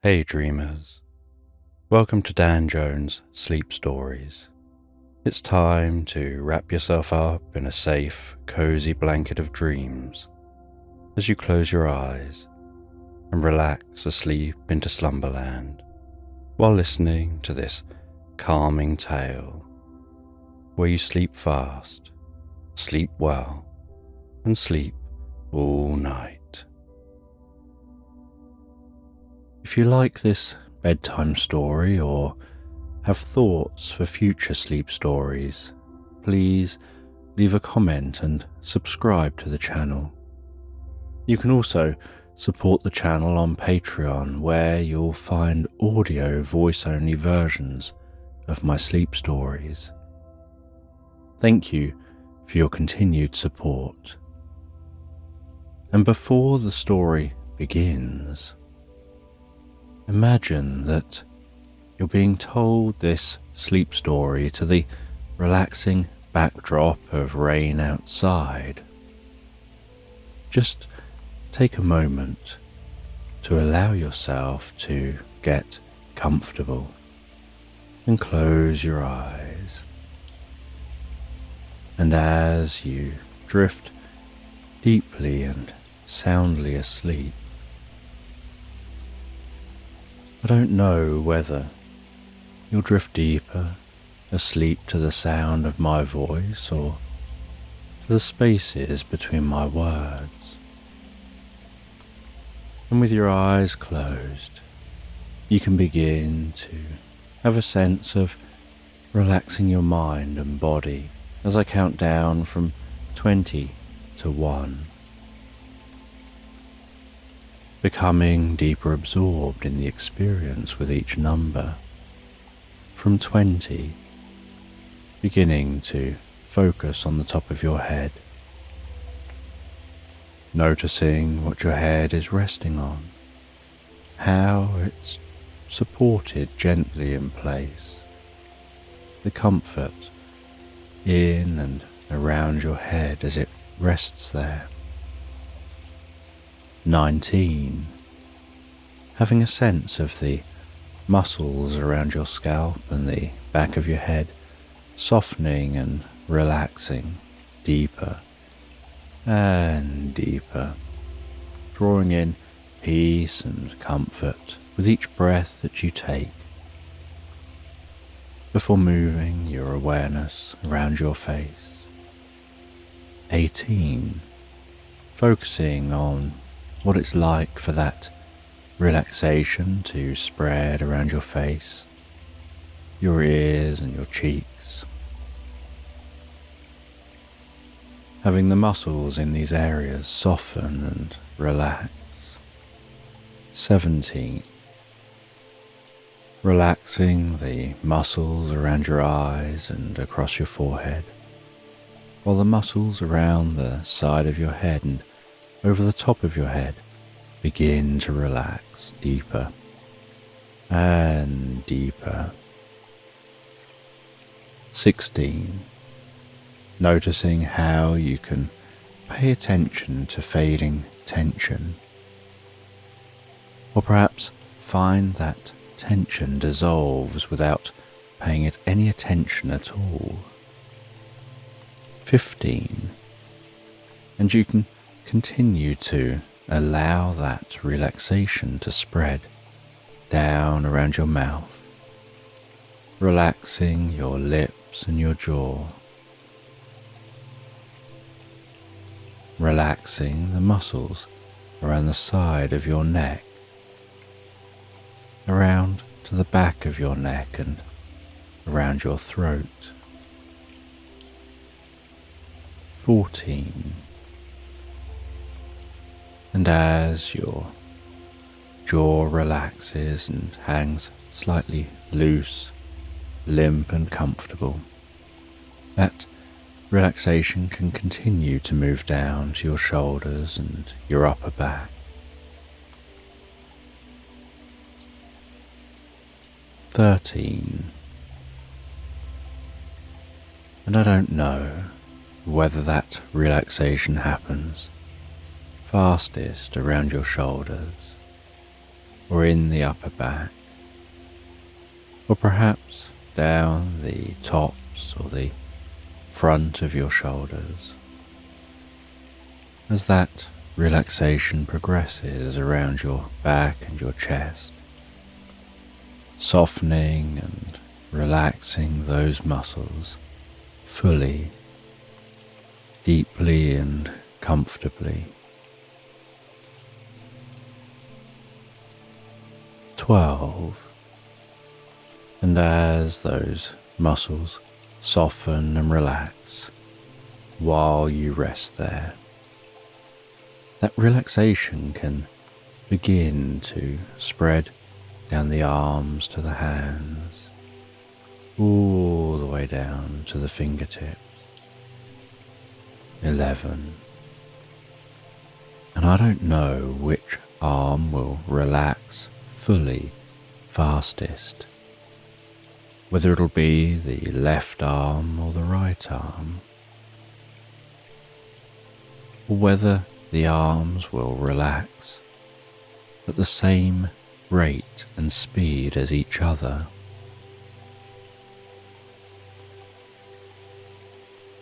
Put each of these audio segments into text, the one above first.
Hey dreamers, welcome to Dan Jones' Sleep Stories. It's time to wrap yourself up in a safe, cozy blanket of dreams as you close your eyes and relax asleep into Slumberland while listening to this calming tale where you sleep fast, sleep well, and sleep all night. If you like this bedtime story or have thoughts for future sleep stories, please leave a comment and subscribe to the channel. You can also support the channel on Patreon, where you'll find audio voice-only versions of my sleep stories. Thank you for your continued support. And before the story begins, imagine that you're being told this sleep story to the relaxing backdrop of rain outside. Just take a moment to allow yourself to get comfortable and close your eyes. And as you drift deeply and soundly asleep, I don't know whether you'll drift deeper asleep to the sound of my voice or to the spaces between my words. And with your eyes closed, you can begin to have a sense of relaxing your mind and body as I count down from 20 to 1. Becoming deeper absorbed in the experience with each number. From 20, beginning to focus on the top of your head, noticing what your head is resting on, how it's supported gently in place, the comfort in and around your head as it rests there. 19. Having a sense of the muscles around your scalp and the back of your head softening and relaxing deeper and deeper, drawing in peace and comfort with each breath that you take, before moving your awareness around your face. 18. Focusing on what it's like for that relaxation to spread around your face, your ears and your cheeks. Having the muscles in these areas soften and relax. 17. Relaxing the muscles around your eyes and across your forehead, while the muscles around the side of your head and over the top of your head begin to relax deeper and deeper. 16. Noticing how you can pay attention to fading tension, or perhaps find that tension dissolves without paying it any attention at all. 15. And you can continue to allow that relaxation to spread down around your mouth, relaxing your lips and your jaw, relaxing the muscles around the side of your neck, around to the back of your neck and around your throat. 14. And as your jaw relaxes and hangs slightly loose, limp and comfortable, that relaxation can continue to move down to your shoulders and your upper back. 13. And I don't know whether that relaxation happens fastest around your shoulders, or in the upper back, or perhaps down the tops or the front of your shoulders. As that relaxation progresses around your back and your chest, softening and relaxing those muscles fully, deeply and comfortably. 12. And as those muscles soften and relax while you rest there, that relaxation can begin to spread down the arms to the hands, all the way down to the fingertips. 11. And I don't know which arm will relax fully fastest, whether it'll be the left arm or the right arm, or whether the arms will relax at the same rate and speed as each other.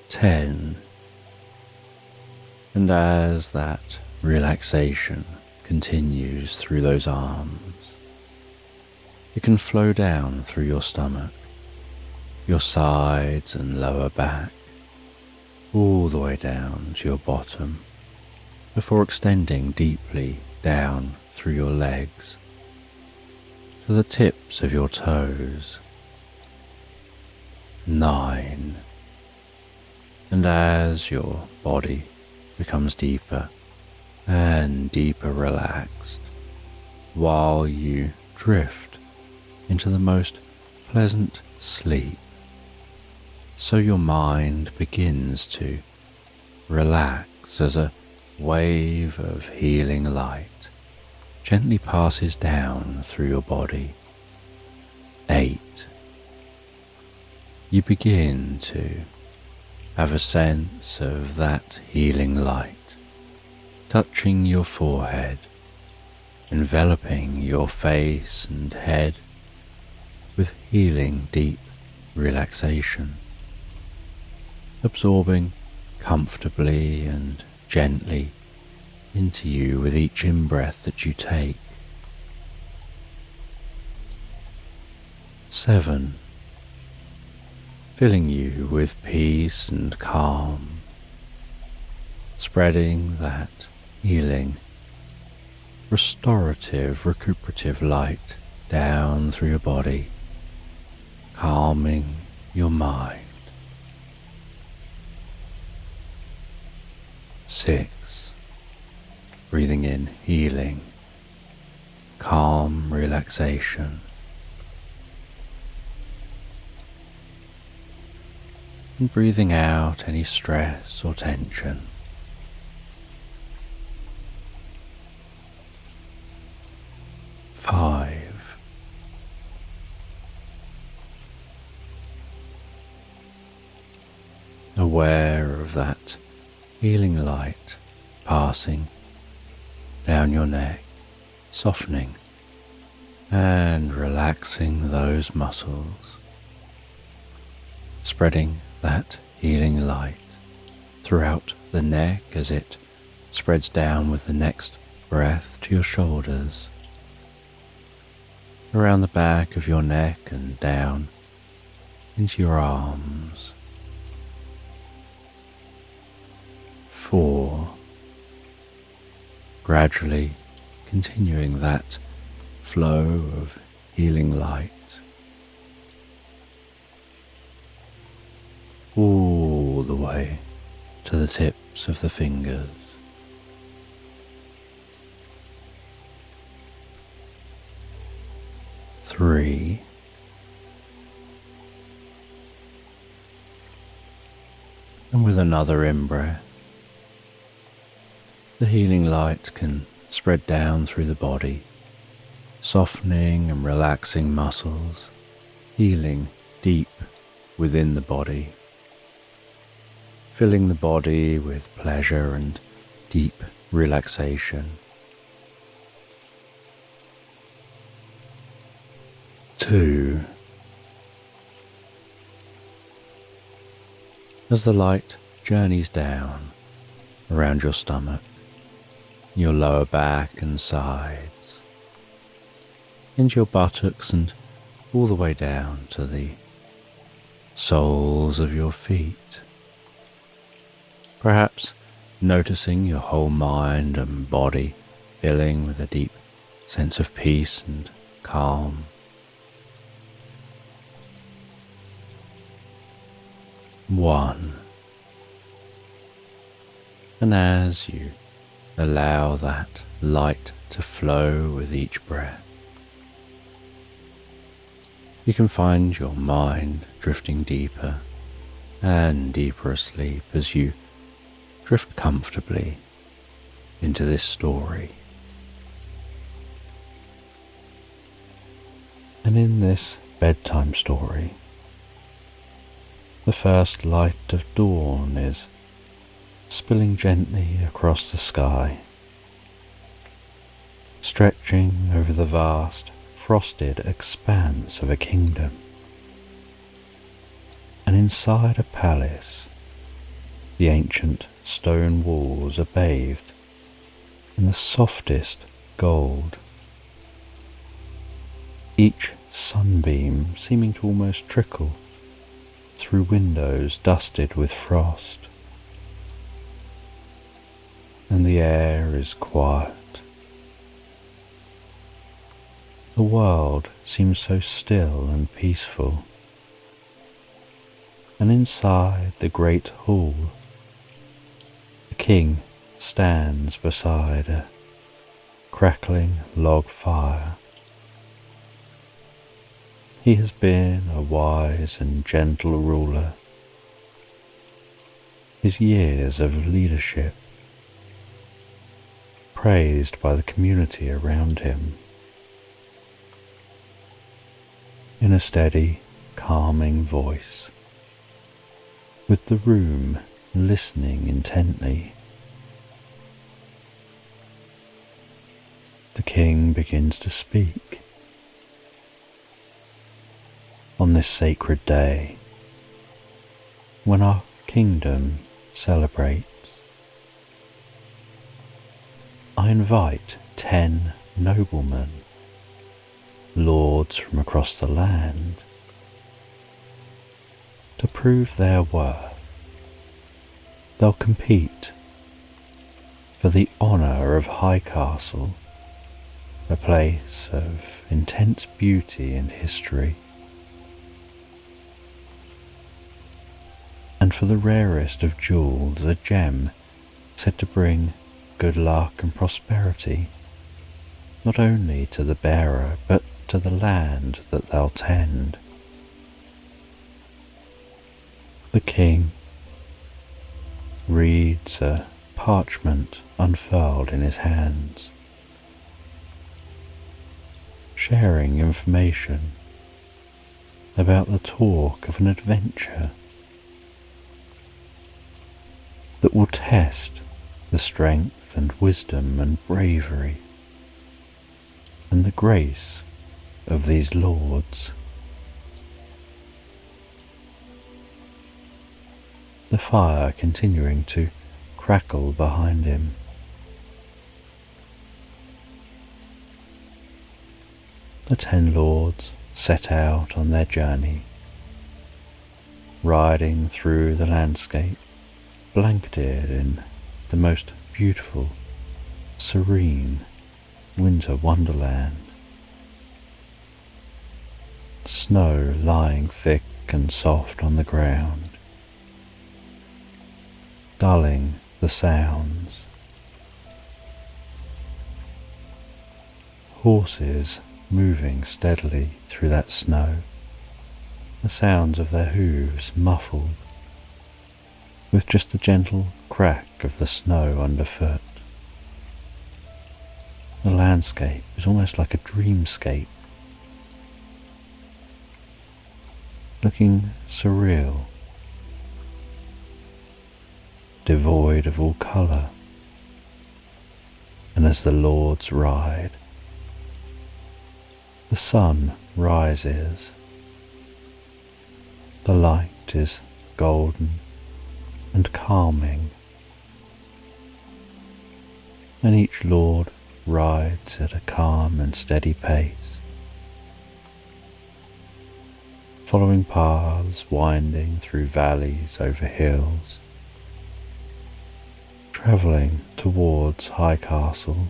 10. And as that relaxation continues through those arms, it can flow down through your stomach, your sides and lower back, all the way down to your bottom, before extending deeply down through your legs to the tips of your toes. 9. And as your body becomes deeper and deeper relaxed, while you drift into the most pleasant sleep, so your mind begins to relax as a wave of healing light gently passes down through your body. 8. You begin to have a sense of that healing light touching your forehead, enveloping your face and head with healing deep relaxation, absorbing comfortably and gently into you with each in-breath that you take. 7. Filling you with peace and calm, spreading that healing, restorative, recuperative light down through your body, calming your mind. 6. Breathing in healing, calm relaxation. And breathing out any stress or tension. 5. Aware of that healing light passing down your neck, softening and relaxing those muscles, spreading that healing light throughout the neck as it spreads down with the next breath to your shoulders, around the back of your neck and down into your arms. 4. Gradually continuing that flow of healing light all the way to the tips of the fingers. 3. And with another in-breath, the healing light can spread down through the body, softening and relaxing muscles, healing deep within the body, filling the body with pleasure and deep relaxation. 2. As the light journeys down around your stomach, your lower back and sides, into your buttocks and all the way down to the soles of your feet, perhaps noticing your whole mind and body filling with a deep sense of peace and calm. 1. And as you allow that light to flow with each breath, you can find your mind drifting deeper and deeper asleep as you drift comfortably into this story. And in this bedtime story, the first light of dawn is spilling gently across the sky, stretching over the vast frosted expanse of a kingdom. And inside a palace, the ancient stone walls are bathed in the softest gold, each sunbeam seeming to almost trickle through windows dusted with frost. And the air is quiet. The world seems so still and peaceful. And inside the great hall, the king stands beside a crackling log fire. He has been a wise and gentle ruler. His years of leadership, praised by the community around him. In a steady, calming voice, with the room listening intently, the king begins to speak. On this sacred day, when our kingdom celebrates, I invite 10 noblemen, lords from across the land, to prove their worth. They'll compete for the honour of Highcastle, a place of intense beauty and history, and for the rarest of jewels, a gem said to bring good luck and prosperity, not only to the bearer, but to the land that they'll tend. The king reads a parchment unfurled in his hands, sharing information about the talk of an adventure that will test the strength and wisdom and bravery and the grace of these lords. The fire continuing to crackle behind him. The 10 lords set out on their journey, riding through the landscape, blanketed in the most beautiful, serene winter wonderland. Snow lying thick and soft on the ground, dulling the sounds. Horses moving steadily through that snow, the sounds of their hooves muffled with just the gentle crack of the snow underfoot. The landscape is almost like a dreamscape, looking surreal, devoid of all colour. And as the lords ride, The sun rises. The light is golden and calming, and each lord rides at a calm and steady pace, following paths winding through valleys over hills, travelling towards Highcastle,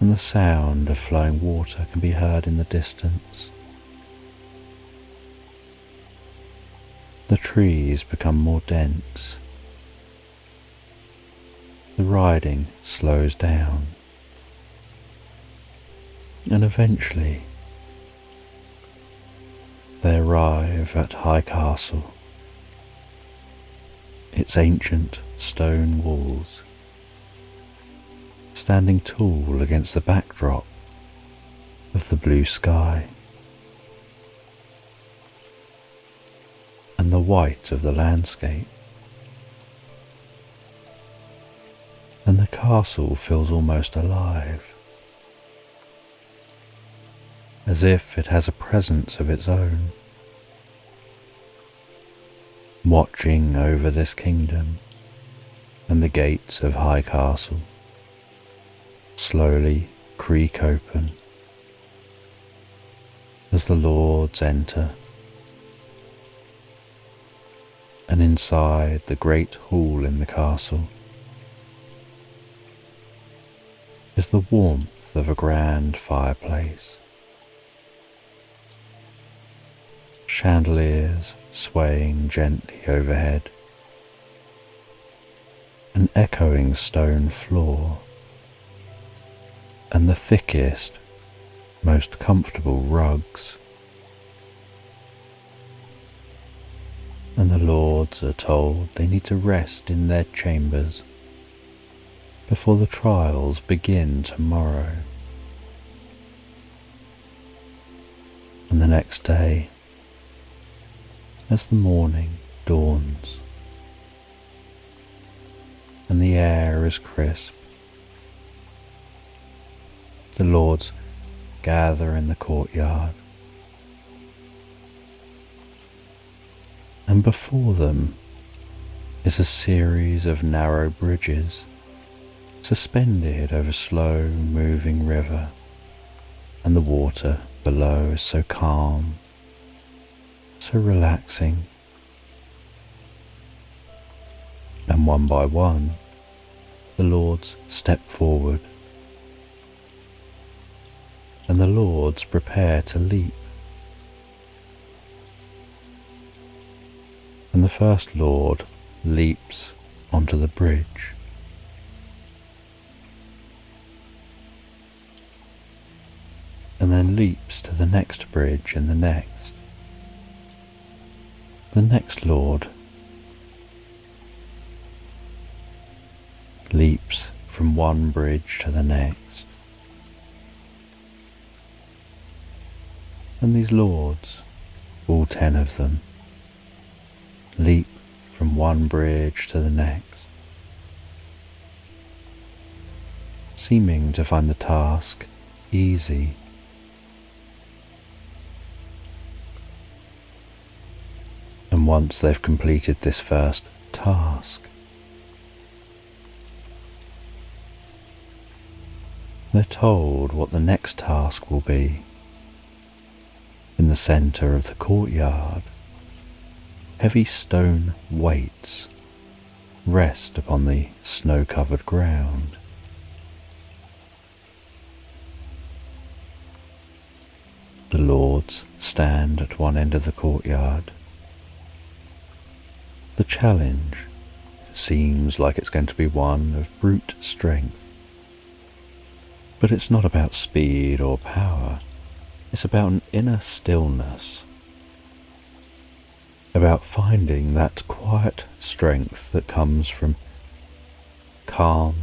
and the sound of flowing water can be heard in the distance. The trees become more dense. The riding slows down, and eventually they arrive at Highcastle, its ancient stone walls standing tall against the backdrop of the blue sky and the white of the landscape. And the castle feels almost alive, as if it has a presence of its own, watching over this kingdom, and the gates of Highcastle slowly creak open as the lords enter, and inside the great hall in the castle is the warmth of a grand fireplace, chandeliers swaying gently overhead, an echoing stone floor, and the thickest, most comfortable rugs. And the lords are told they need to rest in their chambers before the trials begin tomorrow. And the next day, as the morning dawns and the air is crisp, the lords gather in the courtyard, and before them is a series of narrow bridges suspended over a slow-moving river, and the water below is so calm, so relaxing. And one by one, the lords step forward, and the lords prepare to leap. And the first lord leaps onto the bridge, and then leaps to the next bridge and the next. The next lord leaps from one bridge to the next, and these lords, all 10 of them, leap from one bridge to the next, seeming to find the task easy. And once they've completed this first task, they're told what the next task will be. In the centre of the courtyard, heavy stone weights rest upon the snow-covered ground. The lords stand at one end of the courtyard. The challenge seems like it's going to be one of brute strength. But it's not about speed or power. It's about an inner stillness. About finding that quiet strength that comes from calm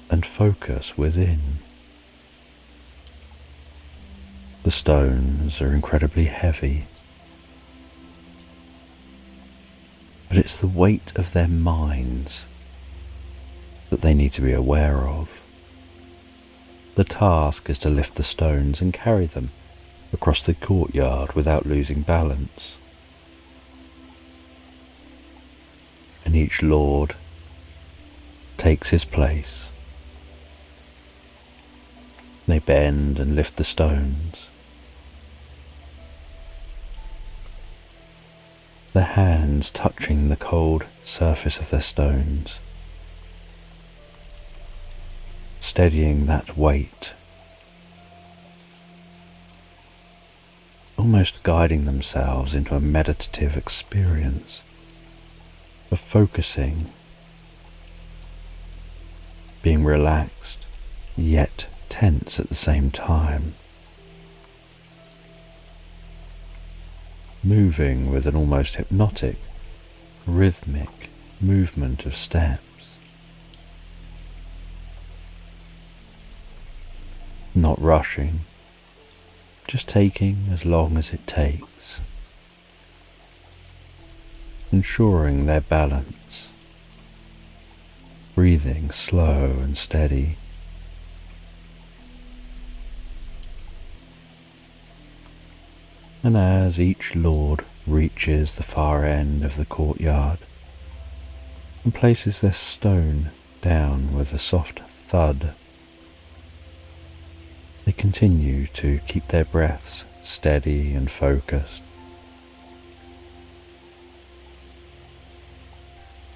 and focus within. The stones are incredibly heavy, but it's the weight of their minds that they need to be aware of. The task is to lift the stones and carry them across the courtyard without losing balance. And each lord takes his place. They bend and lift the stones. Their hands touching the cold surface of their stones, steadying that weight, almost guiding themselves into a meditative experience of focusing, being relaxed yet tense at the same time, moving with an almost hypnotic, rhythmic movement of steps, not rushing, just taking as long as it takes, ensuring their balance, breathing slow and steady. And as each lord reaches the far end of the courtyard and places their stone down with a soft thud, they continue to keep their breaths steady and focused,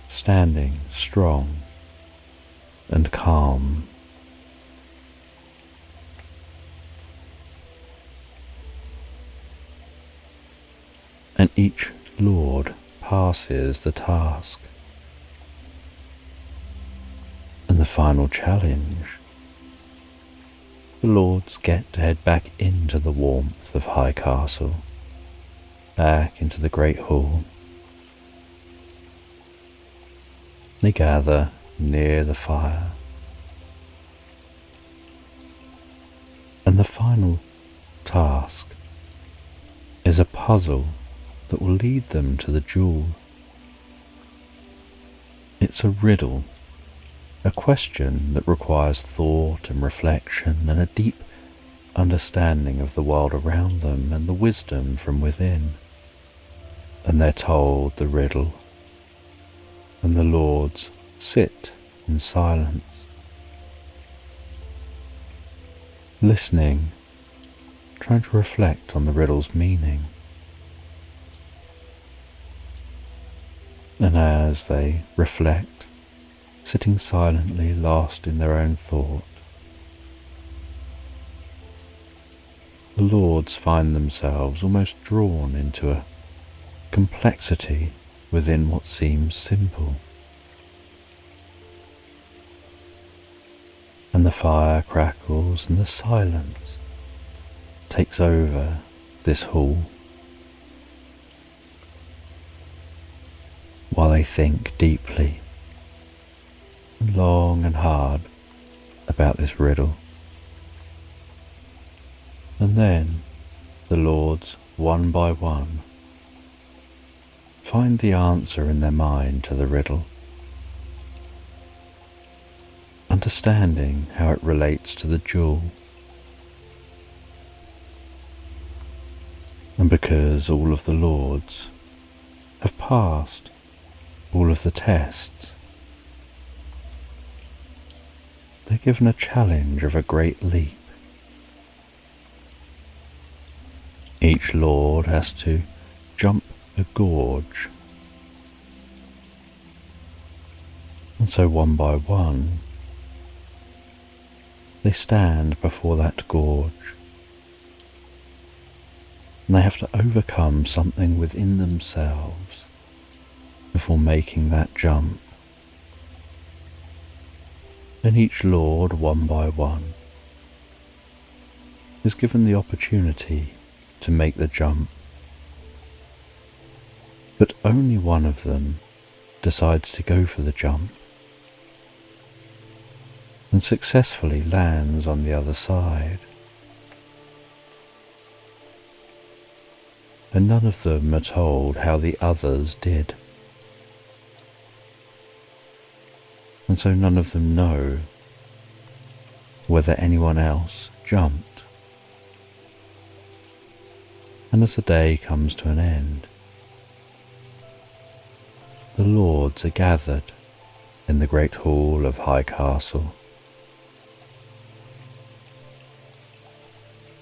standing strong and calm. And each lord passes the task. And the final challenge, the lords get to head back into the warmth of Highcastle, back into the great hall. They gather near the fire, and the final task is a puzzle that will lead them to the jewel. It's a riddle, a question that requires thought and reflection and a deep understanding of the world around them and the wisdom from within. And they're told the riddle, and the lords sit in silence, listening, trying to reflect on the riddle's meaning. And as they reflect, sitting silently lost in their own thought, the lords find themselves almost drawn into a complexity within what seems simple. And the fire crackles and the silence takes over this hall, while they think deeply, long and hard about this riddle. And then the lords, one by one, find the answer in their mind to the riddle, understanding how it relates to the jewel. And because all of the lords have passed all of the tests, they're given a challenge of a great leap. Each lord has to jump a gorge, and so one by one they stand before that gorge, and they have to overcome something within themselves before making that jump. And each lord, one by one, is given the opportunity to make the jump, but only one of them decides to go for the jump and successfully lands on the other side. And none of them are told how the others did. And so none of them know whether anyone else jumped. And as the day comes to an end, the lords are gathered in the great hall of Highcastle,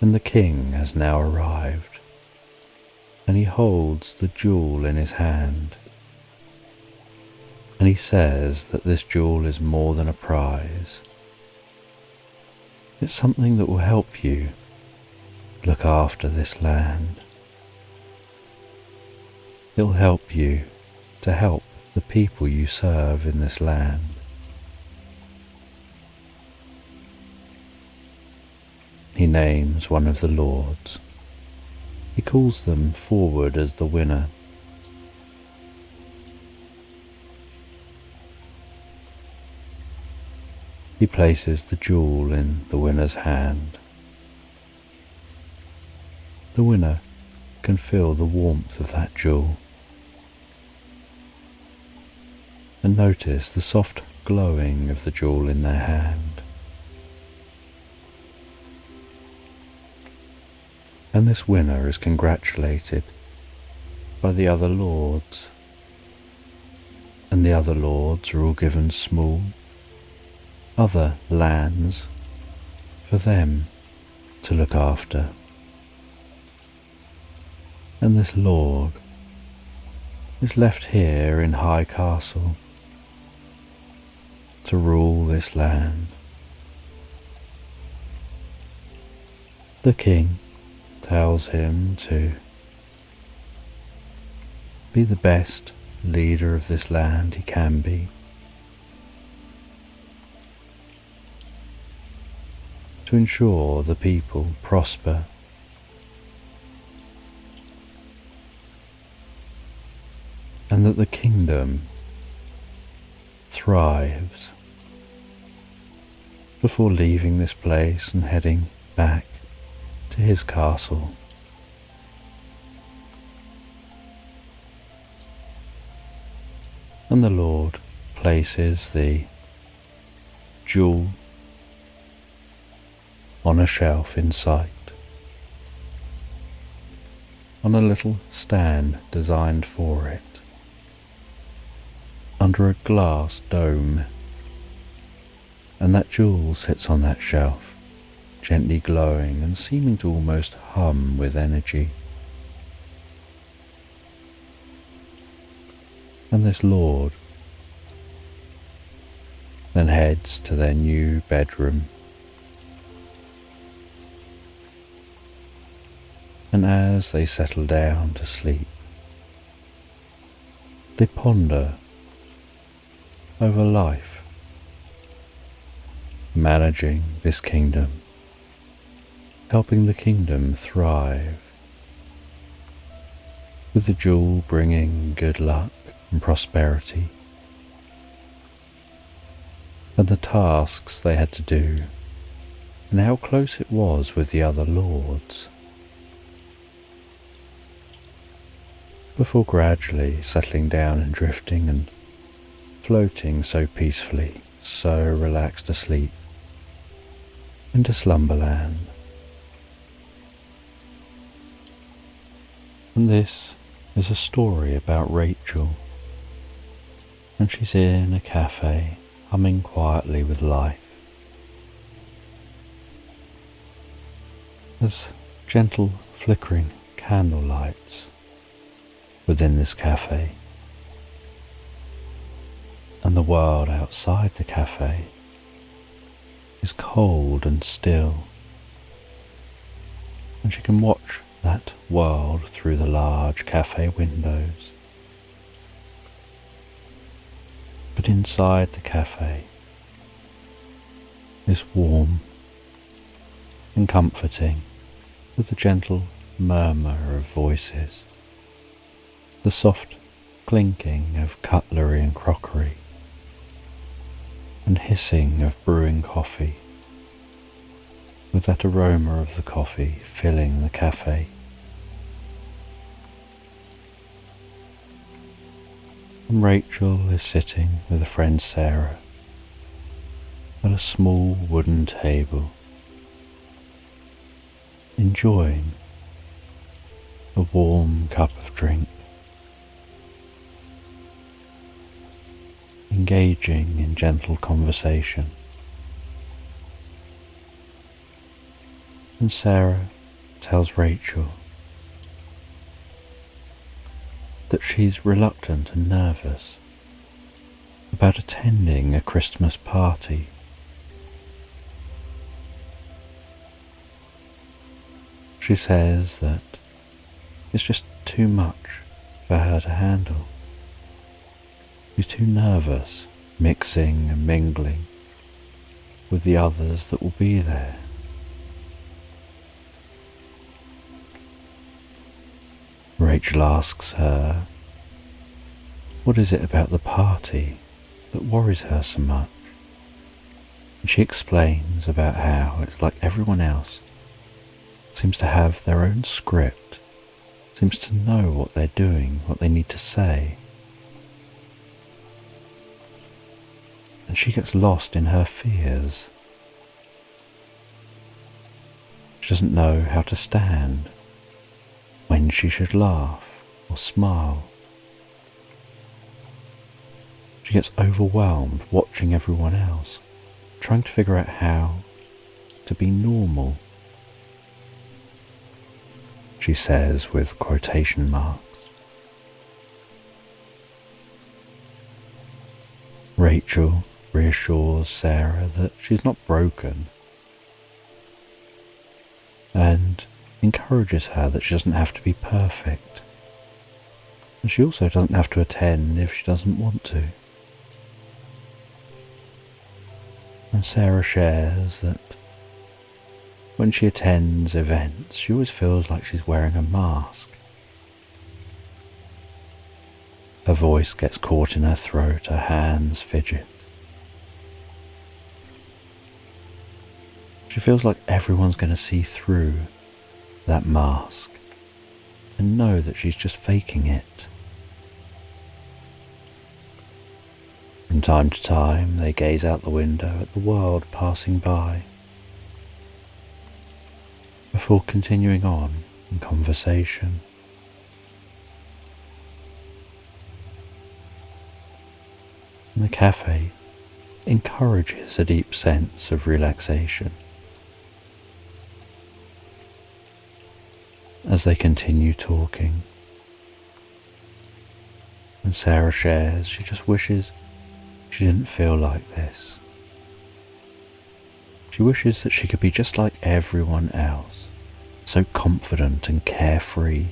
and the king has now arrived, and he holds the jewel in his hand, and he says that this jewel is more than a prize. It's something that will help you look after this land. It'll help you to help the people you serve in this land. He names one of the lords. He calls them forward as the winner. He places the jewel in the winner's hand. The winner can feel the warmth of that jewel and notice the soft glowing of the jewel in their hand. And this winner is congratulated by the other lords, and the other lords are all given small other lands for them to look after. And this lord is left here in Highcastle to rule this land. The king tells him to be the best leader of this land he can be, to ensure the people prosper, and that the kingdom thrives, before leaving this place and heading back to his castle. And the Lord places the jewel on a shelf in sight, on a little stand designed for it, under a glass dome, and that jewel sits on that shelf, gently glowing and seeming to almost hum with energy. And this lord then heads to their new bedroom, and as they settle down to sleep, they ponder over life, managing this kingdom, helping the kingdom thrive, with the jewel bringing good luck and prosperity, and the tasks they had to do, and how close it was with the other lords, before gradually settling down and drifting and floating so peacefully, so relaxed asleep, into Slumberland. And this is a story about Rachel, and she's in a cafe, humming quietly with life. There's gentle flickering candle lights within this cafe, and the world outside the cafe is cold and still, and she can watch that world through the large cafe windows. But inside the cafe is warm and comforting, with the gentle murmur of voices, the soft clinking of cutlery and crockery, and hissing of brewing coffee, with that aroma of the coffee filling the cafe. And Rachel is sitting with a friend Sarah, at a small wooden table, enjoying a warm cup of drink, engaging in gentle conversation. And Sarah tells Rachel that she's reluctant and nervous about attending a Christmas party. She says that it's just too much for her to handle. She's too nervous mixing and mingling with the others that will be there. Rachel asks her, what is it about the party that worries her so much? And she explains about how it's like everyone else seems to have their own script, seems to know what they're doing, what they need to say. And she gets lost in her fears. She doesn't know how to stand, when she should laugh or smile. She gets overwhelmed watching everyone else, trying to figure out how to be normal. She says with quotation marks. Rachel reassures Sarah that she's not broken and encourages her that she doesn't have to be perfect. And she also doesn't have to attend if she doesn't want to. And Sarah shares that when she attends events, she always feels like she's wearing a mask. Her voice gets caught in her throat, her hands fidget. She feels like everyone's going to see through that mask and know that she's just faking it. From time to time, they gaze out the window at the world passing by before continuing on in conversation. And the cafe encourages a deep sense of relaxation. As they continue talking, and Sarah shares she just wishes she didn't feel like this. She wishes that she could be just like everyone else, so confident and carefree.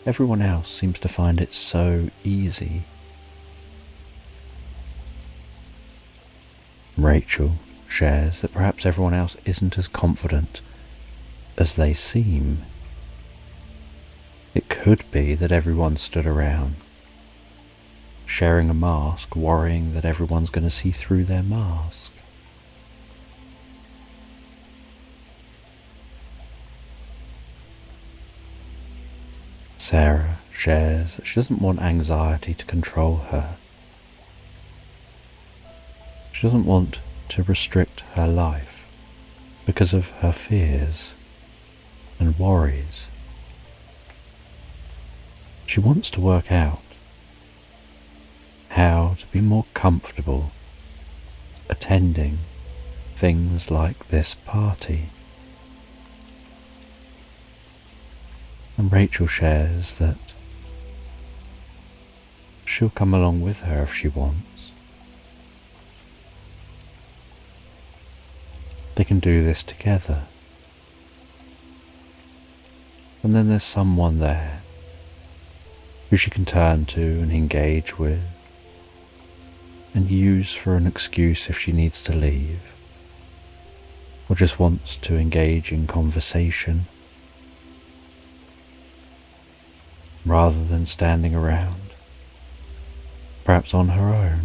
Everyone else seems to find it so easy. Rachel shares that perhaps everyone else isn't as confident as they seem. It could be that everyone stood around, sharing a mask, worrying that everyone's going to see through their mask. Sarah shares that she doesn't want anxiety to control her. She doesn't want to restrict her life because of her fears and worries. She wants to work out how to be more comfortable attending things like this party. And Rachel shares that she'll come along with her if she wants. They can do this together. And then there's someone there who she can turn to and engage with and use for an excuse if she needs to leave or just wants to engage in conversation rather than standing around, perhaps on her own.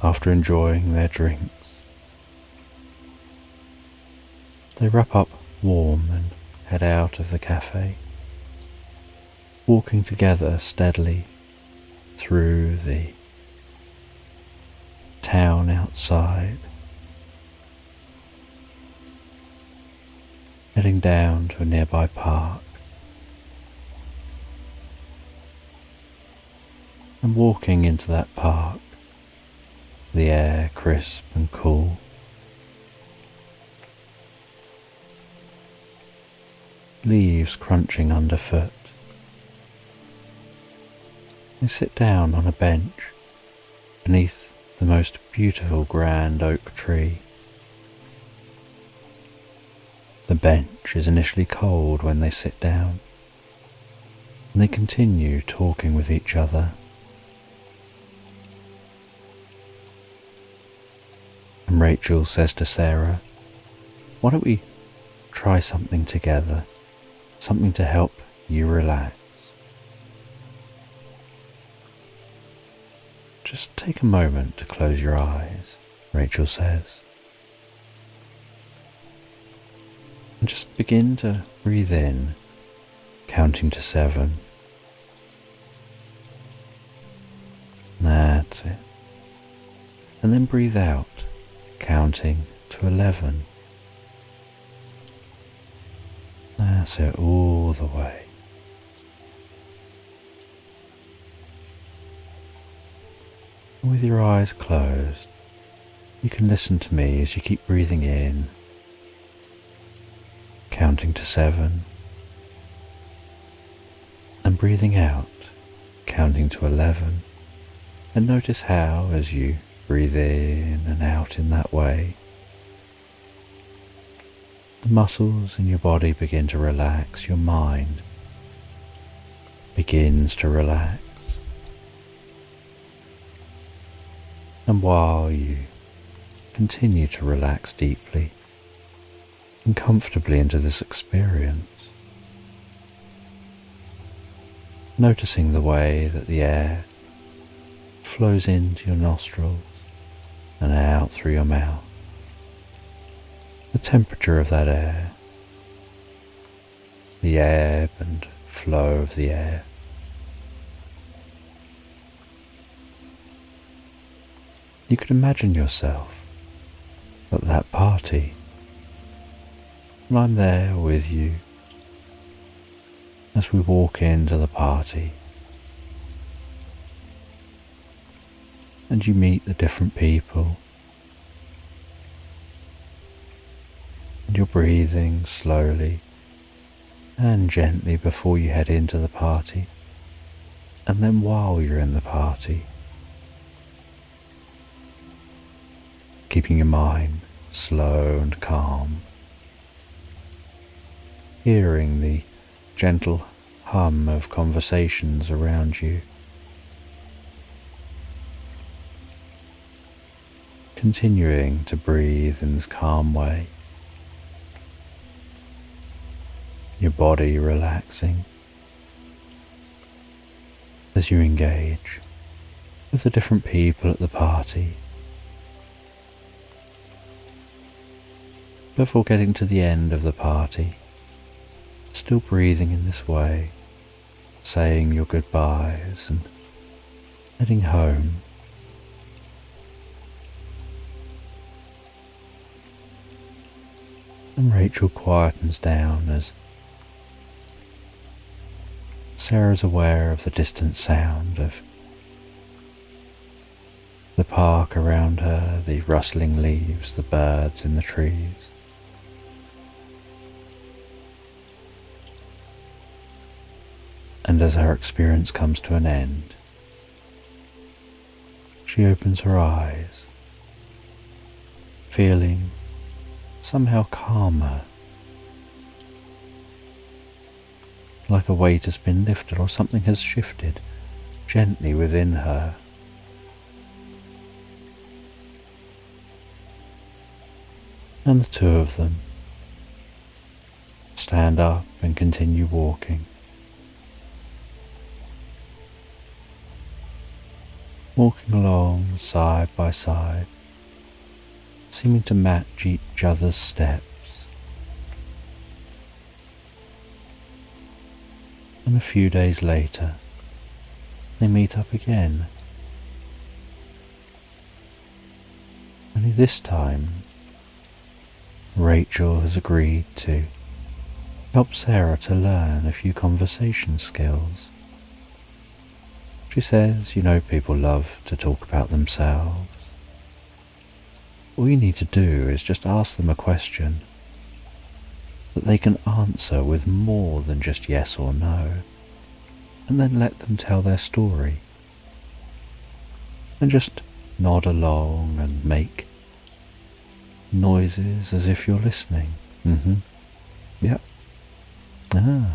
After enjoying their drinks, they wrap up warm and head out of the cafe, walking together steadily through the town outside, heading down to a nearby park, and walking into that park, the air crisp and cool. Leaves crunching underfoot. They sit down on a bench beneath the most beautiful grand oak tree. The bench is initially cold when they sit down, and they continue talking with each other. And Rachel says to Sarah, "Why don't we try something together, something to help you relax? Just take a moment to close your eyes," Rachel says. And just begin to breathe in, counting to 7. That's it. And then breathe out, counting to 11. That's it, all the way. And with your eyes closed, you can listen to me as you keep breathing in, counting to 7, and breathing out, counting to 11, and notice how, as you breathe in and out in that way, the muscles in your body begin to relax, your mind begins to relax. And while you continue to relax deeply and comfortably into this experience, noticing the way that the air flows into your nostrils and out through your mouth, the temperature of that air, the ebb and flow of the air. You could imagine yourself at that party, and I'm there with you as we walk into the party, and you meet the different people, and you're breathing slowly and gently before you head into the party, and then while you're in the party, keeping your mind slow and calm, hearing the gentle hum of conversations around you, continuing to breathe in this calm way, your body relaxing as you engage with the different people at the party. Before getting to the end of the party, still breathing in this way, saying your goodbyes and heading home. And Rachel quietens down as Sarah's aware of the distant sound of the park around her, the rustling leaves, the birds in the trees. And as her experience comes to an end, she opens her eyes, feeling somehow calmer, like a weight has been lifted or something has shifted gently within her. And the two of them stand up and continue walking. Walking along side by side, seeming to match each other's steps. And a few days later, they meet up again. Only this time, Rachel has agreed to help Sarah to learn a few conversation skills. She says, people love to talk about themselves. All you need to do is just ask them a question that they can answer with more than just yes or no, and then let them tell their story. And just nod along and make noises as if you're listening. Yep. And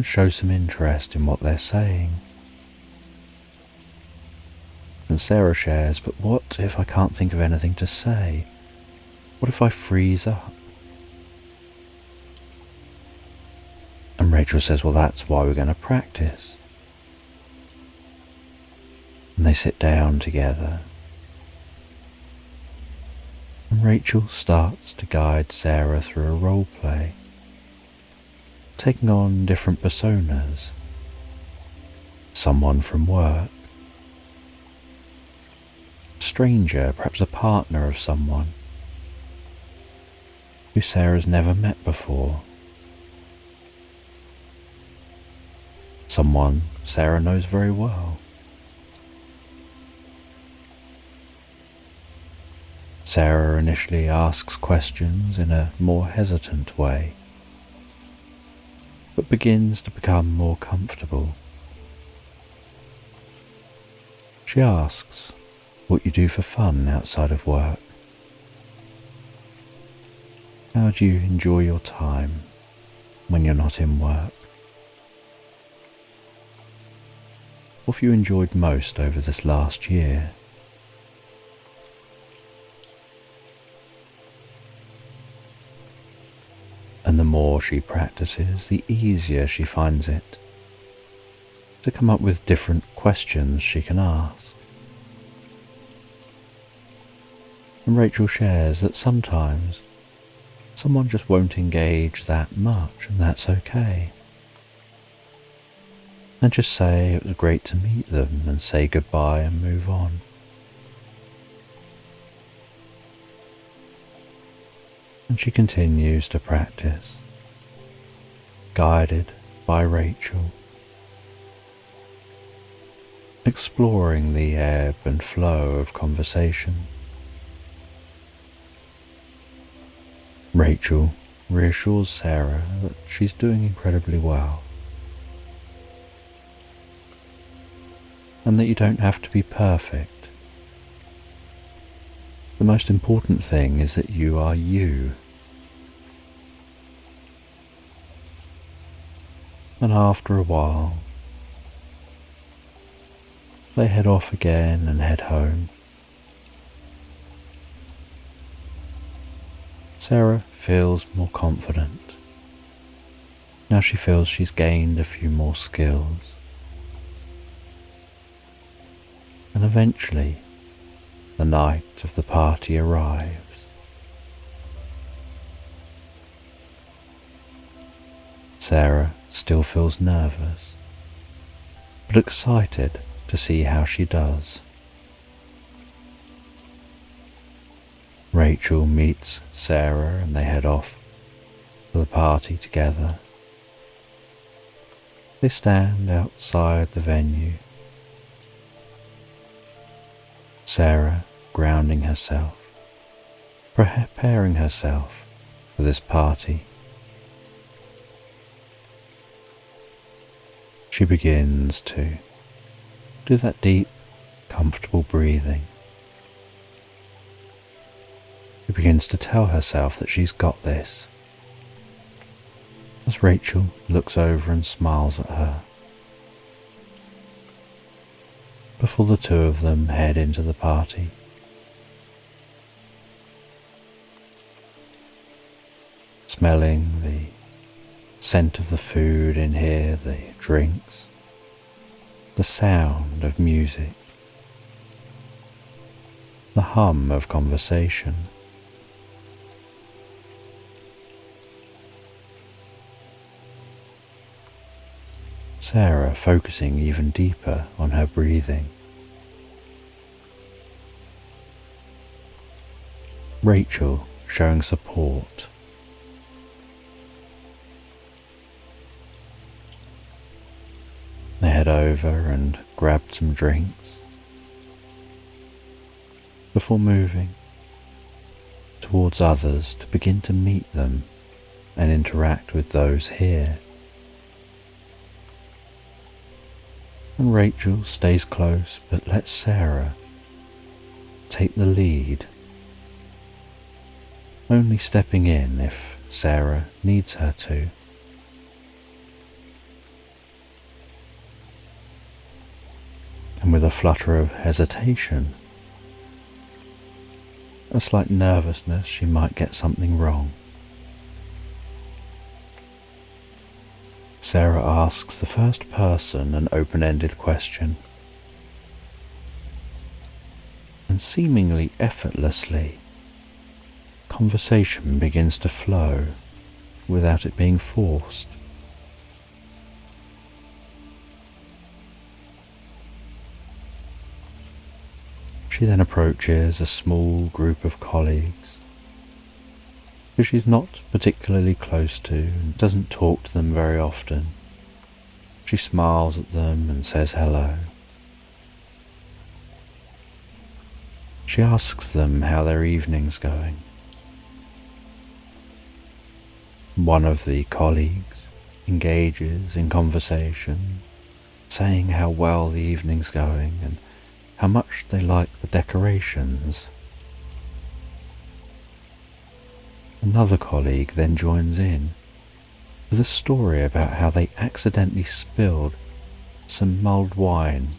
show some interest in what they're saying. And Sarah shares, but what if I can't think of anything to say? What if I freeze up? And Rachel says, well, that's why we're going to practice. And they sit down together. And Rachel starts to guide Sarah through a role play, taking on different personas. Someone from work, a stranger, perhaps a partner of someone who Sarah's never met before. Someone Sarah knows very well. Sarah initially asks questions in a more hesitant way, but begins to become more comfortable. She asks what you do for fun outside of work. How do you enjoy your time when you're not in work? What have you enjoyed most over this last year? And the more she practices, the easier she finds it to come up with different questions she can ask. And Rachel shares that sometimes someone just won't engage that much, and that's okay. And just say it was great to meet them and say goodbye and move on. And she continues to practice, guided by Rachel, exploring the ebb and flow of conversation. Rachel reassures Sarah that she's doing incredibly well, and that you don't have to be perfect. The most important thing is that you are you. And after a while, they head off again and head home. Sarah feels more confident. Now she feels she's gained a few more skills. And eventually, the night of the party arrives. Sarah still feels nervous, but excited to see how she does. Rachel meets Sarah and they head off for the party together. They stand outside the venue. Sarah grounding herself, preparing herself for this party. She begins to do that deep, comfortable breathing. She begins to tell herself that she's got this, as Rachel looks over and smiles at her, before the two of them head into the party. Smelling the scent of the food in here, the drinks, the sound of music, the hum of conversation. Sarah focusing even deeper on her breathing. Rachel showing support. They head over and grabbed some drinks before moving towards others to begin to meet them and interact with those here. And Rachel stays close but lets Sarah take the lead, only stepping in if Sarah needs her to. And with a flutter of hesitation, a slight nervousness she might get something wrong, Sarah asks the first person an open-ended question, and seemingly effortlessly, conversation begins to flow without it being forced. She then approaches a small group of colleagues who she's not particularly close to and doesn't talk to them very often. She smiles at them and says hello. She asks them how their evening's going. One of the colleagues engages in conversation, saying how well the evening's going and how much they like the decorations. Another colleague then joins in with a story about how they accidentally spilled some mulled wine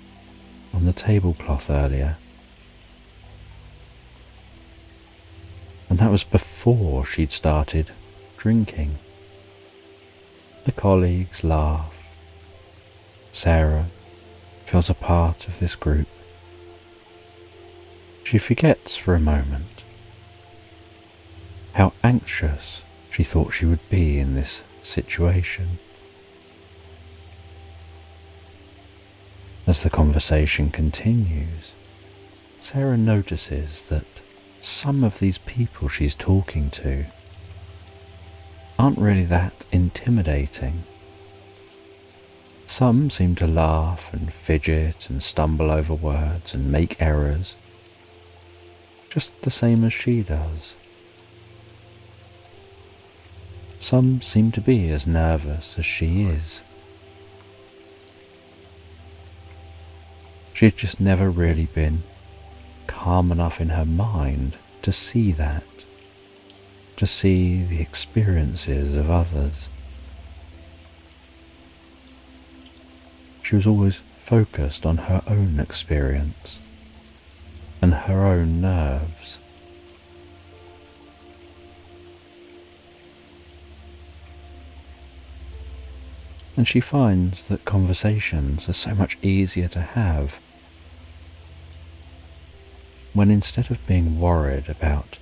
on the tablecloth earlier. And that was before she'd started drinking. The colleagues laugh. Sarah feels a part of this group. She forgets for a moment how anxious she thought she would be in this situation. As the conversation continues, Sarah notices that some of these people she's talking to aren't really that intimidating. Some seem to laugh and fidget and stumble over words and make errors, just the same as she does. Some seem to be as nervous as she is. She had just never really been calm enough in her mind to see that, to see the experiences of others. She was always focused on her own experience and her own nerves. And she finds that conversations are so much easier to have when, instead of being worried about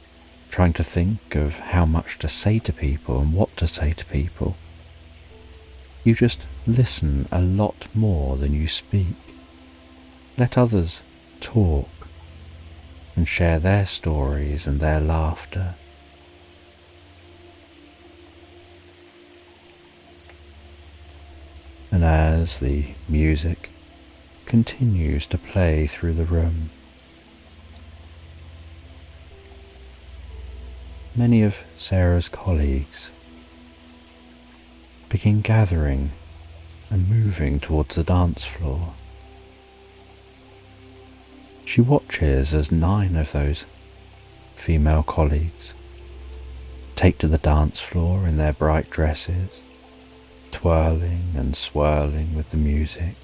trying to think of how much to say to people and what to say to people, you just listen a lot more than you speak. Let others talk and share their stories and their laughter. And as the music continues to play through the room, many of Sarah's colleagues begin gathering and moving towards the dance floor. She watches as 9 of those female colleagues take to the dance floor in their bright dresses, twirling and swirling with the music,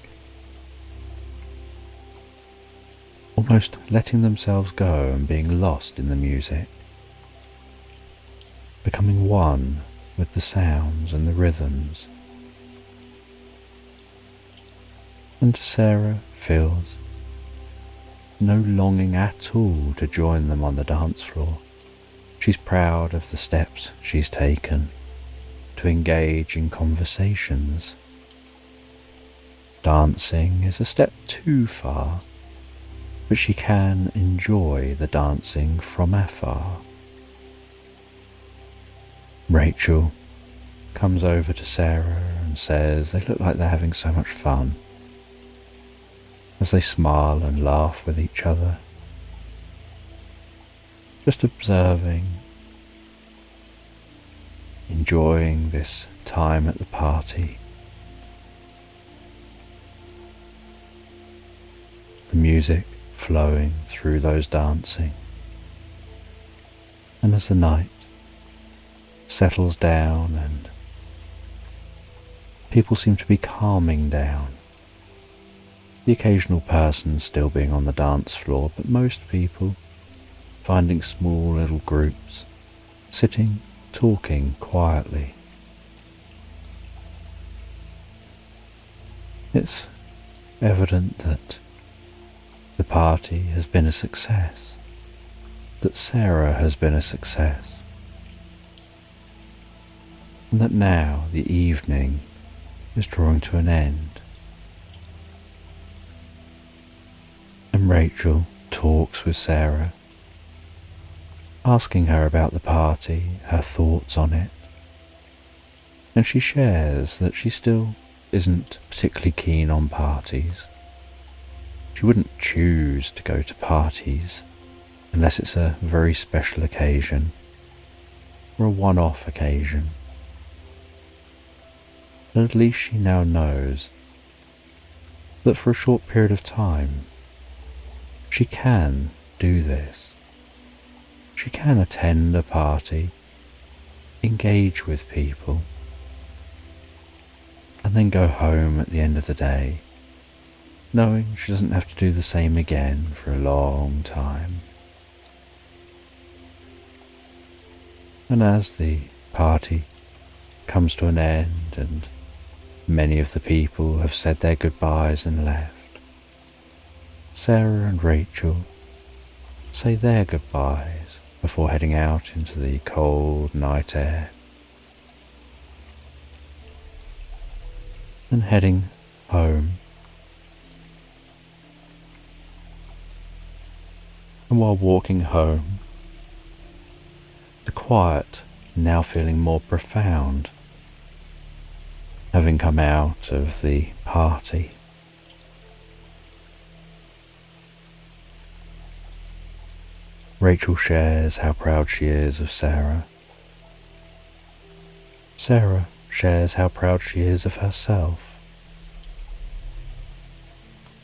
almost letting themselves go and being lost in the music, becoming one with the sounds and the rhythms. And Sarah feels no longing at all to join them on the dance floor. She's proud of the steps she's taken to engage in conversations. dancing is a step too far, but she can enjoy the dancing from afar. Rachel comes over to Sarah and says they look like they're having so much fun as they smile and laugh with each other, just observing, enjoying this time at the party. The music flowing through those dancing, and as the night settles down and people seem to be calming down, the occasional person still being on the dance floor, but most people finding small little groups, sitting, talking quietly. It's evident that the party has been a success, that Sarah has been a success, and that now the evening is drawing to an end. And Rachel talks with Sarah, asking her about the party, her thoughts on it, and she shares that she still isn't particularly keen on parties. She wouldn't choose to go to parties unless it's a very special occasion or a one-off occasion. But at least she now knows that for a short period of time she can do this. She can attend a party, engage with people, and then go home at the end of the day, knowing she doesn't have to do the same again for a long time. And as the party comes to an end and many of the people have said their goodbyes and left, Sarah and Rachel say their goodbyes before heading out into the cold night air and heading home. And while walking home, the quiet now feeling more profound, having come out of the party. Rachel shares how proud she is of Sarah. Sarah shares how proud she is of herself.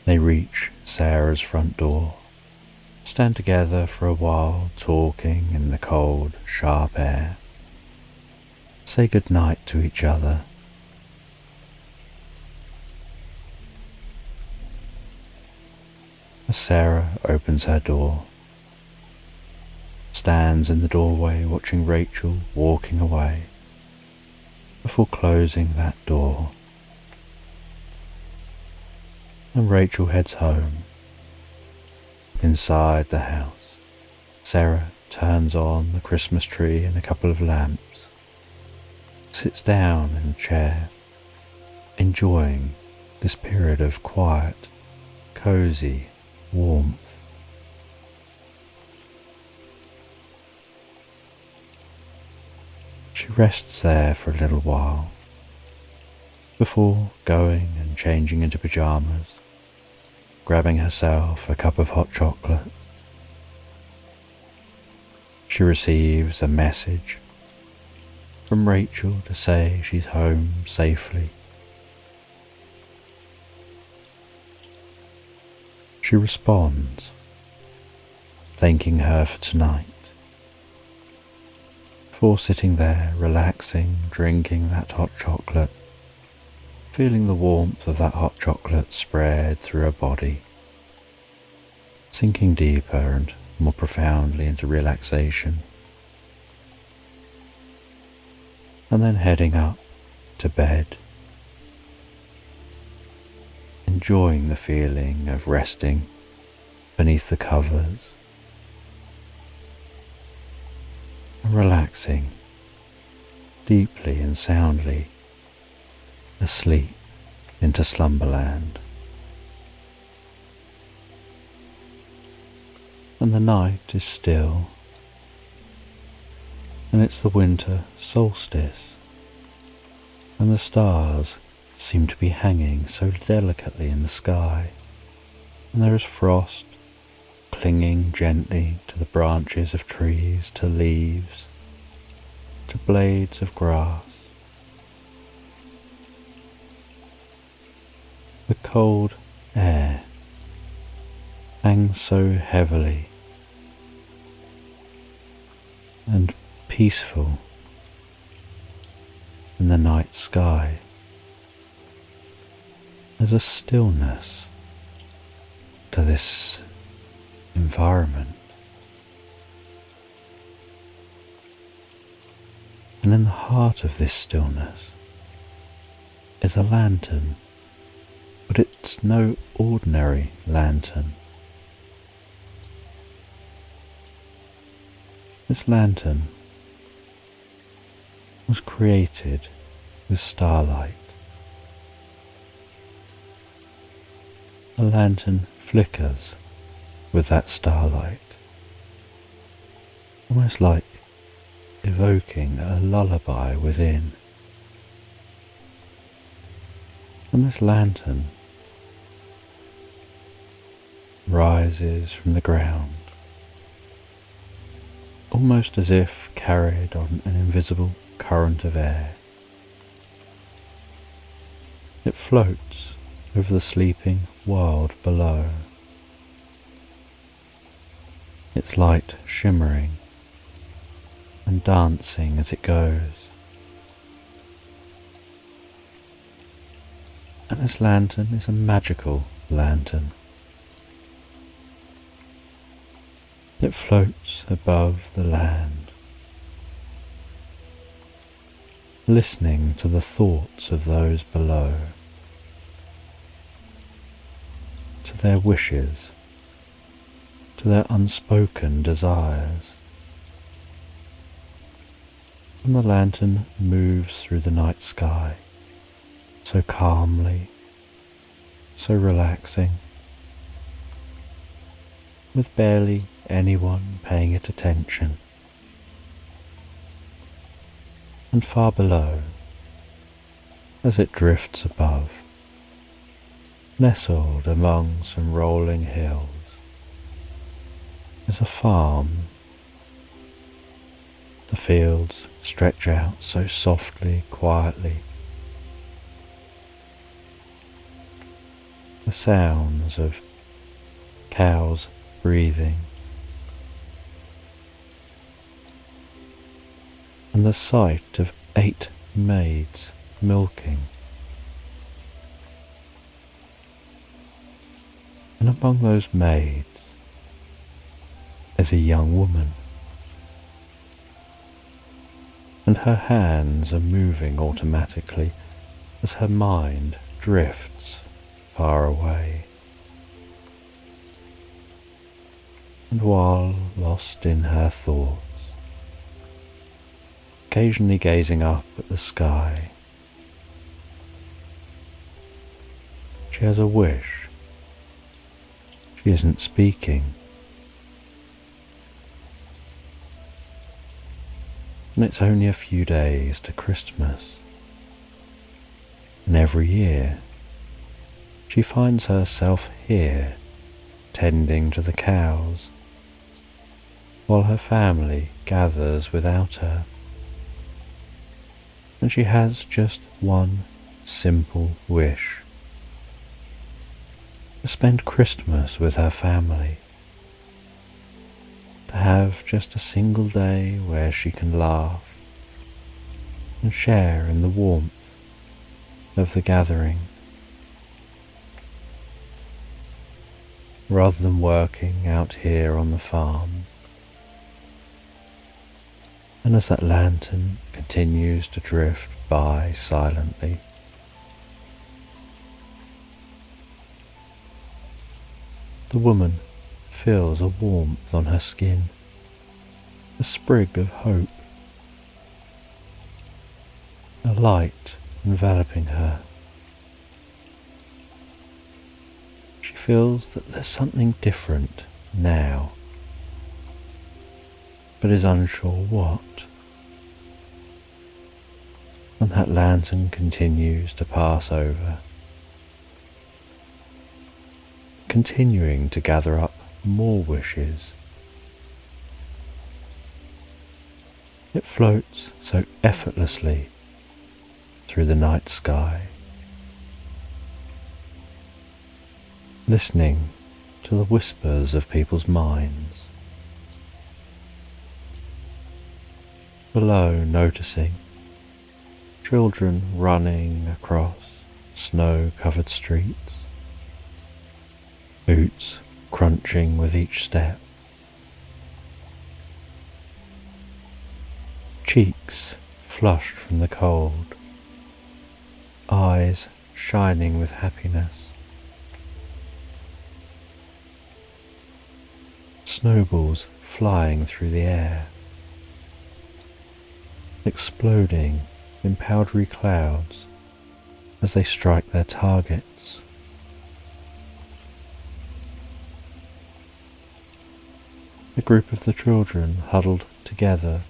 They reach Sarah's front door, stand together for a while talking in the cold, sharp air, say good night to each other. As Sarah opens her door, stands in the doorway watching Rachel walking away before closing that door, and Rachel heads home. Inside the house, Sarah turns on the Christmas tree and a couple of lamps, sits down in a chair, enjoying this period of quiet, cozy warmth. She rests there for a little while before going and changing into pyjamas, grabbing herself a cup of hot chocolate. She receives a message from Rachel to say she's home safely. She responds, thanking her for tonight, before sitting there relaxing, drinking that hot chocolate, feeling the warmth of that hot chocolate spread through her body, sinking deeper and more profoundly into relaxation, and then heading up to bed, enjoying the feeling of resting beneath the covers and relaxing deeply and soundly asleep. into Slumberland. And the night is still, and it's the winter solstice, and the stars seem to be hanging so delicately in the sky, and there is frost clinging gently to the branches of trees, to leaves, to blades of grass. The cold air hangs so heavily and peaceful in the night sky. There's a stillness to this environment, and in the heart of this stillness is a lantern, but it's no ordinary lantern. This lantern was created with starlight. A lantern flickers with that starlight, almost like evoking a lullaby within. And this lantern rises from the ground, almost as if carried on an invisible current of air. It floats over the sleeping world below, its light shimmering and dancing as it goes. And this lantern is a magical lantern. It floats above the land, listening to the thoughts of those below, to their wishes, to their unspoken desires. And the lantern moves through the night sky, so calmly, so relaxing, with barely anyone paying it attention. And far below, as it drifts above, nestled among some rolling hills, is a farm. The fields stretch out so softly, quietly. The sounds of cows breathing, and the sight of 8 maids milking. And among those maids is a young woman, and her hands are moving automatically as her mind drifts far away. And while lost in her thoughts, occasionally gazing up at the sky, she has a wish. She isn't speaking, and it's only a few days to Christmas, and every year she finds herself here tending to the cows, while her family gathers without her. And she has just one simple wish: to spend Christmas with her family, to have just a single day where she can laugh and share in the warmth of the gathering, rather than working out here on the farm. And as that lantern continues to drift by silently, the woman feels a warmth on her skin, a sprig of hope, a light enveloping her, feels that there's something different now, but is unsure what. And that lantern continues to pass over, continuing to gather up more wishes. It floats so effortlessly through the night sky, listening to the whispers of people's minds. Below, noticing children running across snow-covered streets, boots crunching with each step, cheeks flushed from the cold, eyes shining with happiness, snowballs flying through the air, exploding in powdery clouds as they strike their targets. A group of the children huddled together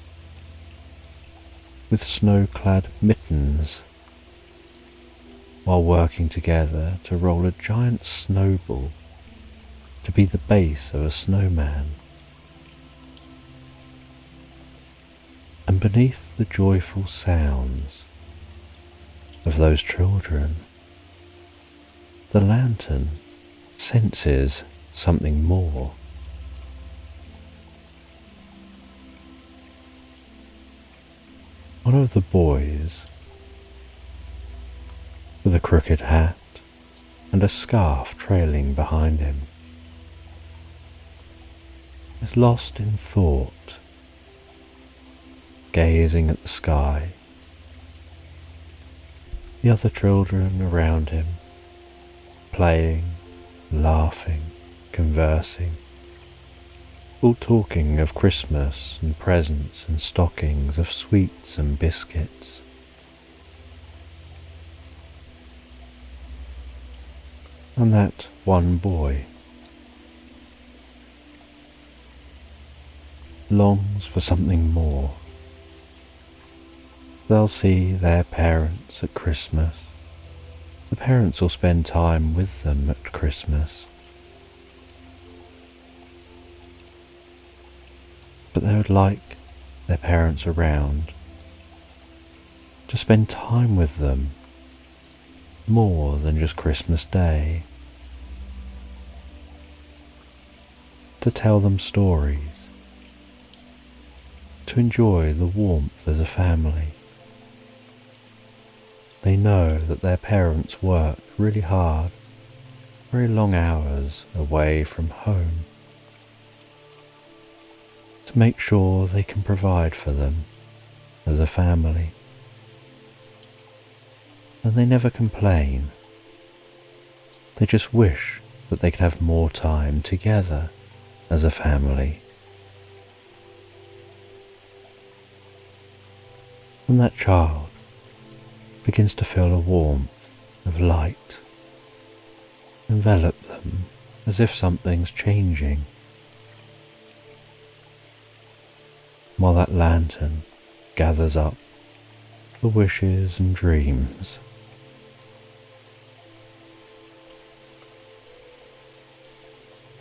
with snow-clad mittens while working together to roll a giant snowball to be the base of a snowman. And beneath the joyful sounds of those children, the lantern senses something more. One of the boys, with a crooked hat and a scarf trailing behind him, is lost in thought, gazing at the sky. The other children around him, playing, laughing, conversing, all talking of Christmas and presents and stockings, of sweets and biscuits. And that one boy longs for something more. They'll see their parents at Christmas. The parents will spend time with them at Christmas. But they would like their parents around, to spend time with them more than just Christmas Day, to tell them stories, to enjoy the warmth as a family. They know that their parents work really hard, very long hours away from home, to make sure they can provide for them as a family. And they never complain. They just wish that they could have more time together as a family. And that child begins to feel a warmth of light envelop them as if something's changing, while that lantern gathers up the wishes and dreams.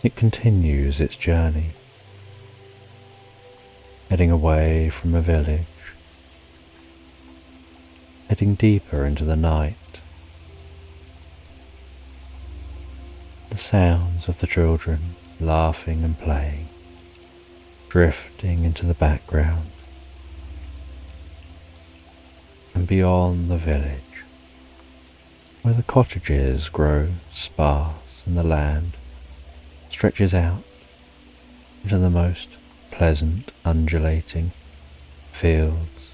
It continues its journey, heading away from a village, heading deeper into the night. The sounds of the children laughing and playing, drifting into the background. And beyond the village, where the cottages grow sparse and the land stretches out into the most pleasant undulating fields,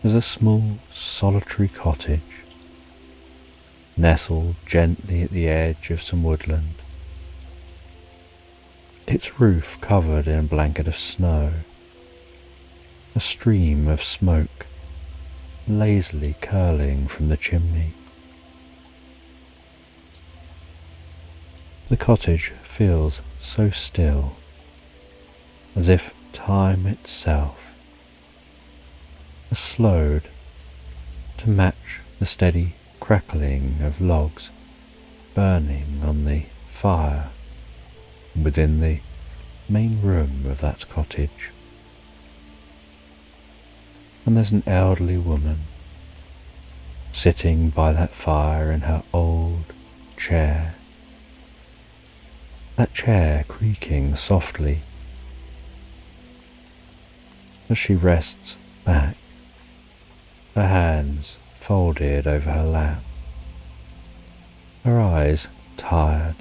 there's a small solitary cottage nestled gently at the edge of some woodland, its roof covered in a blanket of snow, a stream of smoke lazily curling from the chimney. The cottage feels so still, as if time itself has slowed to match the steady crackling of logs burning on the fire within the main room of that cottage. And there's an elderly woman sitting by that fire in her old chair, that chair creaking softly as she rests back, her hands folded over her lap, her eyes tired,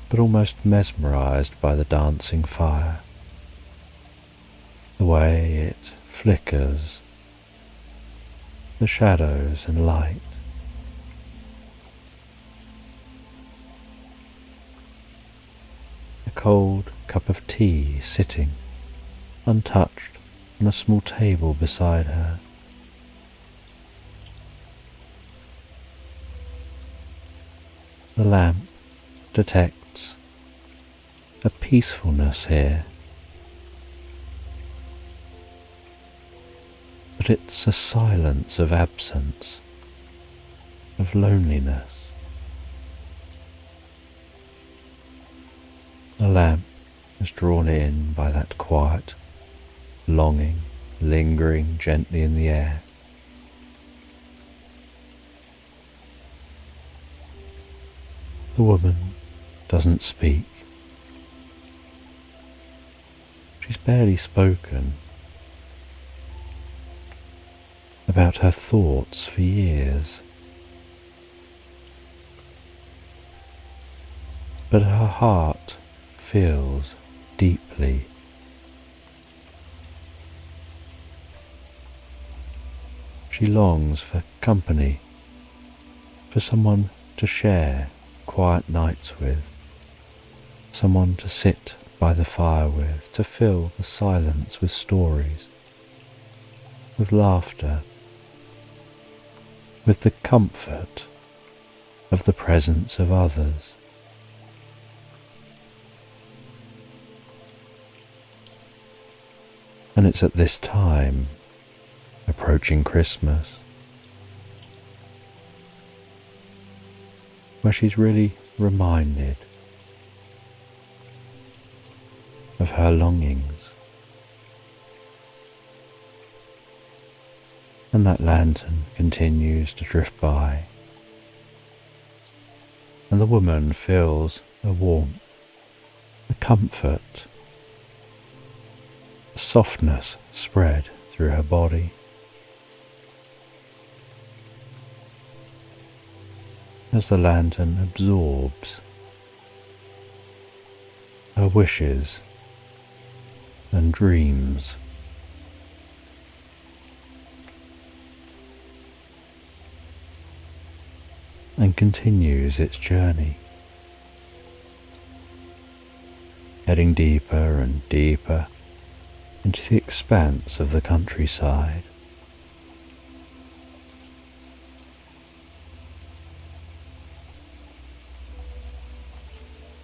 but almost mesmerized by the dancing fire, the way it flickers, the shadows and light. A cold cup of tea sitting untouched on a small table beside her. The lamp detects a peacefulness here, but it's a silence of absence, of loneliness. The lamp is drawn in by that quiet longing, lingering gently in the air. The woman doesn't speak. She's barely spoken about her thoughts for years, but her heart feels deeply. She longs for company, for someone to share quiet nights with, someone to sit by the fire with, to fill the silence with stories, with laughter, with the comfort of the presence of others. And it's at this time, approaching Christmas, where she's really reminded of her longings. And that lantern continues to drift by, and the woman feels a warmth, a comfort, a softness spread through her body. As the lantern absorbs her wishes and dreams. And continues its journey, heading deeper and deeper into the expanse of the countryside.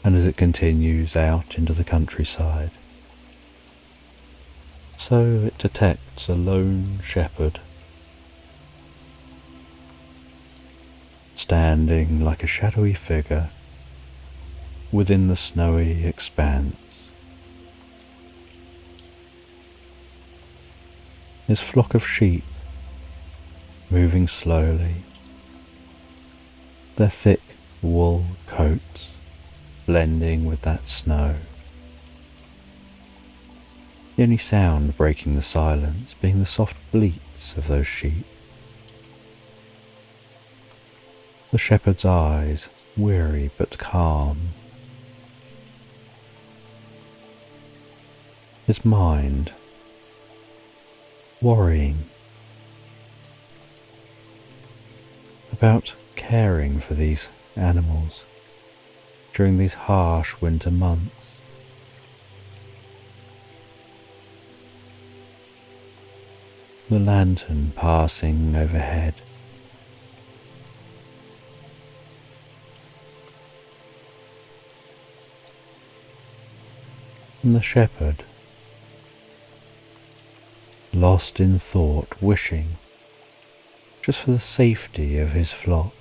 And as it continues out into the countryside, so it detects a lone shepherd standing like a shadowy figure within the snowy expanse. His flock of sheep moving slowly, their thick wool coats blending with that snow. The only sound breaking the silence being the soft bleats of those sheep. The shepherd's eyes weary but calm. His mind worrying about caring for these animals during these harsh winter months. The lantern passing overhead And the shepherd, lost in thought, wishing just for the safety of his flock.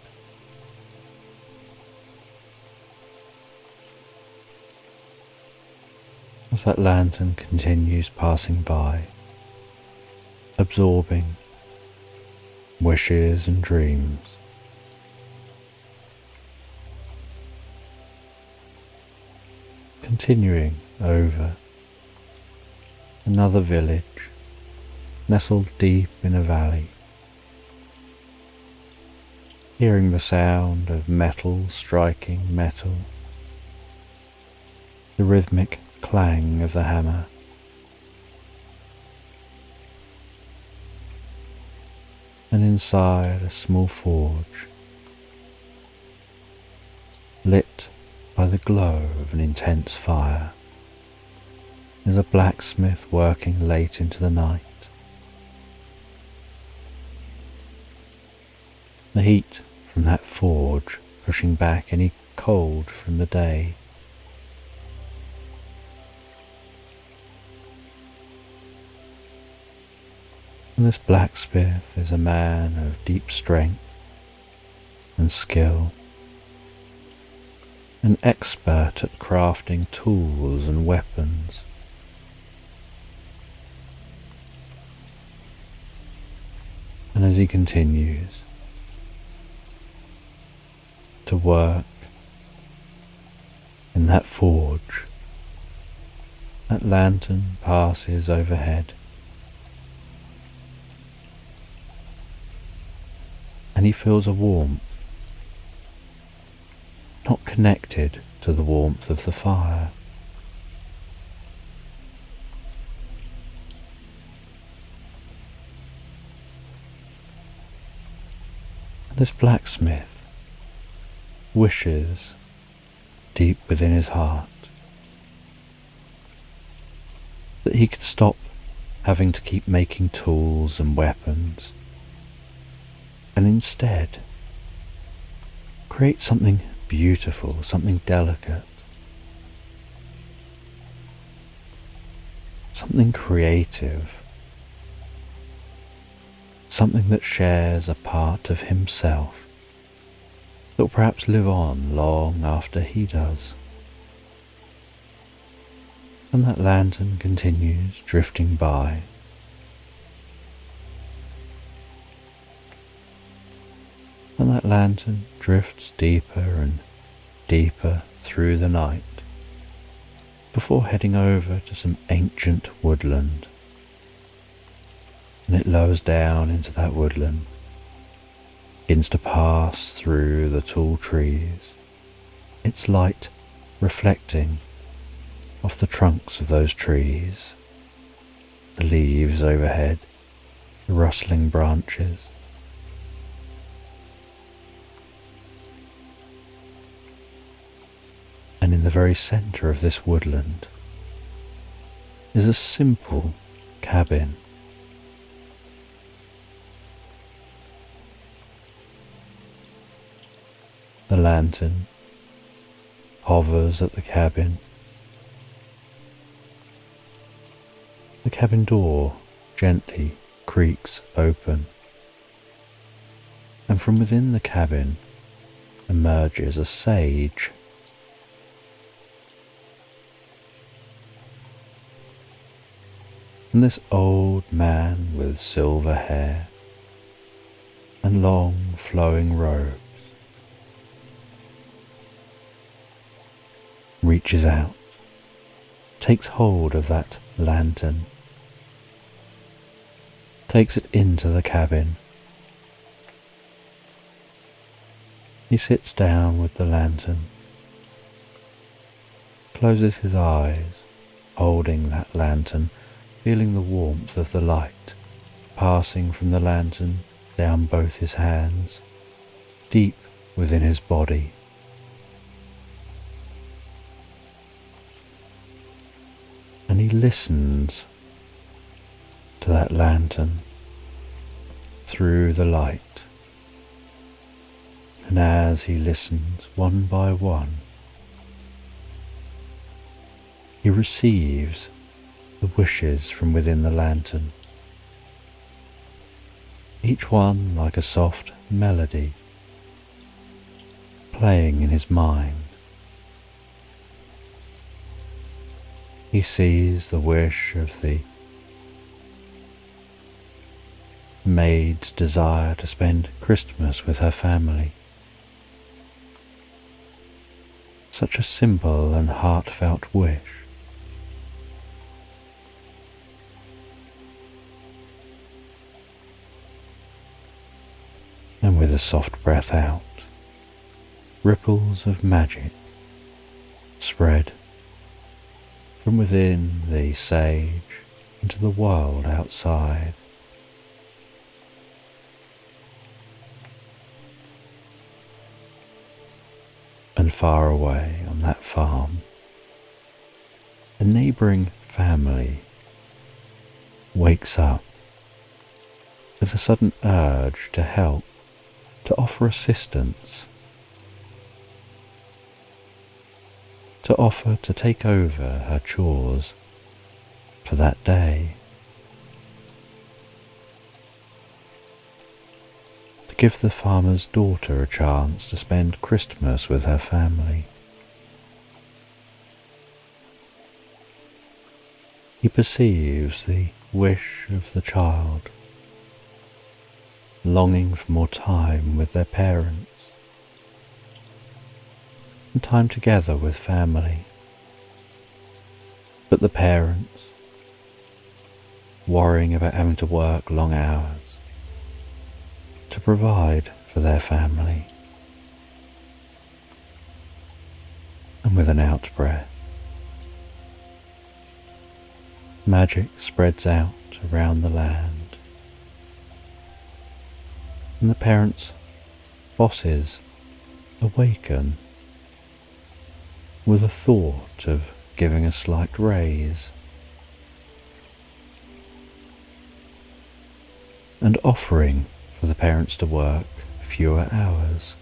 As that lantern continues passing by, absorbing wishes and dreams, continuing over another village nestled deep in a valley, hearing the sound of metal striking metal, the rhythmic clang of the hammer, and inside a small forge, lit by the glow of an intense fire, is a blacksmith working late into the night. The heat from that forge pushing back any cold from the day. And this blacksmith is a man of deep strength and skill, an expert at crafting tools and weapons. And as he continues to work in that forge, that lantern passes overhead, and he feels a warmth, not connected to the warmth of the fire. This blacksmith wishes deep within his heart that he could stop having to keep making tools and weapons, and instead create something beautiful, something delicate, something creative, something that shares a part of himself that will perhaps live on long after he does. And that lantern continues drifting by, and that lantern drifts deeper and deeper through the night before heading over to some ancient woodland. And it lowers down into that woodland, begins to pass through the tall trees, its light reflecting off the trunks of those trees, the leaves overhead, the rustling branches. And in the very centre of this woodland is a simple cabin. The lantern hovers at the cabin. The cabin door gently creaks open, and from within the cabin emerges a sage. And this old man with silver hair and long flowing robes reaches out, takes hold of that lantern, takes it into the cabin. He sits down with the lantern, closes his eyes, holding that lantern, feeling the warmth of the light passing from the lantern down both his hands, deep within his body. And he listens to that lantern through the light. And as he listens one by one, He receives the wishes from within the lantern, each one like a soft melody playing in his mind. He sees the wish of the maid's desire to spend Christmas with her family. Such a simple and heartfelt wish. And with a soft breath out, ripples of magic spread from within the sage into the world outside. And far away on that farm, a neighbouring family wakes up with a sudden urge to help, to offer assistance, to offer to take over her chores for that day, to give the farmer's daughter a chance to spend Christmas with her family. He perceives the wish of the child, longing for more time with their parents, and time together with family. But the parents, worrying about having to work long hours to provide for their family. And with an out-breath, magic spreads out around the land, and the parents' bosses awaken with a thought of giving a slight raise and offering for the parents to work fewer hours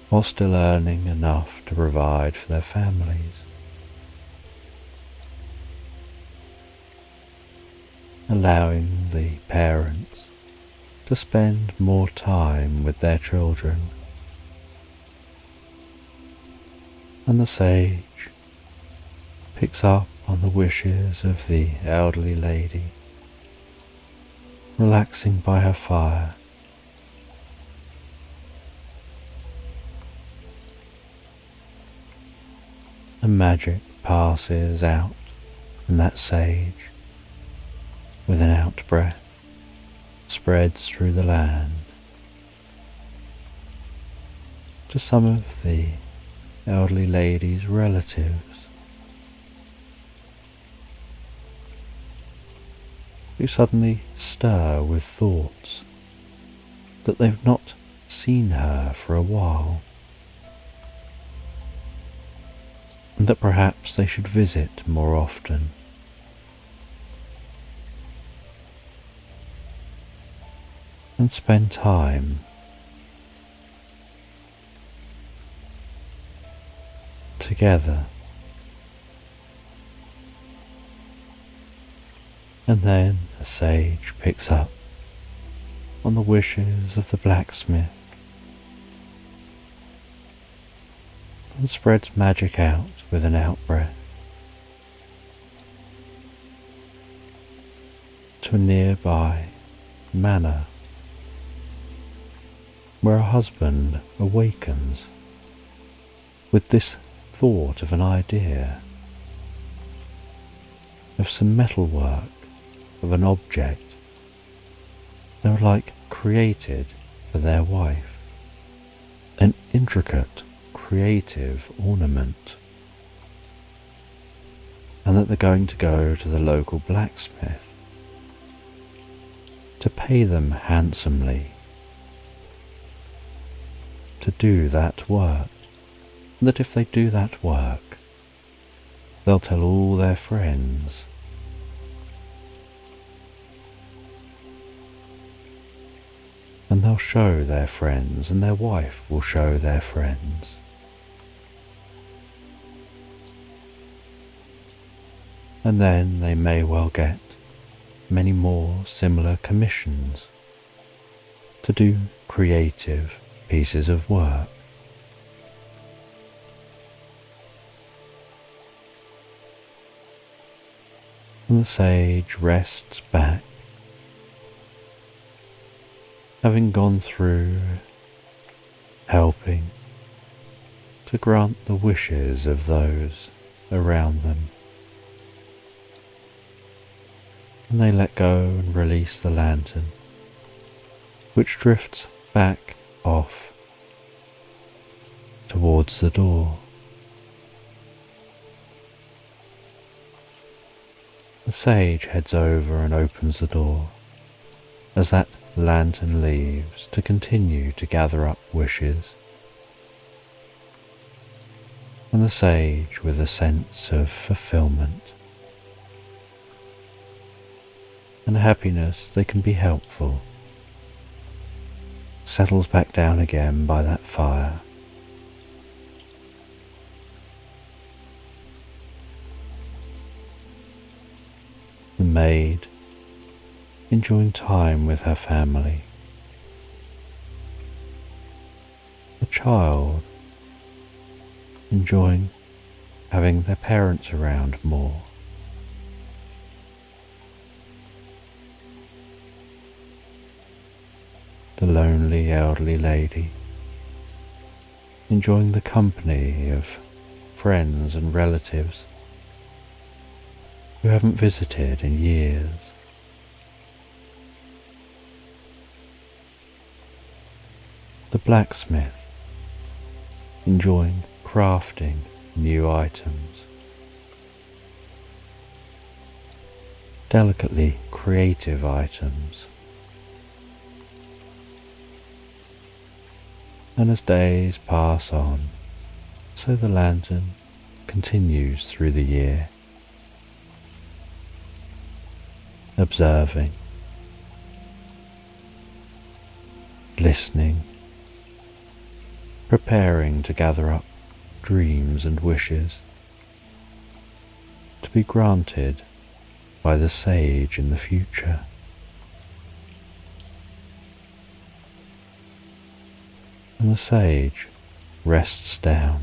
while still earning enough to provide for their families, allowing the parents to spend more time with their children. And the sage picks up on the wishes of the elderly lady, relaxing by her fire. And magic passes out from that sage with an out-breath, spreads through the land to some of the elderly lady's relatives, who suddenly stir with thoughts that they've not seen her for a while, and that perhaps they should visit more often. And spend time together. And then a sage picks up on the wishes of the blacksmith and spreads magic out with an out-breath to a nearby manor where a husband awakens with this thought of an idea, of some metalwork, of an object they would like created for their wife, an intricate, creative ornament, and that they're going to go to the local blacksmith to pay them handsomely to do that work, and that if they do that work, they'll tell all their friends. And they'll show their friends, and their wife will show their friends. and then they may well get many more similar commissions to do creative pieces of work. And the sage rests back, having gone through helping to grant the wishes of those around them. And they let go and release the lantern, which drifts back off towards the door. The sage heads over and opens the door as that lantern leaves to continue to gather up wishes. And the sage, with a sense of fulfillment and happiness they can be helpful, settles back down again by that fire. The maid, enjoying time with her family. The child, enjoying having their parents around more. The lonely elderly lady, enjoying the company of friends and relatives who haven't visited in years. The blacksmith, enjoying crafting new items, delicately creative items. And as days pass on, so the lantern continues through the year, observing, listening, preparing to gather up dreams and wishes to be granted by the sage in the future. And the sage rests down,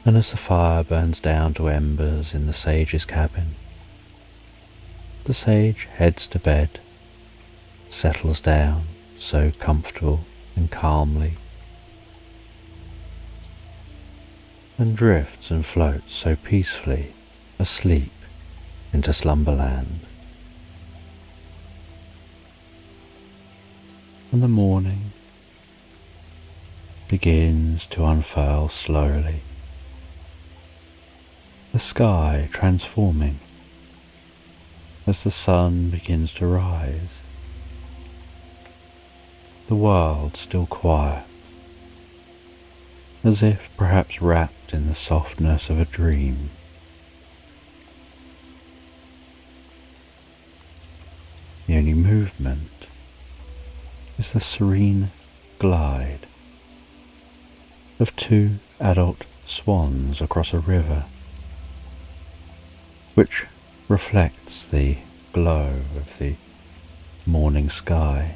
and as the fire burns down to embers in the sage's cabin, the sage heads to bed, settles down so comfortable and calmly, and drifts and floats so peacefully asleep into Slumberland. And the morning begins to unfurl slowly, the sky transforming as the sun begins to rise, the world still quiet, as if perhaps wrapped in the softness of a dream. The only movement is the serene glide of two adult swans across a river, which reflects the glow of the morning sky.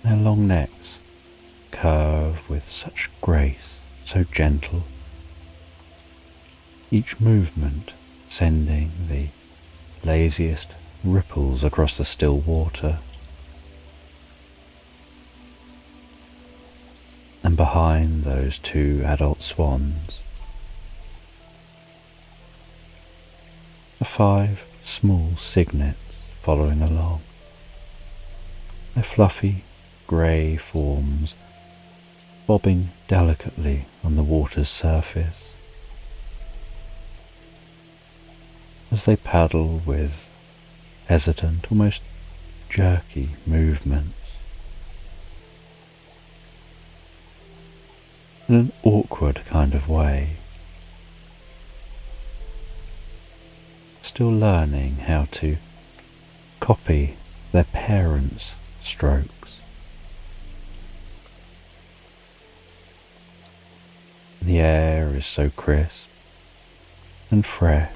Their long necks curve with such grace, so gentle, each movement sending the laziest ripples across the still water. And behind those two adult swans are 5 small cygnets following along, their fluffy grey forms bobbing delicately on the water's surface as they paddle with hesitant, almost jerky movements. In an awkward kind of way, still learning how to copy their parents' strokes. The air is so crisp and fresh,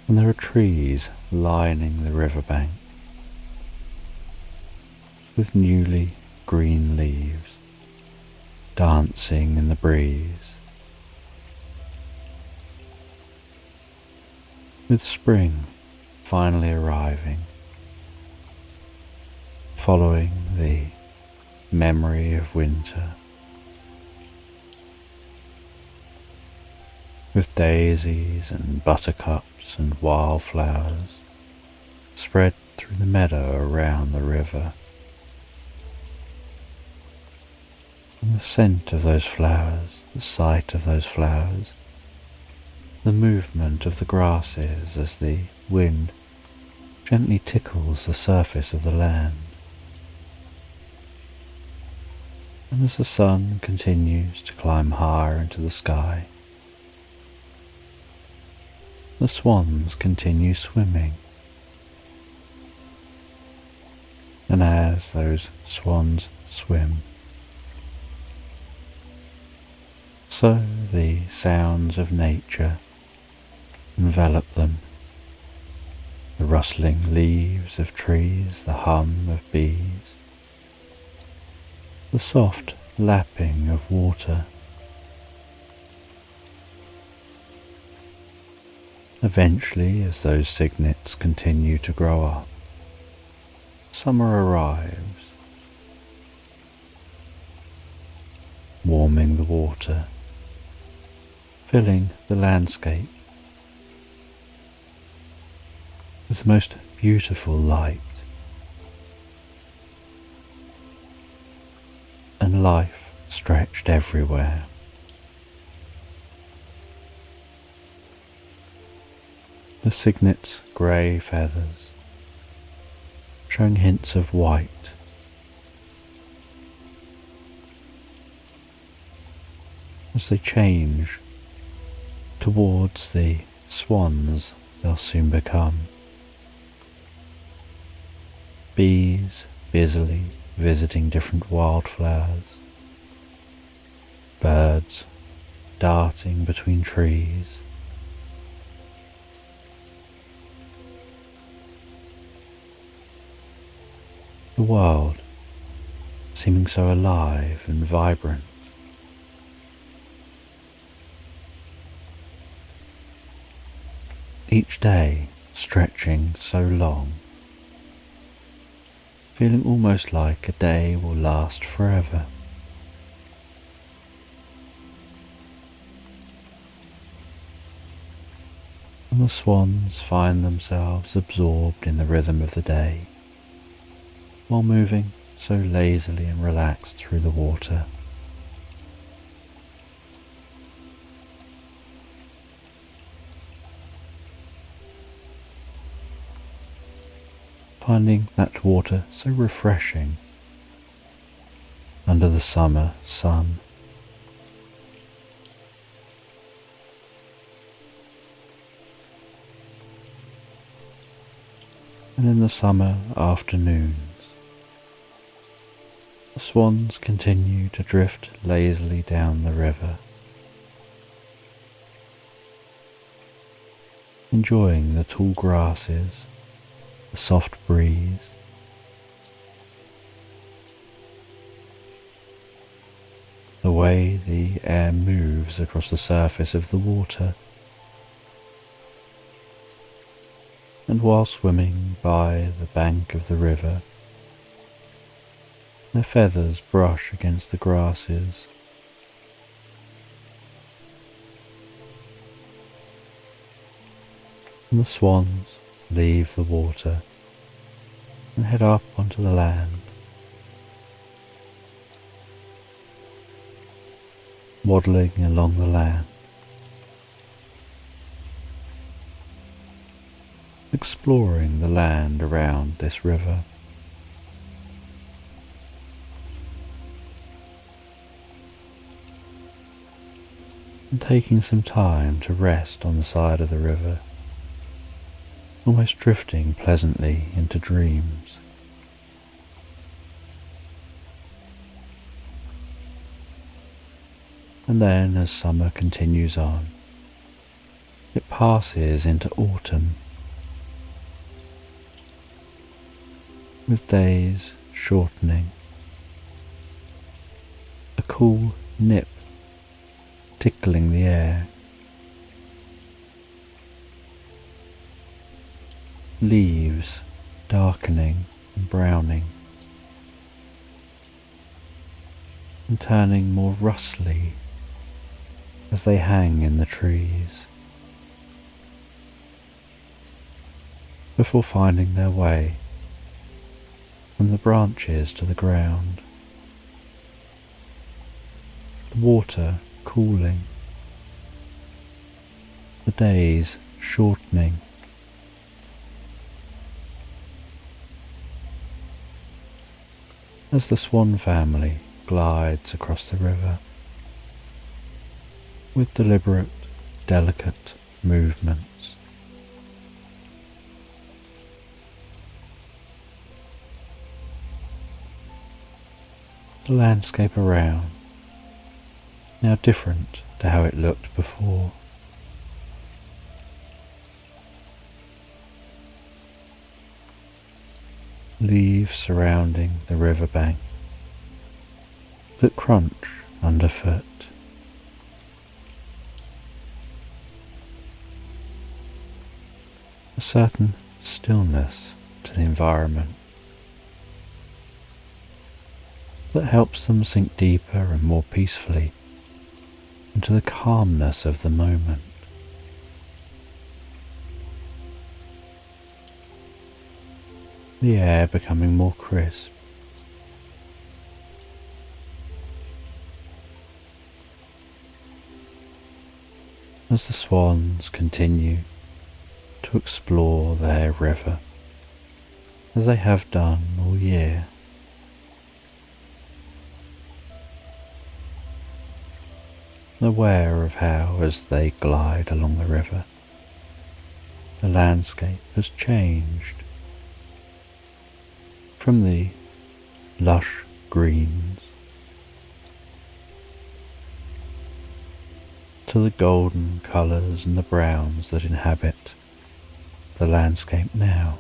and there are trees lining the riverbank with newly green leaves dancing in the breeze. With spring finally arriving, following the memory of winter, with daisies and buttercups and wildflowers spread through the meadow around the river. And the scent of those flowers, the sight of those flowers, the movement of the grasses as the wind gently tickles the surface of the land. And as the sun continues to climb higher into the sky, the swans continue swimming. And as those swans swim, so the sounds of nature envelop them. The rustling leaves of trees, the hum of bees, the soft lapping of water. Eventually, as those cygnets continue to grow up, summer arrives, warming the water, filling the landscape with the most beautiful light, and life stretched everywhere. The cygnet's grey feathers showing hints of white, as they change towards the swans they'll soon become. Bees busily visiting different wildflowers, birds darting between trees, the world seeming so alive and vibrant. Each day stretching so long, feeling almost like a day will last forever. And the swans find themselves absorbed in the rhythm of the day, while moving so lazily and relaxed through the water. Finding that water so refreshing under the summer sun. And in the summer afternoons, the swans continue to drift lazily down the river, enjoying the tall grasses, the soft breeze, the way the air moves across the surface of the water. And while swimming by the bank of the river, their feathers brush against the grasses, and the swans leave the water and head up onto the land, waddling along the land, exploring the land around this river. And taking some time to rest on the side of the river, almost drifting pleasantly into dreams. And then as summer continues on, it passes into autumn, with days shortening, a cool nip tickling the air, leaves darkening and browning, and turning more rustly as they hang in the trees, before finding their way from the branches to the ground, the water cooling, the days shortening, as the swan family glides across the river with deliberate, delicate movements. The landscape around, now different to how it looked before. Leaves surrounding the riverbank that crunch underfoot. A certain stillness to the environment that helps them sink deeper and more peacefully into the calmness of the moment. The air becoming more crisp, as the swans continue to explore their river, as they have done all year. Aware of how, as they glide along the river, the landscape has changed from the lush greens to the golden colours and the browns that inhabit the landscape now,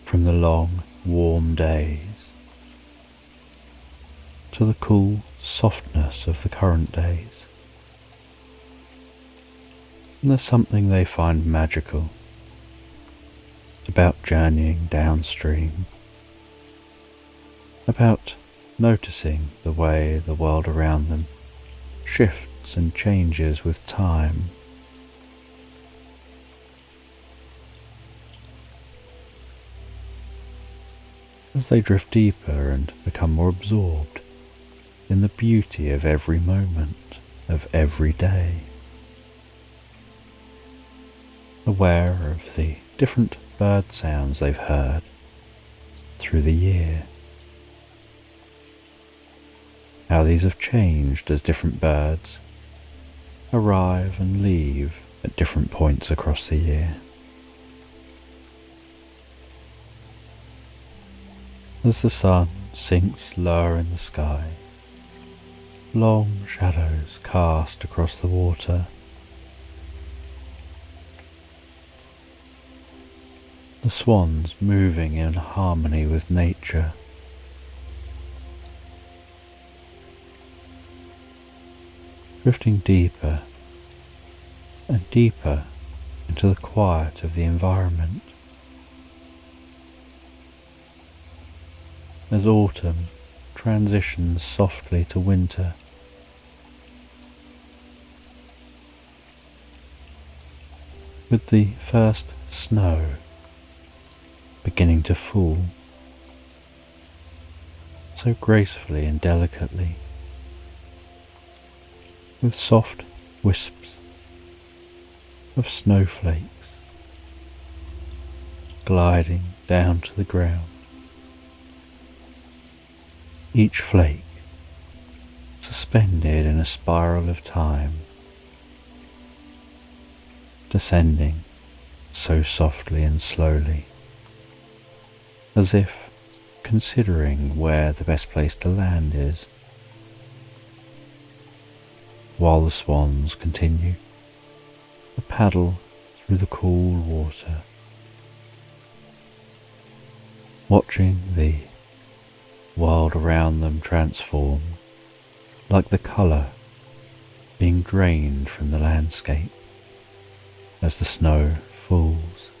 from the long, warm days to the cool softness of the current days. And there's something they find magical about journeying downstream, about noticing the way the world around them shifts and changes with time. As they drift deeper and become more absorbed in the beauty of every moment of every day, aware of the different bird sounds they've heard through the year, how these have changed as different birds arrive and leave at different points across the year. As the sun sinks lower in the sky, long shadows cast across the water. The swans moving in harmony with nature. Drifting deeper and deeper into the quiet of the environment. As autumn transitions softly to winter, with the first snow beginning to fall so gracefully and delicately, with soft wisps of snowflakes gliding down to the ground, each flake suspended in a spiral of time, descending so softly and slowly, as if considering where the best place to land is while the swans continue to paddle through the cool water, watching the world around them transform like the colour being drained from the landscape as the snow falls.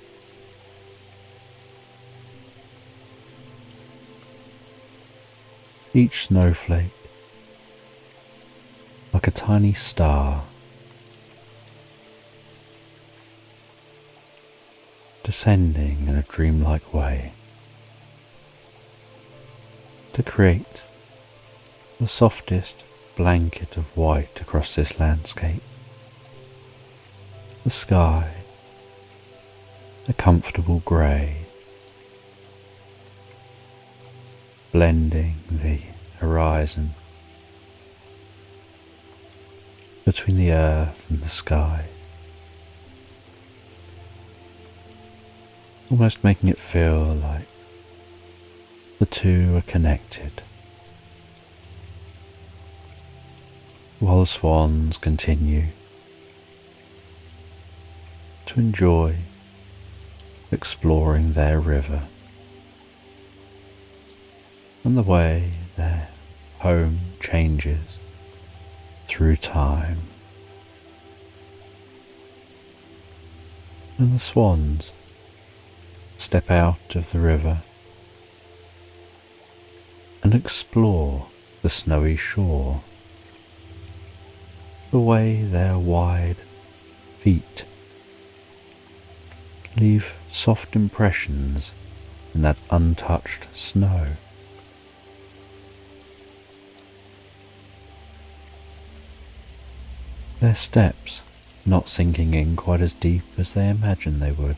Each snowflake like a tiny star descending in a dreamlike way to create the softest blanket of white across this landscape. The sky, a comfortable grey, blending the horizon between the earth and the sky, almost making it feel like the two are connected, while the swans continue to enjoy exploring their river and the way their home changes through time. And the swans step out of the river and explore the snowy shore, the way their wide feet leave soft impressions in that untouched snow. Their steps not sinking in quite as deep as they imagined they would.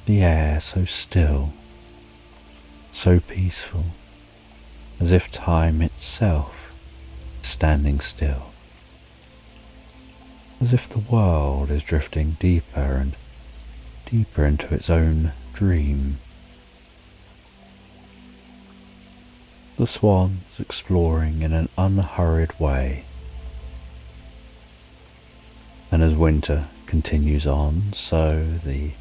The air so still, so peaceful, as if time itself is standing still, as if the world is drifting deeper and deeper into its own dream. The swans exploring in an unhurried way, and as winter continues on, so the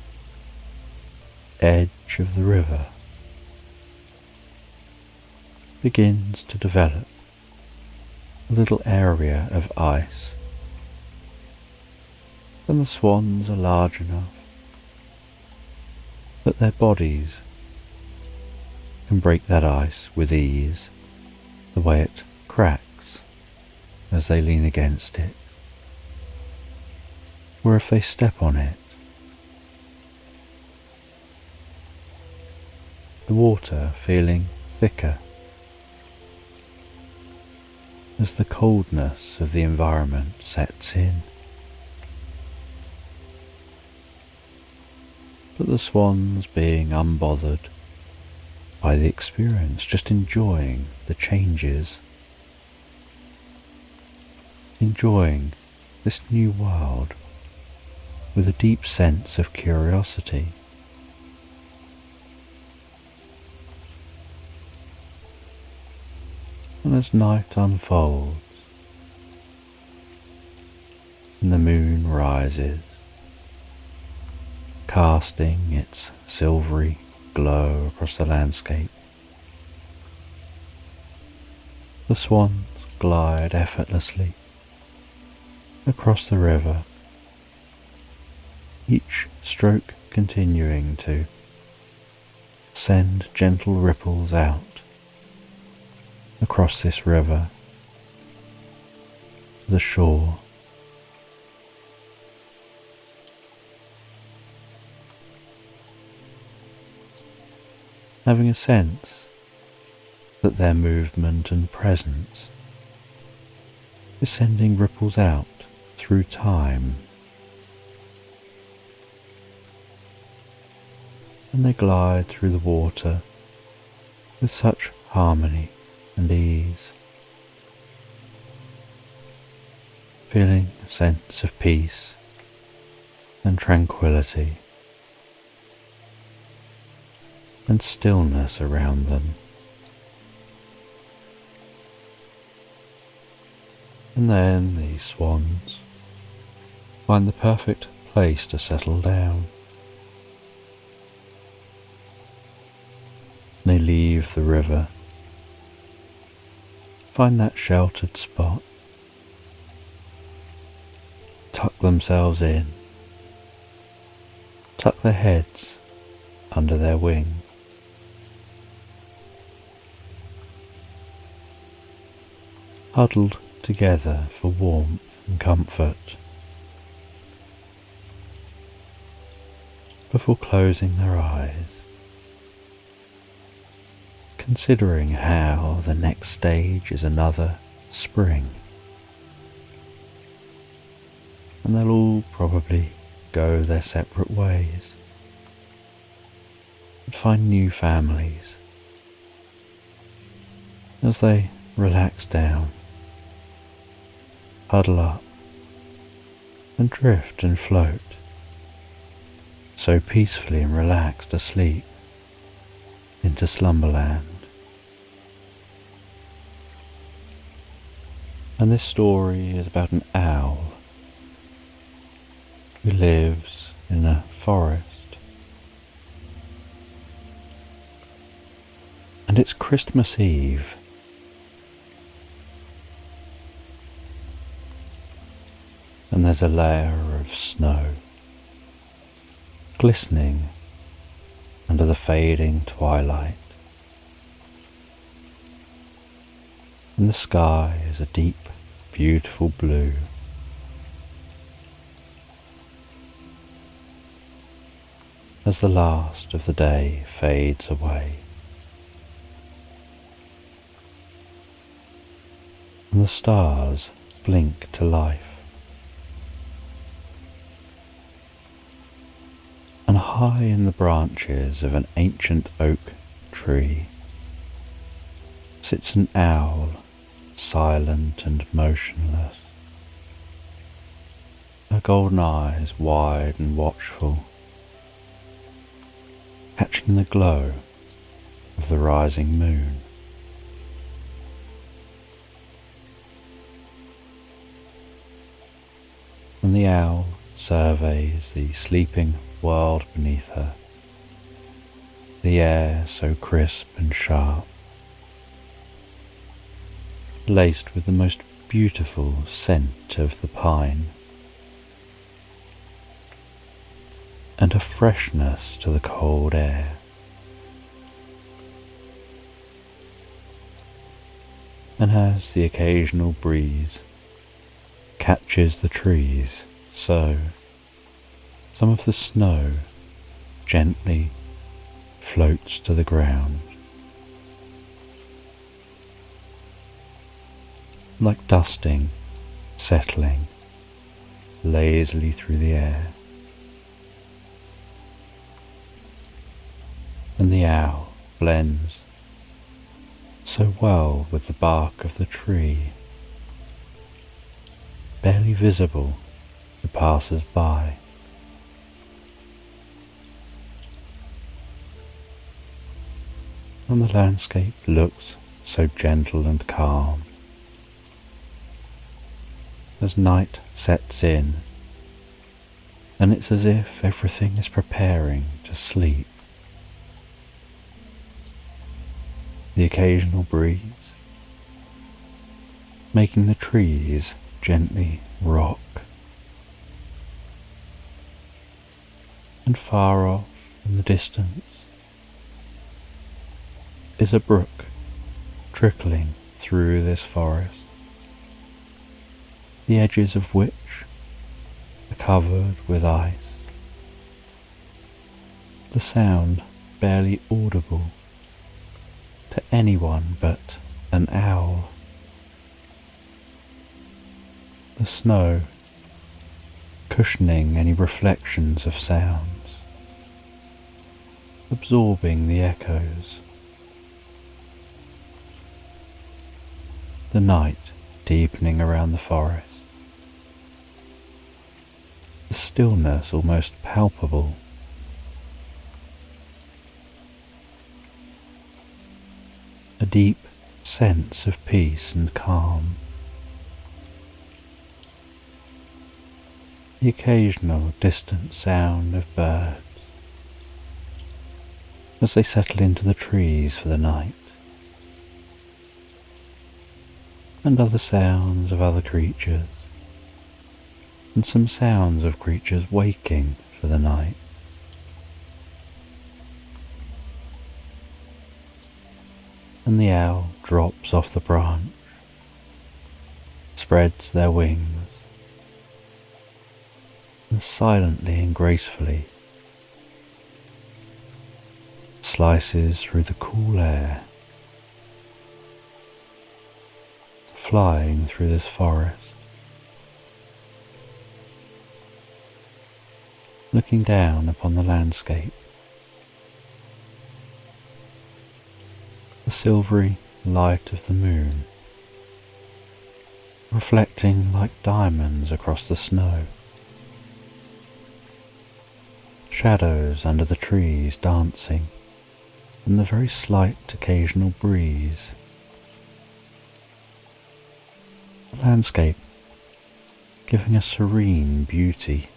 edge of the river begins to develop a little area of ice, and the swans are large enough that their bodies can break that ice with ease, the way it cracks as they lean against it, or if they step on it. The water feeling thicker as the coldness of the environment sets in. But the swans being unbothered by the experience, just enjoying the changes, enjoying this new world with a deep sense of curiosity. And as night unfolds and the moon rises, casting its silvery glow across the landscape, the swans glide effortlessly across the river, each stroke continuing to send gentle ripples out across this river to the shore. Having a sense that their movement and presence is sending ripples out through time, and they glide through the water with such harmony and ease, feeling a sense of peace and tranquility and stillness around them. And then the swans find the perfect place to settle down. They leave the river, find that sheltered spot, tuck themselves in, tuck their heads under their wing. Huddled together for warmth and comfort, before closing their eyes, considering how the next stage is another spring, and they'll all probably go their separate ways and find new families as they relax down, huddle up, and drift and float, so peacefully and relaxed asleep into Slumberland. And this story is about an owl who lives in a forest. And it's Christmas Eve. And there's a layer of snow glistening under the fading twilight. And the sky is a deep, beautiful blue. As the last of the day fades away, and the stars blink to life, and high in the branches of an ancient oak tree sits an owl, silent and motionless, her golden eyes wide and watchful, catching the glow of the rising moon. And the owl surveys the sleeping world beneath her, the air so crisp and sharp, laced with the most beautiful scent of the pine, and a freshness to the cold air. And as the occasional breeze catches the trees, so some of the snow gently floats to the ground, like dusting settling lazily through the air. And the owl blends so well with the bark of the tree, barely visible to passers-by. And the landscape looks so gentle and calm as night sets in, and it's as if everything is preparing to sleep. The occasional breeze making the trees gently rock, and far off in the distance is a brook trickling through this forest, the edges of which are covered with ice, the sound barely audible to anyone but an owl. The snow cushioning any reflections of sounds, absorbing the echoes. The night deepening around the forest, the stillness almost palpable. A deep sense of peace and calm, the occasional distant sound of birds as they settle into the trees for the night, and other sounds of other creatures, and some sounds of creatures waking for the night. And the owl drops off the branch, spreads their wings, and silently and gracefully slices through the cool air, flying through this forest, looking down upon the landscape. The silvery light of the moon reflecting like diamonds across the snow, shadows under the trees dancing, and the very slight occasional breeze. The landscape giving a serene beauty.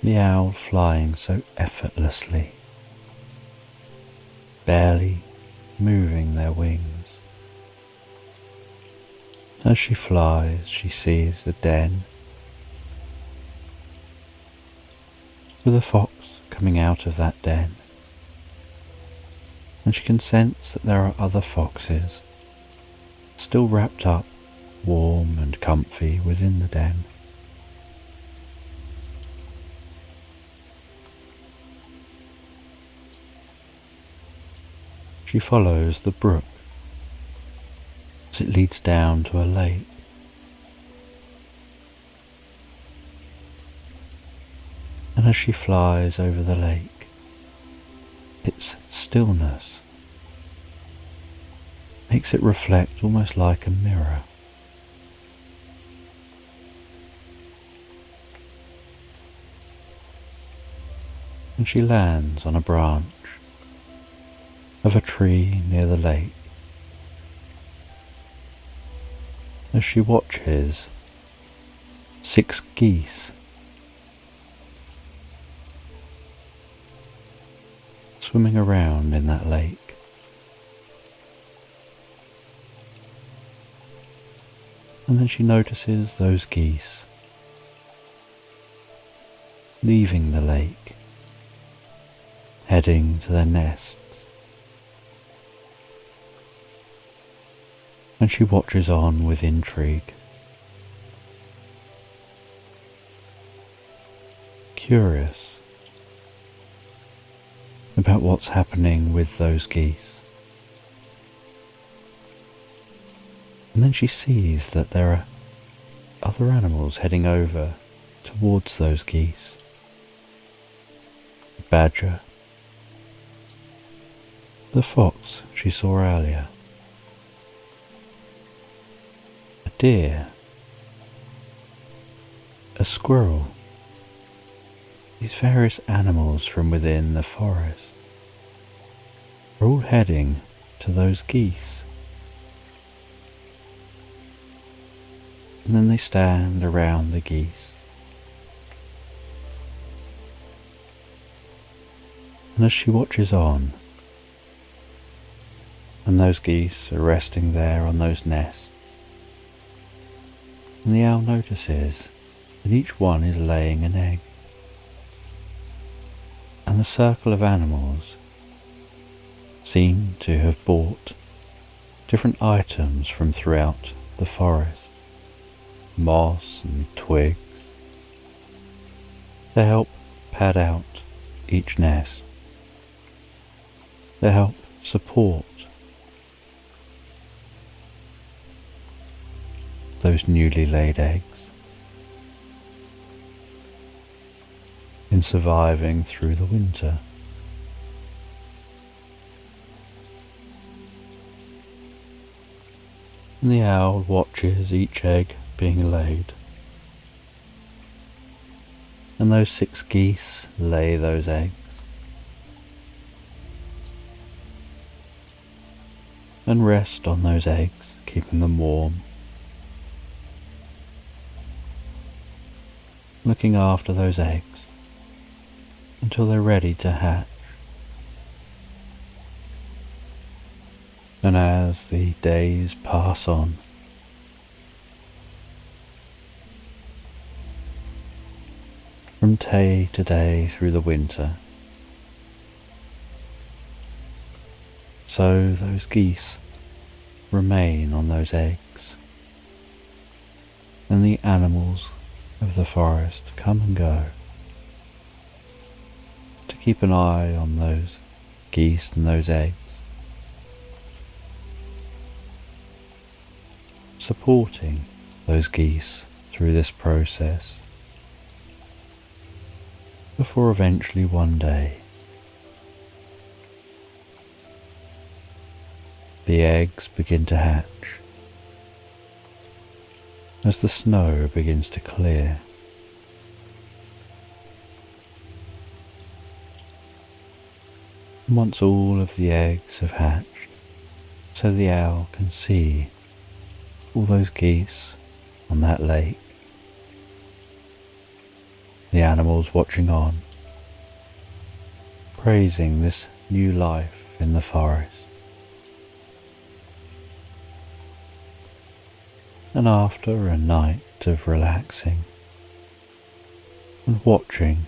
The owl flying so effortlessly, barely moving their wings. As she flies, she sees a den with a fox coming out of that den, and she can sense that there are other foxes still wrapped up warm and comfy within the den. She follows the brook as it leads down to a lake. And as she flies over the lake, its stillness makes it reflect almost like a mirror. And she lands on a branch of a tree near the lake. As she watches 6 geese swimming around in that lake. And then she notices those geese leaving the lake, heading to their nests. And she watches on with intrigue, curious about what's happening with those geese. And then she sees that there are other animals heading over towards those geese. The badger, the fox she saw earlier, a deer, a squirrel. These various animals from within the forest are all heading to those geese. And then they stand around the geese. And as she watches on, and those geese are resting there on those nests, and the owl notices that each one is laying an egg. And the circle of animals seem to have bought different items from throughout the forest, moss and twigs, to help pad out each nest, to help support those newly laid eggs in surviving through the winter. And the owl watches each egg being laid, and those 6 geese lay those eggs, and rest on those eggs, keeping them warm, looking after those eggs until they're ready to hatch. And as the days pass on, from day to day through the winter, so those geese remain on those eggs, and the animals of the forest come and go to keep an eye on those geese and those eggs, supporting those geese through this process, before eventually one day the eggs begin to hatch as the snow begins to clear. And once all of the eggs have hatched, so the owl can see all those geese on that lake, the animals watching on, praising this new life in the forest. And after a night of relaxing and watching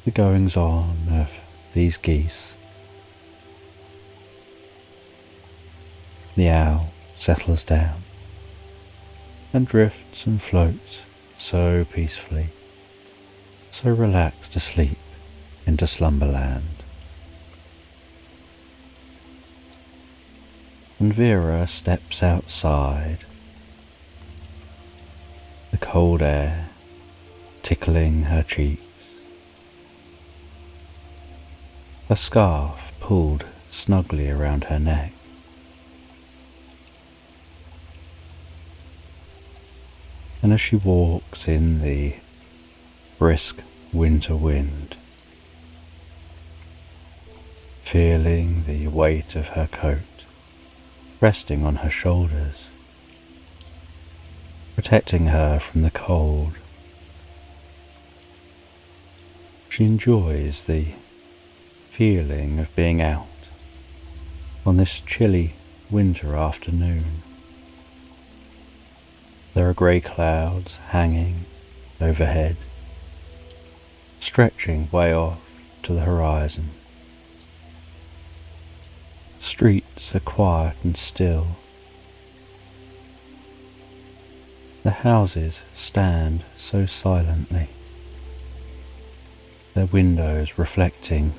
the goings on of these geese, the owl settles down and drifts and floats so peacefully, so relaxed asleep into Slumberland. And Vera steps outside, the cold air tickling her cheeks, a scarf pulled snugly around her neck. And as she walks in the brisk winter wind, feeling the weight of her coat resting on her shoulders, protecting her from the cold, she enjoys the feeling of being out on this chilly winter afternoon. There are grey clouds hanging overhead, stretching way off to the horizon. Streets are quiet and still. The houses stand so silently, their windows reflecting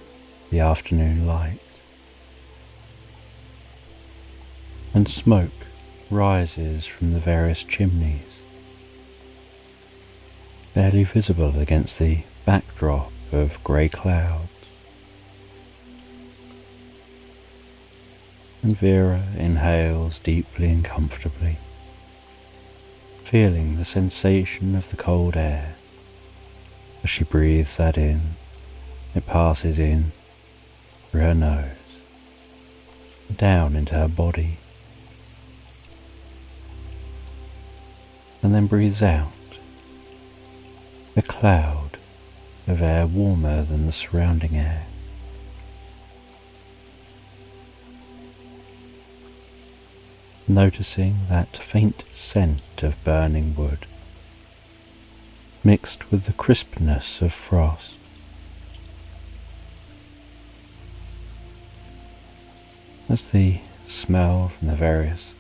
the afternoon light. And smoke rises from the various chimneys, barely visible against the backdrop of grey clouds. And Vera inhales deeply and comfortably, feeling the sensation of the cold air. As she breathes that in, it passes in through her nose, down into her body, and then breathes out, a cloud of air warmer than the surrounding air. Noticing that faint scent of burning wood, mixed with the crispness of frost. As the smell from the various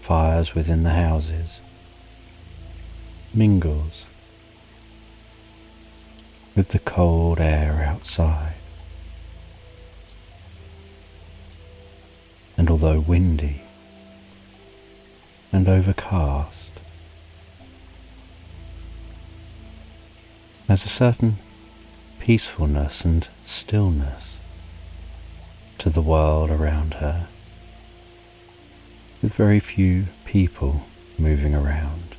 fires within the houses mingles with the cold air outside. And although windy and overcast, there's a certain peacefulness and stillness to the world around her, with very few people moving around.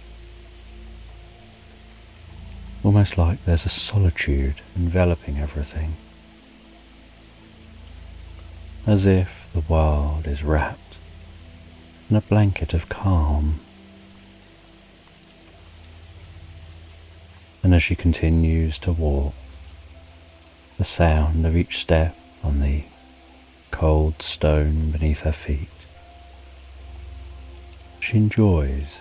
Almost like there's a solitude enveloping everything, as if the world is wrapped in a blanket of calm. And as she continues to walk, the sound of each step on the cold stone beneath her feet, she enjoys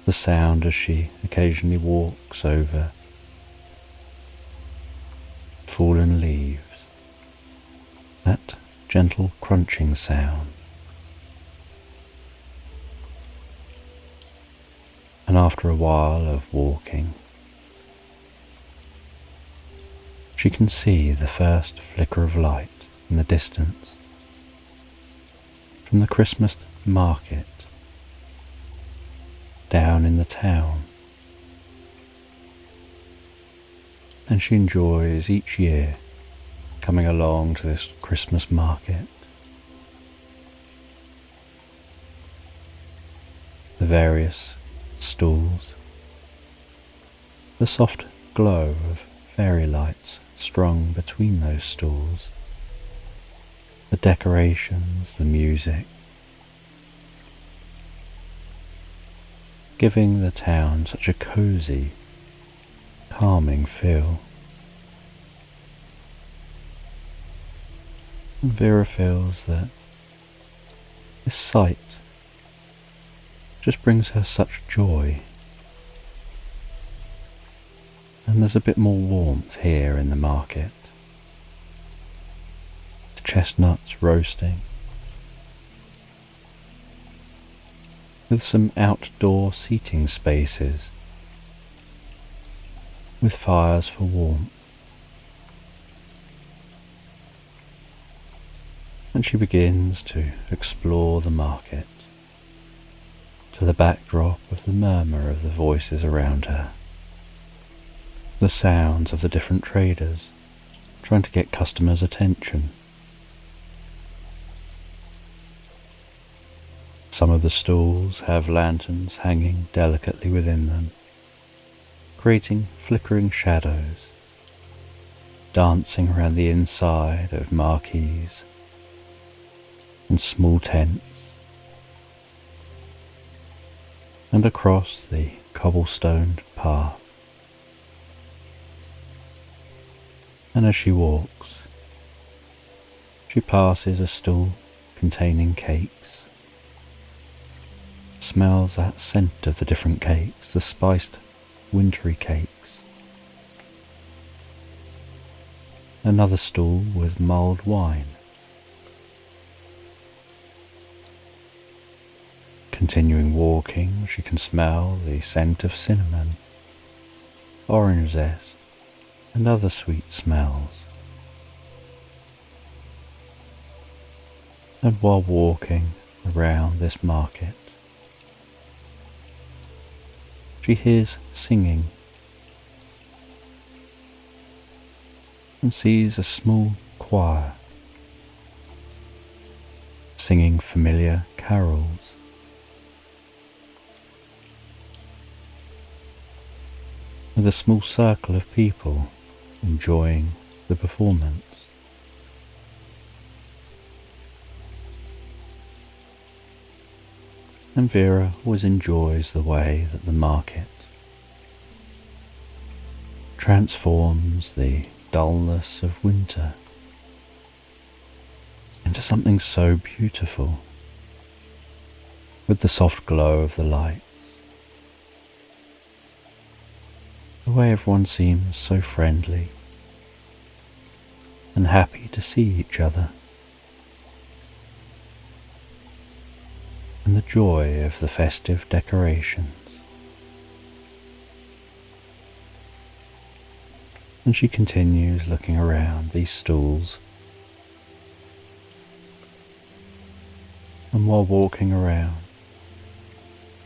the sound as she occasionally walks over fallen leaves, that gentle crunching sound. And after a while of walking, she can see the first flicker of light in the distance from the Christmas market down in the town. And she enjoys each year coming along to this Christmas market. The various stalls, the soft glow of fairy lights strung between those stalls, the decorations, the music, giving the town such a cosy, calming feel. And Vera feels that this sight just brings her such joy. And there's a bit more warmth here in the market. The chestnuts roasting, with some outdoor seating spaces, with fires for warmth. And she begins to explore the market to the backdrop of the murmur of the voices around her, the sounds of the different traders trying to get customers' attention. Some of the stalls have lanterns hanging delicately within them, creating flickering shadows, dancing around the inside of marquees and small tents, and across the cobblestoned path. And as she walks, she passes a stall containing cakes, smells that scent of the different cakes, the spiced wintry cakes. Another stall with mulled wine. Continuing walking, she can smell the scent of cinnamon, orange zest, and other sweet smells. And while walking around this market, she hears singing and sees a small choir singing familiar carols. With a small circle of people enjoying the performance. And Vera always enjoys the way that the market transforms the dullness of winter into something so beautiful, with the soft glow of the lights. The way everyone seems so friendly and happy to see each other, and the joy of the festive decorations. And she continues looking around these stalls, and while walking around,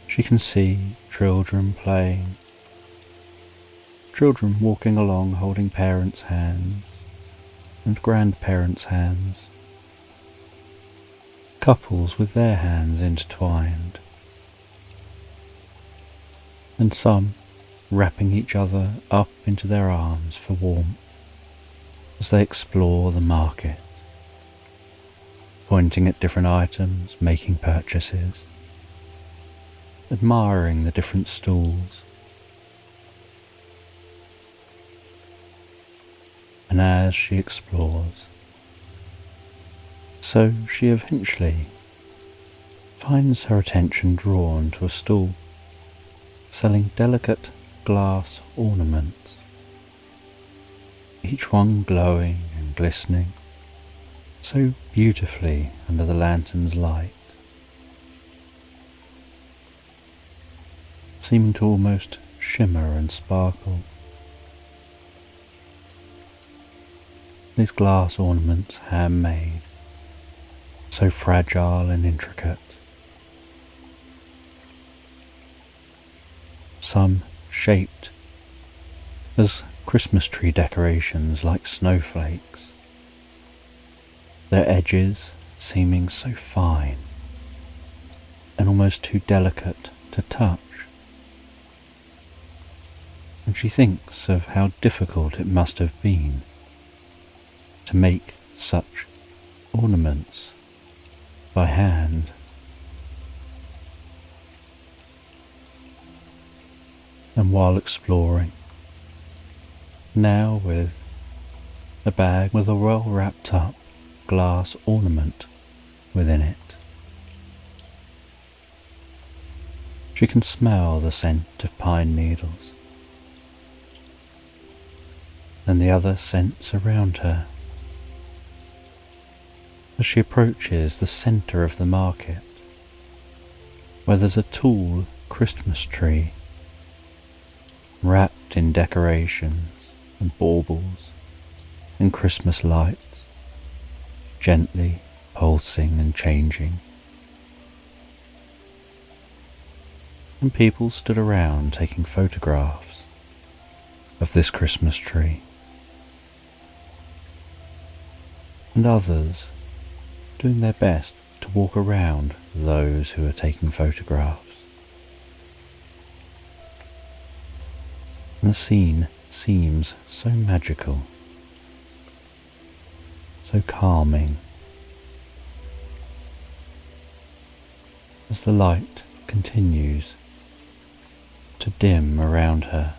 she can see children playing, children walking along holding parents' hands and grandparents' hands, couples with their hands intertwined, and some wrapping each other up into their arms for warmth as they explore the market, pointing at different items, making purchases, admiring the different stalls, as she explores, so she eventually finds her attention drawn to a stall selling delicate glass ornaments, each one glowing and glistening so beautifully under the lantern's light, seeming to almost shimmer and sparkle. These glass ornaments, handmade, so fragile and intricate, some shaped as Christmas tree decorations like snowflakes, their edges seeming so fine and almost too delicate to touch. And she thinks of how difficult it must have been to make such ornaments by hand. And while exploring, now with a bag with a well wrapped up glass ornament within it, she can smell the scent of pine needles and the other scents around her as she approaches the centre of the market, where there's a tall Christmas tree wrapped in decorations and baubles and Christmas lights, gently pulsing and changing. And people stood around taking photographs of this Christmas tree, and others doing their best to walk around those who are taking photographs. And the scene seems so magical, so calming, as the light continues to dim around her.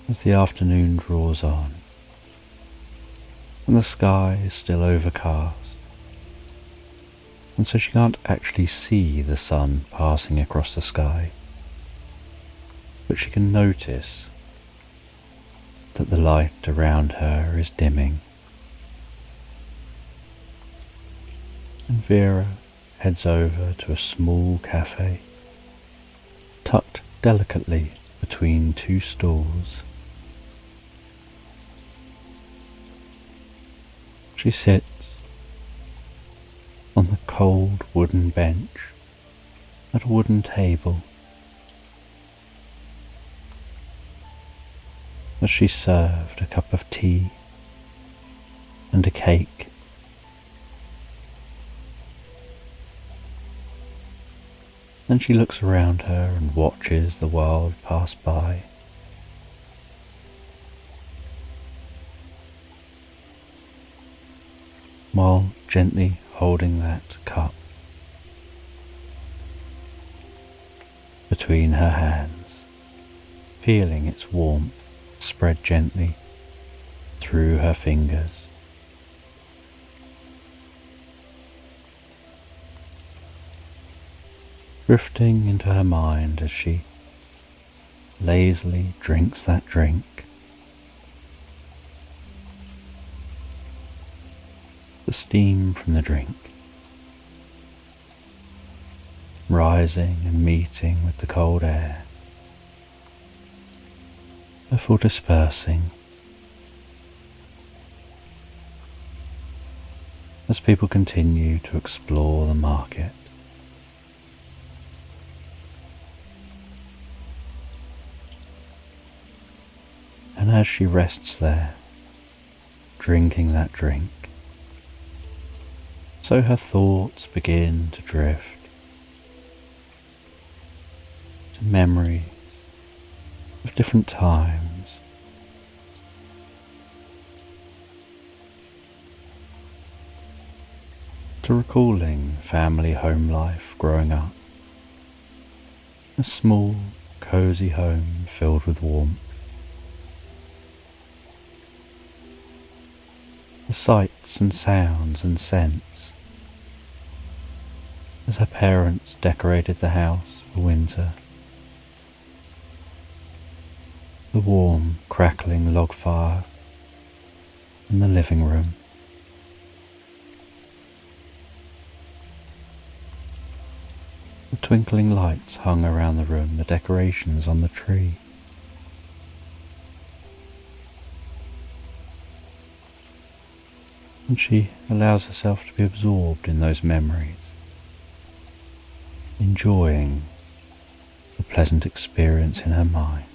As the afternoon draws on, and the sky is still overcast, and so she can't actually see the sun passing across the sky, but she can notice that the light around her is dimming. And Vera heads over to a small cafe, tucked delicately between two stalls. She sits on the cold wooden bench at a wooden table as she's served a cup of tea and a cake. Then she looks around her and watches the world pass by. While gently holding that cup between her hands, feeling its warmth spread gently through her fingers. Drifting into her mind as she lazily drinks that drink. The steam from the drink rising and meeting with the cold air before dispersing as people continue to explore the market. And as she rests there, drinking that drink, so her thoughts begin to drift to memories of different times, to recalling family home life growing up, a small, cosy home filled with warmth, the sights and sounds and scents, as her parents decorated the house for winter. The warm, crackling log fire in the living room. The twinkling lights hung around the room, the decorations on the tree. And she allows herself to be absorbed in those memories, enjoying the pleasant experience in her mind.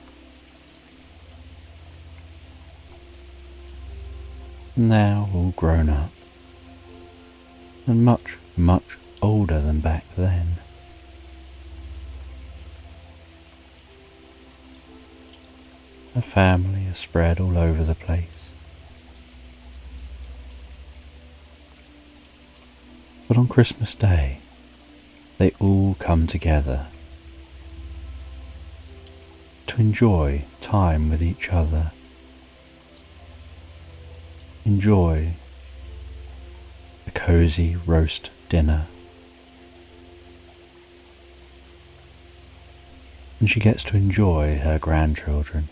Now all grown up, and much, much older than back then. Her family are spread all over the place. But on Christmas Day, they all come together to enjoy time with each other, enjoy a cosy roast dinner. And she gets to enjoy her grandchildren,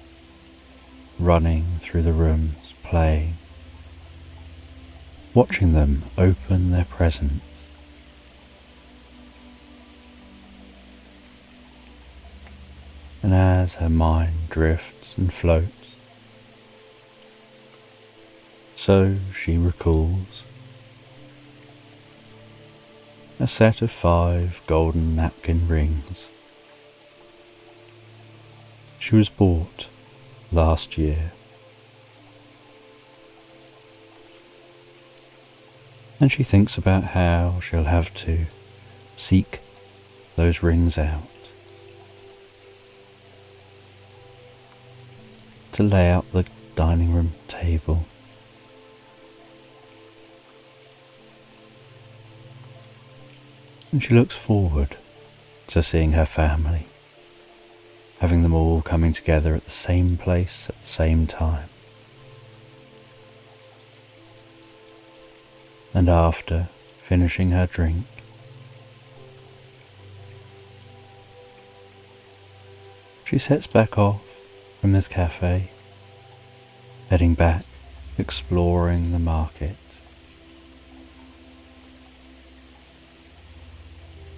running through the rooms, playing, watching them open their presents. And as her mind drifts and floats, so she recalls a set of 5 golden napkin rings she was bought last year. And she thinks about how she'll have to seek those rings out, to lay out the dining room table, and she looks forward to seeing her family, having them all coming together at the same place at the same time. And after finishing her drink, she sets back off from this cafe, heading back, exploring the market.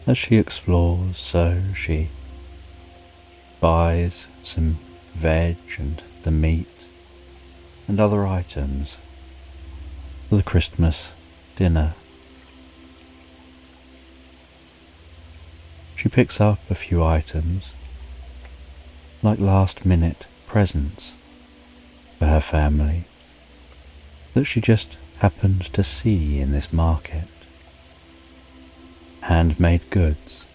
As she explores, so she buys some veg and the meat and other items for the Christmas dinner. She picks up a few items, like last-minute presents for her family, that she just happened to see in this market. Handmade goods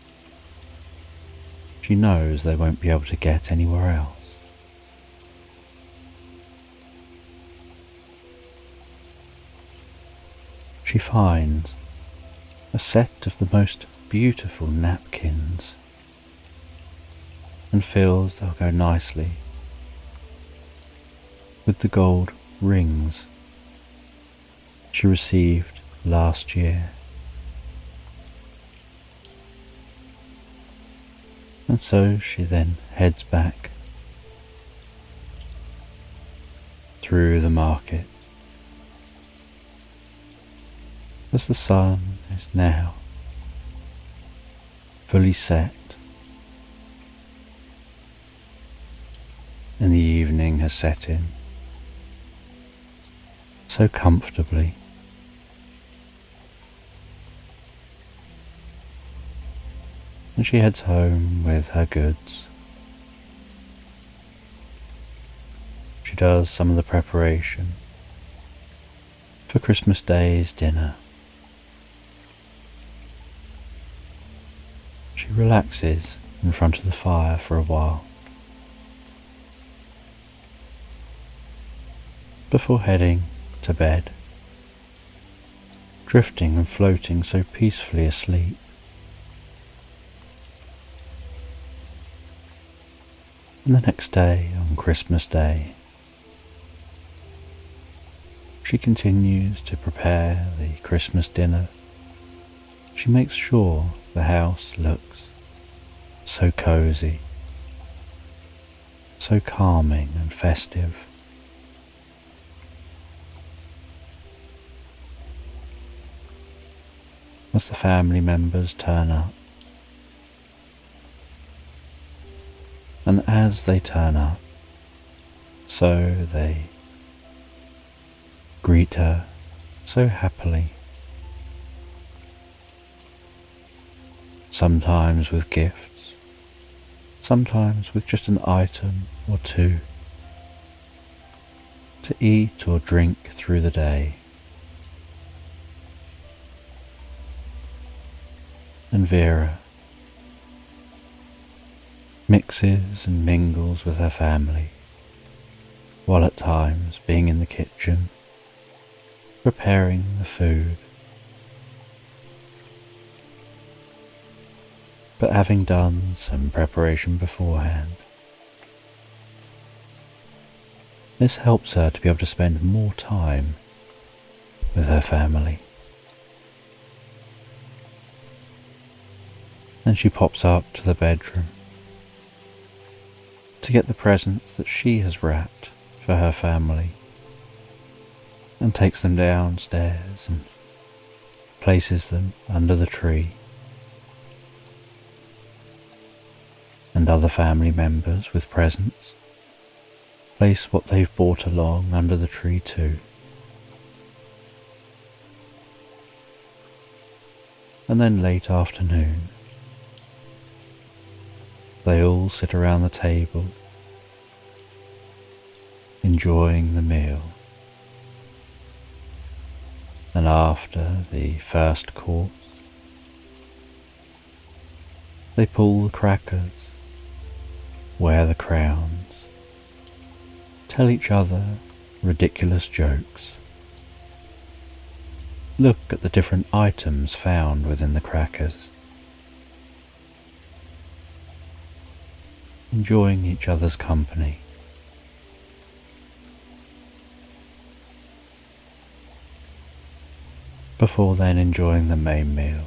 she knows they won't be able to get anywhere else. She finds a set of the most beautiful napkins and feels they'll go nicely with the gold rings she received last year. And so she then heads back through the market as the sun is now fully set and the evening has set in so comfortably. And she heads home with her goods. She does some of the preparation for Christmas Day's dinner. She relaxes in front of the fire for a while before heading to bed, drifting and floating so peacefully asleep. And the next day, on Christmas Day, she she continues to prepare the Christmas dinner, she makes sure the house looks so cozy, so calming and festive. As the family members turn up, and as they turn up, so they greet her so happily, sometimes with gifts, sometimes with just an item or two to eat or drink through the day. And Vera mixes and mingles with her family, while at times being in the kitchen, preparing the food. But having done some preparation beforehand, this helps her to be able to spend more time with her family. Then she pops up to the bedroom to get the presents that she has wrapped for her family, and takes them downstairs and places them under the tree. And other family members with presents place what they've brought along under the tree too. And then late afternoon, they all sit around the table, enjoying the meal. And after the first course, they pull the crackers, wear the crowns, tell each other ridiculous jokes, look at the different items found within the crackers, enjoying each other's company. Before then enjoying the main meal.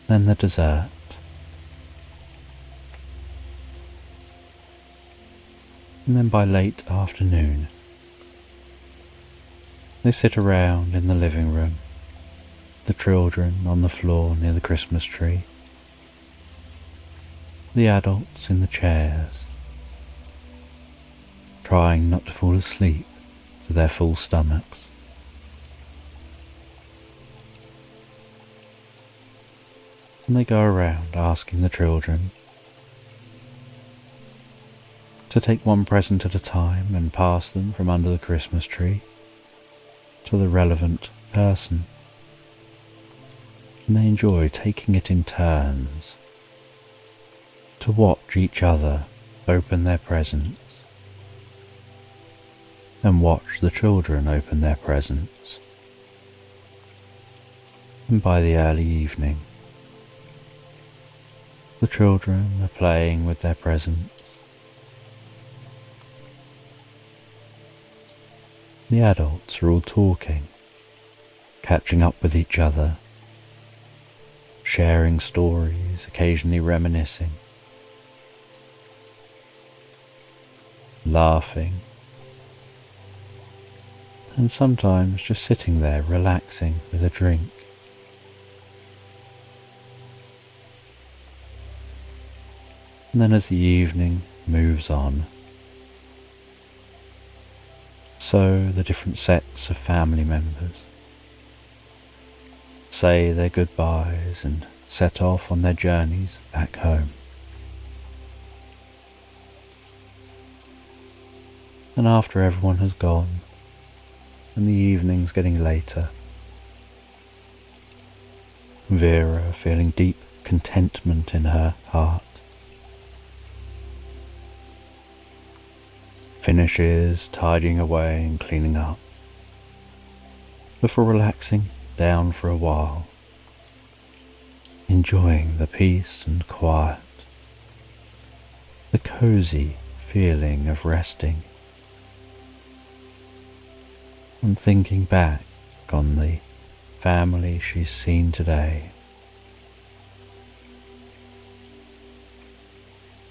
Then the dessert. And then by late afternoon, they sit around in the living room, the children on the floor near the Christmas tree, the adults in the chairs, trying not to fall asleep to their full stomachs. And they go around asking the children to take one present at a time and pass them from under the Christmas tree to the relevant person. And they enjoy taking it in turns to watch each other open their presents and watch the children open their presents. And by the early evening, the children are playing with their presents. The adults are all talking, catching up with each other, sharing stories, occasionally reminiscing, laughing, and sometimes just sitting there relaxing with a drink. And then as the evening moves on, so the different sets of family members say their goodbyes and set off on their journeys back home. And after everyone has gone and the evening's getting later, Vera, feeling deep contentment in her heart, finishes tidying away and cleaning up before relaxing down for a while, enjoying the peace and quiet, the cozy feeling of resting and thinking back on the family she's seen today,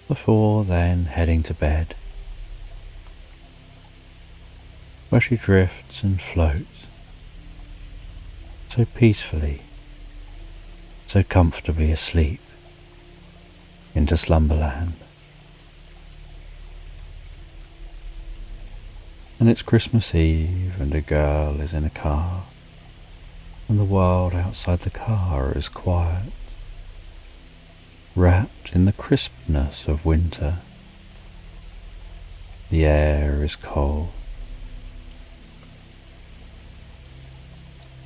before then heading to bed, where she drifts and floats so peacefully, so comfortably asleep into Slumberland. And it's Christmas Eve and a girl is in a car, and the world outside the car is quiet, wrapped in the crispness of winter. The air is cold,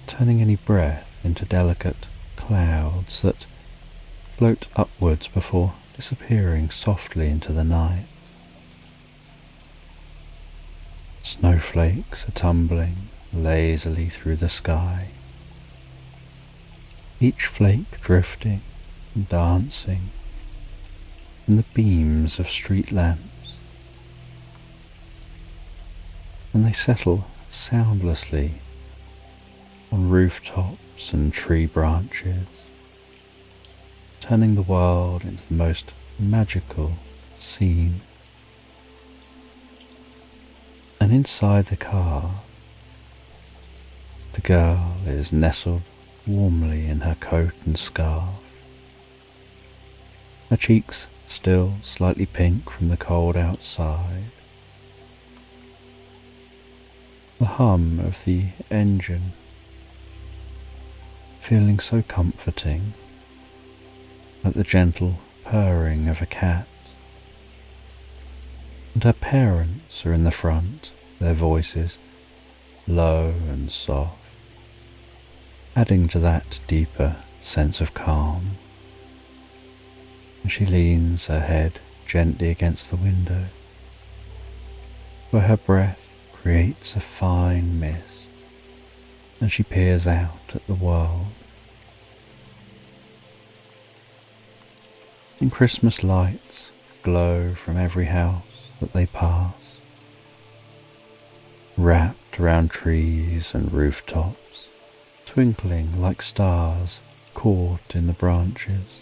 turning any breath into delicate clouds that float upwards before disappearing softly into the night. Snowflakes are tumbling lazily through the sky, each flake drifting and dancing in the beams of street lamps, and they settle soundlessly on rooftops and tree branches, turning the world into the most magical scene. And inside the car, the girl is nestled warmly in her coat and scarf, her cheeks still slightly pink from the cold outside. The hum of the engine feeling so comforting, like the gentle purring of a cat. And her parents are in the front, their voices low and soft, adding to that deeper sense of calm. And she leans her head gently against the window, where her breath creates a fine mist, and she peers out at the world. And Christmas lights glow from every house that they pass, wrapped around trees and rooftops, twinkling like stars caught in the branches.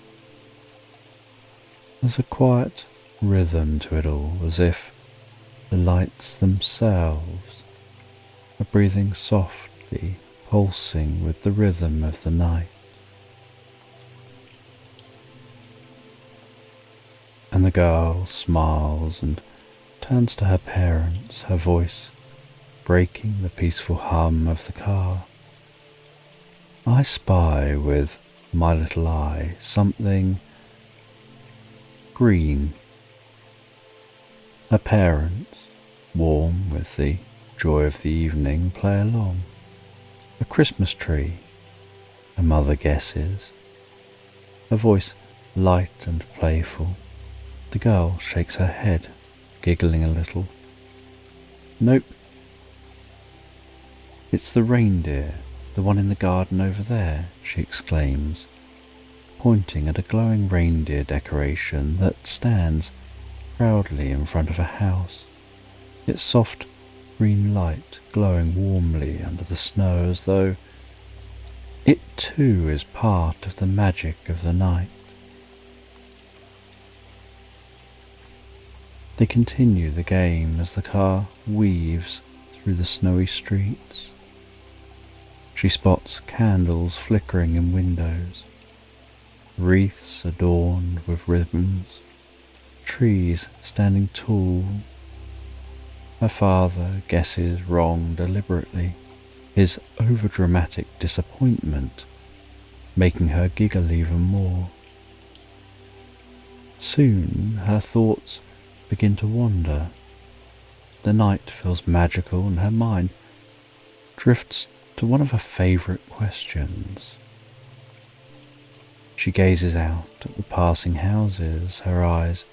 There's a quiet rhythm to it all, as if the lights themselves are breathing softly, pulsing with the rhythm of the night. And the girl smiles and turns to her parents, her voice breaking the peaceful hum of the car. I spy with my little eye something green. Her parents, warm with the joy of the evening, play along. A Christmas tree, her mother guesses, her voice light and playful. The girl shakes her head, giggling a little. Nope. It's the reindeer, the one in the garden over there, she exclaims, pointing at a glowing reindeer decoration that stands proudly in front of a house, its soft green light glowing warmly under the snow, as though it too is part of the magic of the night. They continue the game as the car weaves through the snowy streets. She spots candles flickering in windows, wreaths adorned with ribbons, trees standing tall. Her father guesses wrong deliberately, his overdramatic disappointment making her giggle even more. Soon her thoughts begin to wander. The night feels magical and her mind drifts to one of her favourite questions. She gazes out at the passing houses, her eyes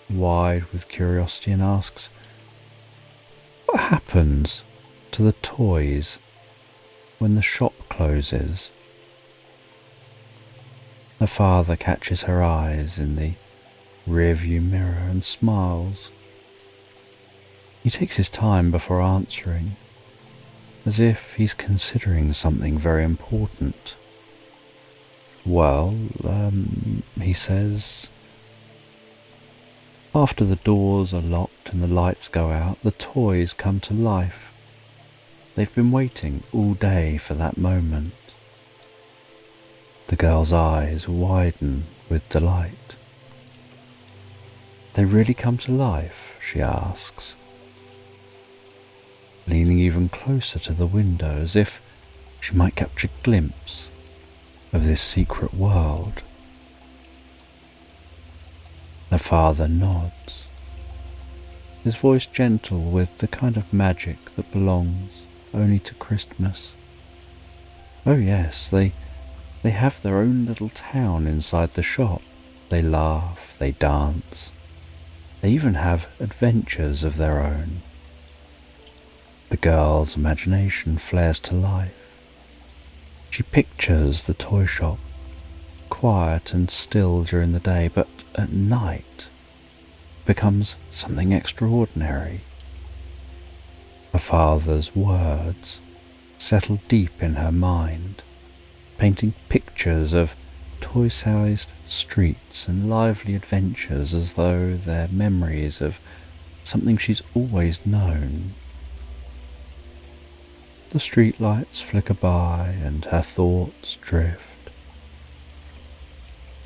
wide with curiosity, and asks, what happens to the toys when the shop closes? Her father catches her eyes in the rearview mirror and smiles. He takes his time before answering, as if he's considering something very important. "Well, he says, after the doors are locked and the lights go out, the toys come to life. They've been waiting all day for that moment." The girl's eyes widen with delight. "They really come to life?" she asks, leaning even closer to the window as if she might catch a glimpse of this secret world. Her father nods, his voice gentle with the kind of magic that belongs only to Christmas. "Oh yes, they have their own little town inside the shop. They laugh, they dance. They even have adventures of their own." The girl's imagination flares to life. She pictures the toy shop, quiet and still during the day, but at night becomes something extraordinary. Her father's words settle deep in her mind, painting pictures of toy-sized streets and lively adventures as though they're memories of something she's always known. The streetlights flicker by and her thoughts drift.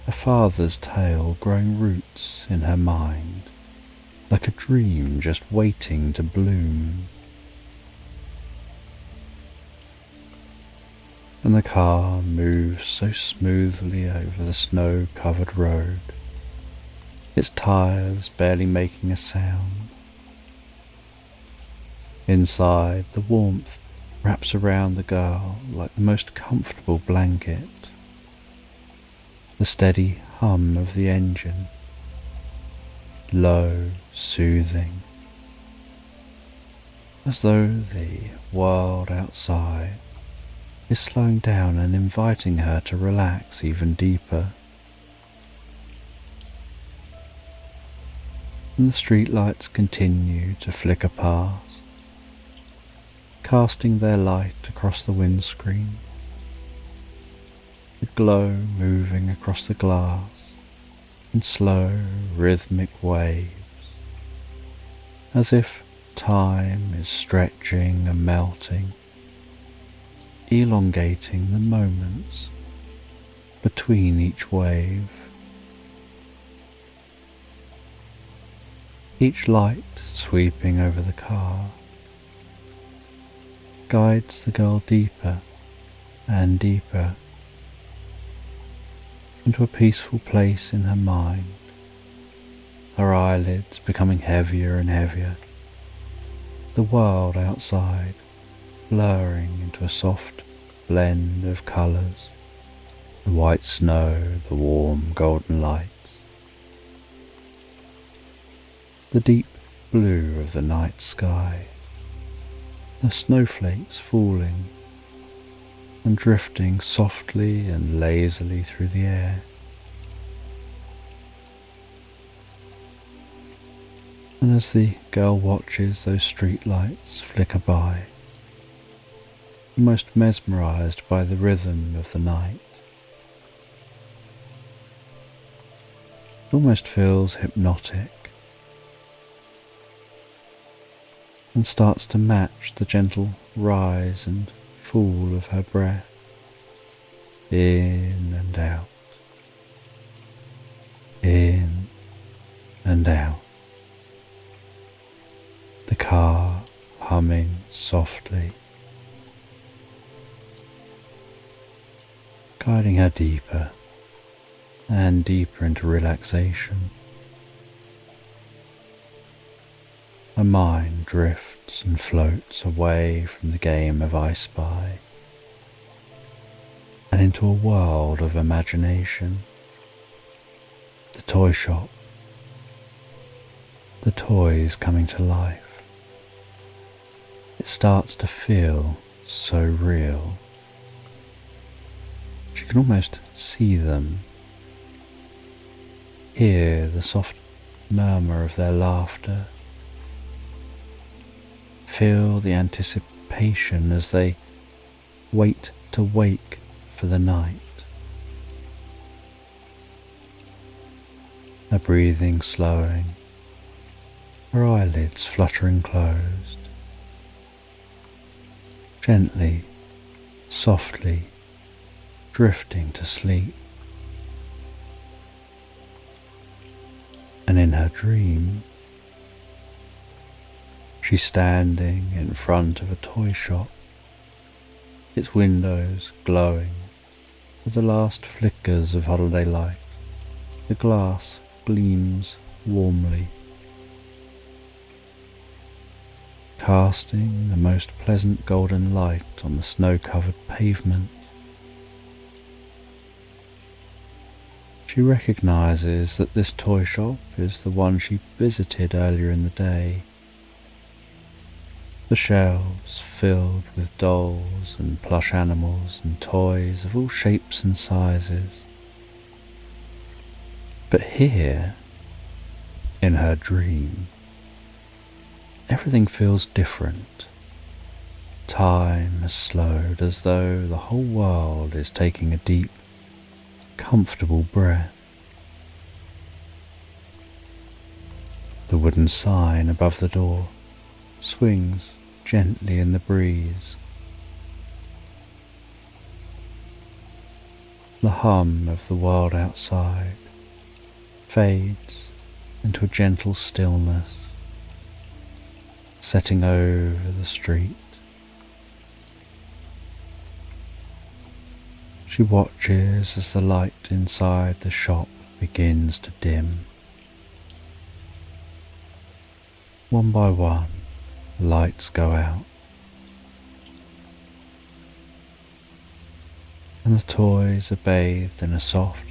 Her father's tale growing roots in her mind, like a dream just waiting to bloom. And the car moves so smoothly over the snow-covered road, its tires barely making a sound. Inside, the warmth wraps around the girl like the most comfortable blanket. The steady hum of the engine, low, soothing, as though the world outside is slowing down and inviting her to relax even deeper. And the streetlights continue to flicker past, casting their light across the windscreen, the glow moving across the glass in slow, rhythmic waves, as if time is stretching and melting, elongating the moments between each wave. Each light sweeping over the car guides the girl deeper and deeper into a peaceful place in her mind, her eyelids becoming heavier and heavier, the world outside blurring into a soft blend of colours, the white snow, the warm golden lights, the deep blue of the night sky, the snowflakes falling and drifting softly and lazily through the air. And as the girl watches those street lights flicker by, almost mesmerised by the rhythm of the night, it almost feels hypnotic, and starts to match the gentle rise and fall of her breath, in and out, in and out. The car humming softly, guiding her deeper and deeper into relaxation. Her mind drifts and floats away from the game of I Spy and into a world of imagination. The toy shop, the toys coming to life. It starts to feel so real. She can almost see them, hear the soft murmur of their laughter, feel the anticipation anticipation as they wait to wake for the night. Her breathing slowing, her eyelids fluttering closed. Gently, softly, drifting to sleep. And in her dream, she's standing in front of a toy shop, its windows glowing with the last flickers of holiday light. The glass gleams warmly, casting the most pleasant golden light on the snow-covered pavement. She recognizes that this toy shop is the one she visited earlier in the day. The shelves filled with dolls and plush animals and toys of all shapes and sizes. But here, in her dream, everything feels different. Time has slowed as though the whole world is taking a deep, comfortable breath. The wooden sign above the door swings gently in the breeze. The hum of the world outside fades into a gentle stillness, setting over the street. She watches as the light inside the shop begins to dim. One by one, lights go out, and the toys are bathed in a soft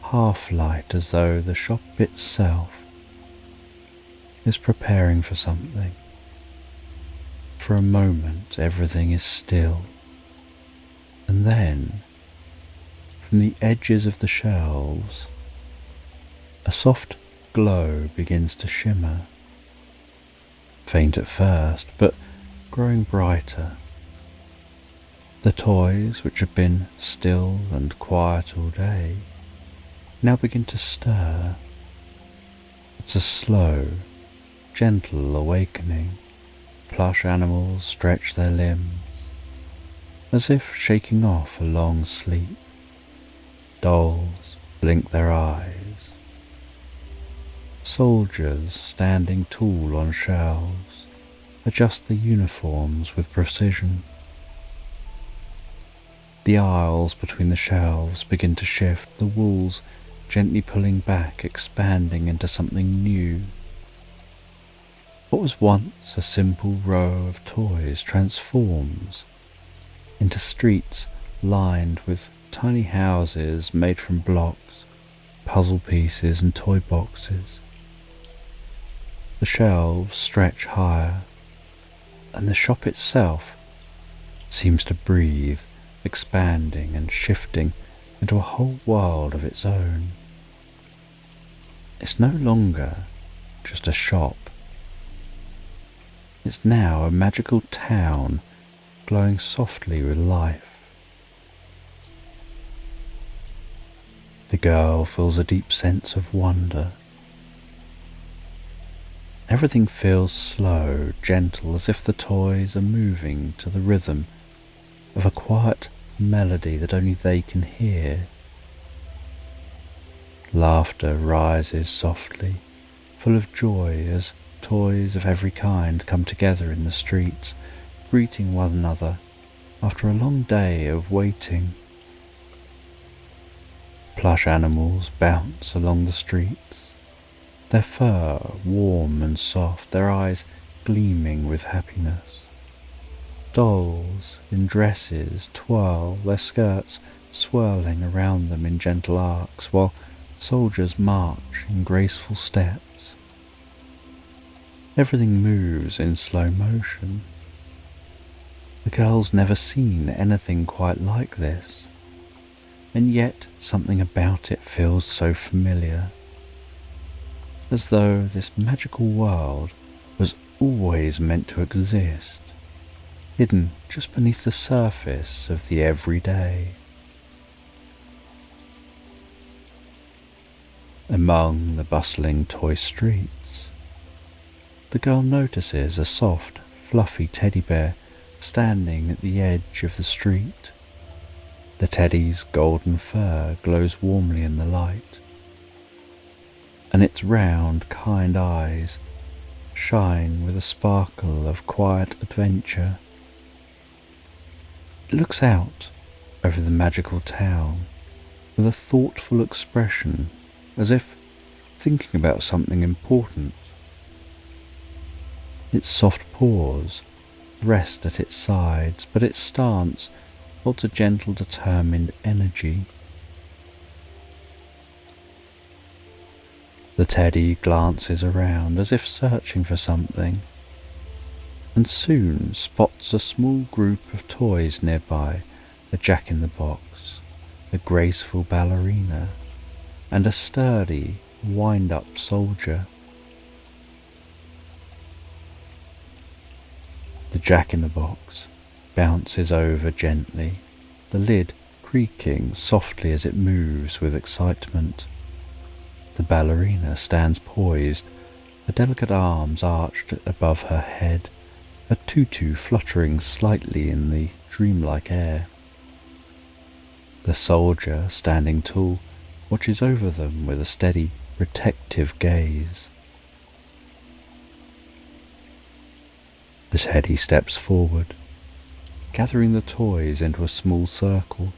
half-light as though the shop itself is preparing for something. For a moment everything is still, and then from the edges of the shelves a soft glow begins to shimmer, faint at first but growing brighter. The toys, which have been still and quiet all day, now begin to stir. It's a slow, gentle awakening. Plush animals stretch their limbs, as if shaking off a long sleep. Dolls blink their eyes. Soldiers standing tall on shelves adjust the uniforms with precision. The aisles between the shelves begin to shift, the walls gently pulling back, expanding into something new. What was once a simple row of toys transforms into streets lined with tiny houses made from blocks, puzzle pieces and toy boxes. The shelves stretch higher, and the shop itself seems to breathe, expanding and shifting into a whole world of its own. It's no longer just a shop. It's now a magical town glowing softly with life. The girl feels a deep sense of wonder. Everything feels slow, gentle, as if the toys are moving to the rhythm of a quiet melody that only they can hear. Laughter rises softly, full of joy as toys of every kind come together in the streets, greeting one another after a long day of waiting. Plush animals bounce along the streets, their fur warm and soft, their eyes gleaming with happiness. Dolls in dresses twirl, their skirts swirling around them in gentle arcs, while soldiers march in graceful steps. Everything moves in slow motion. The girl's never seen anything quite like this, and yet something about it feels so familiar, as though this magical world was always meant to exist. hidden just beneath the surface of the everyday. Among the bustling toy streets, the girl notices a soft, fluffy teddy bear standing at the edge of the street. The teddy's golden fur glows warmly in the light, and its round, kind eyes shine with a sparkle of quiet adventure. It looks out over the magical town with a thoughtful expression, as if thinking about something important. Its soft paws rest at its sides, but its stance holds a gentle, determined energy. The teddy glances around as if searching for something, and soon spots a small group of toys nearby, a jack-in-the-box, a graceful ballerina, and a sturdy, wind-up soldier. The jack-in-the-box bounces over gently, the lid creaking softly as it moves with excitement. The ballerina stands poised, her delicate arms arched above her head, her tutu fluttering slightly in the dreamlike air. The soldier, standing tall, watches over them with a steady, protective gaze. The teddy steps forward, gathering the toys into a small circle.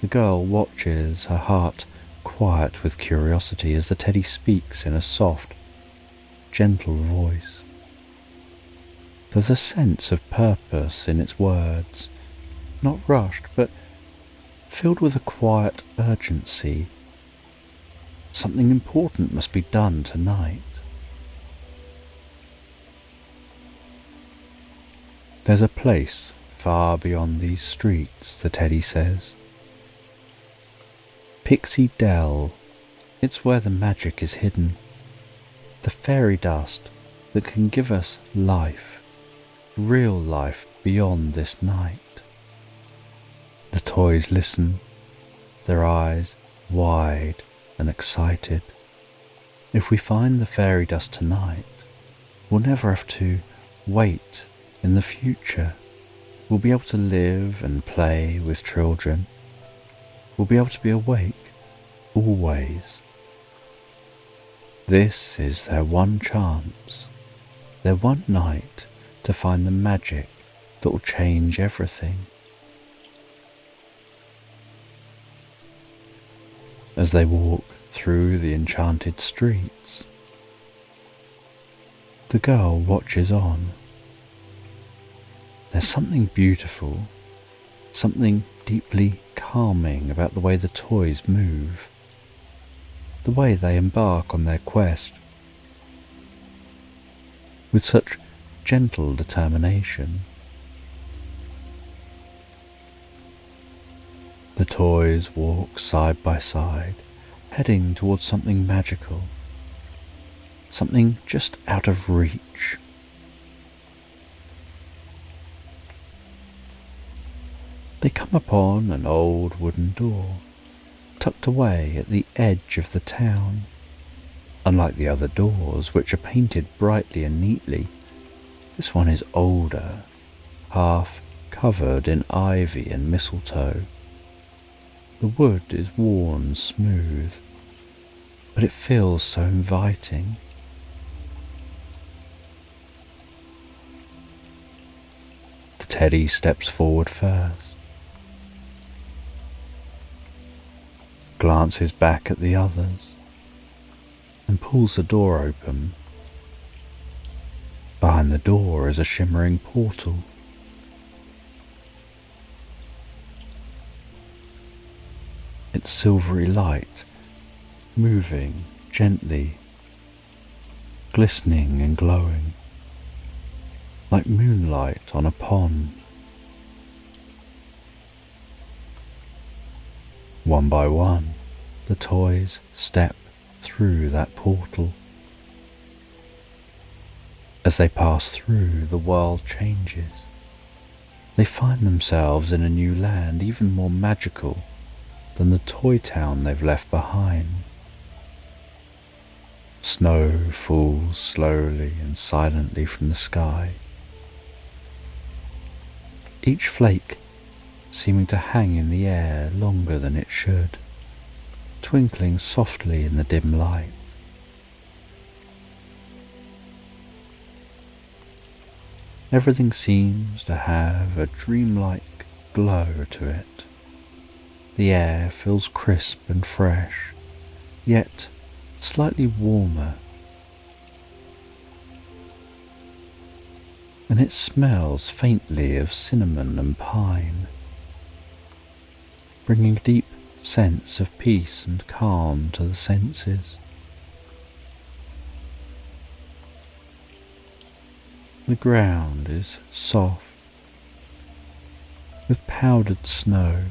The girl watches, her heart quiet with curiosity, as the teddy speaks in a soft, gentle voice. There's a sense of purpose in its words, not rushed, but filled with a quiet urgency. Something important must be done tonight. There's a place far beyond these streets, the teddy says. Pixie Dell, it's where the magic is hidden. The fairy dust that can give us life, real life beyond this night. The toys listen, their eyes wide and excited. If we find the fairy dust tonight, we'll never have to wait in the future. We'll be able to live and play with children. We'll be able to be awake always. This is their one chance, their one night to find the magic that will change everything. As they walk through the enchanted streets, the girl watches on. There's something beautiful, something deeply calming about the way the toys move, the way they embark on their quest with such gentle determination. The toys walk side by side, heading towards something magical, something just out of reach. They come upon an old wooden door, tucked away at the edge of the town. Unlike the other doors, which are painted brightly and neatly, this one is older, half covered in ivy and mistletoe. The wood is worn smooth, but it feels so inviting. The teddy steps forward first, glances back at the others, and pulls the door open. Behind the door is a shimmering portal. Its silvery light moving gently, glistening and glowing, like moonlight on a pond. One by one, the toys step through that portal. As they pass through, the world changes. They find themselves in a new land, even more magical than the toy town they've left behind. Snow falls slowly and silently from the sky, each flake seeming to hang in the air longer than it should, twinkling softly in the dim light. Everything seems to have a dreamlike glow to it. The air feels crisp and fresh, yet slightly warmer, and it smells faintly of cinnamon and pine, bringing a deep sense of peace and calm to the senses. The ground is soft, with powdered snow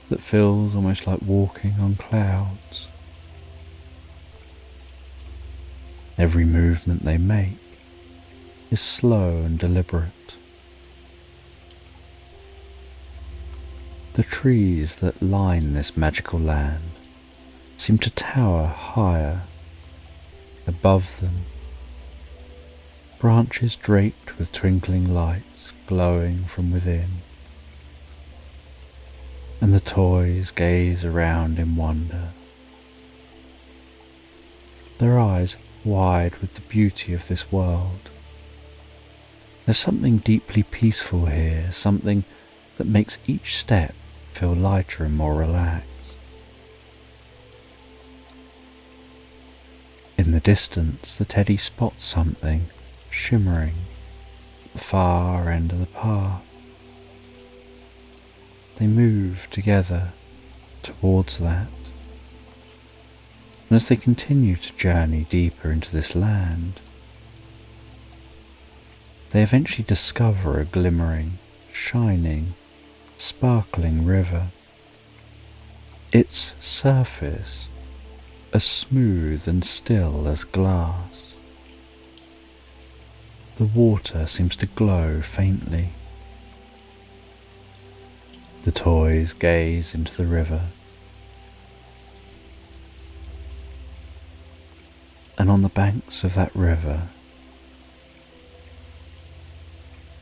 that feels almost like walking on clouds. Every movement they make is slow and deliberate. The trees that line this magical land seem to tower higher above them, branches draped with twinkling lights glowing from within, and the toys gaze around in wonder, their eyes wide with the beauty of this world. There's something deeply peaceful here, something that makes each step feel lighter and more relaxed. In the distance, the teddy spots something shimmering at the far end of the path. They move together towards that, and as they continue to journey deeper into this land, they eventually discover a glimmering, shining, sparkling river. Its surface as smooth and still as glass. The water seems to glow faintly. The toys gaze into the river, and on the banks of that river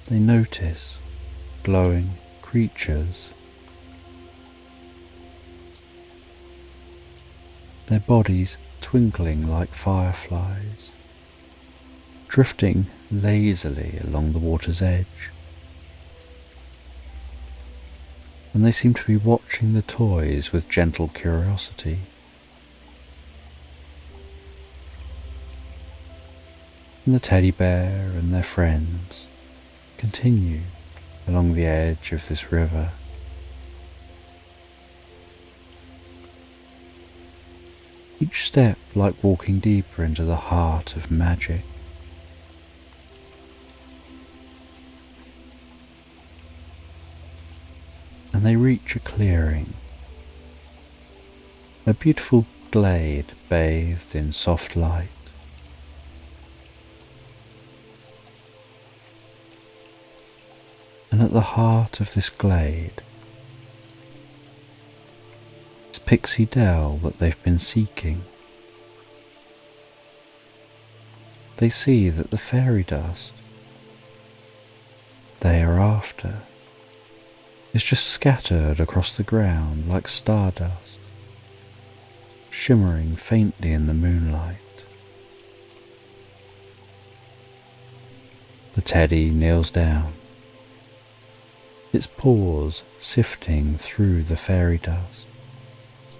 they notice glowing creatures. Their bodies twinkling like fireflies, drifting lazily along the water's edge. And they seem to be watching the toys with gentle curiosity. And the teddy bear and their friends continue along the edge of this river. Each step like walking deeper into the heart of magic. And they reach a clearing, a beautiful glade bathed in soft light. And at the heart of this glade is Pixie Dell that they've been seeking. They see that the fairy dust they are after is just scattered across the ground like stardust, shimmering faintly in the moonlight. The teddy kneels down, its paws sifting through the fairy dust,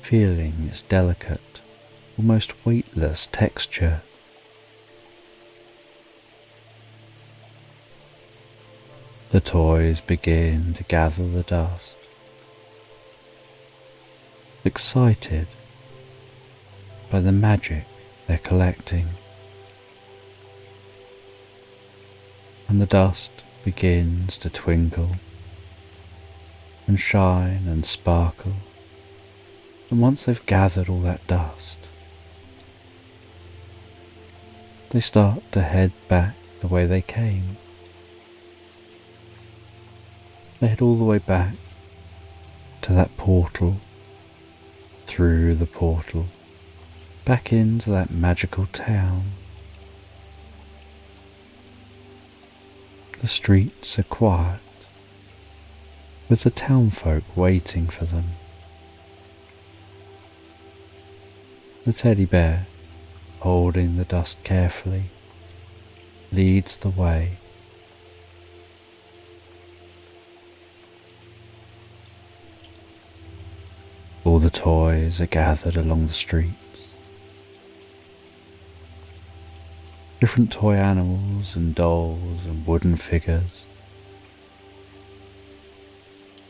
feeling its delicate, almost weightless texture. The toys begin to gather the dust, excited by the magic they're collecting. And the dust begins to twinkle and shine and sparkle. And once they've gathered all that dust, they start to head back the way they came, They head all the way back to that portal, through the portal, back into that magical town. The streets are quiet, with the townfolk waiting for them. The teddy bear, holding the dust carefully, leads the way. All the toys are gathered along the streets. Different toy animals and dolls and wooden figures,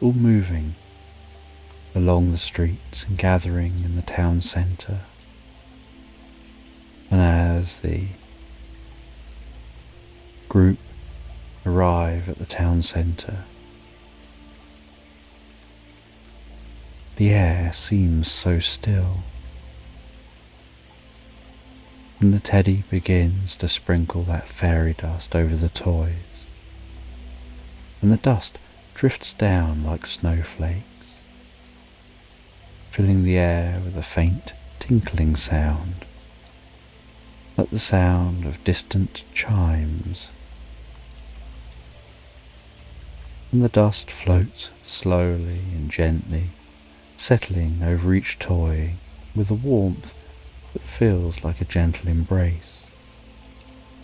all moving along the streets and gathering in the town centre. And as the group arrive at the town centre, the air seems so still, and the teddy begins to sprinkle that fairy dust over the toys, and the dust drifts down like snowflakes, filling the air with a faint tinkling sound, like the sound of distant chimes. And the dust floats slowly and gently, settling over each toy with a warmth that feels like a gentle embrace.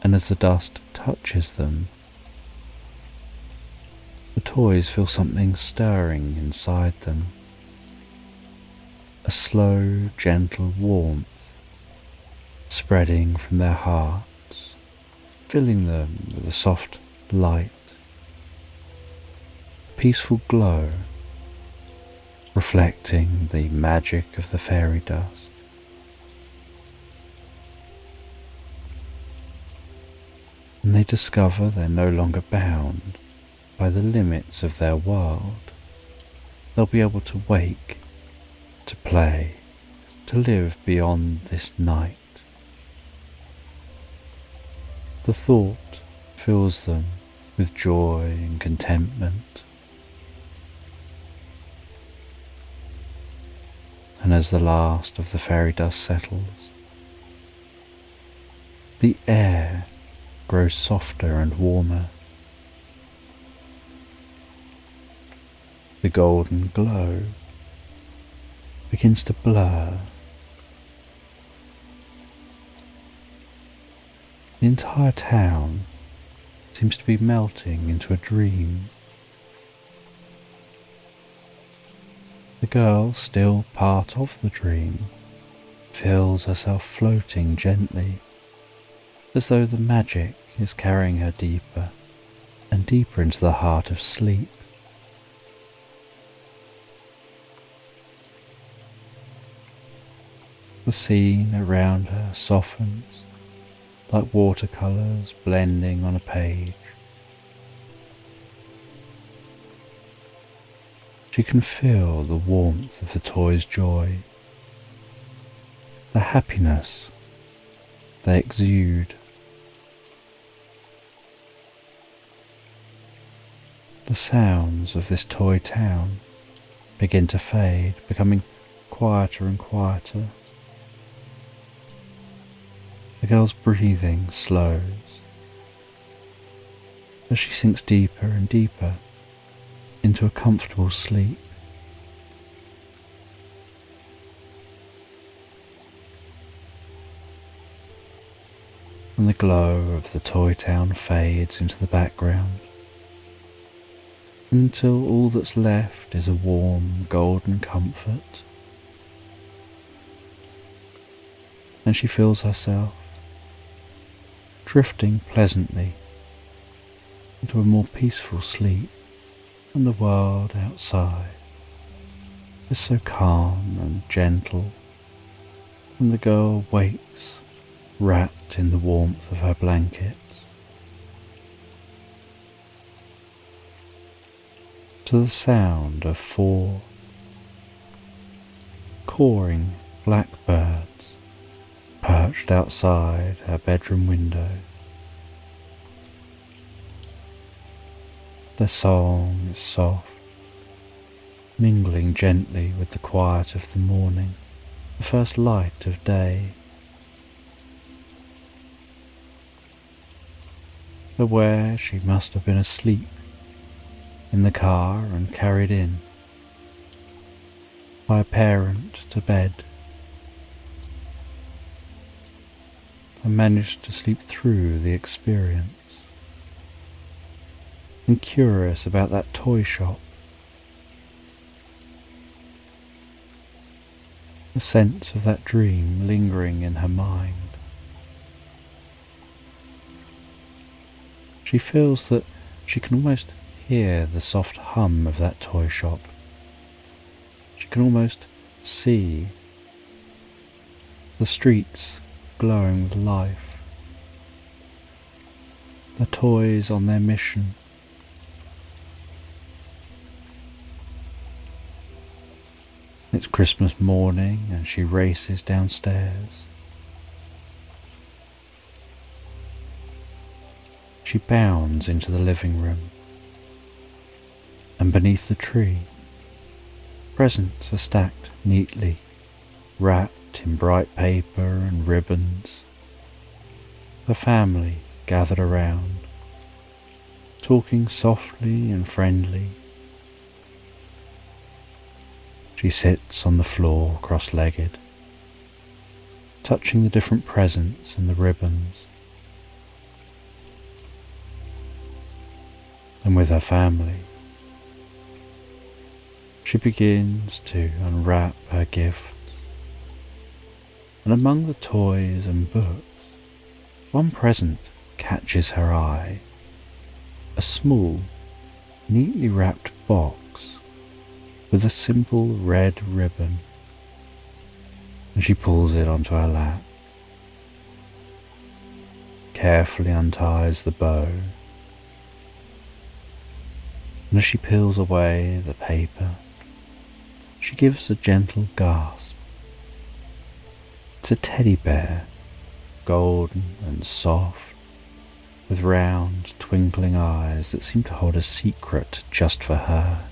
And as the dust touches them, the toys feel something stirring inside them, a slow, gentle warmth spreading from their hearts, filling them with a soft light, peaceful glow, reflecting the magic of the fairy dust. And they discover they're no longer bound by the limits of their world. They'll be able to wake, to play, to live beyond this night. The thought fills them with joy and contentment. And as the last of the fairy dust settles, the air grows softer and warmer. The golden glow begins to blur. The entire town seems to be melting into a dream. The girl, still part of the dream, feels herself floating gently, as though the magic is carrying her deeper and deeper into the heart of sleep. The scene around her softens like watercolours blending on a page. She can feel the warmth of the toy's joy, the happiness they exude. The sounds of this toy town begin to fade, becoming quieter and quieter. The girl's breathing slows as she sinks deeper and deeper into a comfortable sleep. And the glow of the toy town fades into the background until all that's left is a warm golden comfort. And she feels herself drifting pleasantly into a more peaceful sleep, and the world outside is so calm and gentle, and the girl wakes wrapped in the warmth of her blankets to the sound of 4 cawing blackbirds perched outside her bedroom window. Their song is soft, mingling gently with the quiet of the morning, the first light of day. Aware she must have been asleep in the car and carried in by a parent to bed, and managed to sleep through the experience. And curious about that toy shop, the sense of that dream lingering in her mind. She feels that she can almost hear the soft hum of that toy shop. She can almost see the streets glowing with life, the toys on their mission. It's Christmas morning and she races downstairs. She bounds into the living room, and beneath the tree, presents are stacked neatly, wrapped in bright paper and ribbons. The family gathered around, talking softly and friendly. She sits on the floor cross-legged, touching the different presents and the ribbons. And with her family, she begins to unwrap her gifts. And among the toys and books, one present catches her eye. A small, neatly wrapped box with a simple red ribbon, and she pulls it onto her lap, carefully unties the bow, and as she peels away the paper, she gives a gentle gasp. It's a teddy bear, golden and soft, with round, twinkling eyes that seem to hold a secret just for her.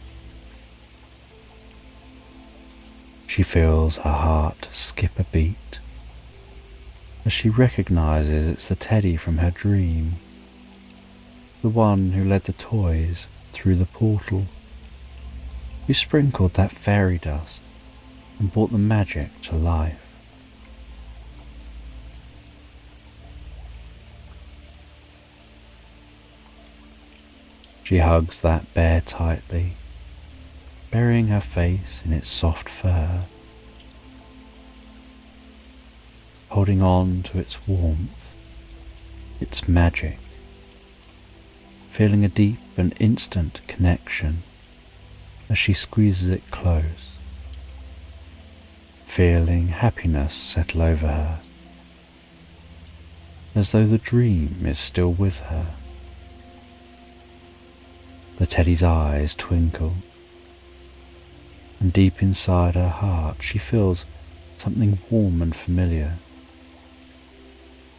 She feels her heart skip a beat as she recognizes it's the teddy from her dream, the one who led the toys through the portal, who sprinkled that fairy dust and brought the magic to life. She hugs that bear tightly, burying her face in its soft fur, holding on to its warmth, its magic, feeling a deep and instant connection as she squeezes it close, feeling happiness settle over her, as though the dream is still with her. The teddy's eyes twinkle, and deep inside her heart she feels something warm and familiar.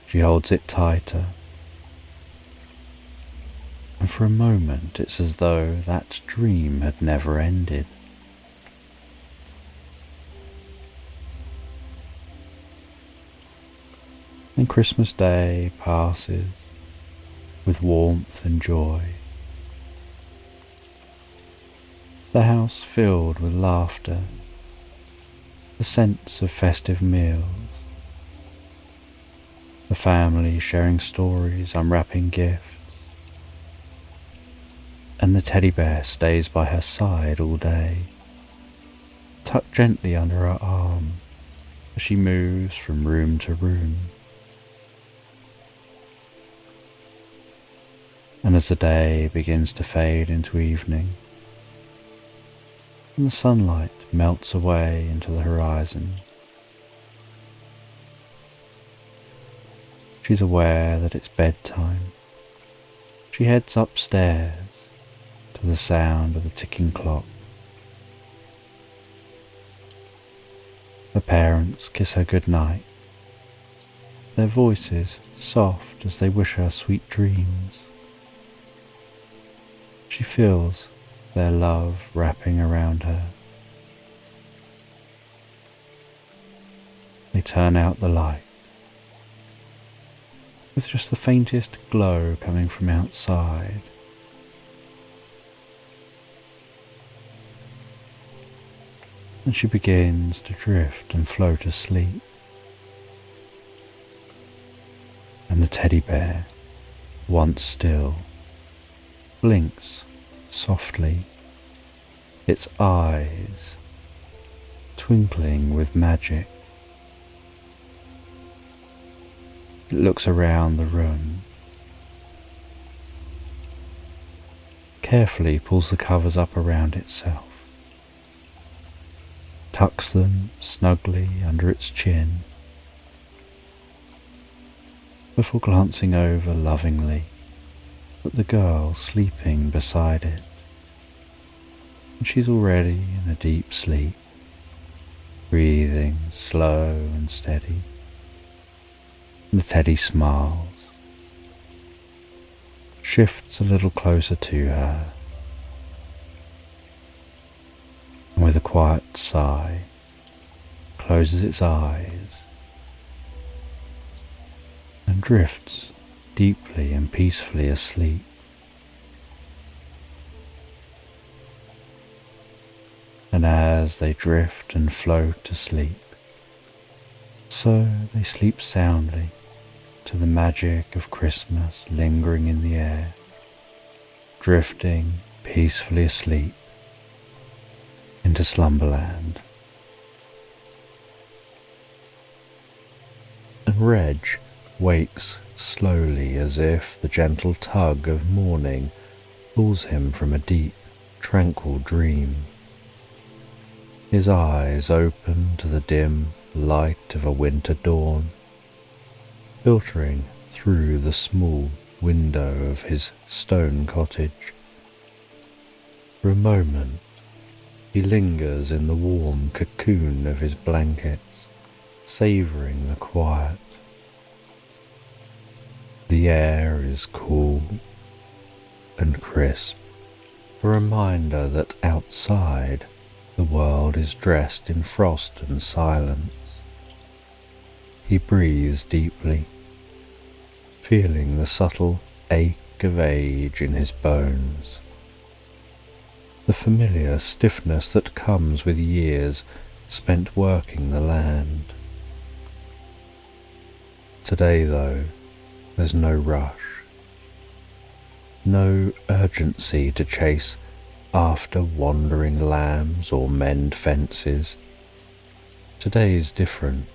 She holds it tighter, and for a moment it's as though that dream had never ended. And Christmas Day passes with warmth and joy. The house filled with laughter, the sense of festive meals, the family sharing stories, unwrapping gifts, and the teddy bear stays by her side all day, tucked gently under her arm as she moves from room to room. And as the day begins to fade into evening, and the sunlight melts away into the horizon, she's aware that it's bedtime. She heads upstairs to the sound of the ticking clock. Her parents kiss her goodnight, their voices soft as they wish her sweet dreams. She She feels their love wrapping around her. They turn out the light, with just the faintest glow coming from outside. And she begins to drift and float asleep. And the teddy bear, once still, blinks softly, its eyes twinkling with magic. It looks around the room, carefully pulls the covers up around itself, tucks them snugly under its chin, before glancing over lovingly at the girl sleeping beside it. And she's already in a deep sleep, breathing slow and steady. The teddy smiles, shifts a little closer to her, and with a quiet sigh, closes its eyes and drifts deeply and peacefully asleep. And as they drift and float asleep, so they sleep soundly to the magic of Christmas lingering in the air, drifting peacefully asleep into Slumberland. And Reg wakes slowly as if the gentle tug of morning pulls him from a deep, tranquil dream. His eyes open to the dim light of a winter dawn, filtering through the small window of his stone cottage. For a moment, he lingers in the warm cocoon of his blankets, savouring the quiet. The air is cool and crisp, a reminder that outside the world is dressed in frost and silence. He breathes deeply, feeling the subtle ache of age in his bones, the familiar stiffness that comes with years spent working the land. Today, though, there's no rush, no urgency to chase after wandering lambs or mend fences. Today's different.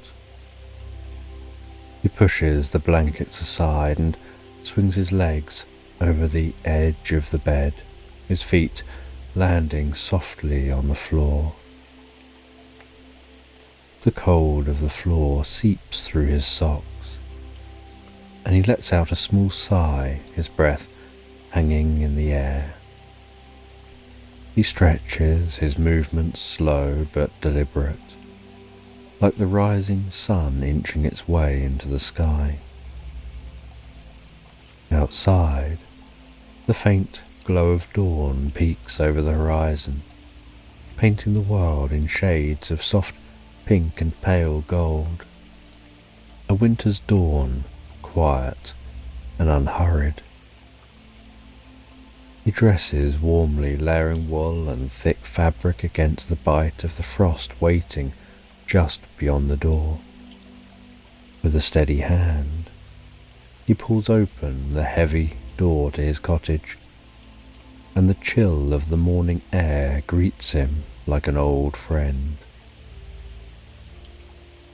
He pushes the blankets aside and swings his legs over the edge of the bed, his feet landing softly on the floor. The cold of the floor seeps through his socks, and he lets out a small sigh, his breath hanging in the air. He stretches, his movements slow but deliberate, like the rising sun inching its way into the sky. Outside, the faint glow of dawn peeks over the horizon, painting the world in shades of soft pink and pale gold. A winter's dawn, quiet and unhurried. He dresses warmly, layering wool and thick fabric against the bite of the frost waiting just beyond the door. With a steady hand, he pulls open the heavy door to his cottage, and the chill of the morning air greets him like an old friend.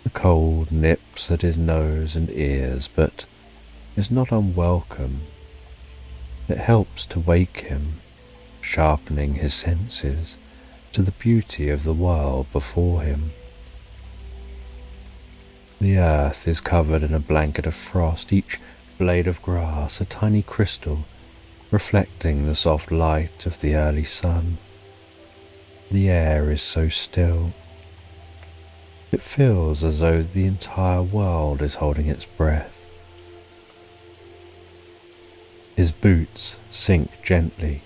The cold nips at his nose and ears, but is not unwelcome. It helps to wake him, sharpening his senses to the beauty of the world before him. The earth is covered in a blanket of frost, each blade of grass a tiny crystal, reflecting the soft light of the early sun. The air is so still. It feels as though the entire world is holding its breath. His boots sink gently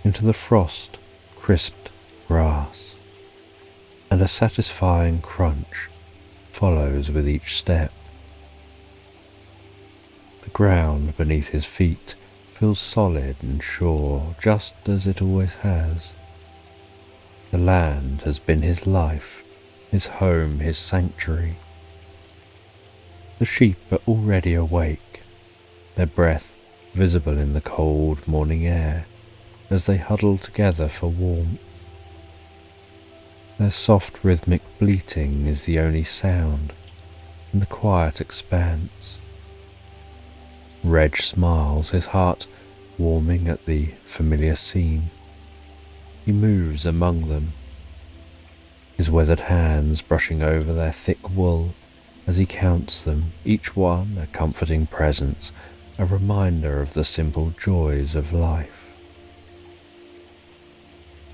into the frost-crisped grass, and a satisfying crunch follows with each step. The ground beneath his feet feels solid and sure, just as it always has. The land has been his life, his home, his sanctuary. The sheep are already awake, their breath visible in the cold morning air as they huddle together for warmth. Their soft rhythmic bleating is the only sound in the quiet expanse. Reg smiles, his heart warming at the familiar scene. He moves among them, his weathered hands brushing over their thick wool as he counts them, each one a comforting presence, a reminder of the simple joys of life.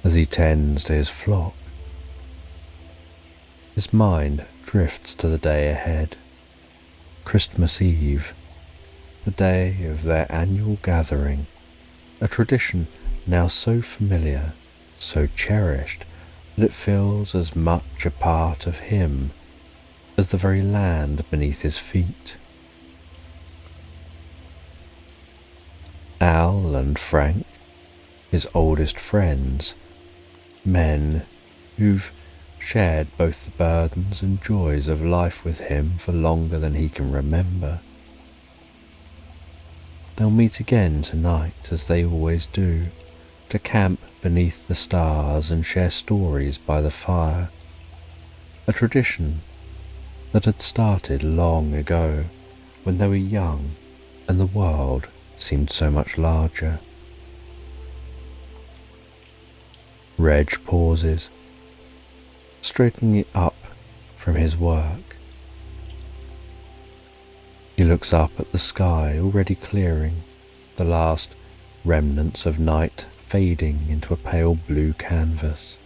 As he tends to his flock, his mind drifts to the day ahead, Christmas Eve, the day of their annual gathering, a tradition now so familiar, so cherished, that it feels as much a part of him as the very land beneath his feet. Al and Frank, his oldest friends, men who've shared both the burdens and joys of life with him for longer than he can remember. They'll meet again tonight, as they always do, to camp beneath the stars and share stories by the fire, a tradition that had started long ago when they were young and the world seemed so much larger. Reg pauses, straightening up from his work. He looks up at the sky already clearing, the last remnants of night fading into a pale blue canvas.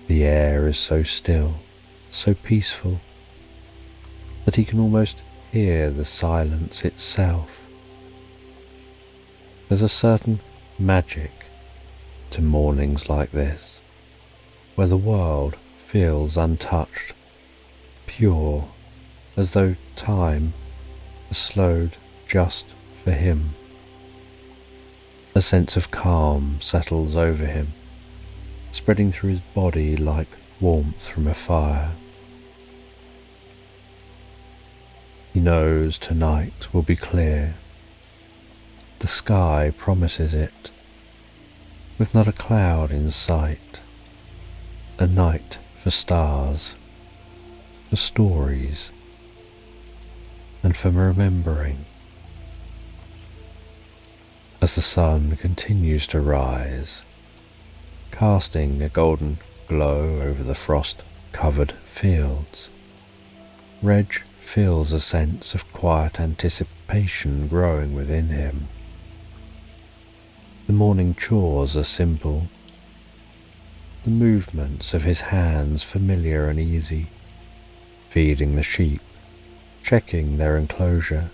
The air is so still, so peaceful, that he can almost hear the silence itself. There's a certain magic to mornings like this, where the world feels untouched, pure, as though time has slowed just for him. A sense of calm settles over him, spreading through his body like warmth from a fire. He knows tonight will be clear. The sky promises it, with not a cloud in sight. A night for stars, for stories, and for remembering. As the sun continues to rise, casting a golden glow over the frost-covered fields, Reg feels a sense of quiet anticipation growing within him. The morning chores are simple, the movements of his hands familiar and easy, feeding the sheep, checking their enclosure,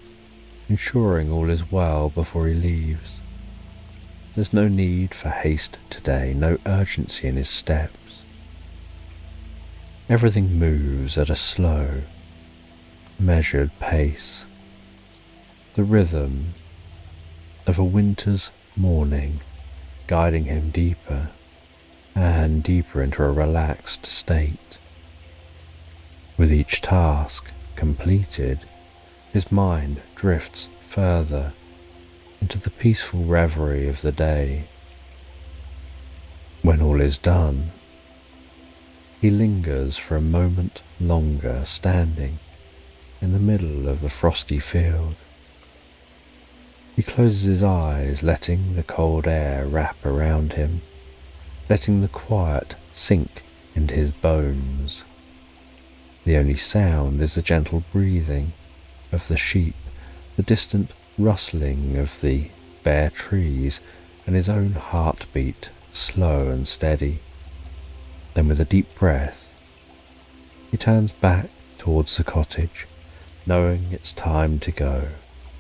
ensuring all is well before he leaves. There's no need for haste today, no urgency in his steps. Everything moves at a slow, measured pace, the rhythm of a winter's morning guiding him deeper and deeper into a relaxed state. With each task completed, his mind drifts further into the peaceful reverie of the day. When all is done, he lingers for a moment longer, standing in the middle of the frosty field. He closes his eyes, letting the cold air wrap around him, letting the quiet sink into his bones. The only sound is the gentle breathing of the sheep, the distant rustling of the bare trees, and his own heartbeat, slow and steady. Then with a deep breath, he turns back towards the cottage, knowing it's time to go,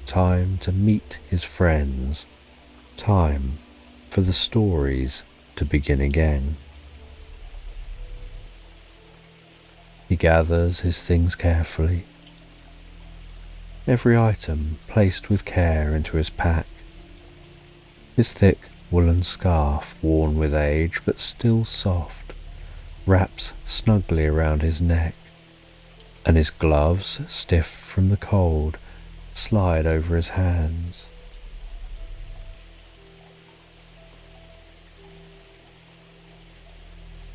time to meet his friends, time for the stories to begin again. He gathers his things carefully, every item placed with care into his pack. His thick woolen scarf, worn with age but still soft, wraps snugly around his neck, and his gloves, stiff from the cold, slide over his hands.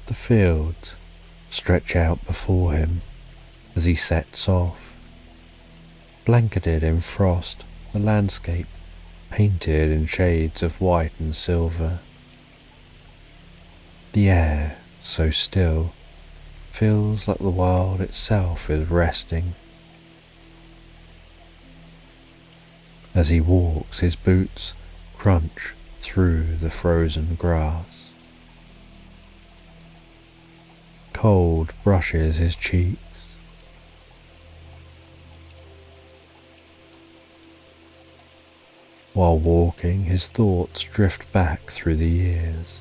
The fields stretch out before him as he sets off. Blanketed in frost, the landscape painted in shades of white and silver. The air, so still, feels like the world itself is resting. As he walks, his boots crunch through the frozen grass. Cold brushes his cheeks. While walking, his thoughts drift back through the years.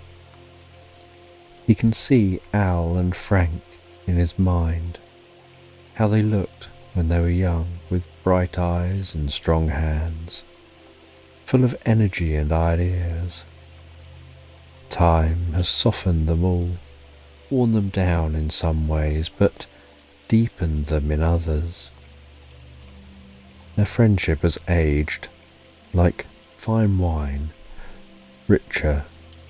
He can see Al and Frank in his mind, how they looked when they were young, with bright eyes and strong hands, full of energy and ideas. Time has softened them all, worn them down in some ways, but deepened them in others. Their friendship has aged like fine wine, richer,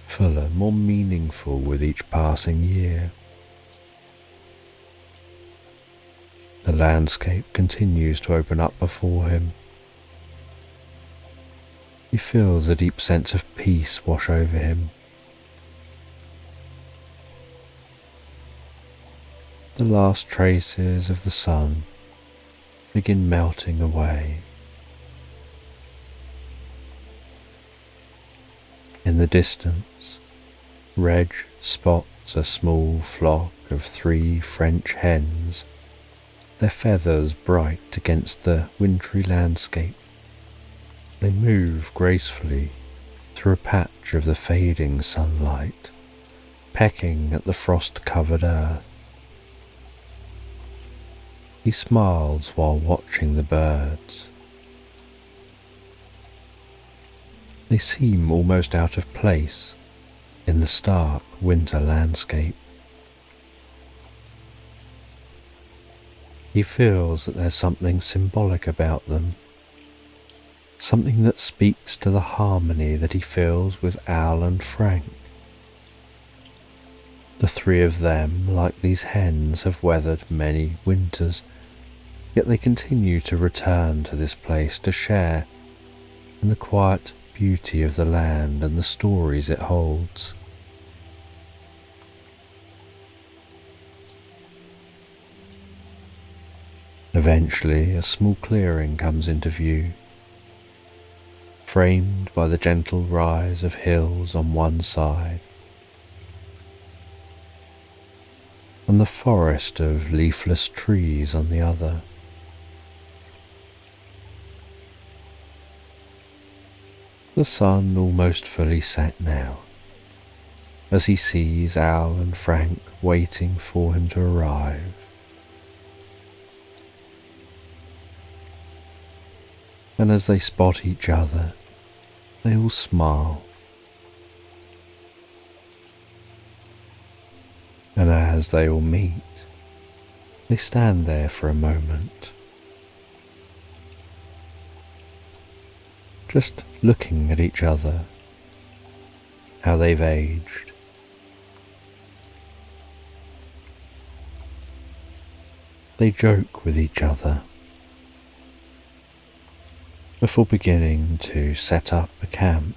fuller, more meaningful with each passing year. The landscape continues to open up before him. He feels a deep sense of peace wash over him. The last traces of the sun begin melting away. In the distance, Reg spots a small flock of 3 French hens, their feathers bright against the wintry landscape. They move gracefully through a patch of the fading sunlight, pecking at the frost-covered earth. He smiles while watching the birds. They seem almost out of place in the stark winter landscape. He feels that there's something symbolic about them, something that speaks to the harmony that he feels with Al and Frank. The 3 of them, like these hens, have weathered many winters, yet they continue to return to this place to share in the quiet beauty of the land and the stories it holds. Eventually, a small clearing comes into view, framed by the gentle rise of hills on one side and the forest of leafless trees on the other. The sun almost fully set now, as he sees Al and Frank waiting for him to arrive. And as they spot each other, they all smile. And as they all meet, they stand there for a moment, just looking at each other, how they've aged. They joke with each other before beginning to set up a camp.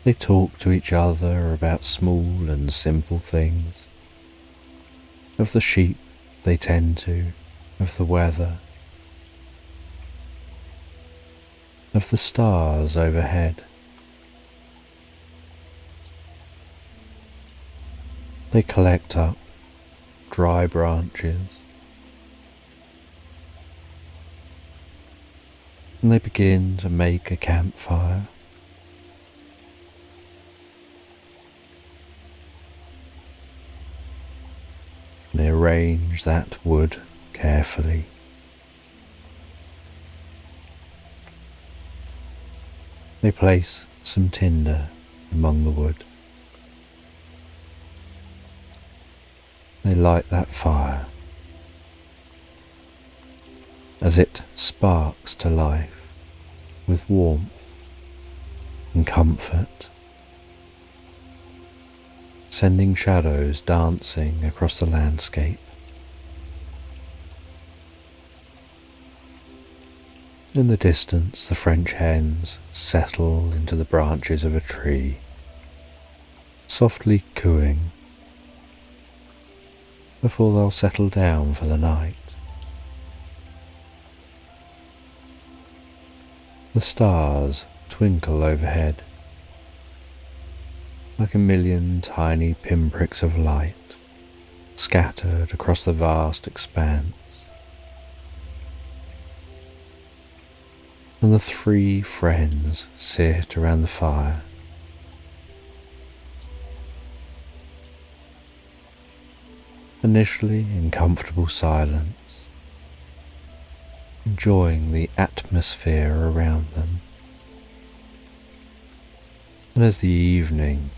They talk to each other about small and simple things, of the sheep they tend to, of the weather, of the stars overhead. They collect up dry branches, and they begin to make a campfire. They arrange that wood carefully. They place some tinder among the wood. They light that fire as it sparks to life with warmth and comfort, sending shadows dancing across the landscape. In the distance, the French hens settle into the branches of a tree, softly cooing, before they'll settle down for the night. The stars twinkle overhead like a million tiny pinpricks of light scattered across the vast expanse. And the three friends sit around the fire, initially in comfortable silence, enjoying the atmosphere around them. And as the evening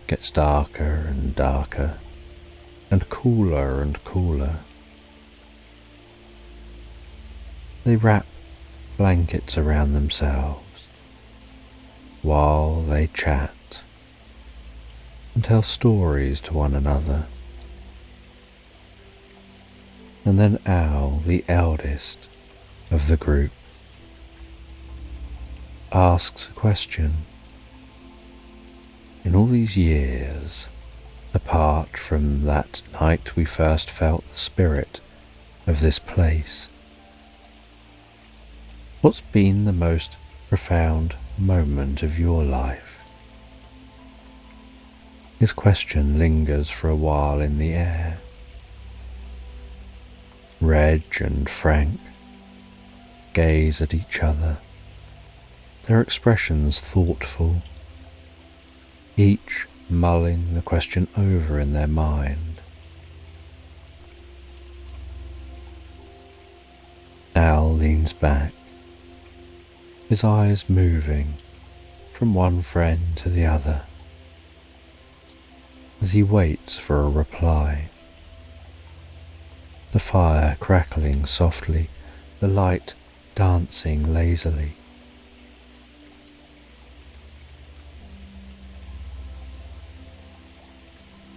gets darker and darker, and cooler, they wrap blankets around themselves while they chat and tell stories to one another. And then Al, the eldest of the group, asks a question. In all these years, apart from that night we first felt the spirit of this place, what's been the most profound moment of your life? His question lingers for a while in the air. Reg and Frank gaze at each other, their expressions thoughtful, each mulling the question over in their mind. Al leans back, his eyes moving from one friend to the other as he waits for a reply. The fire crackling softly, the light dancing lazily.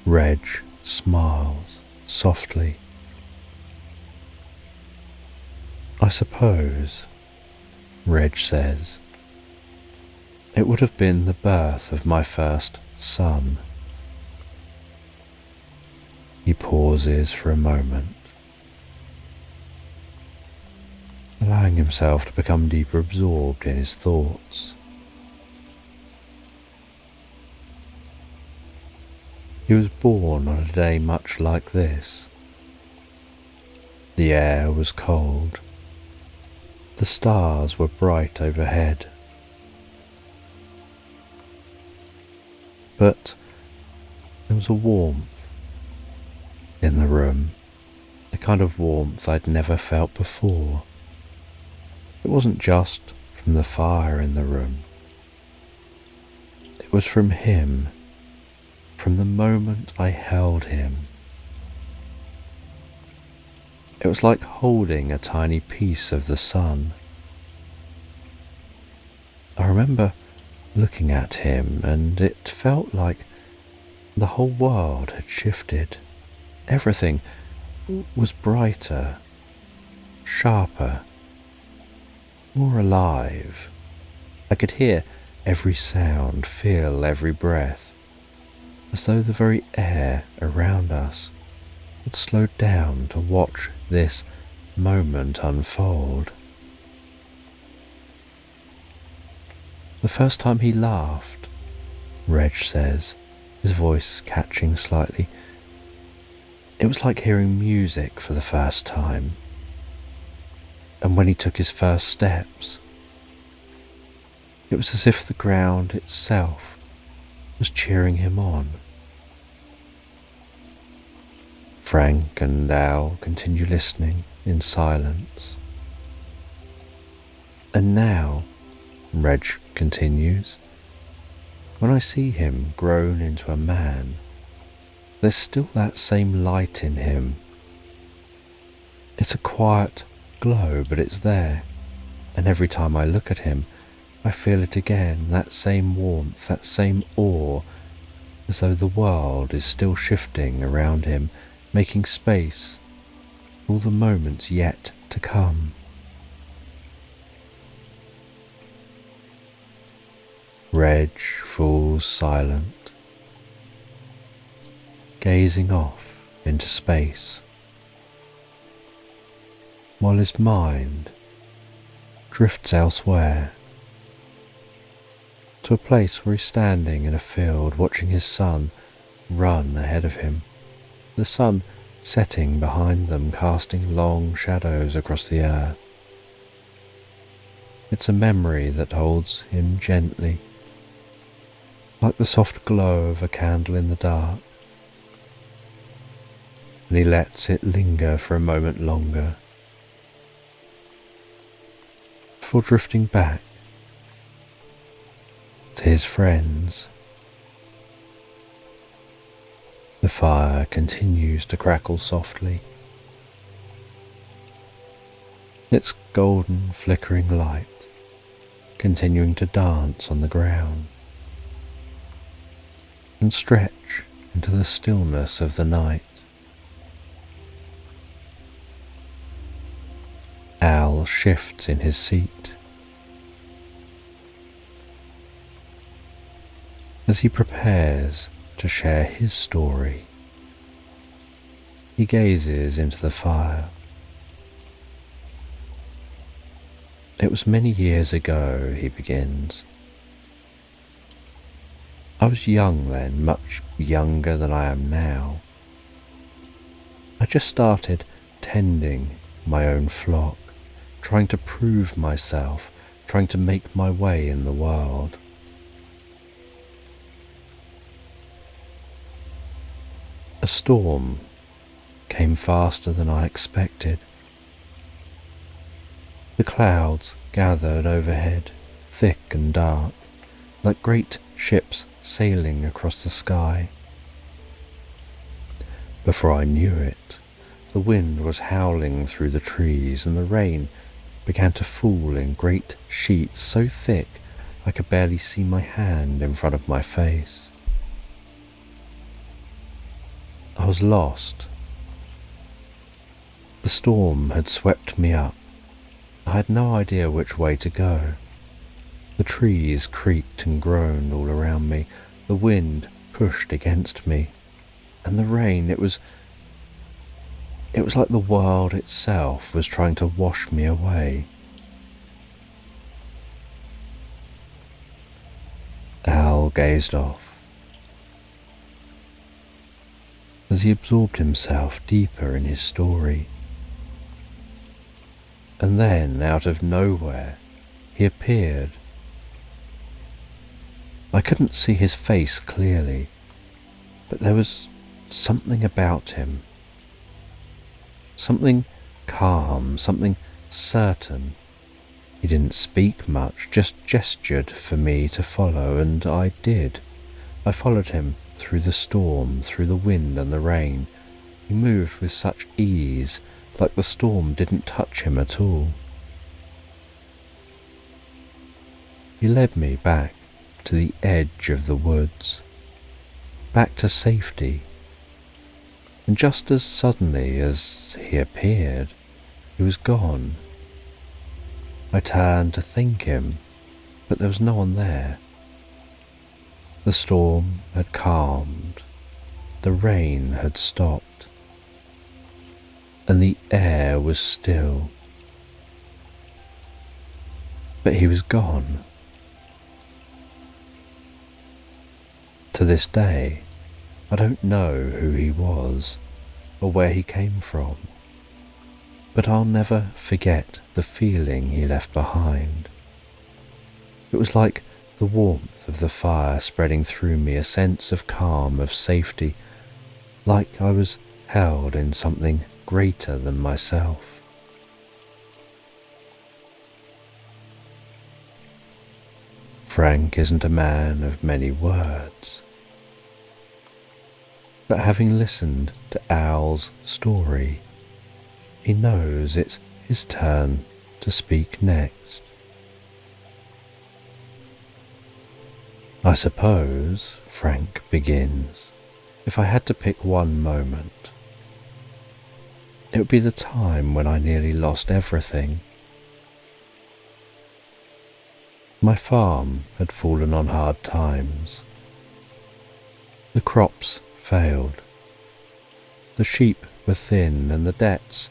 Reg smiles softly. I suppose, Reg says, it would have been the birth of my first son. He pauses for a moment, allowing himself to become deeper absorbed in his thoughts. He was born on a day much like this. The air was cold. The stars were bright overhead. But there was a warmth in the room, a kind of warmth I'd never felt before. It wasn't just from the fire in the room. It was from him, from the moment I held him. It was like holding a tiny piece of the sun. I remember looking at him, and it felt like the whole world had shifted. Everything was brighter, sharper, more alive. I could hear every sound, feel every breath, as though the very air around us had slowed down to watch this moment unfold. The first time he laughed, Reg says, his voice catching slightly, it was like hearing music for the first time. And when he took his first steps, It was as if the ground itself was cheering him on. Frank and Al continue listening in silence. And now, Reg continues, when I see him grown into a man, there's still that same light in him. It's a quiet glow, but it's there, and every time I look at him, I feel it again, that same warmth, that same awe, as though the world is still shifting around him, making space for all the moments yet to come. Reg falls silent, gazing off into space, while his mind drifts elsewhere, to a place where he's standing in a field watching his son run ahead of him, the sun setting behind them, casting long shadows across the earth. It's a memory that holds him gently, like the soft glow of a candle in the dark, and he lets it linger for a moment longer, before drifting back to his friends. The fire continues to crackle softly, its golden flickering light continuing to dance on the ground and stretch into the stillness of the night. Al shifts in his seat as he prepares to share his story. He gazes into the fire. It was many years ago, he begins. I was young then, much younger than I am now. I just started tending my own flock, trying to prove myself, trying to make my way in the world. A storm came faster than I expected. The clouds gathered overhead, thick and dark, like great ships sailing across the sky. Before I knew it, the wind was howling through the trees and the rain began to fall in great sheets so thick I could barely see my hand in front of my face. I was lost. The storm had swept me up. I had no idea which way to go. The trees creaked and groaned all around me. The wind pushed against me. And the rain, it was like the world itself was trying to wash me away. Al gazed off as he absorbed himself deeper in his story. And then, out of nowhere, he appeared. I couldn't see his face clearly, but there was something about him. Something calm, something certain. He didn't speak much, just gestured for me to follow, and I did. I followed him through the storm, through the wind and the rain. He moved with such ease, like the storm didn't touch him at all. He led me back to the edge of the woods, back to safety. And just as suddenly as he appeared, he was gone. I turned to thank him, but there was no one there. The storm had calmed, the rain had stopped, and the air was still. But he was gone. To this day, I don't know who he was or where he came from, but I'll never forget the feeling he left behind. It was like the warmth of the fire spreading through me, a sense of calm, of safety, like I was held in something greater than myself. Frank isn't a man of many words, but having listened to Owl's story, he knows it's his turn to speak next. I suppose, Frank begins, if I had to pick one moment, it would be the time when I nearly lost everything. My farm had fallen on hard times. The crops failed. The sheep were thin and the debts,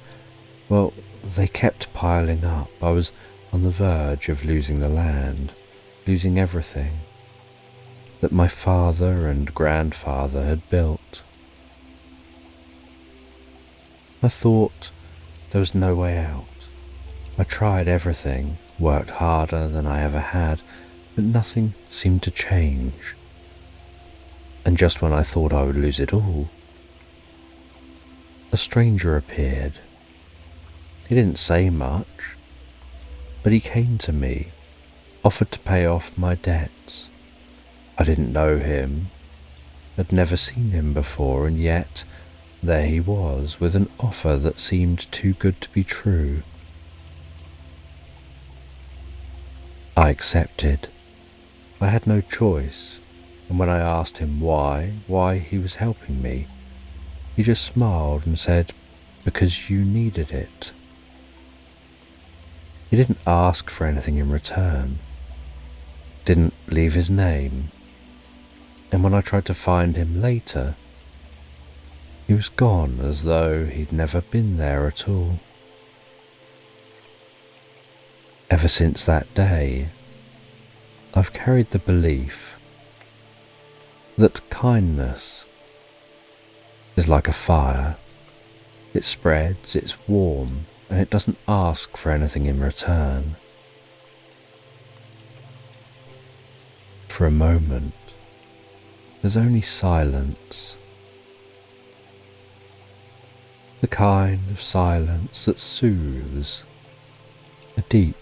well, they kept piling up. I was on the verge of losing the land, losing everything that my father and grandfather had built. I thought there was no way out. I tried everything, worked harder than I ever had, but nothing seemed to change. And just when I thought I would lose it all, a stranger appeared. He didn't say much, but he came to me, offered to pay off my debts. I didn't know him, had never seen him before, and yet there he was with an offer that seemed too good to be true. I accepted. I had no choice, and when I asked him why he was helping me, he just smiled and said, "Because you needed it." He didn't ask for anything in return, didn't leave his name, and when I tried to find him later, he was gone as though he'd never been there at all. Ever since that day, I've carried the belief that kindness is like a fire. It spreads, it's warm, and it doesn't ask for anything in return. For a moment, there's only silence. The kind of silence that soothes, a deep,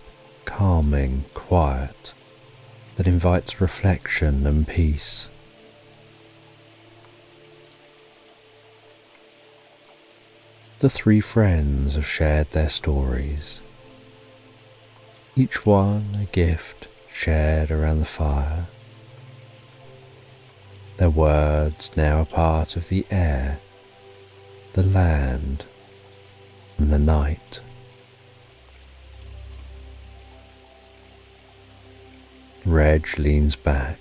calming quiet that invites reflection and peace. The three friends have shared their stories, each one a gift shared around the fire. Their words now a part of the air, the land, and the night. Reg leans back,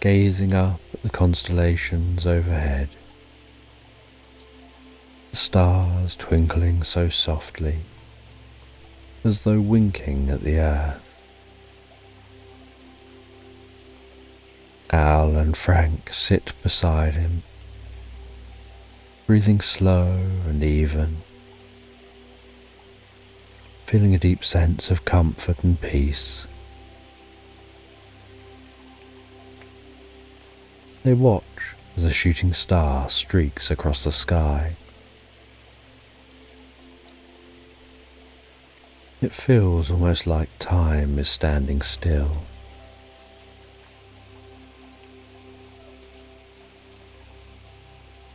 gazing up at the constellations overhead, the stars twinkling so softly, as though winking at the earth. Al and Frank sit beside him, breathing slow and even, feeling a deep sense of comfort and peace. They watch as a shooting star streaks across the sky. It feels almost like time is standing still.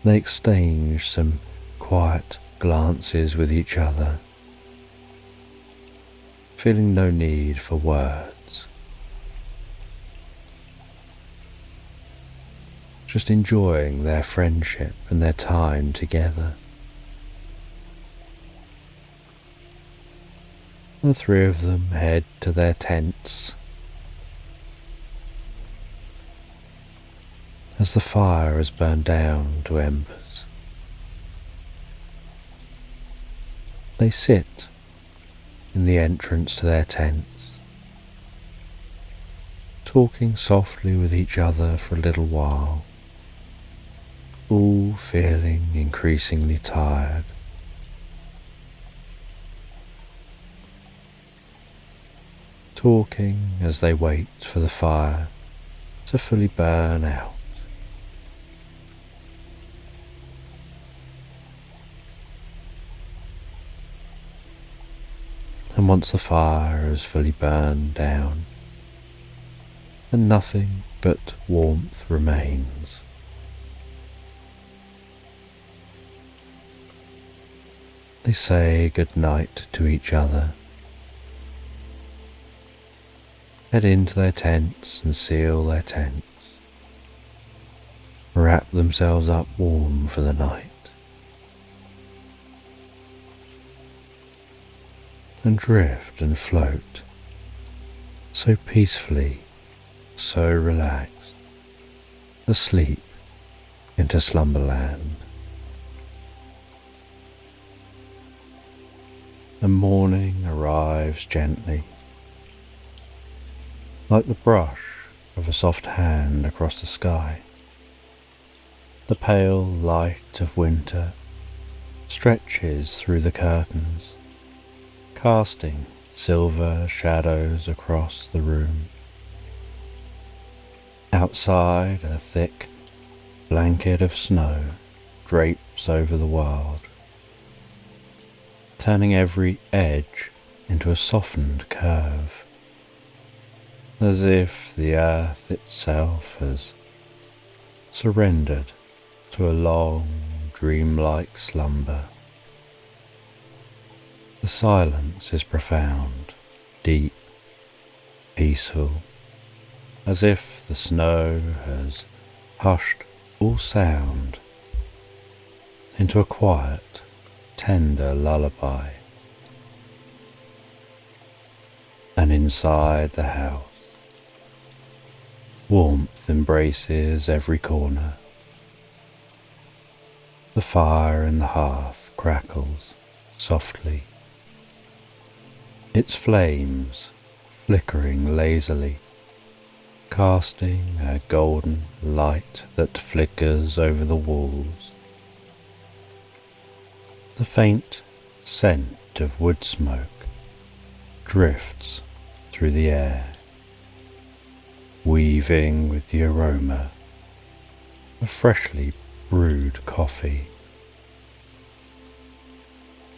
They exchange some quiet glances with each other, feeling no need for words, just enjoying their friendship and their time together. The three of them head to their tents as the fire has burned down to embers. They sit in the entrance to their tents, talking softly with each other for a little while, all feeling increasingly tired. talking as they wait for the fire to fully burn out. And once the fire is fully burned down, and nothing but warmth remains, they say good night to each other, head into their tents and seal their tents, wrap themselves up warm for the night, and drift and float so peacefully, so relaxed, asleep into Slumberland. And morning arrives gently, like the brush of a soft hand across the sky. The pale light of winter stretches through the curtains, casting silver shadows across the room. Outside, a thick blanket of snow drapes over the world, turning every edge into a softened curve, as if the earth itself has surrendered to a long, dreamlike slumber. The silence is profound, deep, peaceful, as if the snow has hushed all sound into a quiet, tender lullaby. And inside the house, warmth embraces every corner. The fire in the hearth crackles softly, its flames flickering lazily, casting a golden light that flickers over the walls. The faint scent of wood smoke drifts through the air, weaving with the aroma of freshly brewed coffee.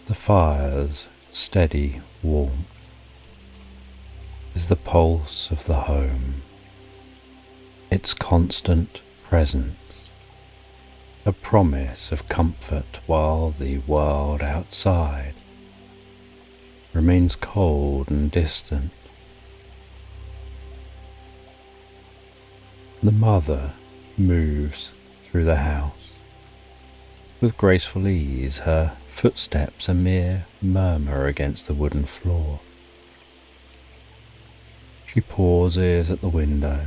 The fire's steady warmth is the pulse of the home, its constant presence, a promise of comfort while the world outside remains cold and distant. The mother moves through the house with graceful ease, her footsteps a mere murmur against the wooden floor. She pauses at the window,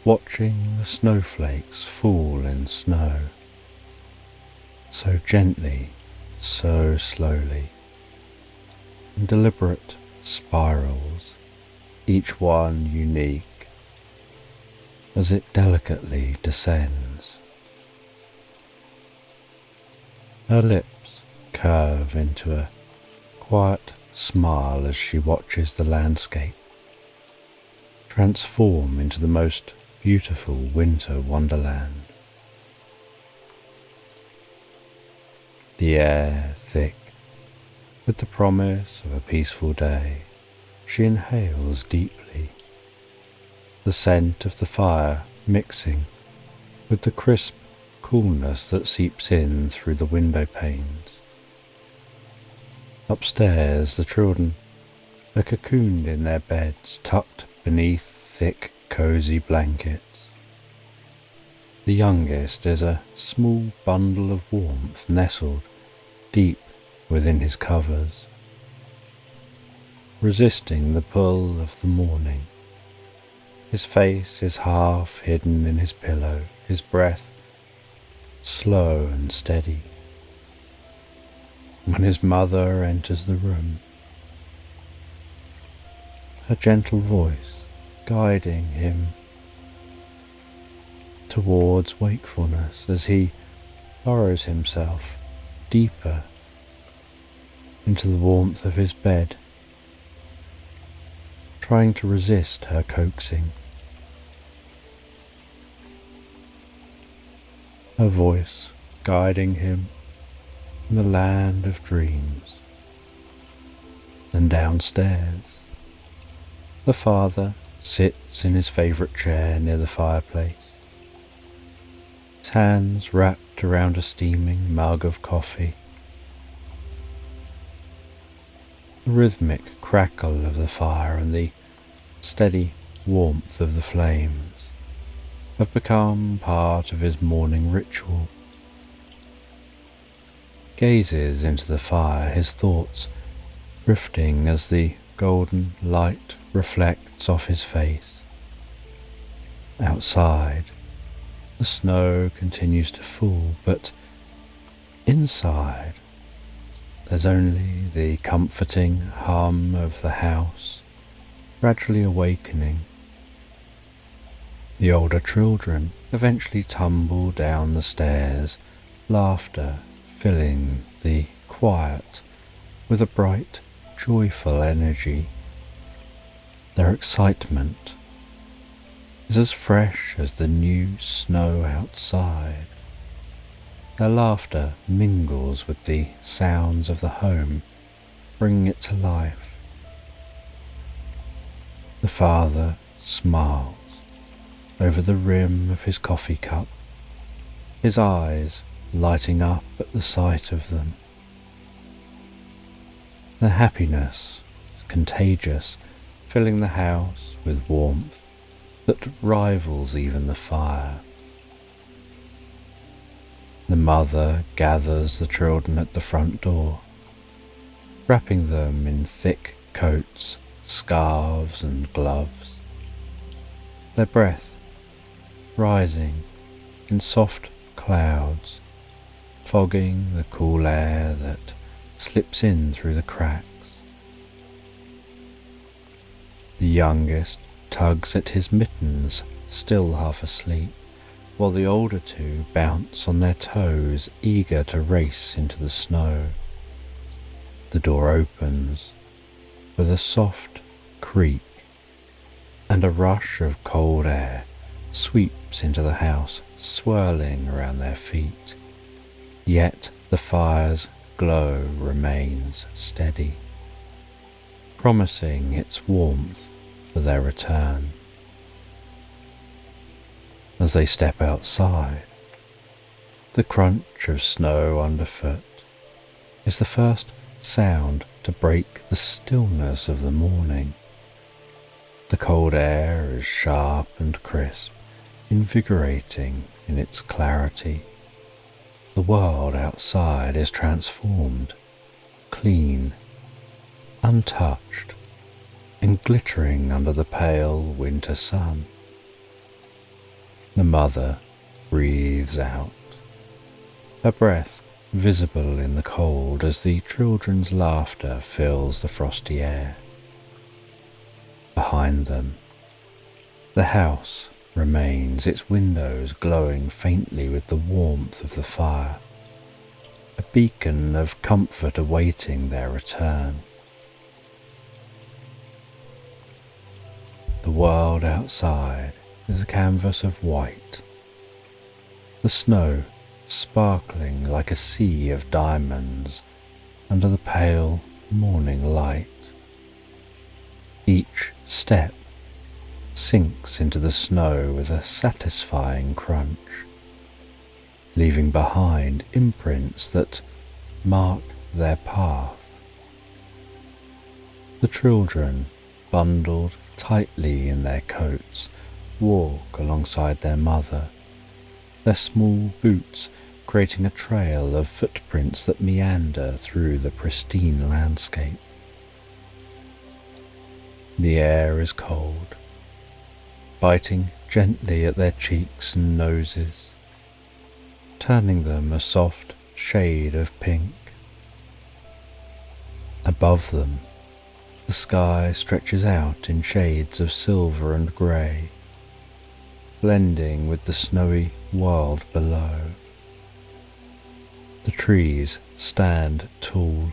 watching the snowflakes fall in snow, so gently, so slowly, in deliberate spirals, each one unique, as it delicately descends. Her lips curve into a quiet smile as she watches the landscape transform into the most beautiful winter wonderland. The air thick with the promise of a peaceful day, she inhales deeply, the scent of the fire mixing with the crisp coolness that seeps in through the window panes. Upstairs, the children are cocooned in their beds, tucked beneath thick, cozy blankets. The youngest is a small bundle of warmth nestled deep within his covers, resisting the pull of the morning. His face is half hidden in his pillow, his breath slow and steady. When his mother enters the room, her gentle voice guiding him towards wakefulness as he burrows himself deeper into the warmth of his bed, trying to resist her coaxing. Her voice guiding him in the land of dreams. And downstairs, the father sits in his favourite chair near the fireplace, his hands wrapped around a steaming mug of coffee. The rhythmic crackle of the fire and the steady warmth of the flames have become part of his morning ritual. Gazes into the fire, his thoughts drifting as the golden light reflects off his face. Outside, the snow continues to fall, but inside, there's only the comforting hum of the house gradually awakening. The older children eventually tumble down the stairs, laughter filling the quiet with a bright, joyful energy. Their excitement is as fresh as the new snow outside. Their laughter mingles with the sounds of the home, bringing it to life. The father smiles over the rim of his coffee cup, his eyes lighting up at the sight of them. The happiness is contagious, filling the house with warmth that rivals even the fire. The mother gathers the children at the front door, wrapping them in thick coats, scarves and gloves, their breath rising in soft clouds, fogging the cool air that slips in through the cracks. The youngest tugs at his mittens, still half asleep, while the older two bounce on their toes, eager to race into the snow. The door opens with a soft creak, and a rush of cold air sweeps into the house, swirling around their feet. Yet the fire's glow remains steady, promising its warmth for their return. As they step outside, the crunch of snow underfoot is the first sound to break the stillness of the morning. The cold air is sharp and crisp, invigorating in its clarity. The world outside is transformed, clean, untouched, and glittering under the pale winter sun. The mother breathes out, her breath visible in the cold as the children's laughter fills the frosty air. Behind them, the house remains, its windows glowing faintly with the warmth of the fire, a beacon of comfort awaiting their return. The world outside is a canvas of white, the snow sparkling like a sea of diamonds under the pale morning light. Each step sinks into the snow with a satisfying crunch, leaving behind imprints that mark their path. The children, bundled tightly in their coats, walk alongside their mother, their small boots creating a trail of footprints that meander through the pristine landscape. The air is cold, biting gently at their cheeks and noses, turning them a soft shade of pink. Above them, the sky stretches out in shades of silver and grey, blending with the snowy world below. The trees stand tall,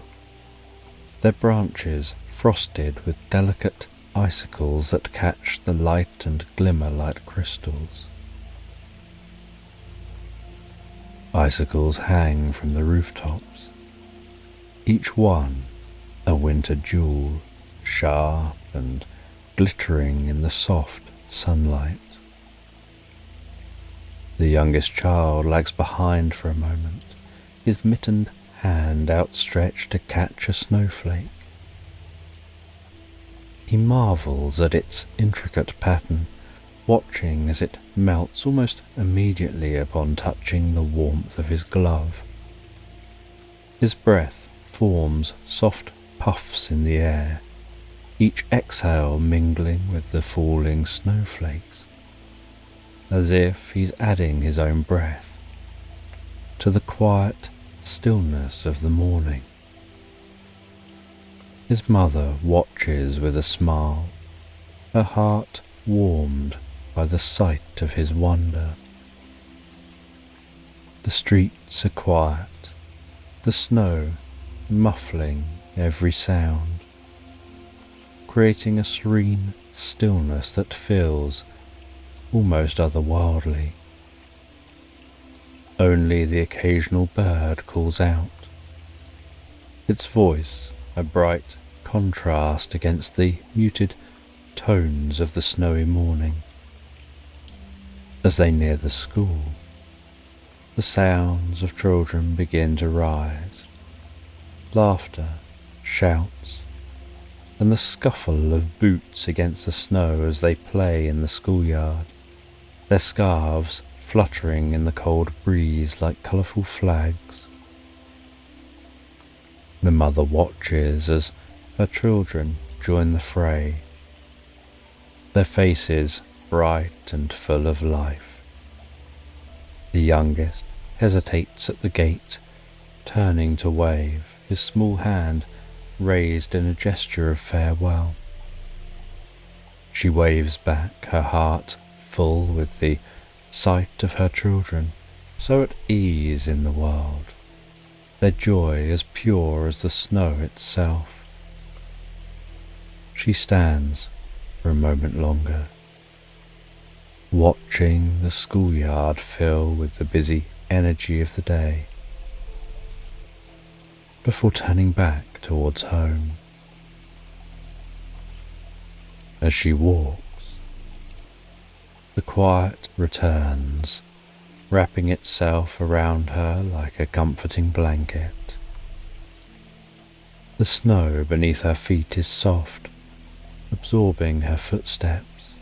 their branches frosted with delicate icicles that catch the light and glimmer like crystals. Icicles hang from the rooftops, each one a winter jewel, sharp and glittering in the soft sunlight. The youngest child lags behind for a moment, his mittened hand outstretched to catch a snowflake. He marvels at its intricate pattern, watching as it melts almost immediately upon touching the warmth of his glove. His breath forms soft puffs in the air, each exhale mingling with the falling snowflakes, as if he's adding his own breath to the quiet stillness of the morning. His mother watches with a smile, her heart warmed by the sight of his wonder. The streets are quiet, the snow muffling every sound, creating a serene stillness that feels almost otherworldly. Only the occasional bird calls out, its voice a bright contrast against the muted tones of the snowy morning. As they near the school, the sounds of children begin to rise, laughter, shouts, and the scuffle of boots against the snow as they play in the schoolyard, their scarves fluttering in the cold breeze like colourful flags. The mother watches as her children join the fray, their faces bright and full of life. The youngest hesitates at the gate, turning to wave, his small hand raised in a gesture of farewell. She waves back, her heart full with the sight of her children, so at ease in the world, their joy as pure as the snow itself. She stands for a moment longer, watching the schoolyard fill with the busy energy of the day, before turning back towards home. As she walks, the quiet returns, wrapping itself around her like a comforting blanket. The snow beneath her feet is soft, absorbing her footsteps,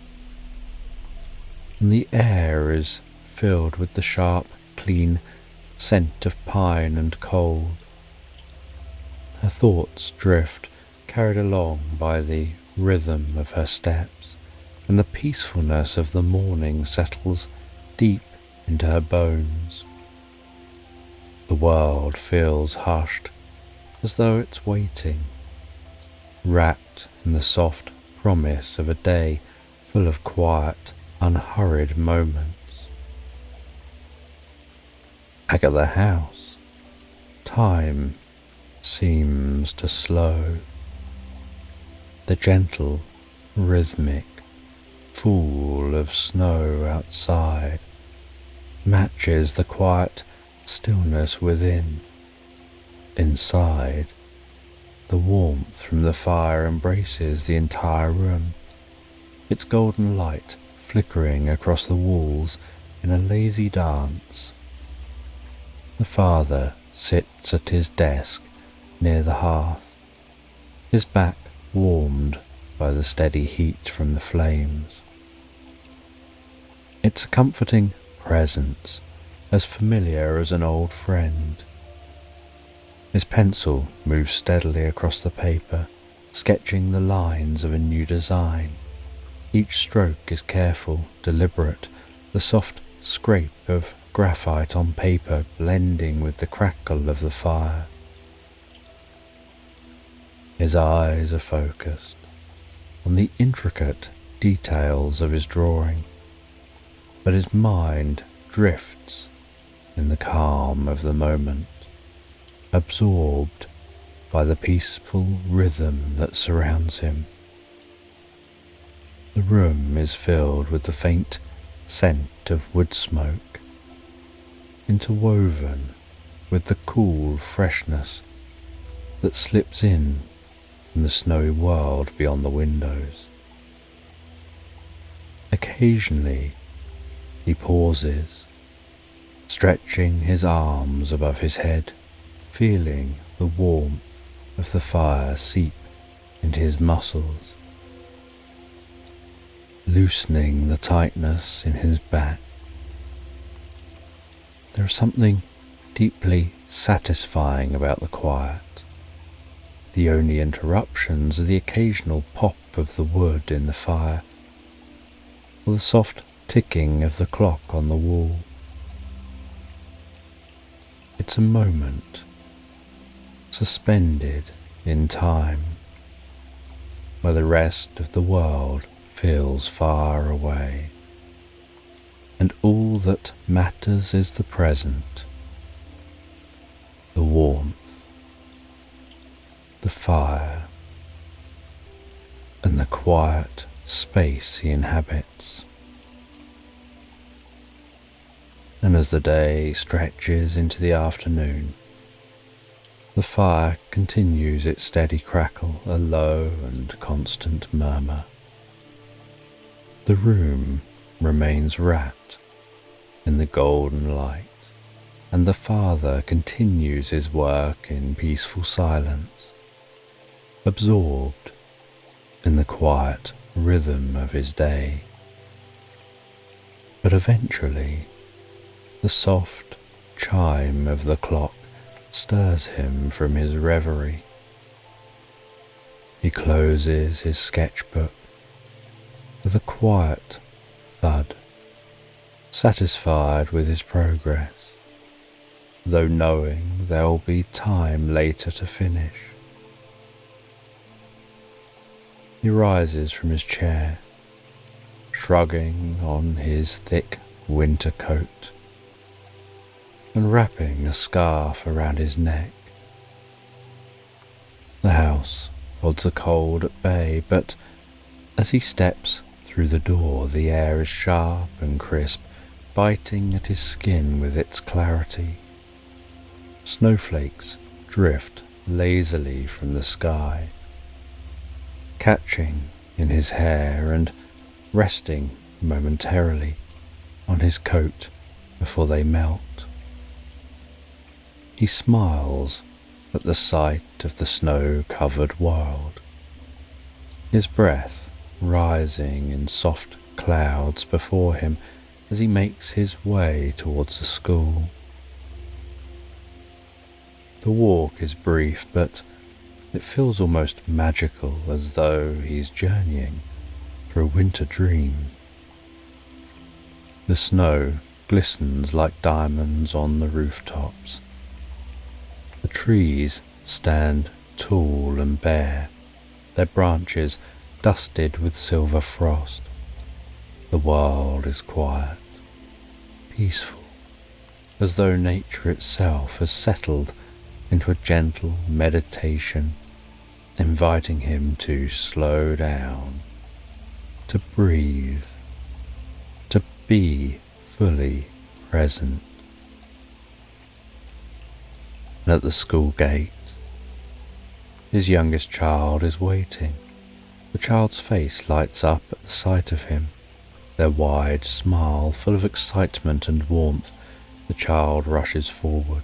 and the air is filled with the sharp, clean scent of pine and cold. Her thoughts drift, carried along by the rhythm of her steps, and the peacefulness of the morning settles deep into her bones. The world feels hushed, as though it's waiting, wrapped in the soft promise of a day full of quiet, unhurried moments. Back at the house, time seems to slow. The gentle, rhythmic fall of snow outside matches the quiet stillness within. Inside, the warmth from the fire embraces the entire room, its golden light flickering across the walls in a lazy dance. The father sits at his desk near the hearth, his back warmed by the steady heat from the flames. It's a comforting presence, as familiar as an old friend. His pencil moves steadily across the paper, sketching the lines of a new design. Each stroke is careful, deliberate, the soft scrape of graphite on paper blending with the crackle of the fire. His eyes are focused on the intricate details of his drawing, but his mind drifts in the calm of the moment, absorbed by the peaceful rhythm that surrounds him. The room is filled with the faint scent of wood smoke, interwoven with the cool freshness that slips in from the snowy world beyond the windows. Occasionally he pauses, stretching his arms above his head, feeling the warmth of the fire seep into his muscles, loosening the tightness in his back. There is something deeply satisfying about the quiet. The only interruptions are the occasional pop of the wood in the fire, or the soft ticking of the clock on the wall. It's a moment suspended in time, where the rest of the world feels far away, and all that matters is the present, the warmth, the fire, and the quiet space he inhabits. And as the day stretches into the afternoon, the fire continues its steady crackle, a low and constant murmur. The room remains wrapped in the golden light, and the father continues his work in peaceful silence, absorbed in the quiet rhythm of his day. But eventually, the soft chime of the clock stirs him from his reverie. He closes his sketchbook with a quiet thud, satisfied with his progress, though knowing there will be time later to finish. He rises from his chair, shrugging on his thick winter coat and wrapping a scarf around his neck. The house holds the cold at bay, but as he steps through the door, the air is sharp and crisp, biting at his skin with its clarity. Snowflakes drift lazily from the sky, catching in his hair and resting momentarily on his coat before they melt. He smiles at the sight of the snow-covered world, his breath rising in soft clouds before him as he makes his way towards the school. The walk is brief, but it feels almost magical, as though he's journeying through a winter dream. The snow glistens like diamonds on the rooftops. The trees stand tall and bare, their branches dusted with silver frost. The world is quiet, peaceful, as though nature itself has settled into a gentle meditation, inviting him to slow down, to breathe, to be fully present. And at the school gate, his youngest child is waiting. The child's face lights up at the sight of him, their wide smile full of excitement and warmth. The child rushes forward,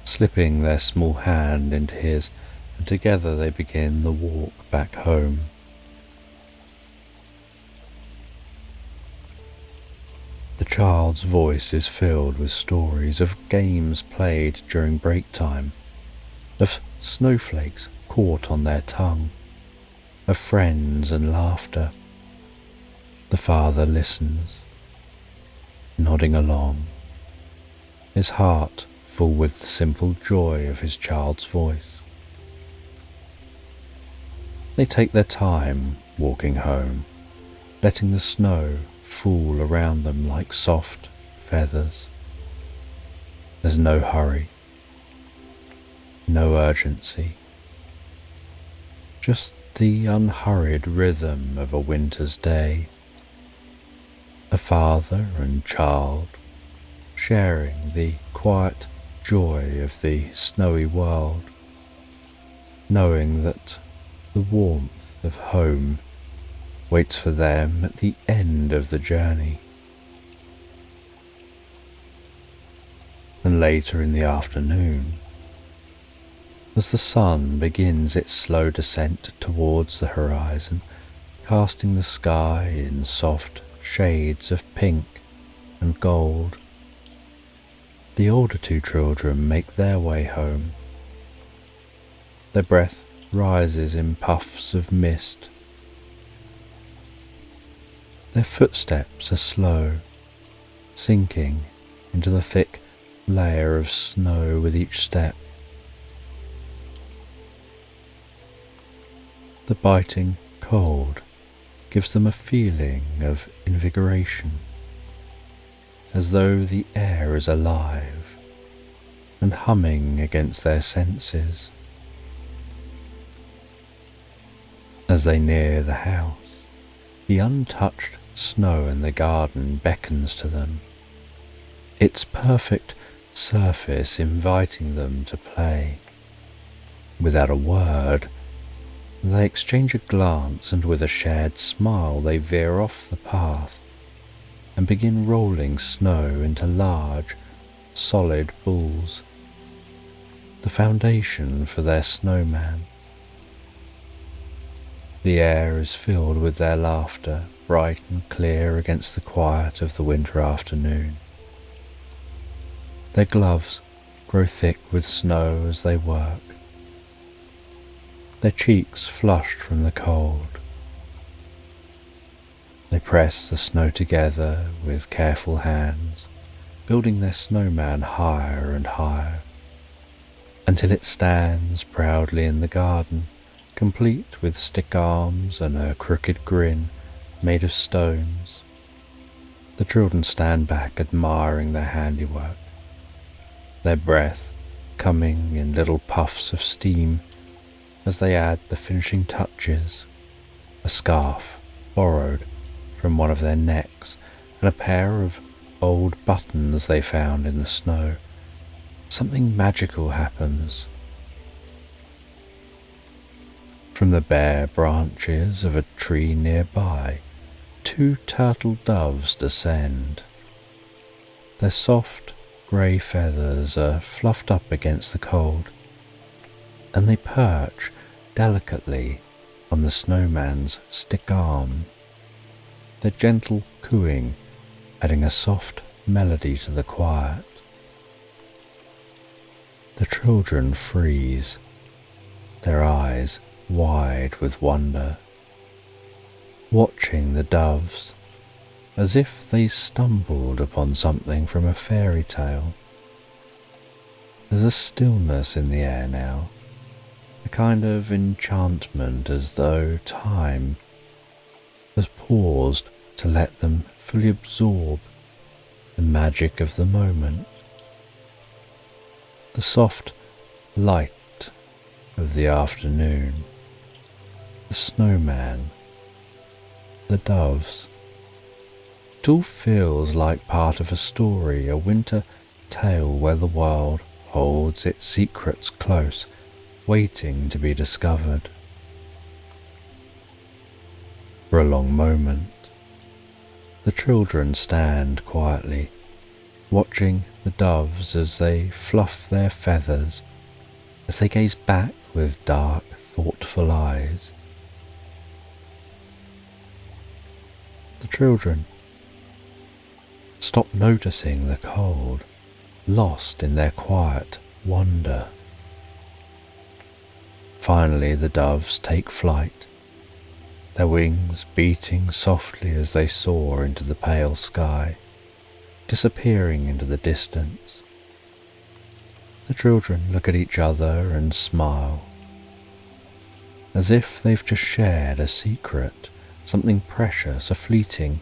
slipping their small hand into his, and together they begin the walk back home. The child's voice is filled with stories of games played during break time, of snowflakes caught on their tongue, of friends and laughter. The father listens, nodding along, his heart full with the simple joy of his child's voice. They take their time walking home, letting the snow fall around them like soft feathers. There's no hurry, no urgency, just the unhurried rhythm of a winter's day. A father and child sharing the quiet joy of the snowy world, knowing that the warmth of home waits for them at the end of the journey. And later in the afternoon, as the sun begins its slow descent towards the horizon, casting the sky in soft shades of pink and gold, the older two children make their way home. Their breath rises in puffs of mist. Their footsteps are slow, sinking into the thick layer of snow with each step. The biting cold gives them a feeling of invigoration, as though the air is alive and humming against their senses. As they near the house, the untouched snow in the garden beckons to them, its perfect surface inviting them to play. Without a word, they exchange a glance, and with a shared smile they veer off the path and begin rolling snow into large, solid balls, the foundation for their snowman. The air is filled with their laughter, bright and clear against the quiet of the winter afternoon. Their gloves grow thick with snow as they work, their cheeks flushed from the cold. They press the snow together with careful hands, building their snowman higher and higher, until it stands proudly in the garden, complete with stick arms and a crooked grin made of stones. The children stand back admiring their handiwork, their breath coming in little puffs of steam as they add the finishing touches, a scarf borrowed from one of their necks and a pair of old buttons they found in the snow. Something magical happens. From the bare branches of a tree nearby, 2 turtle doves descend. Their soft grey feathers are fluffed up against the cold, and they perch delicately on the snowman's stick arm, their gentle cooing adding a soft melody to the quiet. The children freeze, their eyes wide with wonder, watching the doves as if they stumbled upon something from a fairy tale. There's a stillness in the air now, a kind of enchantment, as though time has paused to let them fully absorb the magic of the moment. The soft light of the afternoon, the snowman, the doves. It all feels like part of a story, a winter tale where the world holds its secrets close, waiting to be discovered. For a long moment, the children stand quietly, watching the doves as they fluff their feathers, as they gaze back with dark, thoughtful eyes. The children stop noticing the cold, lost in their quiet wonder. Finally the doves take flight, their wings beating softly as they soar into the pale sky, disappearing into the distance. The children look at each other and smile, as if they've just shared a secret, something precious, a fleeting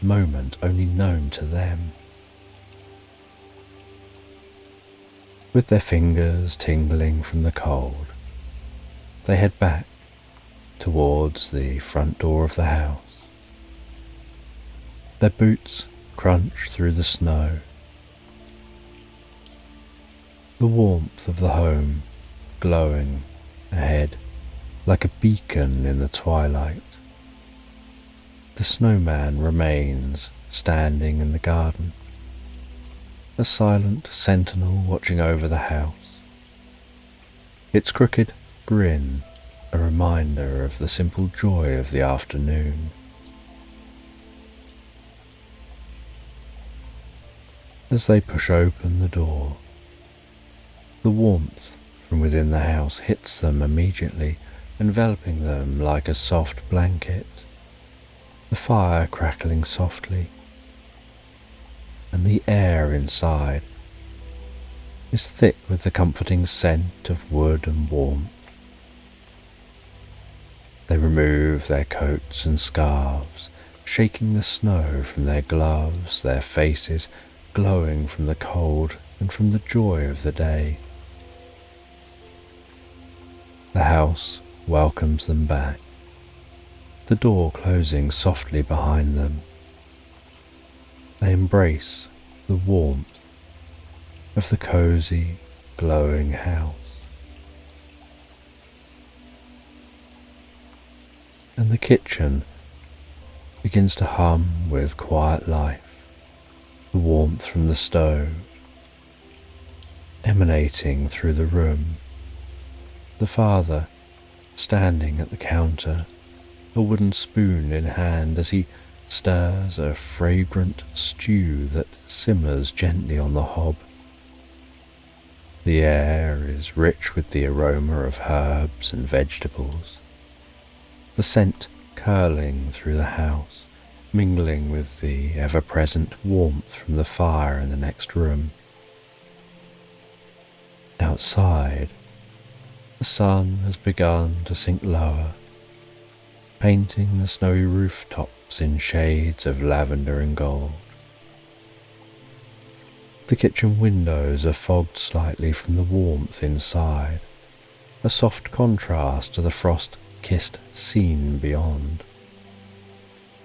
moment only known to them. With their fingers tingling from the cold, they head back towards the front door of the house. Their boots crunch through the snow. The warmth of the home glowing ahead like a beacon in the twilight. The snowman remains standing in the garden, a silent sentinel watching over the house, its crooked grin a reminder of the simple joy of the afternoon. As they push open the door, the warmth from within the house hits them immediately, enveloping them like a soft blanket, the fire crackling softly, and the air inside is thick with the comforting scent of wood and warmth. They remove their coats and scarves, shaking the snow from their gloves, their faces glowing from the cold and from the joy of the day. The house welcomes them back, the door closing softly behind them. They embrace the warmth of the cozy, glowing house. And the kitchen begins to hum with quiet life, the warmth from the stove emanating through the room. The father standing at the counter, a wooden spoon in hand as he stirs a fragrant stew that simmers gently on the hob. The air is rich with the aroma of herbs and vegetables, the scent curling through the house, mingling with the ever-present warmth from the fire in the next room. Outside, the sun has begun to sink lower, painting the snowy rooftops in shades of lavender and gold. The kitchen windows are fogged slightly from the warmth inside, a soft contrast to the frost-kissed scene beyond.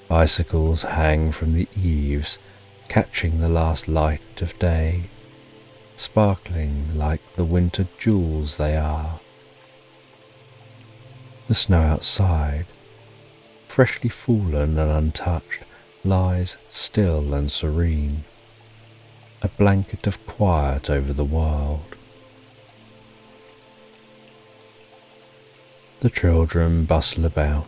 Icicles hang from the eaves, catching the last light of day, sparkling like the winter jewels they are. The snow outside, freshly fallen and untouched, lies still and serene, a blanket of quiet over the world. The children bustle about,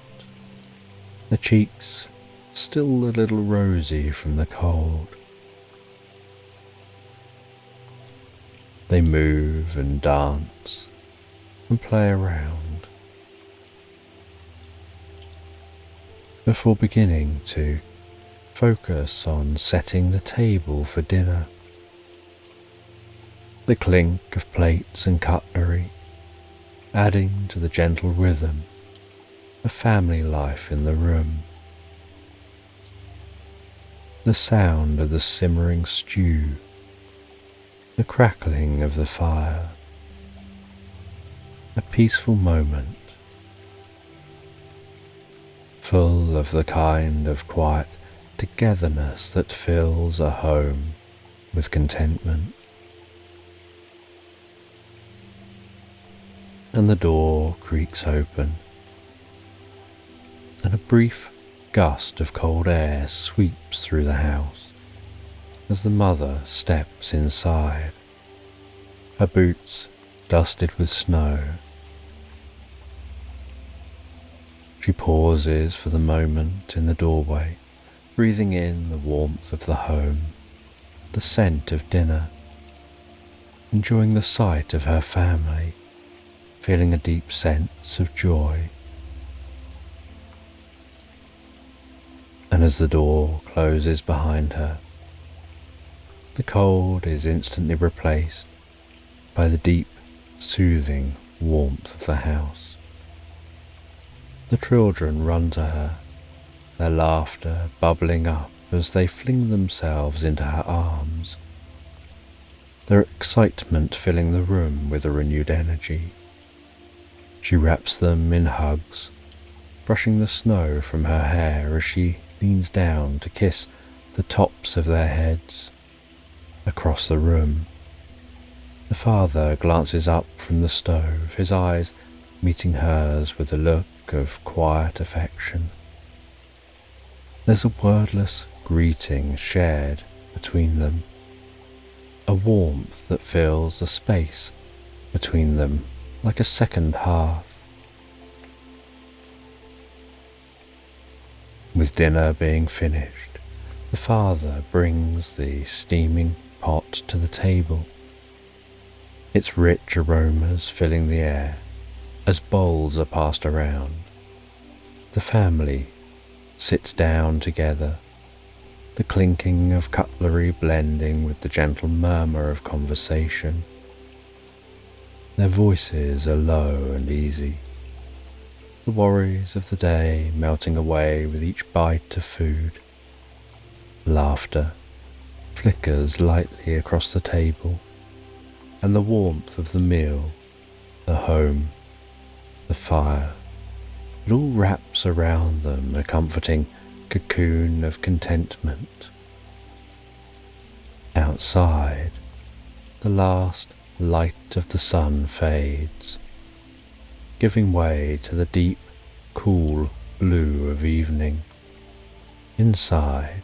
their cheeks still a little rosy from the cold. They move and dance and play around, before beginning to focus on setting the table for dinner. The clink of plates and cutlery, adding to the gentle rhythm of family life in the room. The sound of the simmering stew, the crackling of the fire, a peaceful moment, full of the kind of quiet togetherness that fills a home with contentment. And the door creaks open, and a brief gust of cold air sweeps through the house as the mother steps inside, her boots dusted with snow. She pauses for the moment in the doorway, breathing in the warmth of the home, the scent of dinner, enjoying the sight of her family, feeling a deep sense of joy. And as the door closes behind her, the cold is instantly replaced by the deep, soothing warmth of the house. The children run to her, their laughter bubbling up as they fling themselves into her arms, their excitement filling the room with a renewed energy. She wraps them in hugs, brushing the snow from her hair as she leans down to kiss the tops of their heads. Across the room, the father glances up from the stove, his eyes meeting hers with a look of quiet affection. There's a wordless greeting shared between them, a warmth that fills the space between them like a second hearth. With dinner being finished, the father brings the steaming pot to the table, its rich aromas filling the air as bowls are passed around. The family sits down together, the clinking of cutlery blending with the gentle murmur of conversation. Their voices are low and easy, the worries of the day melting away with each bite of food. Laughter flickers lightly across the table, and the warmth of the meal, the home, the fire, it all wraps around them a comforting cocoon of contentment. Outside, the last light of the sun fades, giving way to the deep, cool blue of evening. Inside,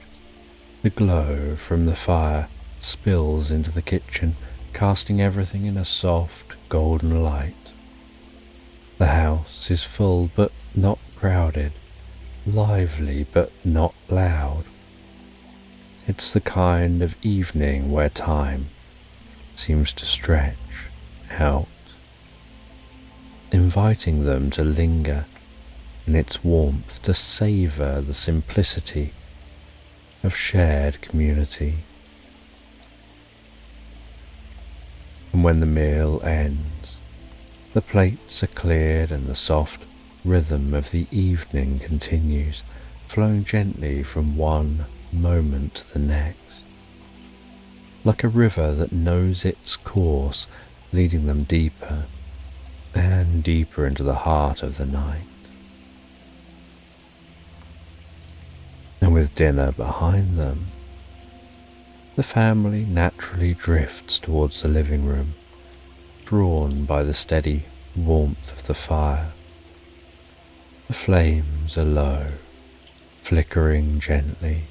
the glow from the fire spills into the kitchen, casting everything in a soft, golden light. The house is full but not crowded, lively but not loud. It's the kind of evening where time seems to stretch out, inviting them to linger in its warmth, to savour the simplicity of shared community. And when the meal ends, the plates are cleared and the soft rhythm of the evening continues, flowing gently from one moment to the next, like a river that knows its course, leading them deeper and deeper into the heart of the night. And with dinner behind them, the family naturally drifts towards the living room, drawn by the steady warmth of the fire. The flames are low, flickering gently,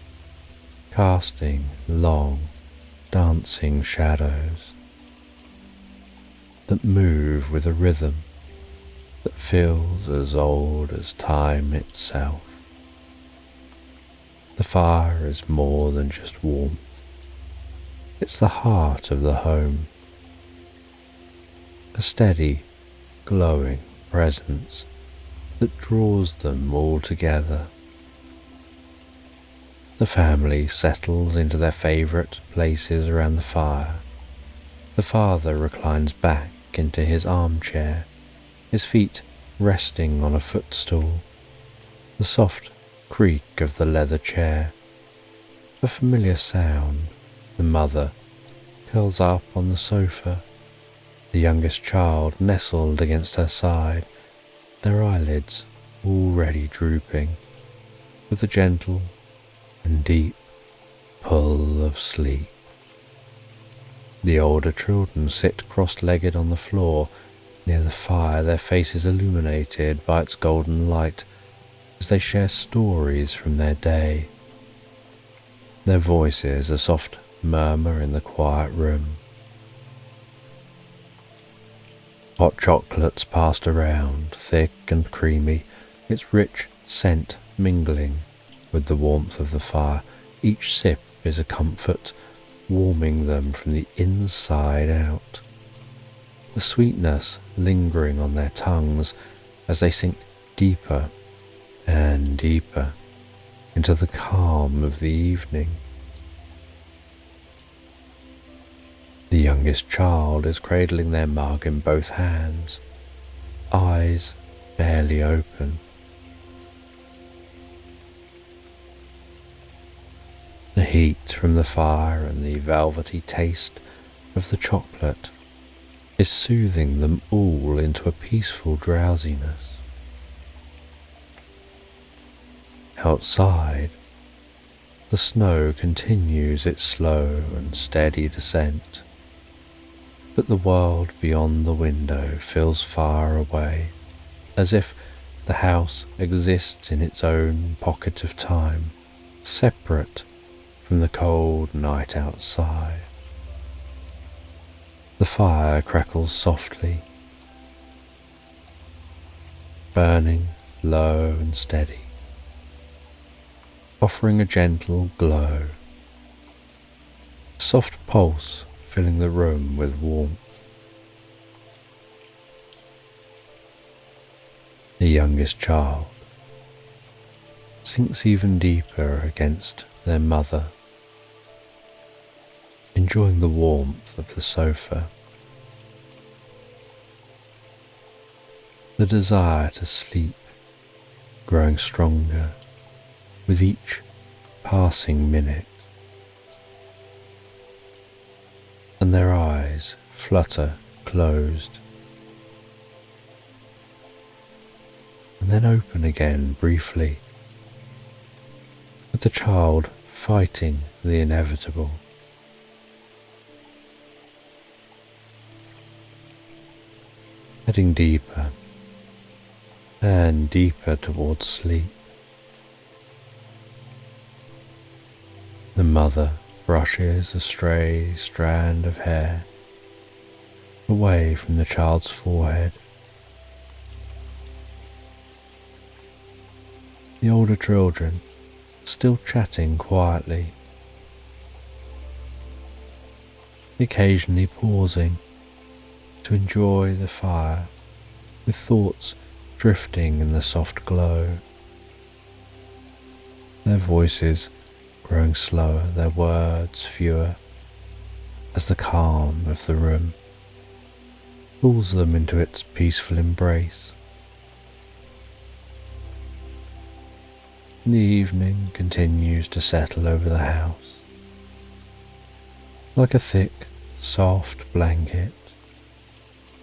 casting long, dancing shadows that move with a rhythm that feels as old as time itself. The fire is more than just warmth. It's the heart of the home, a steady, glowing presence that draws them all together. The family settles into their favourite places around the fire. The father reclines back into his armchair, his feet resting on a footstool, the soft creak of the leather chair, a familiar sound. The mother curls up on the sofa, the youngest child nestled against her side, their eyelids already drooping, with a gentle and deep pull of sleep. The older children sit cross-legged on the floor near the fire, their faces illuminated by its golden light as they share stories from their day, their voices a soft murmur in the quiet room. Hot chocolates passed around, thick and creamy, its rich scent mingling with the warmth of the fire. Each sip is a comfort, warming them from the inside out, the sweetness lingering on their tongues as they sink deeper and deeper into the calm of the evening. The youngest child is cradling their mug in both hands, eyes barely open. The heat from the fire and the velvety taste of the chocolate is soothing them all into a peaceful drowsiness. Outside, the snow continues its slow and steady descent, but the world beyond the window feels far away, as if the house exists in its own pocket of time, separate from the cold night outside. The fire crackles softly, burning low and steady, offering a gentle glow, a soft pulse filling the room with warmth. The youngest child sinks even deeper against their mother, enjoying the warmth of the sofa. The desire to sleep growing stronger with each passing minute, and their eyes flutter closed and then open again briefly, with the child fighting the inevitable. Heading deeper and deeper towards sleep, the mother brushes a stray strand of hair away from the child's forehead. The older children still chatting quietly, occasionally pausing to enjoy the fire, with thoughts drifting in the soft glow. Their voices growing slower, their words fewer, as the calm of the room pulls them into its peaceful embrace. The evening continues to settle over the house, like a thick, soft blanket,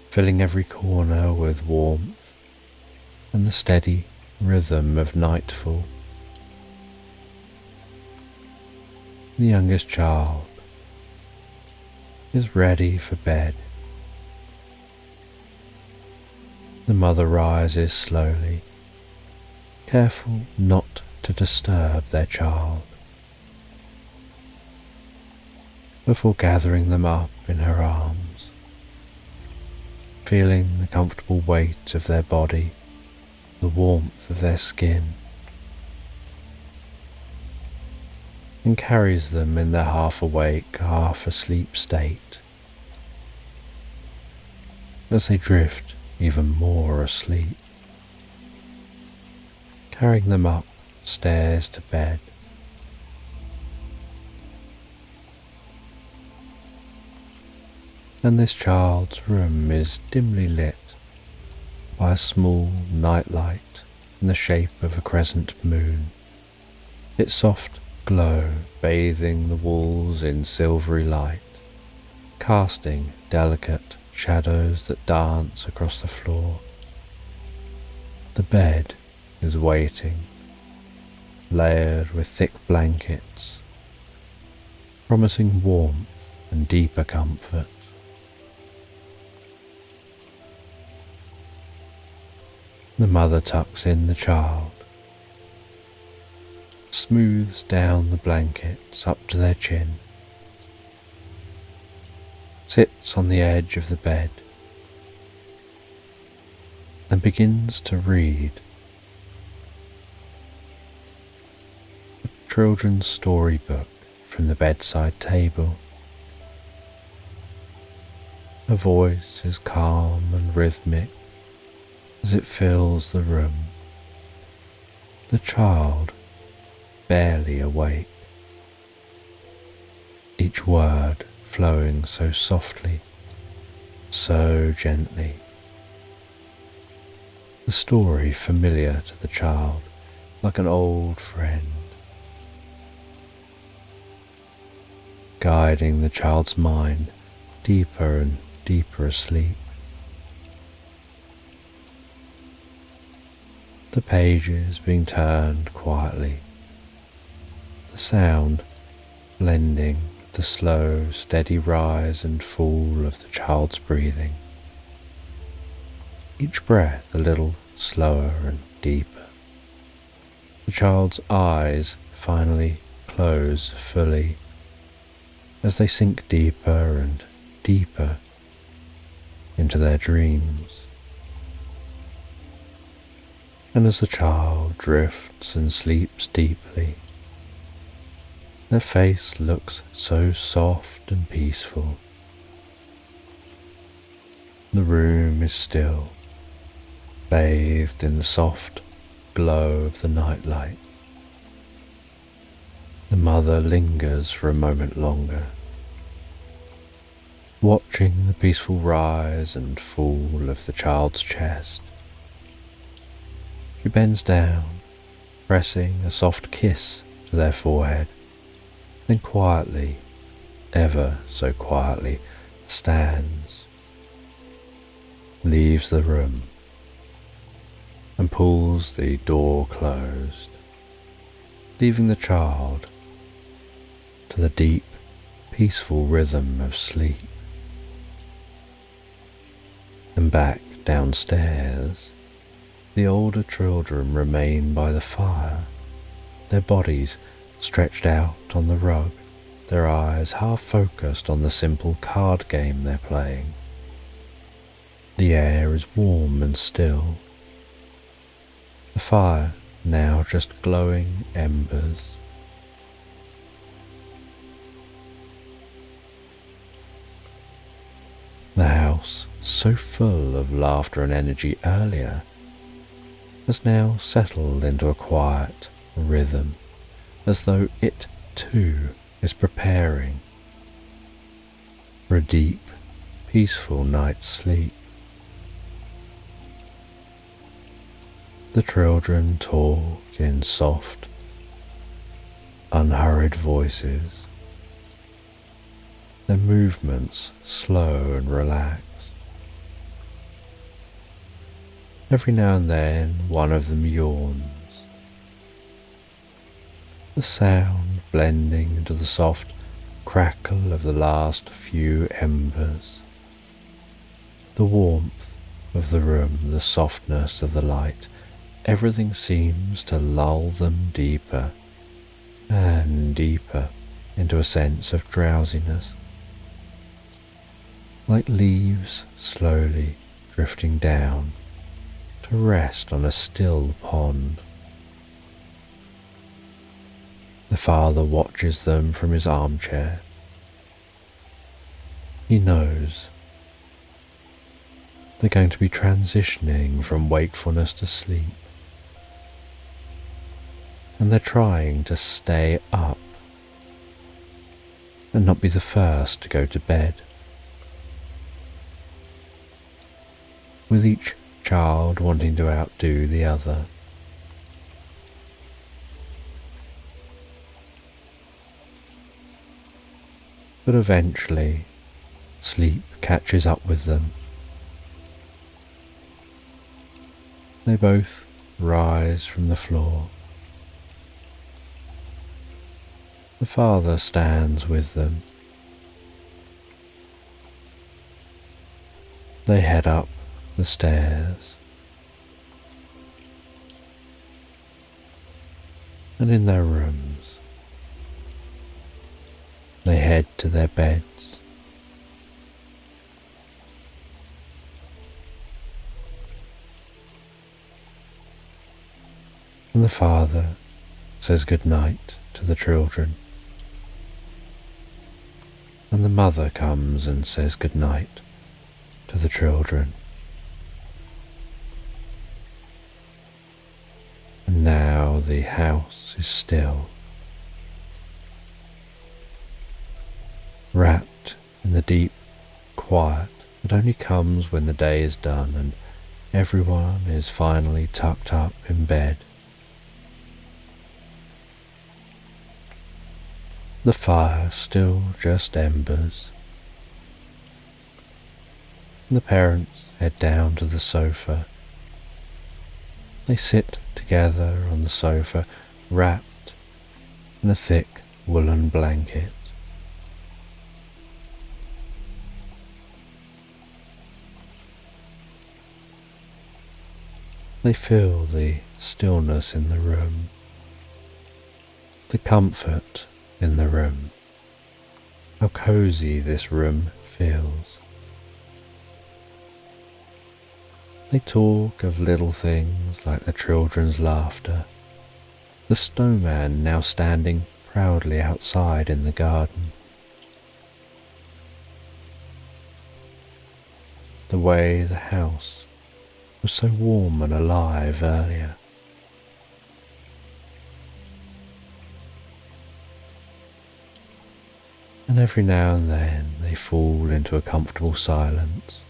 filling every corner with warmth and the steady rhythm of nightfall. The youngest child is ready for bed. The mother rises slowly, careful not to disturb their child, before gathering them up in her arms, feeling the comfortable weight of their body, the warmth of their skin, and carries them in their half-awake, half-asleep state, as they drift even more asleep, carrying them up stairs to bed. And this child's room is dimly lit by a small night light in the shape of a crescent moon, its soft glow bathing the walls in silvery light, casting delicate shadows that dance across the floor. The bed is waiting, layered with thick blankets, promising warmth and deeper comfort. The mother tucks in the child, smooths down the blankets up to their chin, sits on the edge of the bed, and begins to read a children's storybook from the bedside table. Her voice is calm and rhythmic as it fills the room, the child barely awake, each word flowing so softly, so gently, the story familiar to the child like an old friend, guiding the child's mind deeper and deeper asleep. the pages being turned quietly, the sound blending with the slow, steady rise and fall of the child's breathing, each breath a little slower and deeper. The child's eyes finally close fully as they sink deeper and deeper into their dreams. And as the child drifts and sleeps deeply, their face looks so soft and peaceful. The room is still, bathed in the soft glow of the nightlight. The mother lingers for a moment longer, watching the peaceful rise and fall of the child's chest. She bends down, pressing a soft kiss to their forehead, then quietly, ever so quietly, stands, leaves the room, and pulls the door closed, leaving the child to the deep, peaceful rhythm of sleep. And back downstairs, the older children remain by the fire, their bodies stretched out on the rug, their eyes half focused on the simple card game they're playing. The air is warm and still, the fire now just glowing embers. The house, so full of laughter and energy earlier, has now settled into a quiet rhythm, as though it too is preparing for a deep, peaceful night's sleep. The children talk in soft, unhurried voices, their movements slow and relaxed. Every now and then one of them yawns, the sound blending into the soft crackle of the last few embers. The warmth of the room, the softness of the light, everything seems to lull them deeper and deeper into a sense of drowsiness, like leaves slowly drifting down to rest on a still pond. The father watches them from his armchair. He knows they're going to be transitioning from wakefulness to sleep, and they're trying to stay up and not be the first to go to bed. With each child wanting to outdo the other. But eventually, sleep catches up with them. They both rise from the floor. The father stands with them. They head up the stairs, and in their rooms, they head to their beds. And the father says good night to the children, and the mother comes and says good night to the children. And now the house is still, wrapped in the deep quiet that only comes when the day is done and everyone is finally tucked up in bed. The fire still just embers. The parents head down to the sofa. They sit together on the sofa, wrapped in a thick woolen blanket. They feel the stillness in the room, the comfort in the room, how cozy this room feels. They talk of little things like the children's laughter, the snowman now standing proudly outside in the garden, the way the house was so warm and alive earlier. And every now and then they fall into a comfortable silence,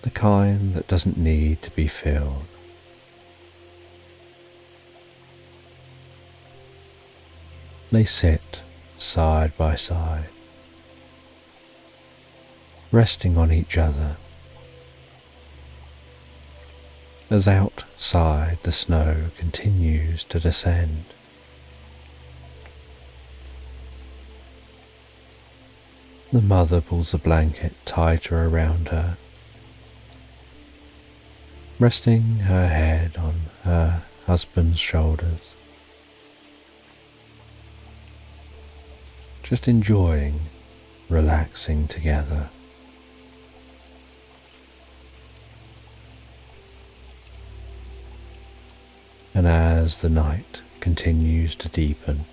the kind that doesn't need to be filled. They sit side by side, resting on each other, as outside the snow continues to descend. The mother pulls the blanket tighter around her, resting her head on her husband's shoulders, just enjoying relaxing together. And as the night continues to deepen,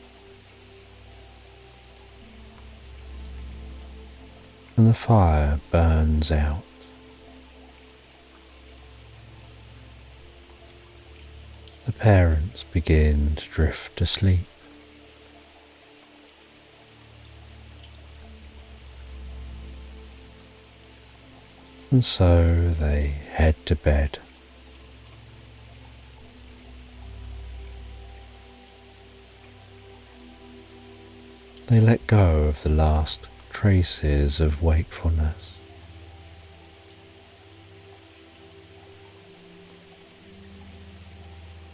and the fire burns out, the parents begin to drift to sleep. And so they head to bed. They let go of the last traces of wakefulness.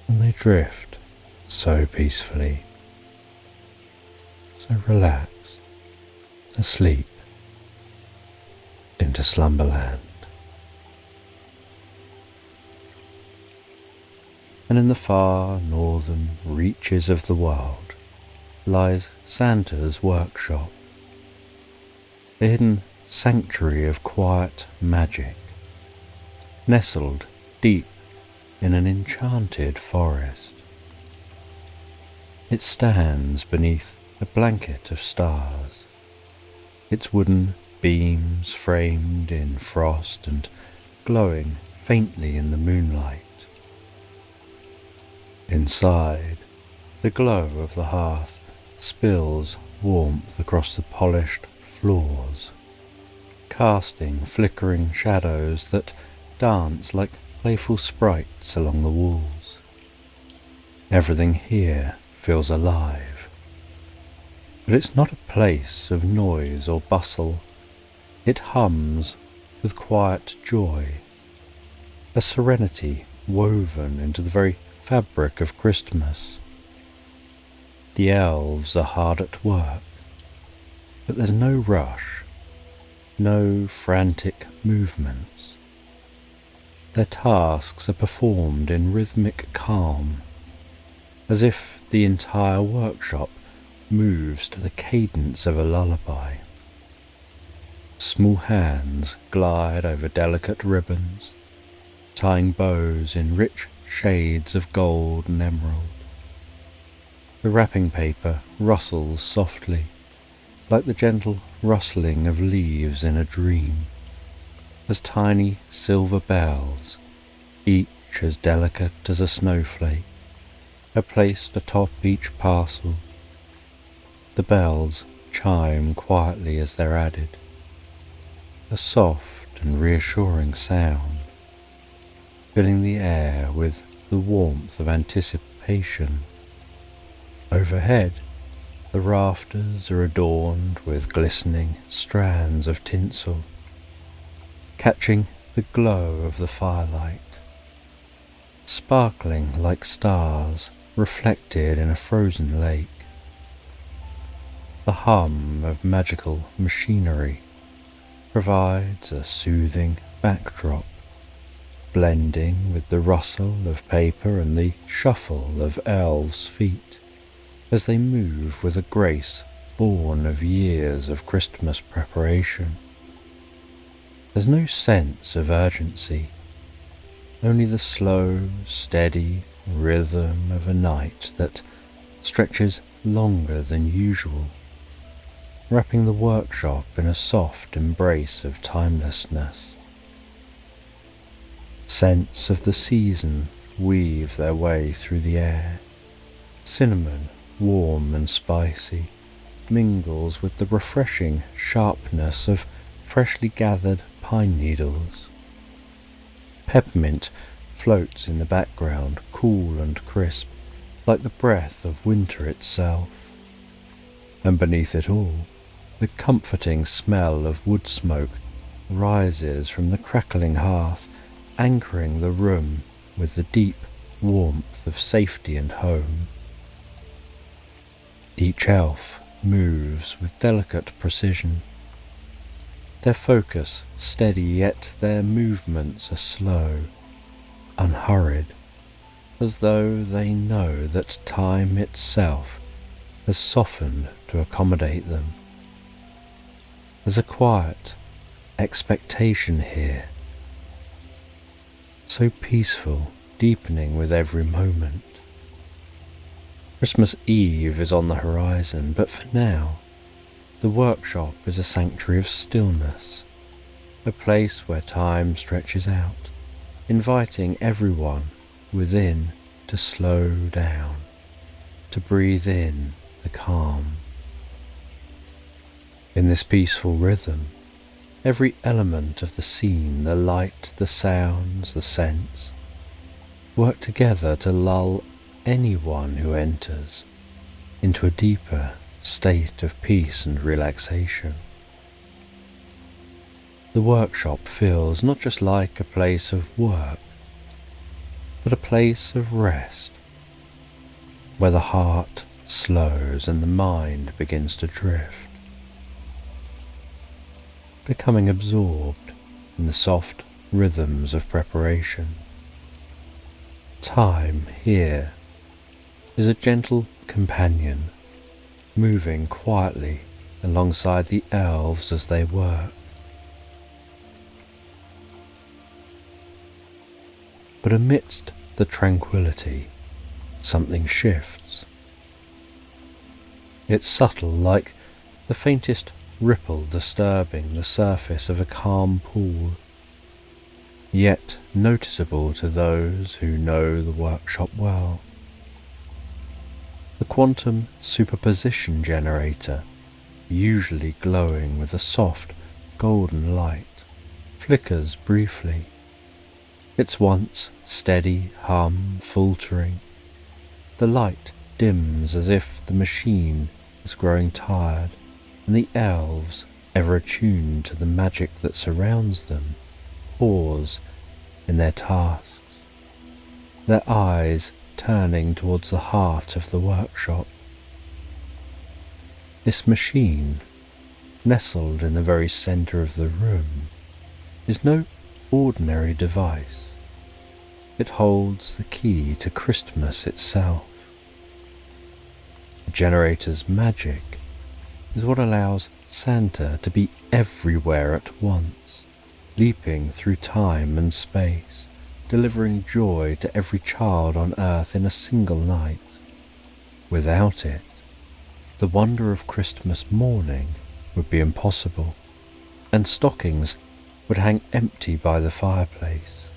And they drift so peacefully, so relaxed, asleep into Slumberland. And in the far northern reaches of the world lies Santa's workshop, a hidden sanctuary of quiet magic, nestled deep in an enchanted forest. It stands beneath a blanket of stars, its wooden beams framed in frost and glowing faintly in the moonlight. Inside, the glow of the hearth spills warmth across the polished floors, casting flickering shadows that dance like playful sprites along the walls. Everything here feels alive, but it's not a place of noise or bustle. It hums with quiet joy, a serenity woven into the very fabric of Christmas. The elves are hard at work, but there's no rush, no frantic movements. Their tasks are performed in rhythmic calm, as if the entire workshop moves to the cadence of a lullaby. Small hands glide over delicate ribbons, tying bows in rich shades of gold and emerald. The wrapping paper rustles softly, like the gentle rustling of leaves in a dream, as tiny silver bells, each as delicate as a snowflake, are placed atop each parcel. The bells chime quietly as they're added, a soft and reassuring sound, filling the air with the warmth of anticipation. Overhead, the rafters are adorned with glistening strands of tinsel, catching the glow of the firelight. sparkling like stars reflected in a frozen lake. The hum of magical machinery provides a soothing backdrop, blending with the rustle of paper and the shuffle of elves' feet as they move with a grace born of years of Christmas preparation. There's no sense of urgency, only the slow, steady rhythm of a night that stretches longer than usual, wrapping the workshop in a soft embrace of timelessness. Scents of the season weave their way through the air. Cinnamon, warm and spicy, mingles with the refreshing sharpness of freshly gathered pine needles. Peppermint floats in the background, cool and crisp, like the breath of winter itself. And beneath it all, the comforting smell of wood smoke rises from the crackling hearth, anchoring the room with the deep warmth of safety and home. Each elf moves with delicate precision, their focus steady, yet their movements are slow, unhurried, as though they know that time itself has softened to accommodate them. There's a quiet expectation here, so peaceful, deepening with every moment. Christmas Eve is on the horizon, but for now, the workshop is a sanctuary of stillness, a place where time stretches out, inviting everyone within to slow down, to breathe in the calm. In this peaceful rhythm, every element of the scene, the light, the sounds, the scents, work together to lull anyone who enters into a deeper state of peace and relaxation. The workshop feels not just like a place of work, but a place of rest, where the heart slows and the mind begins to drift, becoming absorbed in the soft rhythms of preparation. Time here is a gentle companion, moving quietly alongside the elves as they work. But amidst the tranquility, something shifts. It's subtle, like the faintest ripple disturbing the surface of a calm pool, yet noticeable to those who know the workshop well. The quantum superposition generator, usually glowing with a soft golden light, flickers briefly, its once steady hum faltering. The light dims as if the machine is growing tired, and the elves, ever attuned to the magic that surrounds them, pause in their tasks, their eyes turning towards the heart of the workshop. This machine, nestled in the very centre of the room, is no ordinary device. It holds the key to Christmas itself. The generator's magic is what allows Santa to be everywhere at once, leaping through time and space, delivering joy to every child on earth in a single night. Without it, the wonder of Christmas morning would be impossible, and stockings would hang empty by the fireplace.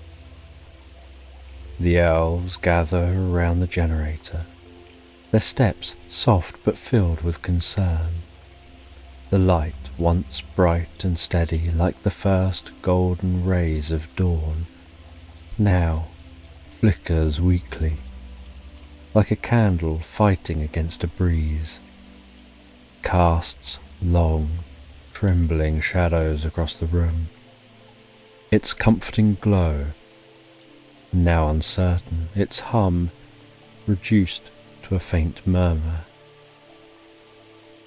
The elves gather around the generator, their steps soft but filled with concern. The light, once bright and steady like the first golden rays of dawn, now flickers weakly, like a candle fighting against a breeze, casts long, trembling shadows across the room. Its comforting glow now uncertain, its hum reduced to a faint murmur.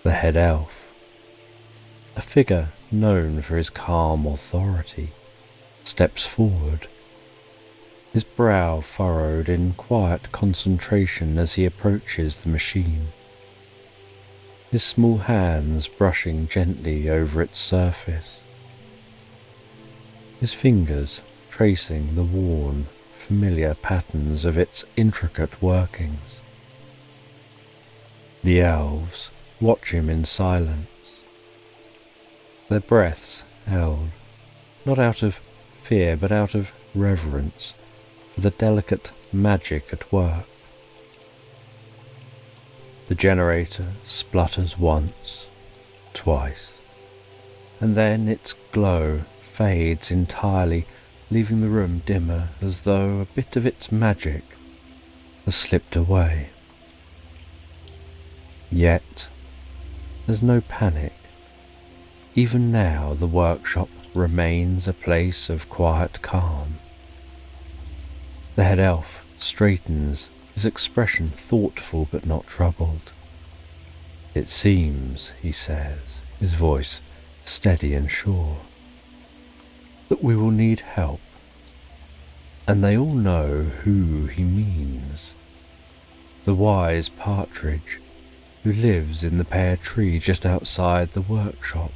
The head elf, a figure known for his calm authority, steps forward, his brow furrowed in quiet concentration as he approaches the machine, his small hands brushing gently over its surface, his fingers tracing the worn, familiar patterns of its intricate workings. The elves watch him in silence, their breaths held, not out of fear but out of reverence for the delicate magic at work. The generator splutters once, twice, and then its glow fades entirely, leaving the room dimmer as though a bit of its magic has slipped away. Yet there's no panic. Even now the workshop remains a place of quiet calm. The head elf straightens, his expression thoughtful but not troubled. "It seems," he says, his voice steady and sure, "that we will need help." And they all know who he means. The wise partridge who lives in the pear tree just outside the workshop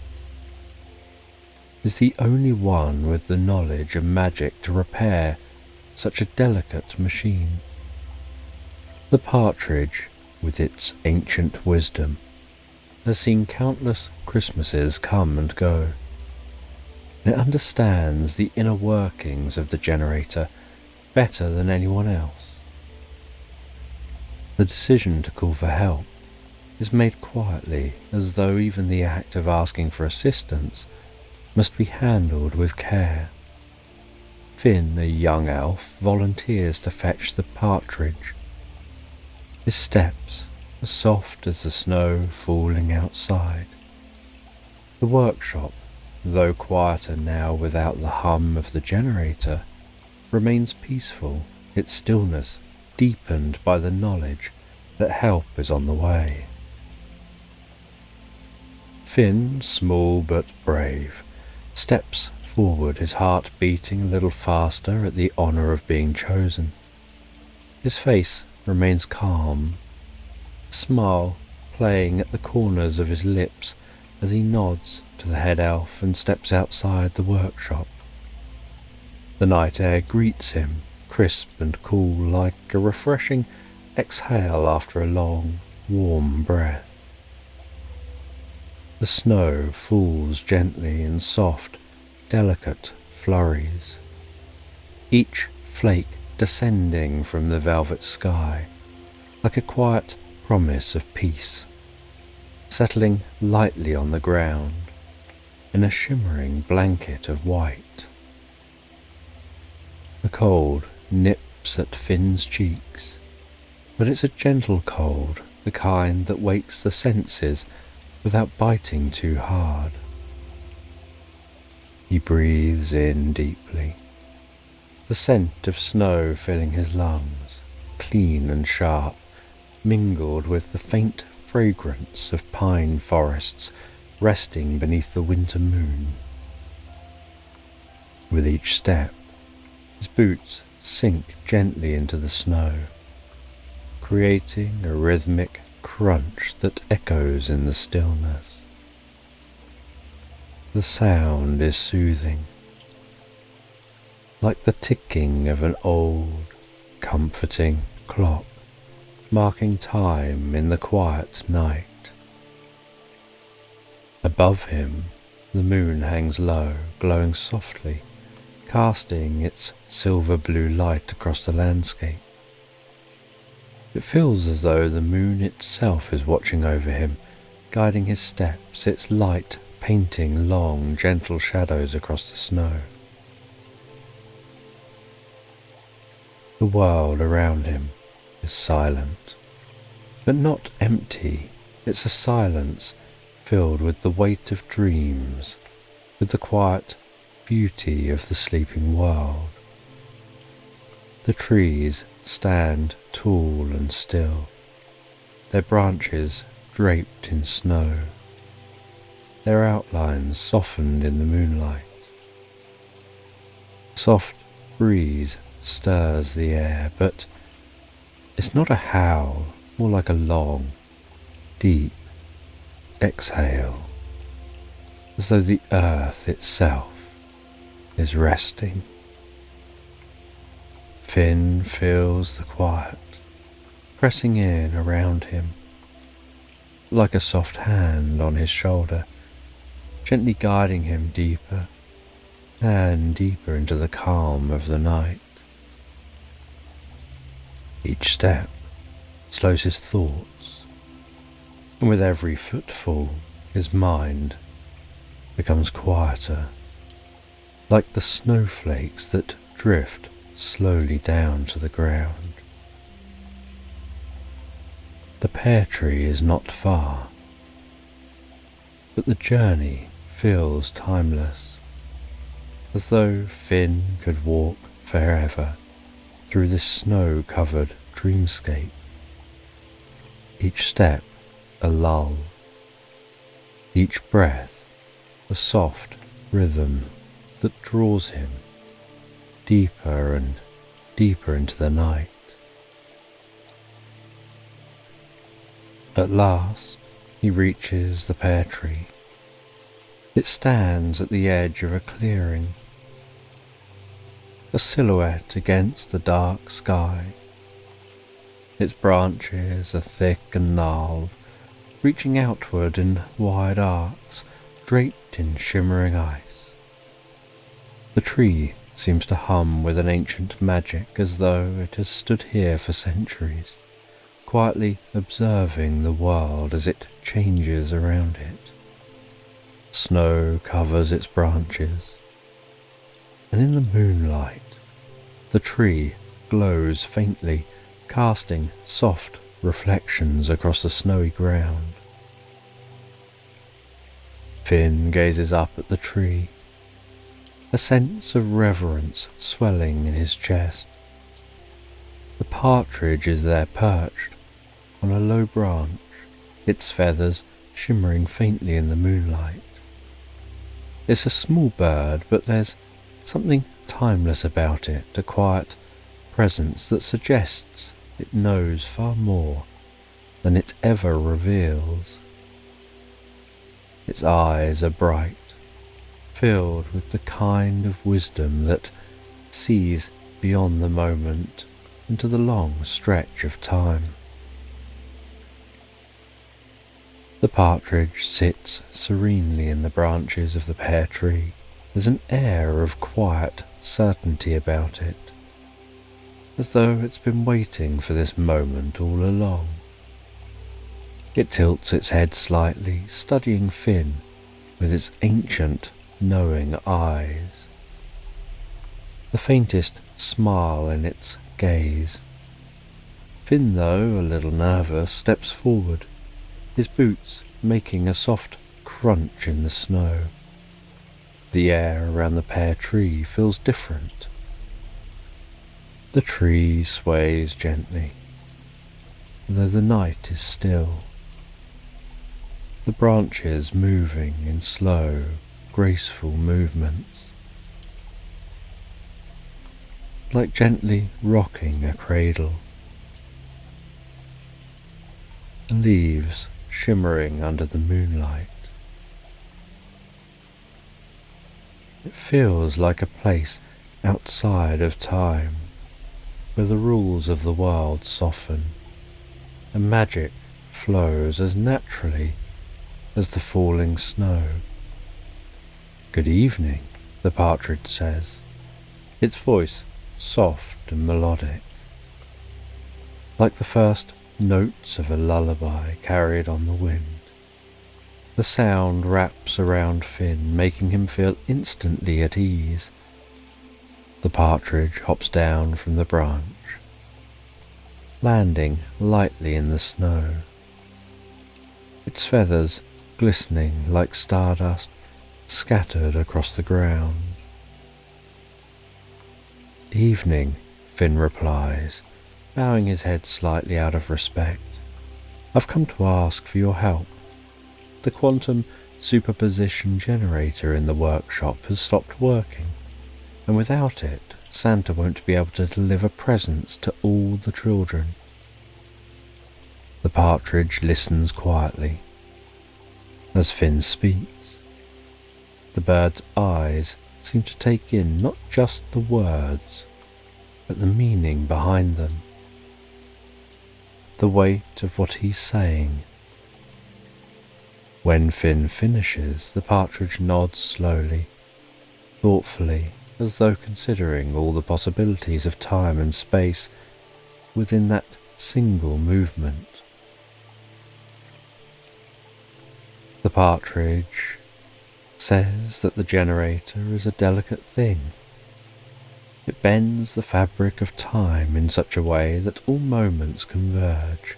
is the only one with the knowledge and magic to repair such a delicate machine. The partridge, with its ancient wisdom, has seen countless Christmases come and go. It understands the inner workings of the generator better than anyone else. The decision to call for help is made quietly, as though even the act of asking for assistance must be handled with care. Finn, a young elf, volunteers to fetch the partridge. His steps are soft as the snow falling outside. The workshop, though quieter now without the hum of the generator, remains peaceful, its stillness deepened by the knowledge that help is on the way. Finn, small but brave, steps forward, his heart beating a little faster at the honour of being chosen. His face remains calm, a smile playing at the corners of his lips as he nods to the head elf and steps outside the workshop. The night air greets him, crisp and cool, like a refreshing exhale after a long, warm breath. The snow falls gently in soft, delicate flurries, each flake descending from the velvet sky like a quiet promise of peace, settling lightly on the ground in a shimmering blanket of white. The cold nips at Finn's cheeks, but it's a gentle cold, the kind that wakes the senses without biting too hard. He breathes in deeply, the scent of snow filling his lungs, clean and sharp, mingled with the faint fragrance of pine forests resting beneath the winter moon. With each step, his boots sink gently into the snow, creating a rhythmic crunch that echoes in the stillness. The sound is soothing, like the ticking of an old, comforting clock, marking time in the quiet night. Above him, the moon hangs low, glowing softly, casting its silver-blue light across the landscape. It feels as though the moon itself is watching over him, guiding his steps, its light painting long, gentle shadows across the snow. The world around him is silent, but not empty. It's a silence filled with the weight of dreams, with the quiet beauty of the sleeping world. The trees stand tall and still, their branches draped in snow, their outlines softened in the moonlight. A soft breeze stirs the air, but it's not a howl, more like a long, deep exhale, as though the earth itself is resting. Finn feels the quiet pressing in around him, like a soft hand on his shoulder, gently guiding him deeper and deeper into the calm of the night. Each step slows his thoughts, and with every footfall his mind becomes quieter, like the snowflakes that drift slowly down to the ground. The pear tree is not far, but the journey feels timeless, as though Finn could walk forever through this snow-covered dreamscape. Each step a lull, each breath a soft rhythm that draws him deeper and deeper into the night. At last he reaches the pear tree. It stands at the edge of a clearing, a silhouette against the dark sky. Its branches are thick and gnarled, reaching outward in wide arcs, draped in shimmering ice. The tree seems to hum with an ancient magic, as though it has stood here for centuries, quietly observing the world as it changes around it. Snow covers its branches, and in the moonlight the tree glows faintly, casting soft reflections across the snowy ground. Finn gazes up at the tree, a sense of reverence swelling in his chest. The partridge is there perched on a low branch, its feathers shimmering faintly in the moonlight. It's a small bird, but there's something timeless about it, a quiet presence that suggests it knows far more than it ever reveals. Its eyes are bright, filled with the kind of wisdom that sees beyond the moment into the long stretch of time. The partridge sits serenely in the branches of the pear tree. There's an air of quiet certainty about it, as though it's been waiting for this moment all along. It tilts its head slightly, studying Finn with its ancient, knowing eyes. The faintest smile in its gaze. Finn, though a little nervous, steps forward, his boots making a soft crunch in the snow. The air around the pear tree feels different. The tree sways gently, though the night is still, the branches moving in slow, graceful movements, like gently rocking a cradle. The leaves shimmering under the moonlight. It feels like a place outside of time, where the rules of the world soften, and magic flows as naturally as the falling snow. "Good evening," the partridge says, its voice soft and melodic, like the first notes of a lullaby carried on the wind. The sound wraps around Finn, making him feel instantly at ease. The partridge hops down from the branch, landing lightly in the snow, its feathers glistening like stardust scattered across the ground. Evening Finn replies, bowing his head slightly out of respect. "I've come to ask for your help. The quantum superposition generator in the workshop has stopped working, and without it, Santa won't be able to deliver presents to all the children." The partridge listens quietly. As Finn speaks, the bird's eyes seem to take in not just the words, but the meaning behind them, the weight of what he's saying. When Finn finishes, the partridge nods slowly, thoughtfully, as though considering all the possibilities of time and space within that single movement. The partridge says that the generator is a delicate thing. It bends the fabric of time in such a way that all moments converge,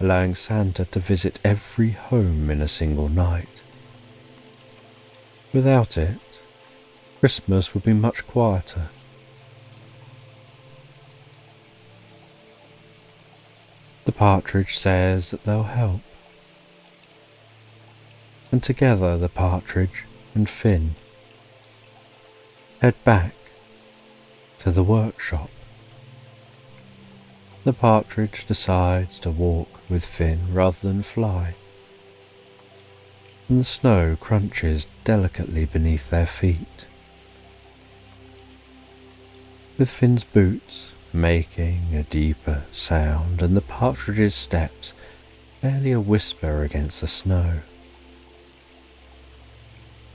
allowing Santa to visit every home in a single night. Without it, Christmas would be much quieter. The partridge says that they'll help, and together the partridge and Finn head back to the workshop. The partridge decides to walk with Finn rather than fly, and the snow crunches delicately beneath their feet, with Finn's boots making a deeper sound and the partridge's steps barely a whisper against the snow.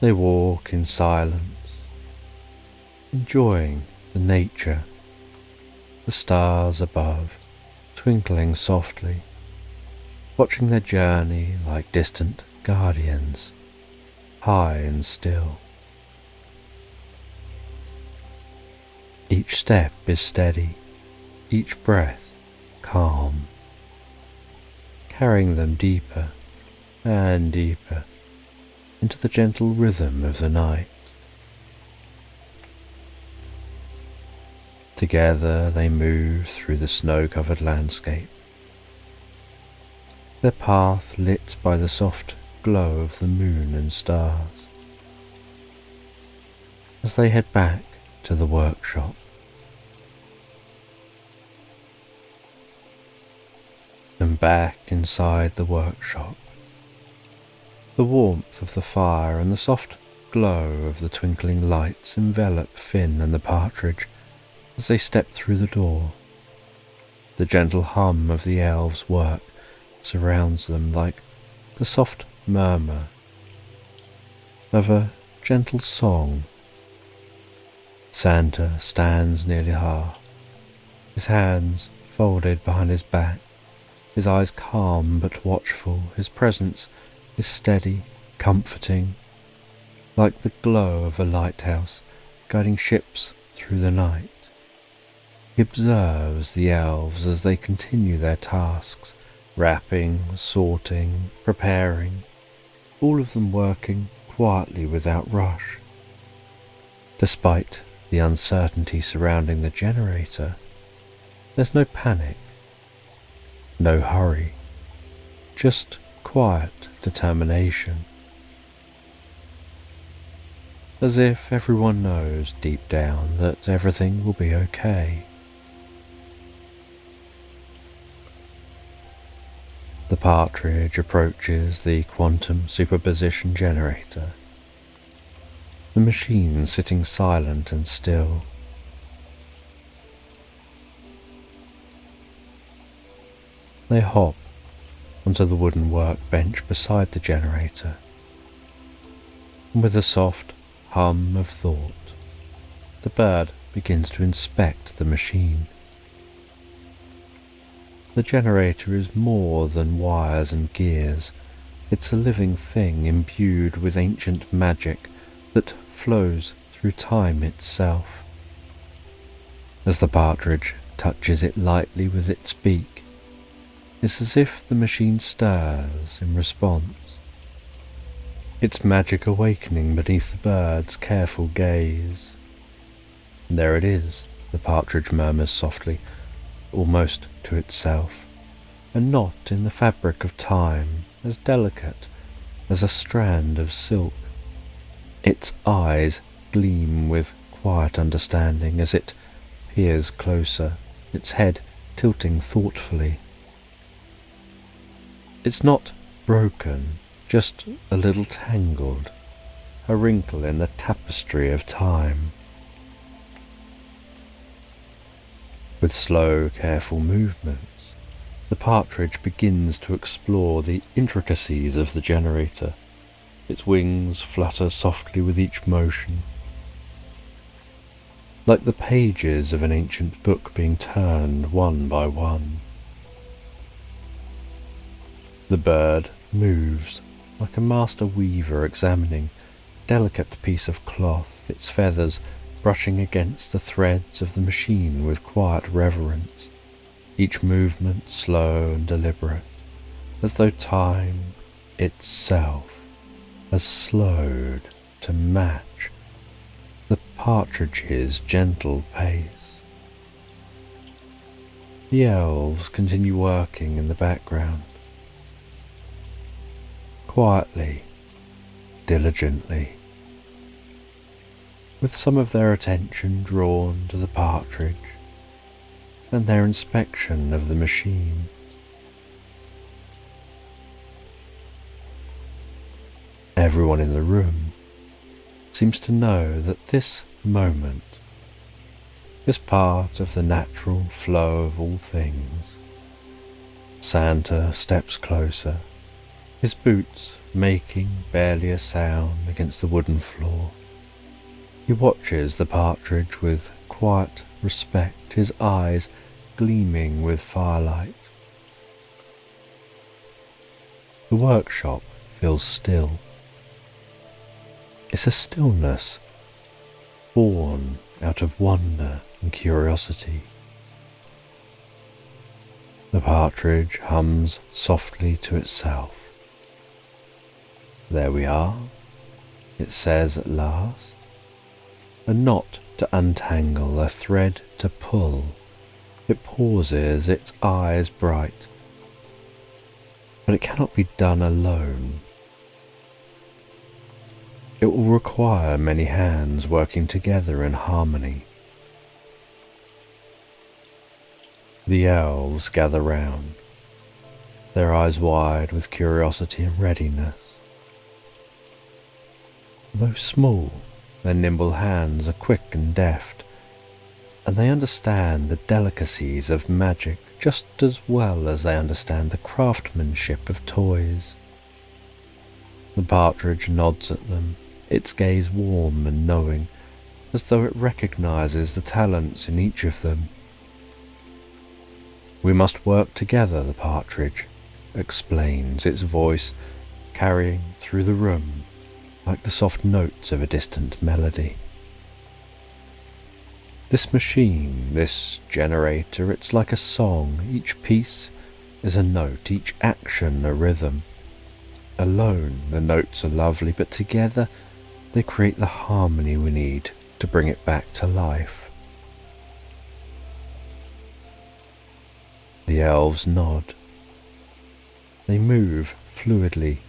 They walk in silence, enjoying the nature, the stars above twinkling softly, watching their journey like distant guardians, high and still. Each step is steady, each breath calm, carrying them deeper and deeper into the gentle rhythm of the night. Together they move through the snow-covered landscape, their path lit by the soft glow of the moon and stars. As they head back to the workshop, and back inside the workshop, the warmth of the fire and the soft glow of the twinkling lights envelop Finn and the partridge as they step through the door. The gentle hum of the elves' work surrounds them like the soft murmur of a gentle song. Santa stands nearly half, his hands folded behind his back, his eyes calm but watchful. His presence is steady, comforting, like the glow of a lighthouse guiding ships through the night. He observes the elves as they continue their tasks, wrapping, sorting, preparing, all of them working quietly without rush. Despite the uncertainty surrounding the generator, there's no panic, no hurry, just quiet determination. As if everyone knows deep down that everything will be okay. The partridge approaches the quantum superposition generator, the machine sitting silent and still. They hop onto the wooden workbench beside the generator, and with a soft hum of thought, the bird begins to inspect the machine. The generator is more than wires and gears. It's a living thing imbued with ancient magic that flows through time itself. As the partridge touches it lightly with its beak, it's as if the machine stirs in response, its magic awakening beneath the bird's careful gaze. And there it is, the partridge murmurs softly, almost to itself, a knot in the fabric of time, as delicate as a strand of silk. Its eyes gleam with quiet understanding as it peers closer, its head tilting thoughtfully. It's not broken, just a little tangled, a wrinkle in the tapestry of time. With slow, careful movements, the partridge begins to explore the intricacies of the generator. Its wings flutter softly with each motion, like the pages of an ancient book being turned one by one. The bird moves like a master weaver examining a delicate piece of cloth, its feathers brushing against the threads of the machine with quiet reverence, each movement slow and deliberate, as though time itself has slowed to match the partridge's gentle pace. The elves continue working in the background, quietly, diligently, with some of their attention drawn to the partridge and their inspection of the machine. Everyone in the room seems to know that this moment is part of the natural flow of all things. Santa steps closer, his boots making barely a sound against the wooden floor. He watches the partridge with quiet respect, his eyes gleaming with firelight. The workshop feels still. It's a stillness born out of wonder and curiosity. The partridge hums softly to itself. "There we are," it says at last. A knot to untangle, a thread to pull. It pauses, its eyes bright. But it cannot be done alone. It will require many hands working together in harmony. The elves gather round, their eyes wide with curiosity and readiness. Though small, their nimble hands are quick and deft, and they understand the delicacies of magic just as well as they understand the craftsmanship of toys. The partridge nods at them, its gaze warm and knowing, as though it recognizes the talents in each of them. "We must work together," the partridge explains, its voice carrying through the room like the soft notes of a distant melody. This machine, this generator, it's like a song. Each piece is a note, each action a rhythm. Alone, the notes are lovely, but together they create the harmony we need to bring it back to life. The elves nod. They move fluidly,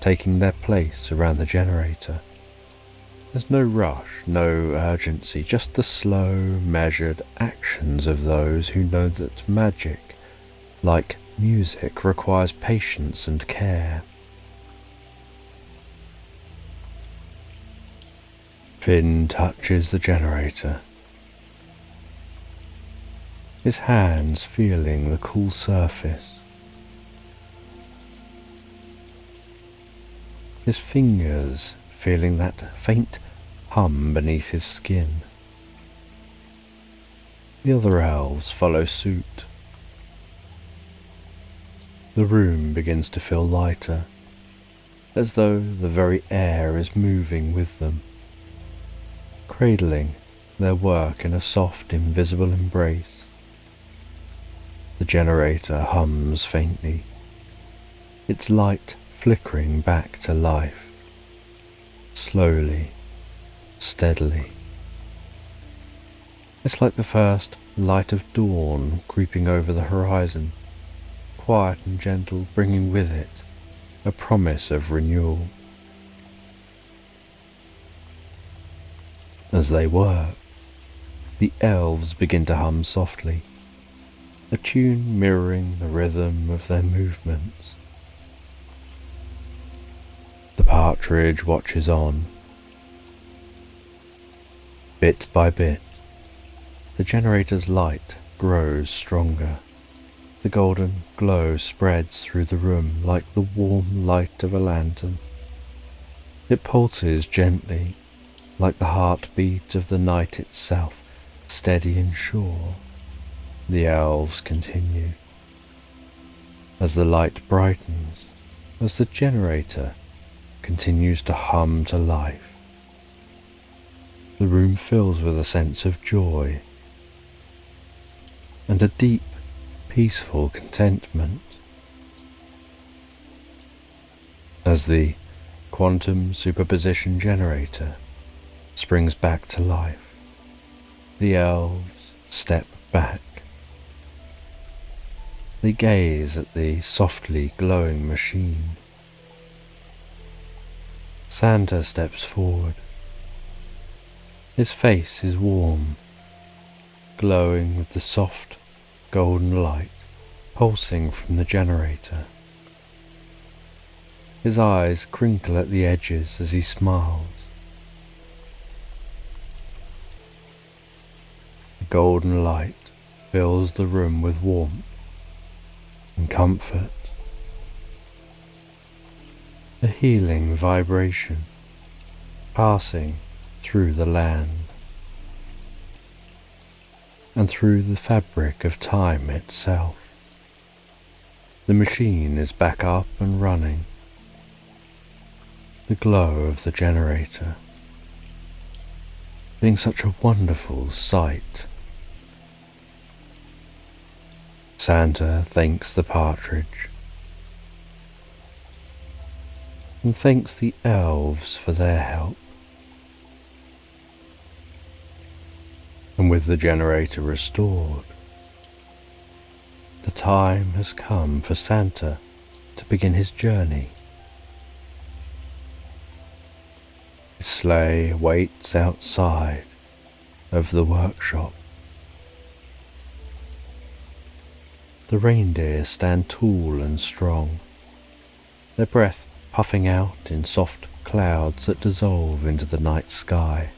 taking their place around the generator. There's no rush, no urgency, just the slow, measured actions of those who know that magic, like music, requires patience and care. Finn touches the generator, his hands feeling the cool surface. His fingers feeling that faint hum beneath his skin. The other elves follow suit. The room begins to feel lighter, as though the very air is moving with them, cradling their work in a soft, invisible embrace. The generator hums faintly, its light flickering back to life, slowly, steadily. It's like the first light of dawn creeping over the horizon, quiet and gentle, bringing with it a promise of renewal. As they work, the elves begin to hum softly, a tune mirroring the rhythm of their movements. The partridge watches on. Bit by bit, the generator's light grows stronger. The golden glow spreads through the room like the warm light of a lantern. It pulses gently, like the heartbeat of the night itself, steady and sure. The elves continue. As the light brightens, as the generator continues to hum to life, the room fills with a sense of joy and a deep, peaceful contentment. As the quantum superposition generator springs back to life, the elves step back. They gaze at the softly glowing machine. Santa steps forward. His face is warm, glowing with the soft golden light pulsing from the generator. His eyes crinkle at the edges as he smiles. The golden light fills the room with warmth and comfort, a healing vibration passing through the land and through the fabric of time itself. The machine is back up and running. The glow of the generator being such a wonderful sight. Santa thanks the partridge and thanks the elves for their help. And with the generator restored, the time has come for Santa to begin his journey. His sleigh waits outside of the workshop. The reindeer stand tall and strong, their breath puffing out in soft clouds that dissolve into the night sky.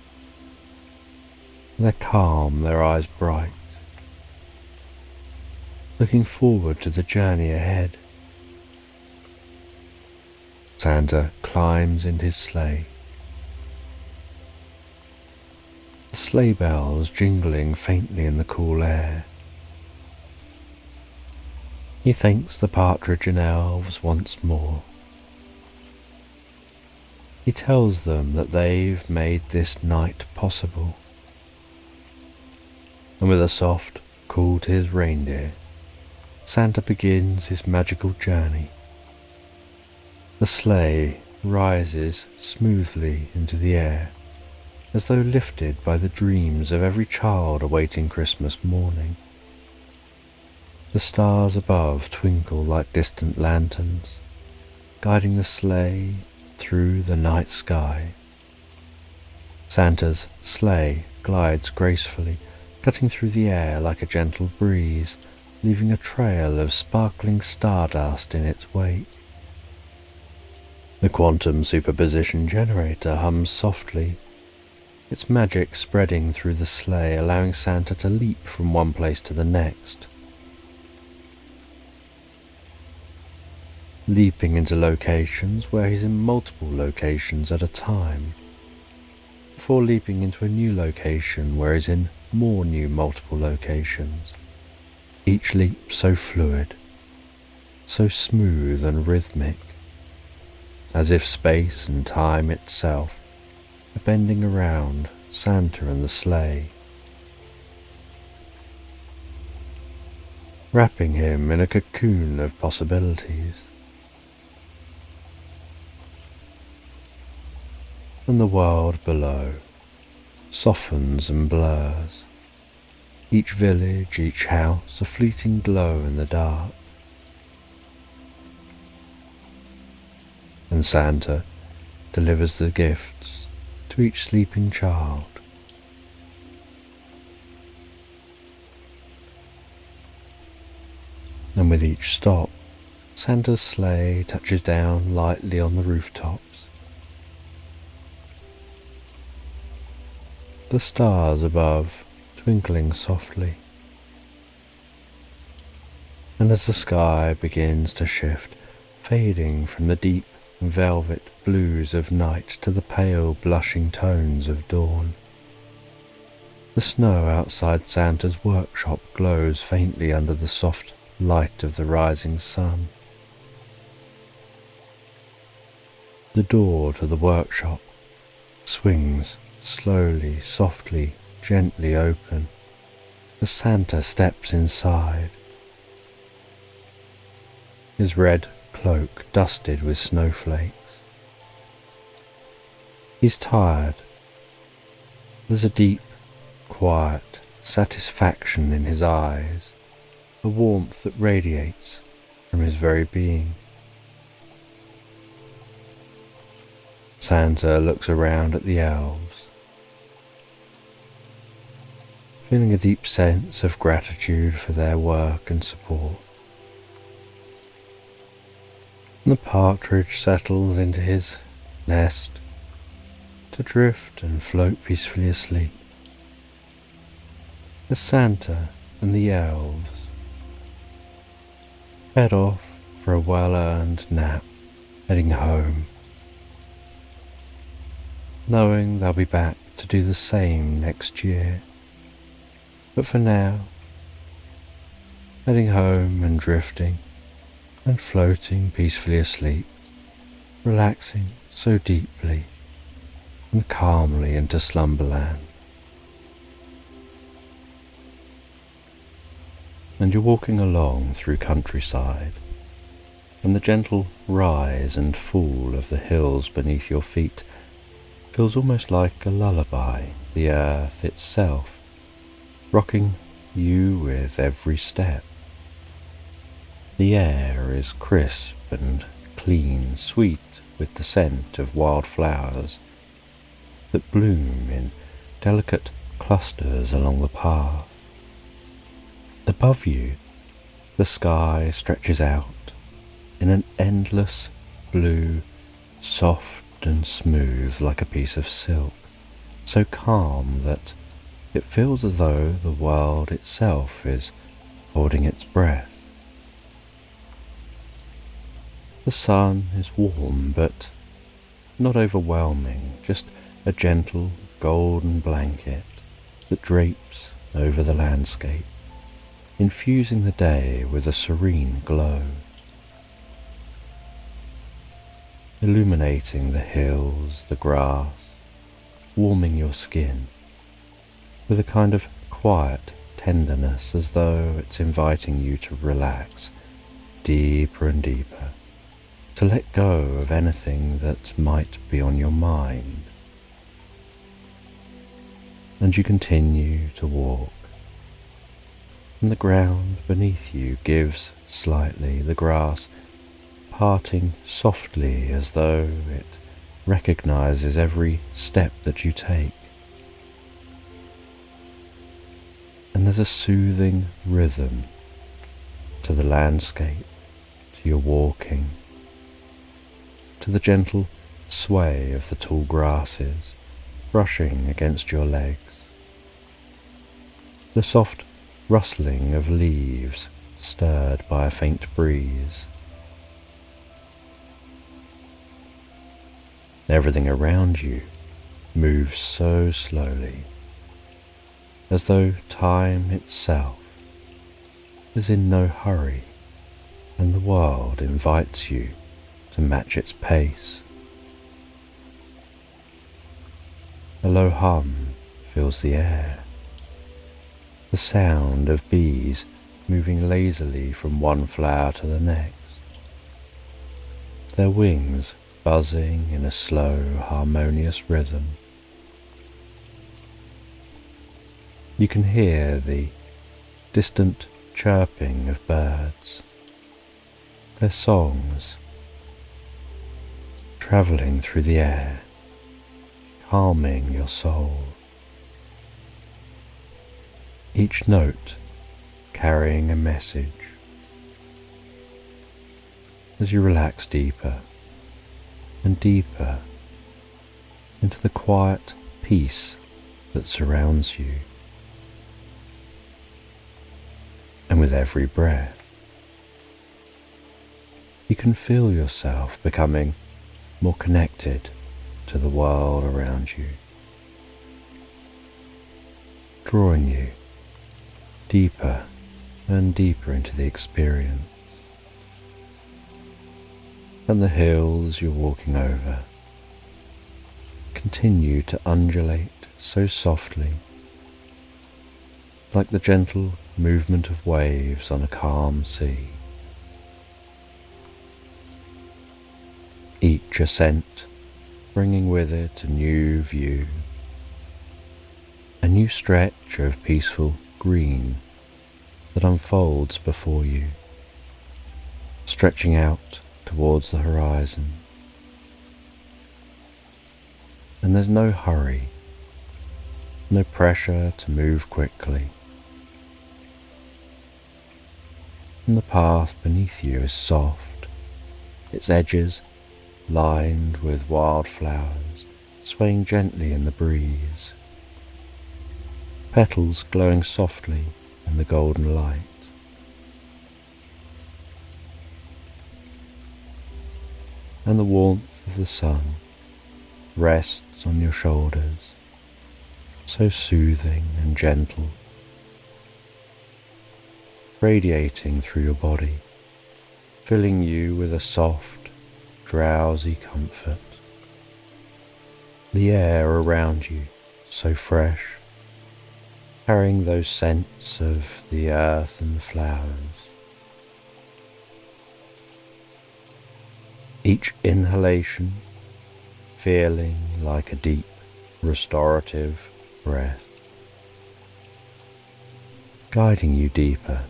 They're calm, their eyes bright, looking forward to the journey ahead. Santa climbs into his sleigh, the sleigh bells jingling faintly in the cool air. He thanks the partridge and elves once more. He tells them that they've made this night possible. And with a soft call to his reindeer, Santa begins his magical journey. The sleigh rises smoothly into the air, as though lifted by the dreams of every child awaiting Christmas morning. The stars above twinkle like distant lanterns, guiding the sleigh through the night sky. Santa's sleigh glides gracefully, cutting through the air like a gentle breeze, leaving a trail of sparkling stardust in its wake. The quantum superposition generator hums softly, its magic spreading through the sleigh, allowing Santa to leap from one place to the next. Leaping into locations where he's in multiple locations at a time, before leaping into a new location where he's in more new multiple locations, each leap so fluid, so smooth and rhythmic, as if space and time itself are bending around Santa and the sleigh, wrapping him in a cocoon of possibilities. And the world below softens and blurs, each village, each house a fleeting glow in the dark. And Santa delivers the gifts to each sleeping child. And with each stop, Santa's sleigh touches down lightly on the rooftops. The stars above twinkling softly, and as the sky begins to shift, fading from the deep velvet blues of night to the pale blushing tones of dawn, the snow outside Santa's workshop glows faintly under the soft light of the rising sun. The door to the workshop swings slowly, softly, gently open as Santa steps inside, his red cloak dusted with snowflakes. He's tired. There's a deep, quiet satisfaction in his eyes, a warmth that radiates from his very being. Santa looks around at the elves, feeling a deep sense of gratitude for their work and support. And the partridge settles into his nest to drift and float peacefully asleep, as Santa and the elves head off for a well-earned nap, heading home, knowing they'll be back to do the same next year. But for now, heading home and drifting and floating peacefully asleep, relaxing so deeply and calmly into Slumberland. And you're walking along through countryside, and the gentle rise and fall of the hills beneath your feet feels almost like a lullaby, the earth itself rocking you with every step. The air is crisp and clean, sweet with the scent of wild flowers that bloom in delicate clusters along the path. Above you, the sky stretches out in an endless blue, soft and smooth like a piece of silk, so calm that it feels as though the world itself is holding its breath. The sun is warm but not overwhelming, just a gentle golden blanket that drapes over the landscape, infusing the day with a serene glow, illuminating the hills, the grass, warming your skin with a kind of quiet tenderness, as though it's inviting you to relax deeper and deeper, to let go of anything that might be on your mind. And you continue to walk, and the ground beneath you gives slightly, the grass parting softly as though it recognizes every step that you take. And there's a soothing rhythm to the landscape, to your walking, to the gentle sway of the tall grasses brushing against your legs, the soft rustling of leaves stirred by a faint breeze. Everything around you moves so slowly, as though time itself is in no hurry, and the world invites you to match its pace. A low hum fills the air, the sound of bees moving lazily from one flower to the next, their wings buzzing in a slow, harmonious rhythm. You can hear the distant chirping of birds, their songs travelling through the air, calming your soul, each note carrying a message. As you relax deeper and deeper into the quiet peace that surrounds you, and with every breath, you can feel yourself becoming more connected to the world around you, drawing you deeper and deeper into the experience. And the hills you're walking over continue to undulate so softly, like the gentle movement of waves on a calm sea. Each ascent bringing with it a new view, a new stretch of peaceful green that unfolds before you, stretching out towards the horizon. And there's no hurry, no pressure to move quickly. And the path beneath you is soft, its edges lined with wildflowers swaying gently in the breeze, petals glowing softly in the golden light. And the warmth of the sun rests on your shoulders, so soothing and gentle, radiating through your body, filling you with a soft, drowsy comfort. The air around you so fresh, carrying those scents of the earth and the flowers. Each inhalation feeling like a deep, restorative breath, guiding you deeper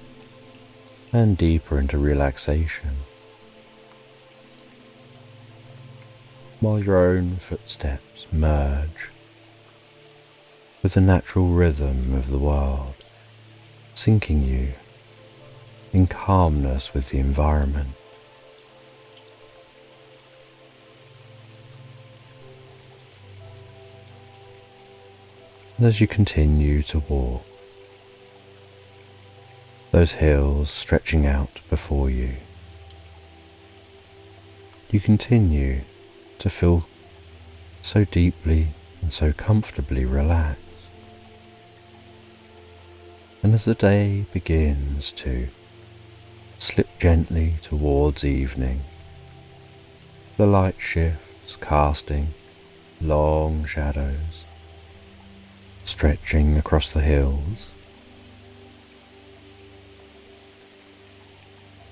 and deeper into relaxation, while your own footsteps merge with the natural rhythm of the world, sinking you in calmness with the environment. And as you continue to walk, those hills stretching out before you, you continue to feel so deeply and so comfortably relaxed. And as the day begins to slip gently towards evening, the light shifts, casting long shadows, stretching across the hills.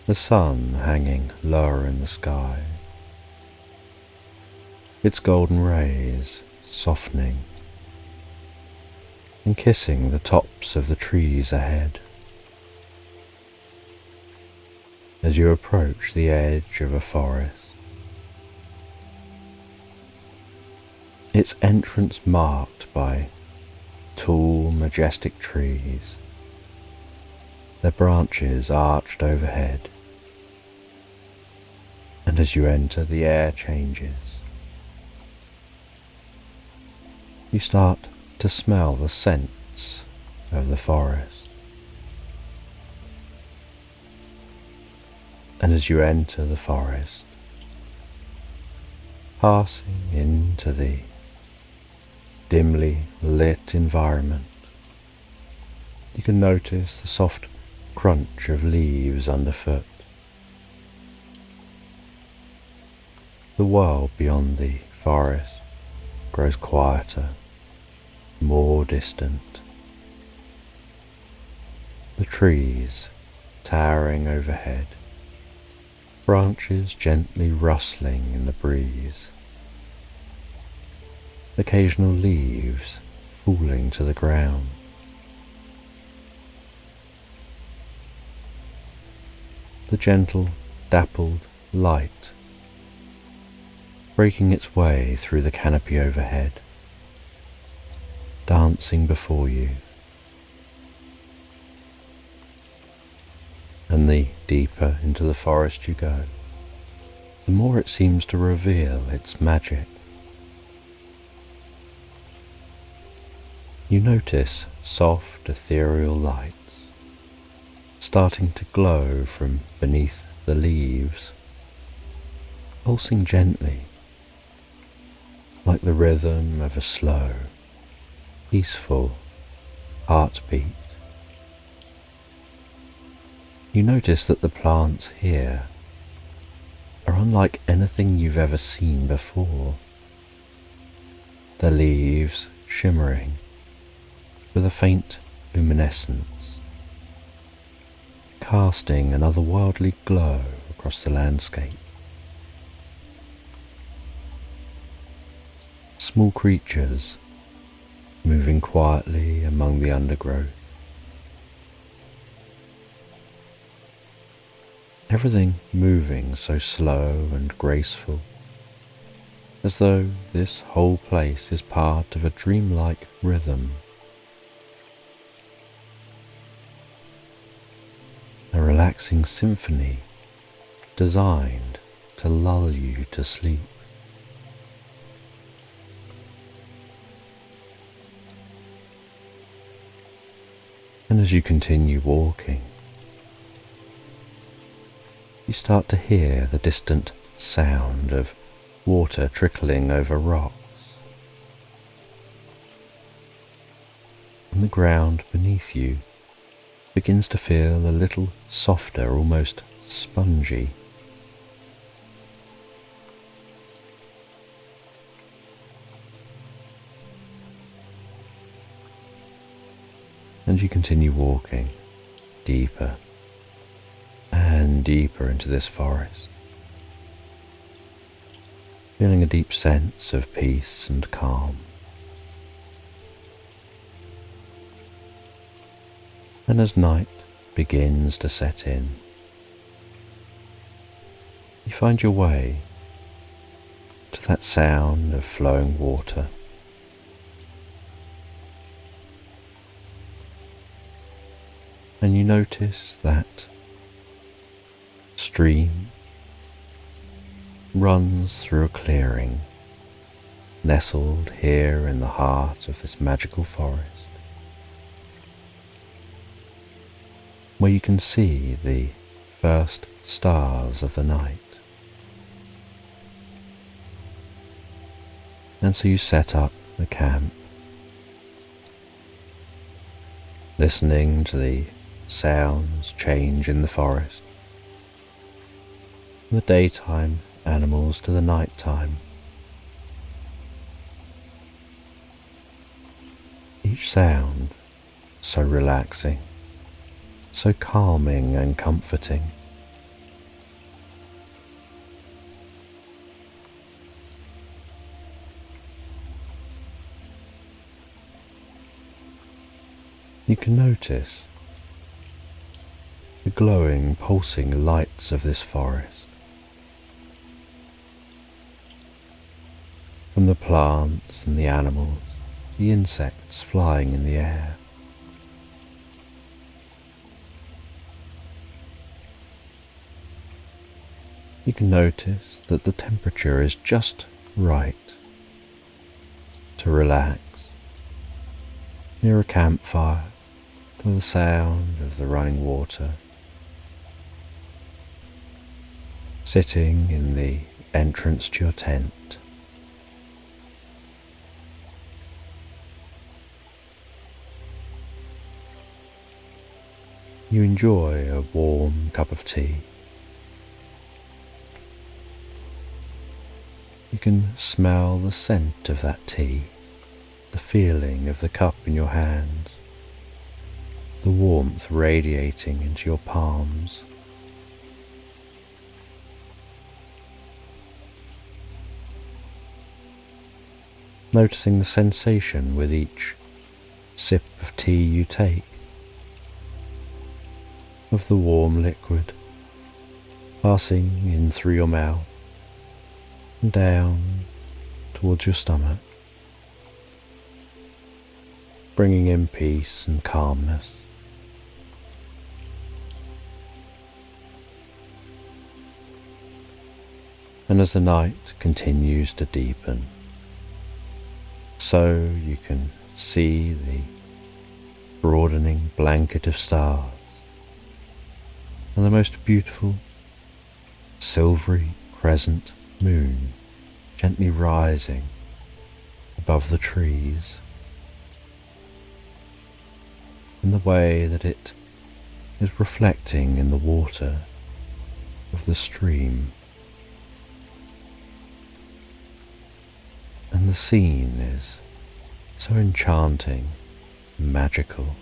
The sun hanging lower in the sky, its golden rays softening and kissing the tops of the trees ahead. As you approach the edge of a forest, its entrance marked by tall, majestic trees, their branches arched overhead, and as you enter, the air changes. You start to smell the scents of the forest, and as you enter the forest, passing into the dimly lit environment, you can notice the soft crunch of leaves underfoot. The world beyond the forest grows quieter, more distant. The trees towering overhead, branches gently rustling in the breeze, occasional leaves falling to the ground. the gentle, dappled light breaking its way through the canopy overhead, dancing before you. And the deeper into the forest you go, the more it seems to reveal its magic. You notice soft, ethereal lights starting to glow from beneath the leaves, pulsing gently, like the rhythm of a slow, peaceful heartbeat. You notice that the plants here are unlike anything you've ever seen before, their leaves shimmering with a faint luminescence, casting an otherworldly glow across the landscape. Small creatures moving quietly among the undergrowth. Everything moving so slow and graceful, as though this whole place is part of a dreamlike rhythm. A relaxing symphony designed to lull you to sleep. And as you continue walking, you start to hear the distant sound of water trickling over rocks, and the ground beneath you begins to feel a little softer, almost spongy. And you continue walking deeper and deeper into this forest, feeling a deep sense of peace and calm. And as night begins to set in, you find your way to that sound of flowing water. And you notice that stream runs through a clearing nestled here in the heart of this magical forest, where you can see the first stars of the night. And so you set up the camp, listening to the sounds change in the forest, from the daytime animals to the nighttime. Each sound so relaxing, so calming and comforting. You can notice the glowing, pulsing lights of this forest, from the plants and the animals, the insects flying in the air. You can notice that the temperature is just right to relax near a campfire to the sound of the running water, sitting in the entrance to your tent. You enjoy a warm cup of tea. You can smell the scent of that tea, the feeling of the cup in your hands, the warmth radiating into your palms. Noticing the sensation with each sip of tea you take, of the warm liquid passing in through your mouth and down towards your stomach, bringing in peace and calmness. And as the night continues to deepen, so you can see the broadening blanket of stars and the most beautiful silvery crescent moon gently rising above the trees in the way that it is reflecting in the water of the stream. And the scene is so enchanting and magical.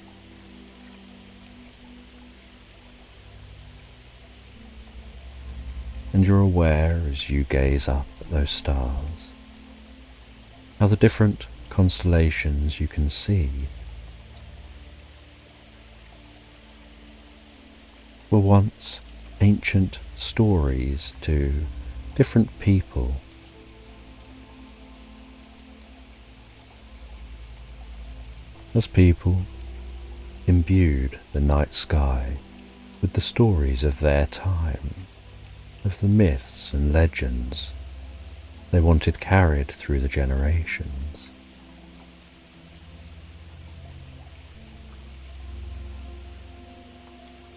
And you're aware as you gaze up at those stars, how the different constellations you can see were once ancient stories to different people. As people imbued the night sky with the stories of their time, of the myths and legends they wanted carried through the generations.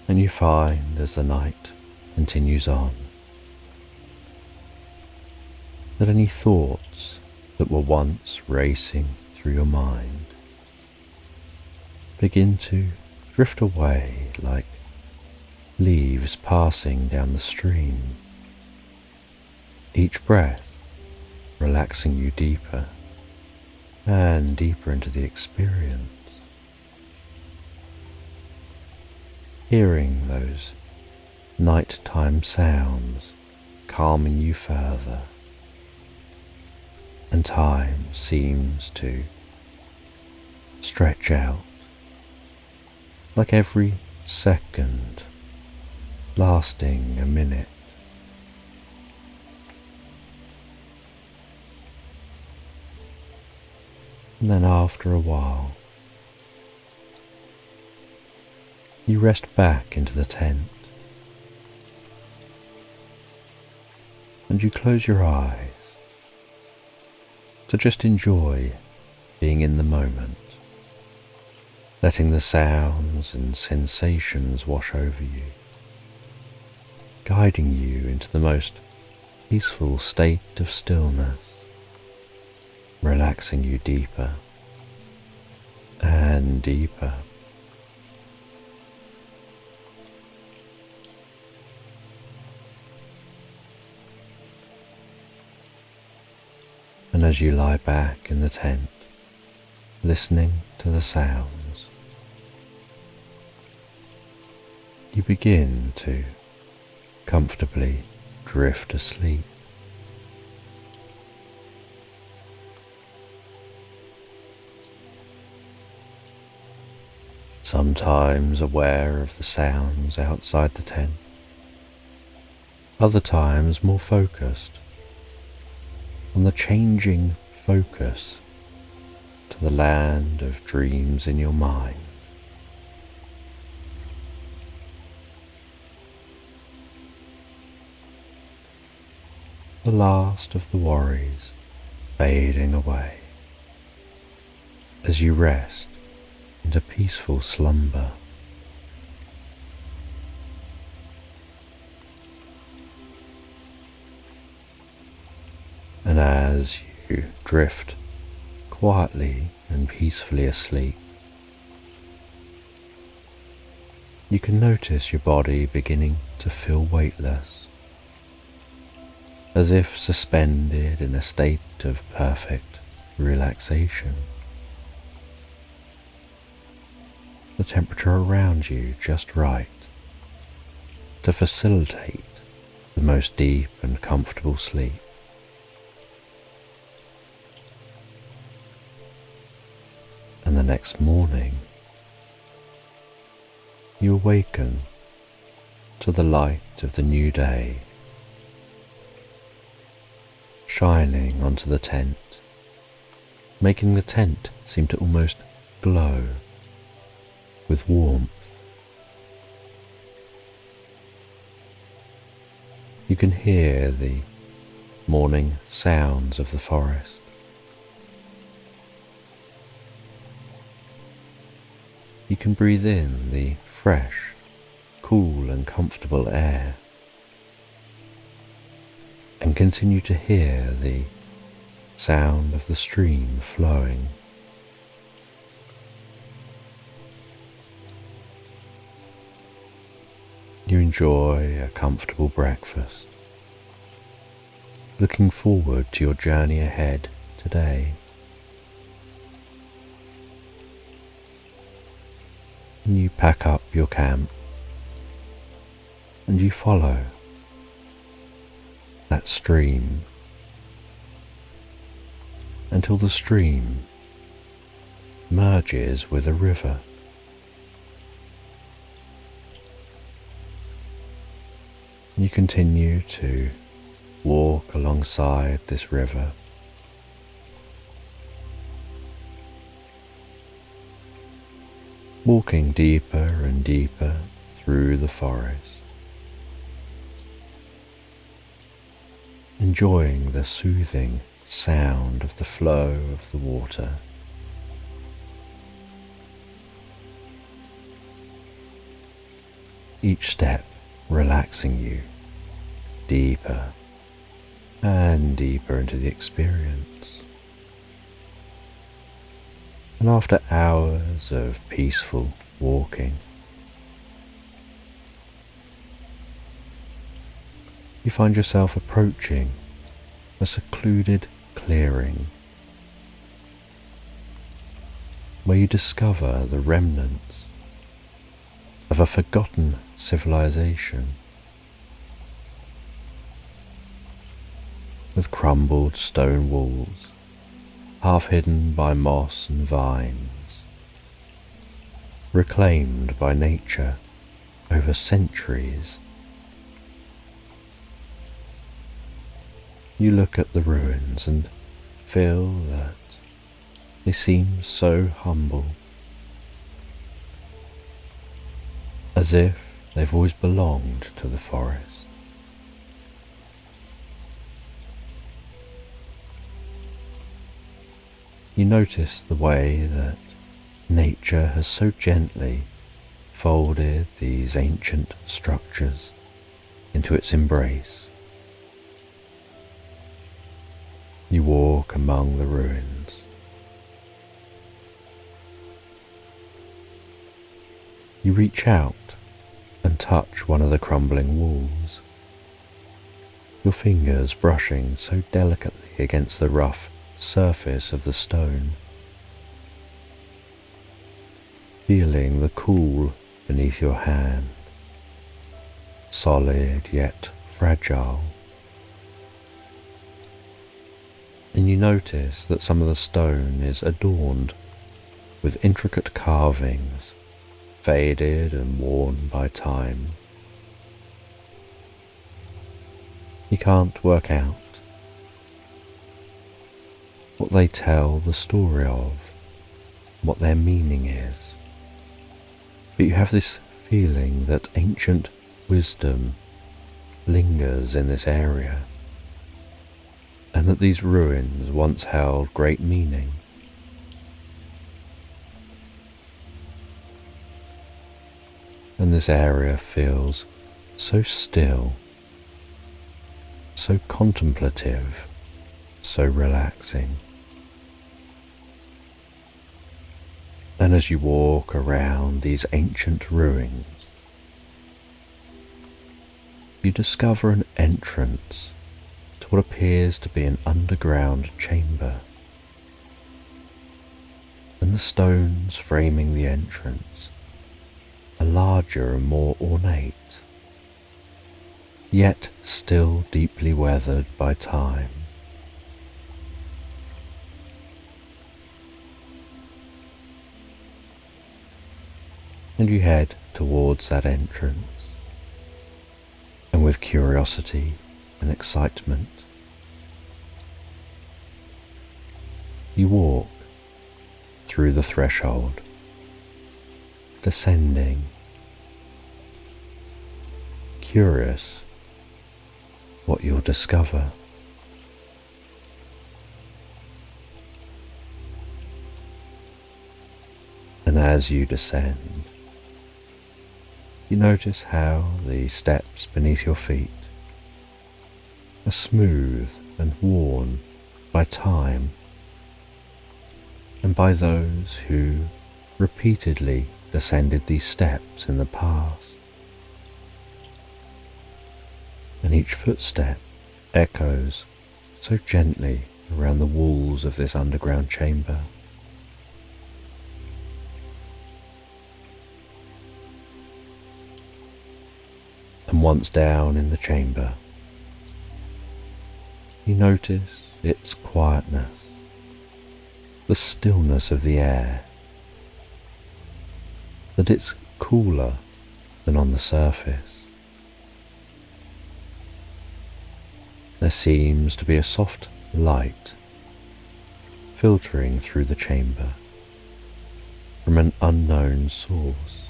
And you find as the night continues on that any thoughts that were once racing through your mind begin to drift away like leaves passing down the stream, each breath relaxing you deeper and deeper into the experience, hearing those nighttime sounds calming you further, and time seems to stretch out like every second lasting a minute. And then after a while, you rest back into the tent and you close your eyes to just enjoy being in the moment, letting the sounds and sensations wash over you, guiding you into the most peaceful state of stillness, relaxing you deeper and deeper. And as you lie back in the tent, listening to the sounds, you begin to comfortably drift asleep. Sometimes aware of the sounds outside the tent, other times more focused on the changing focus to the land of dreams in your mind. The last of the worries fading away as you rest into peaceful slumber. And as you drift quietly and peacefully asleep, you can notice your body beginning to feel weightless, as if suspended in a state of perfect relaxation. The temperature around you just right to facilitate the most deep and comfortable sleep. And the next morning, you awaken to the light of the new day shining onto the tent, making the tent seem to almost glow with warmth. You can hear the morning sounds of the forest. You can breathe in the fresh, cool and comfortable air, and continue to hear the sound of the stream flowing. You enjoy a comfortable breakfast, looking forward to your journey ahead today. And you pack up your camp and you follow that stream until the stream merges with a river. You continue to walk alongside this river, walking deeper and deeper through the forest, enjoying the soothing sound of the flow of the water. Each step relaxing you deeper and deeper into the experience. And after hours of peaceful walking, you find yourself approaching a secluded clearing where you discover the remnants of a forgotten civilization, with crumbled stone walls half hidden by moss and vines, reclaimed by nature over centuries. You look at the ruins and feel that they seem so humble, as if they've always belonged to the forest. You notice the way that nature has so gently folded these ancient structures into its embrace. You walk among the ruins. You reach out and touch one of the crumbling walls, your fingers brushing so delicately against the rough surface of the stone, feeling the cool beneath your hand, solid yet fragile. And you notice that some of the stone is adorned with intricate carvings, faded and worn by time. You can't work out what they tell the story of, what their meaning is, but you have this feeling that ancient wisdom lingers in this area, and that these ruins once held great meaning. And this area feels so still, so contemplative, so relaxing. And as you walk around these ancient ruins, you discover an entrance to what appears to be an underground chamber, and the stones framing the entrance are larger and more ornate, yet still deeply weathered by time. And you head towards that entrance, and with curiosity and excitement, you walk through the threshold, descending, curious what you'll discover. And as you descend, you notice how the steps beneath your feet are smooth and worn by time and by those who repeatedly descended these steps in the past. And each footstep echoes so gently around the walls of this underground chamber. And once down in the chamber, you notice its quietness, the stillness of the air, that it's cooler than on the surface. There seems to be a soft light filtering through the chamber from an unknown source,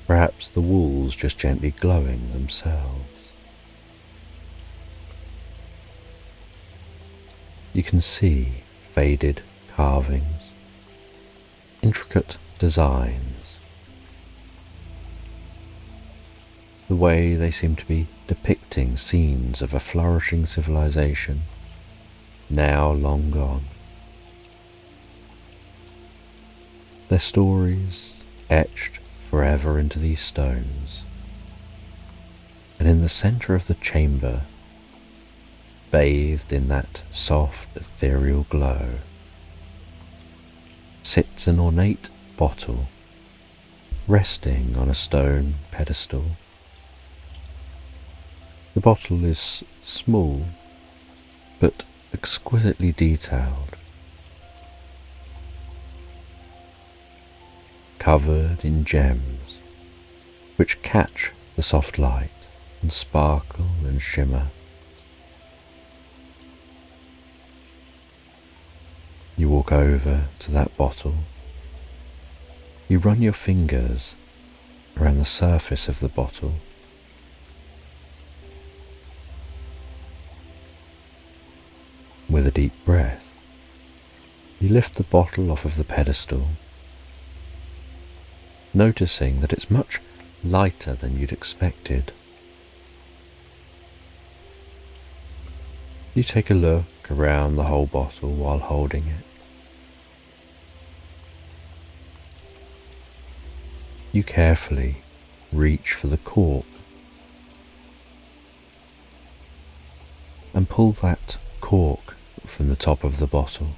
perhaps the walls just gently glowing themselves. You can see faded carvings, intricate designs, the way they seem to be depicting scenes of a flourishing civilization now long gone. Their stories etched forever into these stones, and in the centre of the chamber, bathed in that soft ethereal glow, sits an ornate bottle resting on a stone pedestal. The bottle is small but exquisitely detailed, covered in gems which catch the soft light and sparkle and shimmer. You walk over to that bottle. You run your fingers around the surface of the bottle. With a deep breath, you lift the bottle off of the pedestal, noticing that it's much lighter than you'd expected. You take a look around the whole bottle while holding it. You carefully reach for the cork and pull that cork from the top of the bottle.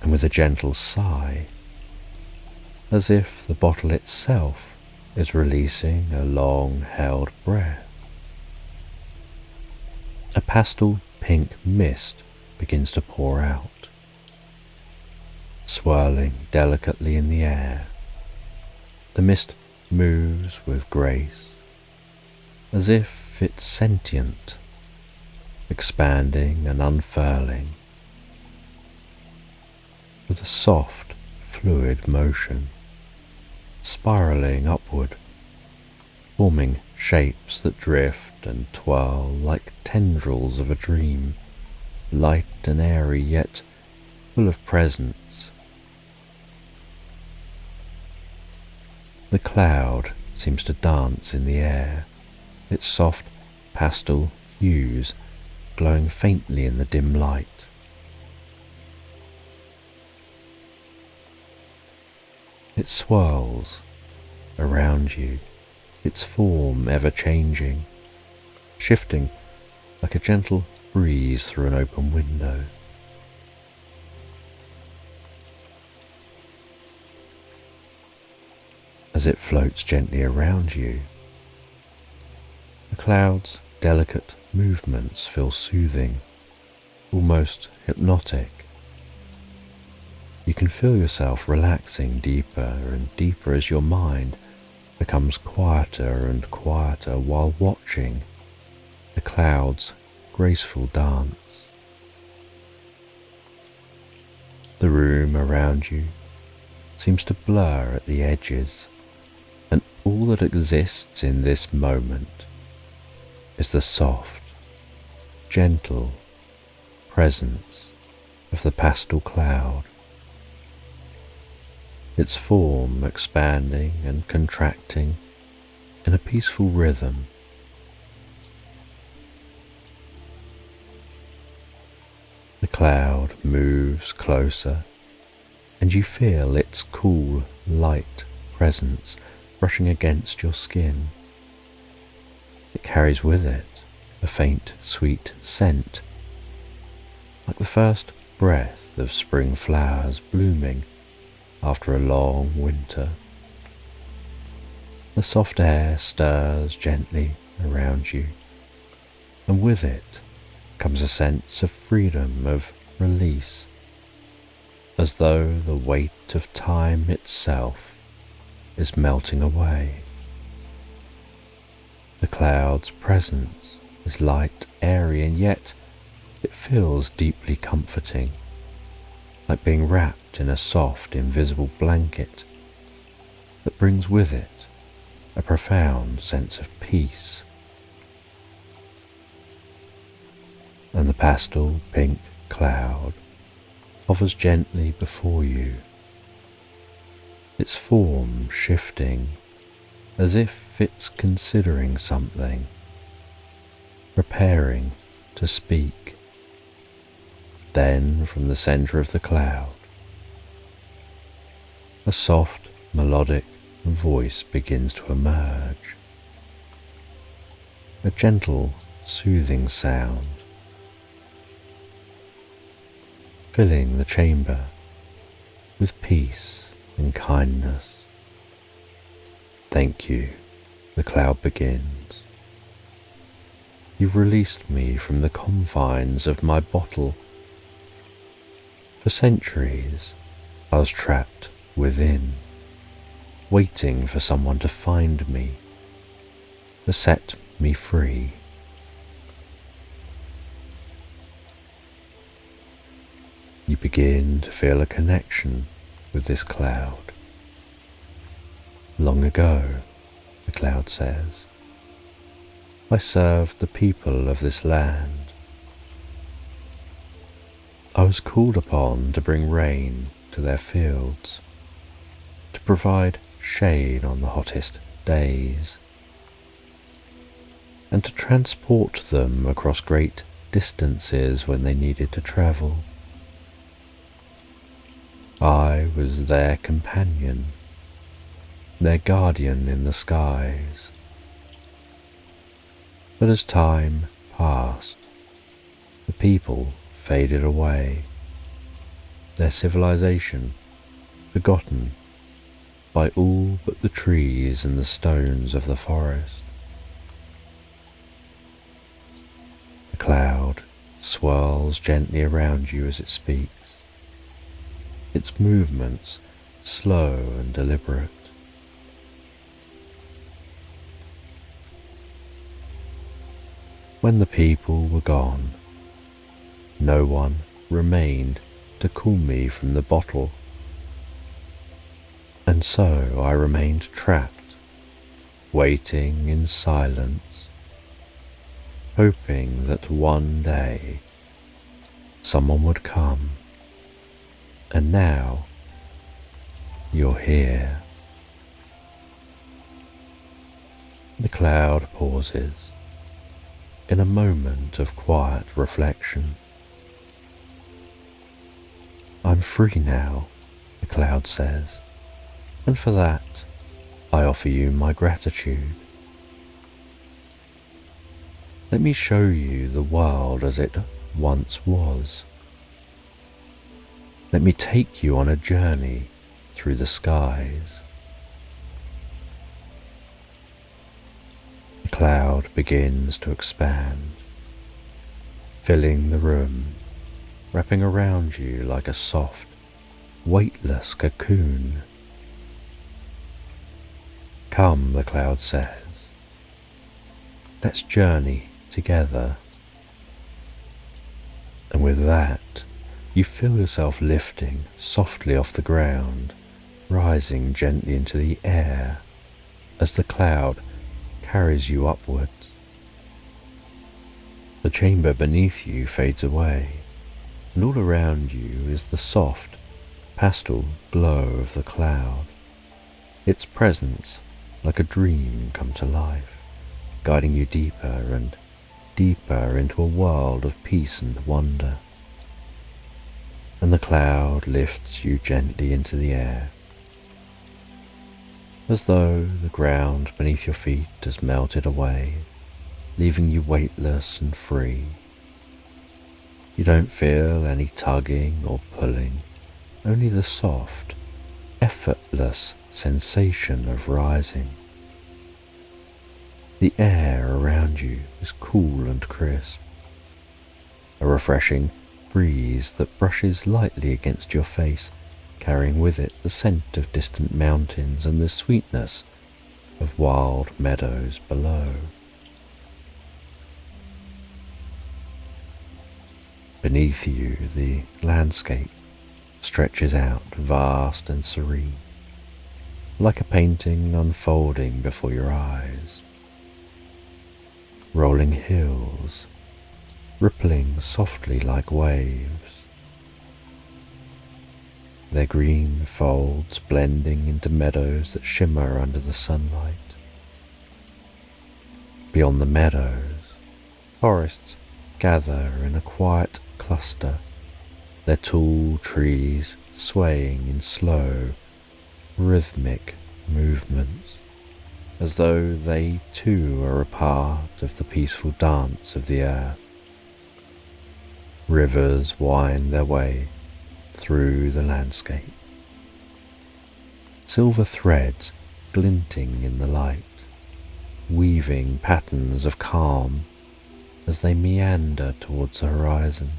And with a gentle sigh, as if the bottle itself is releasing a long-held breath, a pastel pink mist begins to pour out, swirling delicately in the air. The mist moves with grace, as if it's sentient, expanding and unfurling with a soft, fluid motion, spiraling upward, forming shapes that drift and twirl like tendrils of a dream, light and airy yet full of presence. The cloud seems to dance in the air, its soft pastel hues glowing faintly in the dim light. It swirls around you, its form ever changing, shifting like a gentle breeze through an open window. As it floats gently around you, the cloud's delicate movements feel soothing, almost hypnotic. You can feel yourself relaxing deeper and deeper as your mind becomes quieter and quieter while watching the clouds' graceful dance. The room around you seems to blur at the edges, and all that exists in this moment is the soft, gentle presence of the pastel cloud, its form expanding and contracting in a peaceful rhythm. The cloud moves closer, and you feel its cool, light presence brushing against your skin. It carries with it a faint, sweet scent, like the first breath of spring flowers blooming after a long winter. The soft air stirs gently around you, and with it comes a sense of freedom, of release, as though the weight of time itself is melting away. The cloud's presence is light, airy, and yet it feels deeply comforting, like being wrapped in a soft, invisible blanket that brings with it a profound sense of peace. And the pastel pink cloud hovers gently before you, its form shifting as if it's considering something, preparing to speak. Then from the center of the cloud, a soft, melodic voice begins to emerge, a gentle, soothing sound, filling the chamber with peace and kindness. "Thank you," the cloud begins. "You've released me from the confines of my bottle. For centuries, I was trapped within, waiting for someone to find me, to set me free. You begin to feel a connection with this cloud. Long ago, the cloud says, I served the people of this land. I was called upon to bring rain to their fields, to provide shade on the hottest days, and to transport them across great distances when they needed to travel. I was their companion, their guardian in the skies. But as time passed, the people faded away, their civilization forgotten by all but the trees and the stones of the forest. The cloud swirls gently around you as it speaks, its movements slow and deliberate. When the people were gone, no one remained to cool me from the bottle, and so I remained trapped, waiting in silence, hoping that one day someone would come. And now you're here. The cloud pauses in a moment of quiet reflection. I'm free now, the cloud says, and for that I offer you my gratitude. Let me show you the world as it once was. Let me take you on a journey through the skies. The cloud begins to expand, filling the room, wrapping around you like a soft, weightless cocoon. "Come," the cloud says, "let's journey together." And with that, you feel yourself lifting softly off the ground, rising gently into the air as the cloud carries you upwards. The chamber beneath you fades away, and all around you is the soft, pastel glow of the cloud, its presence like a dream come to life, guiding you deeper and deeper into a world of peace and wonder. And the cloud lifts you gently into the air, as though the ground beneath your feet has melted away, leaving you weightless and free. You don't feel any tugging or pulling, only the soft, effortless sensation of rising. The air around you is cool and crisp, a refreshing breeze that brushes lightly against your face, carrying with it the scent of distant mountains and the sweetness of wild meadows below. Beneath you, the landscape stretches out vast and serene, like a painting unfolding before your eyes. Rolling hills, rippling softly like waves, their green folds blending into meadows that shimmer under the sunlight. Beyond the meadows, forests gather in a quiet cluster, their tall trees swaying in slow, rhythmic movements, as though they too are a part of the peaceful dance of the earth. Rivers wind their way through the landscape, silver threads glinting in the light, weaving patterns of calm as they meander towards the horizon.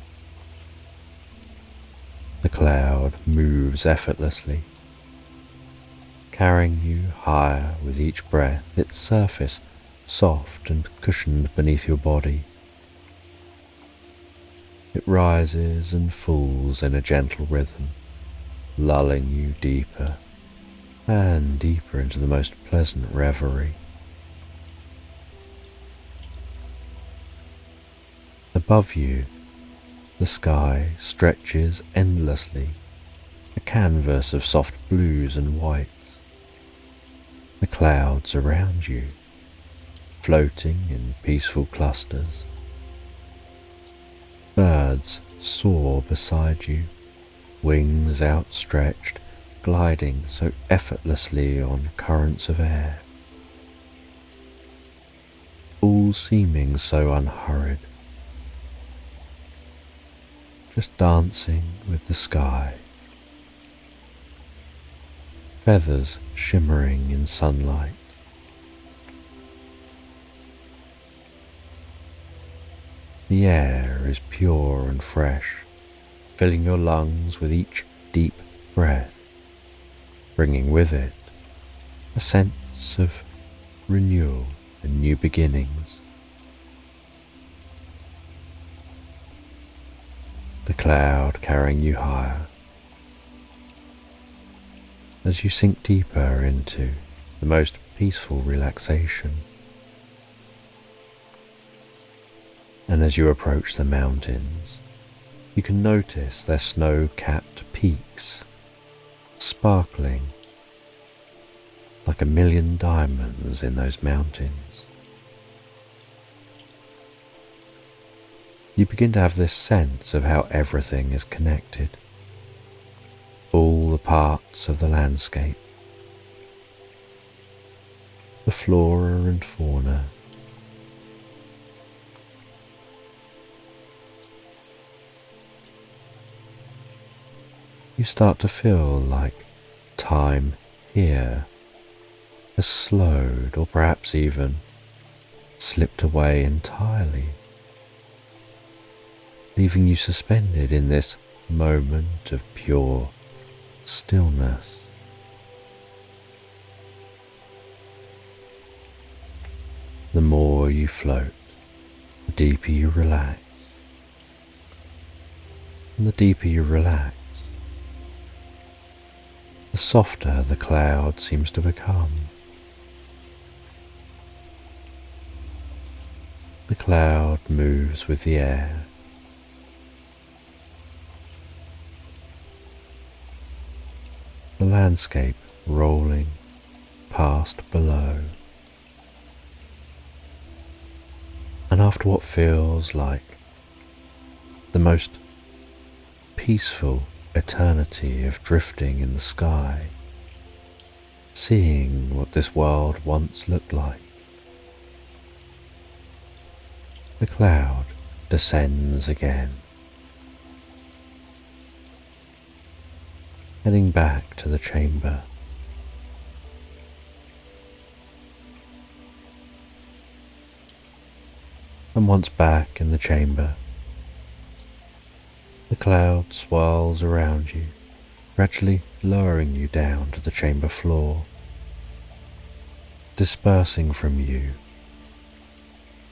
The cloud moves effortlessly, carrying you higher with each breath, its surface soft and cushioned beneath your body. It rises and falls in a gentle rhythm, lulling you deeper and deeper into the most pleasant reverie. Above you, the sky stretches endlessly, a canvas of soft blues and whites. The clouds around you, floating in peaceful clusters. Birds soar beside you, wings outstretched, gliding so effortlessly on currents of air, all seeming so unhurried, just dancing with the sky, feathers shimmering in sunlight. The air is pure and fresh, filling your lungs with each deep breath, bringing with it a sense of renewal and new beginnings. The cloud carrying you higher as you sink deeper into the most peaceful relaxation. And as you approach the mountains, you can notice their snow-capped peaks sparkling like a million diamonds in those mountains. You begin to have this sense of how everything is connected, all the parts of the landscape, the flora and fauna, you start to feel like time here has slowed or perhaps even slipped away entirely, leaving you suspended in this moment of pure stillness. The more you float, the deeper you relax. And the deeper you relax, the softer the cloud seems to become. The cloud moves with the air. The landscape rolling past below. And after what feels like the most peaceful eternity of drifting in the sky, seeing what this world once looked like, the cloud descends again, heading back to the chamber. And once back in the chamber, the cloud swirls around you, gradually lowering you down to the chamber floor, dispersing from you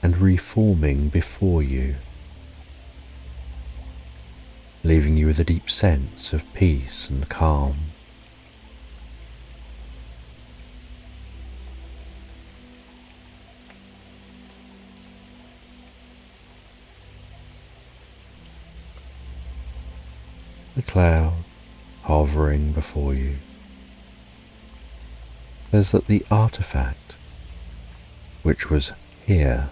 and reforming before you, leaving you with a deep sense of peace and calm. The cloud hovering before you says that the artifact which was here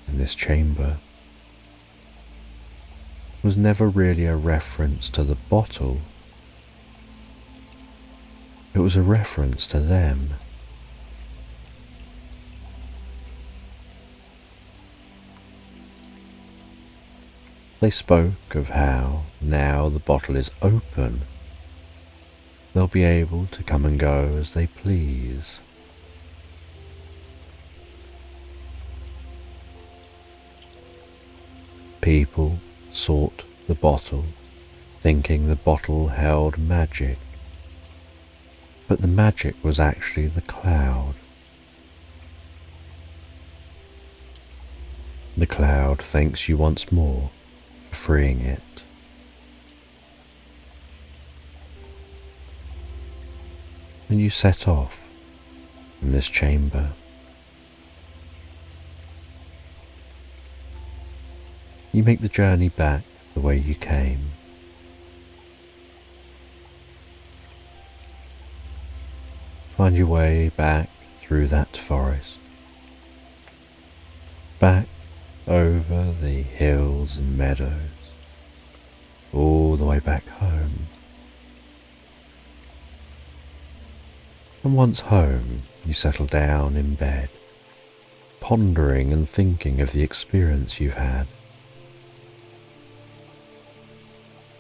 in this chamber was never really a reference to the bottle. It was a reference to them. They spoke of how, now the bottle is open, they'll be able to come and go as they please. People sought the bottle, thinking the bottle held magic, but the magic was actually the cloud. The cloud thanks you once more for freeing it. And you set off from this chamber. You make the journey back the way you came. Find your way back through that forest, back over the hills and meadows, all the way back home. And once home, you settle down in bed, pondering and thinking of the experience you've had.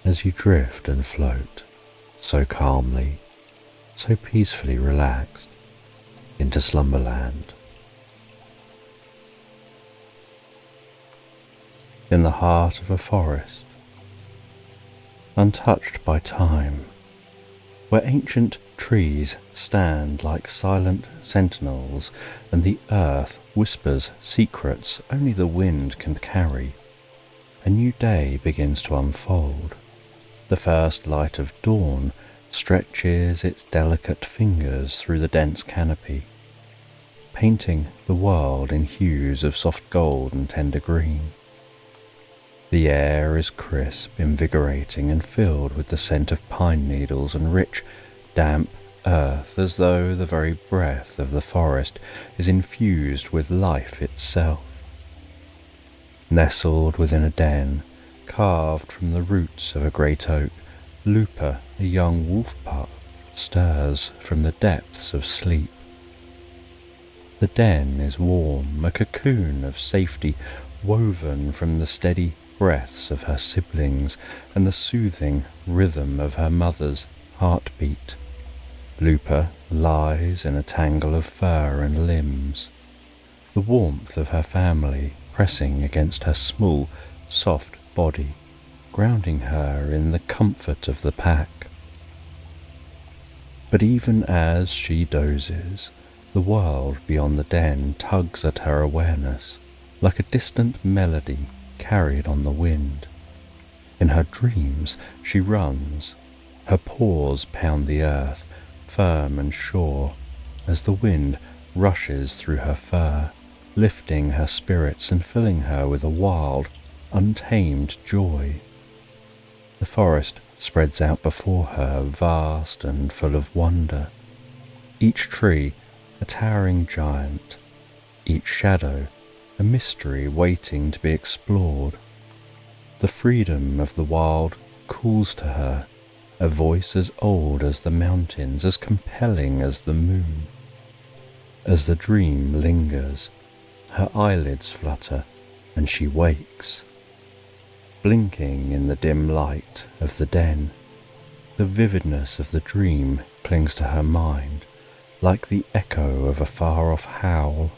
As you drift and float, so calmly, so peacefully relaxed, into Slumberland. In the heart of a forest, untouched by time, where ancient trees stand like silent sentinels and the earth whispers secrets only the wind can carry, a new day begins to unfold. The first light of dawn stretches its delicate fingers through the dense canopy, painting the world in hues of soft gold and tender green. The air is crisp, invigorating, and filled with the scent of pine needles and rich, damp earth, as though the very breath of the forest is infused with life itself. Nestled within a den, carved from the roots of a great oak, Lupa, a young wolf pup, stirs from the depths of sleep. The den is warm, a cocoon of safety woven from the steady breaths of her siblings and the soothing rhythm of her mother's heartbeat. Lupa lies in a tangle of fur and limbs, the warmth of her family pressing against her small, soft body, grounding her in the comfort of the pack. But even as she dozes, The world beyond the den tugs at her awareness like a distant melody carried on the wind. In her dreams she runs, her paws pound the earth, firm and sure, as the wind rushes through her fur, lifting her spirits and filling her with a wild, untamed joy. The forest spreads out before her, vast and full of wonder, each tree a towering giant, each shadow a mystery waiting to be explored. The freedom of the wild calls to her, a voice as old as the mountains, as compelling as the moon. As the dream lingers, her eyelids flutter and she wakes. Blinking in the dim light of the den, the vividness of the dream clings to her mind like the echo of a far-off howl.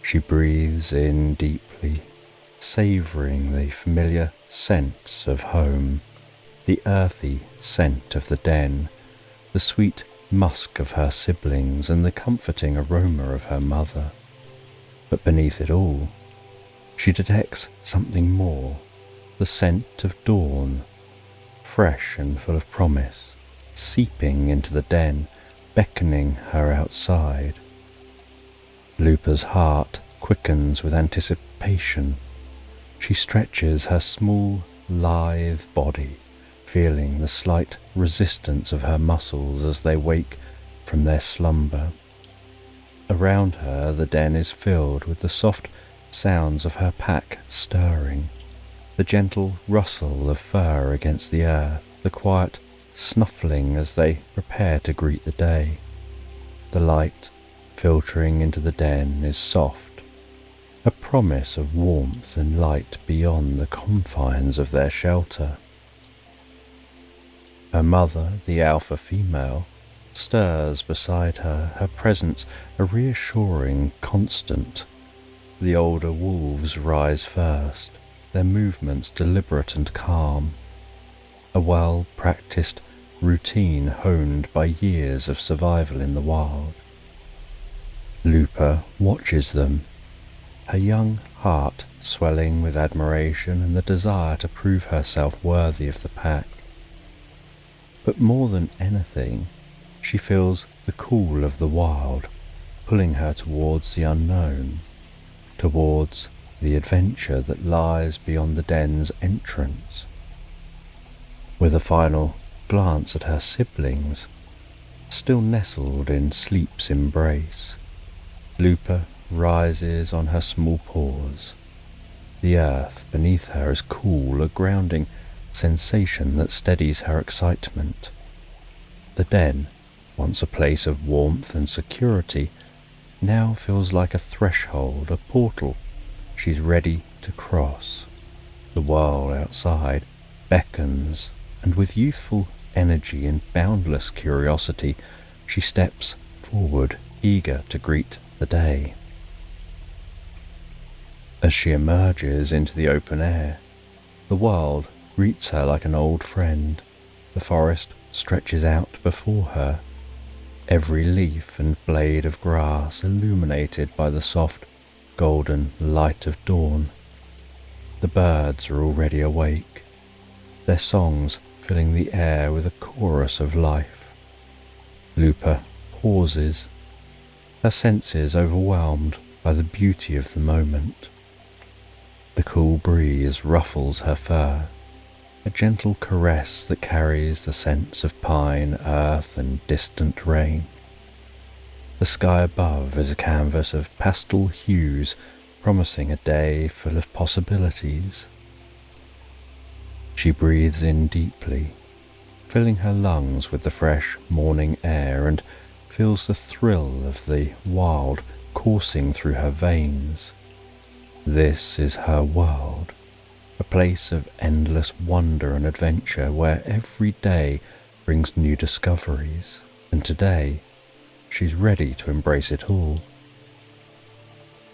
She breathes in deeply, savouring the familiar scents of home, the earthy scent of the den, the sweet musk of her siblings and the comforting aroma of her mother. But beneath it all, she detects something more, the scent of dawn, fresh and full of promise, seeping into the den, beckoning her outside. Lupa's heart quickens with anticipation. She stretches her small, lithe body, feeling the slight resistance of her muscles as they wake from their slumber. Around her the den is filled with the soft sounds of her pack stirring, the gentle rustle of fur against the earth, the quiet snuffling as they prepare to greet the day. The light filtering into the den is soft, a promise of warmth and light beyond the confines of their shelter. Her mother, the alpha female, stirs beside her, her presence a reassuring constant. The older wolves rise first, their movements deliberate and calm, a well-practiced routine honed by years of survival in the wild. Lupa watches them, her young heart swelling with admiration and the desire to prove herself worthy of the pack. But more than anything, she feels the call of the wild, pulling her towards the unknown, towards the adventure that lies beyond the den's entrance. With a final glance at her siblings, still nestled in sleep's embrace, Lupa rises on her small paws. The earth beneath her is cool, a grounding sensation that steadies her excitement. The den, once a place of warmth and security, now feels like a threshold, a portal she's ready to cross. The world outside beckons, and with youthful energy and boundless curiosity, she steps forward, eager to greet the day. As she emerges into the open air, the world greets her like an old friend. The forest stretches out before her, every leaf and blade of grass illuminated by the soft, golden light of dawn. The birds are already awake, their songs filling the air with a chorus of life. Lupa pauses, her senses overwhelmed by the beauty of the moment. The cool breeze ruffles her fur, a gentle caress that carries the scents of pine, earth, and distant rain. The sky above is a canvas of pastel hues, promising a day full of possibilities. She breathes in deeply, filling her lungs with the fresh morning air, and feels the thrill of the wild coursing through her veins. This is her world, a place of endless wonder and adventure where every day brings new discoveries, and today she's ready to embrace it all.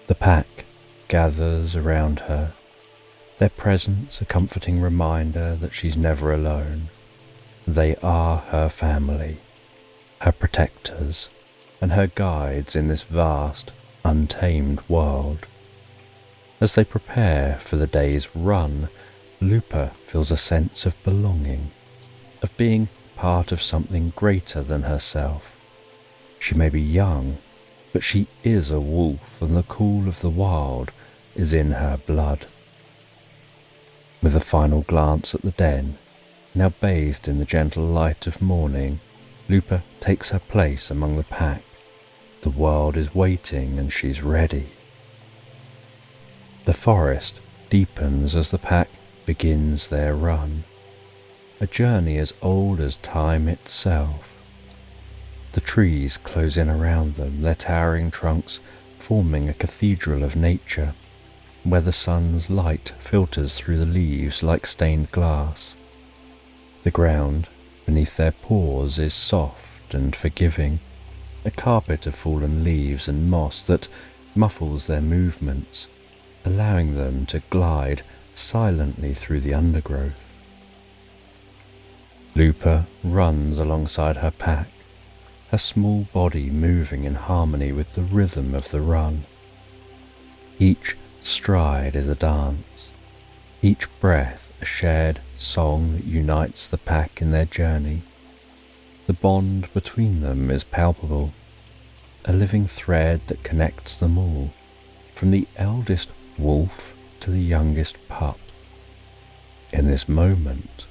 The pack gathers around her, their presence a comforting reminder that she's never alone. They are her family, her protectors, and her guides in this vast, untamed world. As they prepare for the day's run, Lupa feels a sense of belonging, of being part of something greater than herself. She may be young, but she is a wolf, and the call of the wild is in her blood. With a final glance at the den, now bathed in the gentle light of morning, Lupa takes her place among the pack. The world is waiting and she's ready. The forest deepens as the pack begins their run, a journey as old as time itself. The trees close in around them, their towering trunks forming a cathedral of nature, where the sun's light filters through the leaves like stained glass. The ground beneath their paws is soft and forgiving, a carpet of fallen leaves and moss that muffles their movements, allowing them to glide silently through the undergrowth. Lupa runs alongside her pack, her small body moving in harmony with the rhythm of the run. Each stride is a dance, each breath a shared song that unites the pack in their journey. The bond between them is palpable, a living thread that connects them all, from the eldest wolf to the youngest pup. In this moment,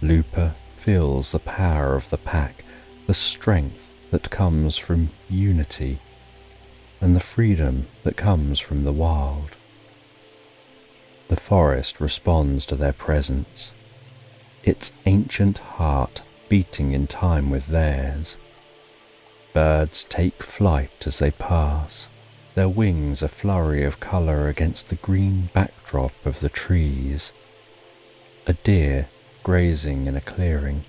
Lupa feels the power of the pack, the strength that comes from unity, and the freedom that comes from the wild. The forest responds to their presence, its ancient heart beating in time with theirs. Birds take flight as they pass, their wings a flurry of colour against the green backdrop of the trees. A deer, grazing in a clearing,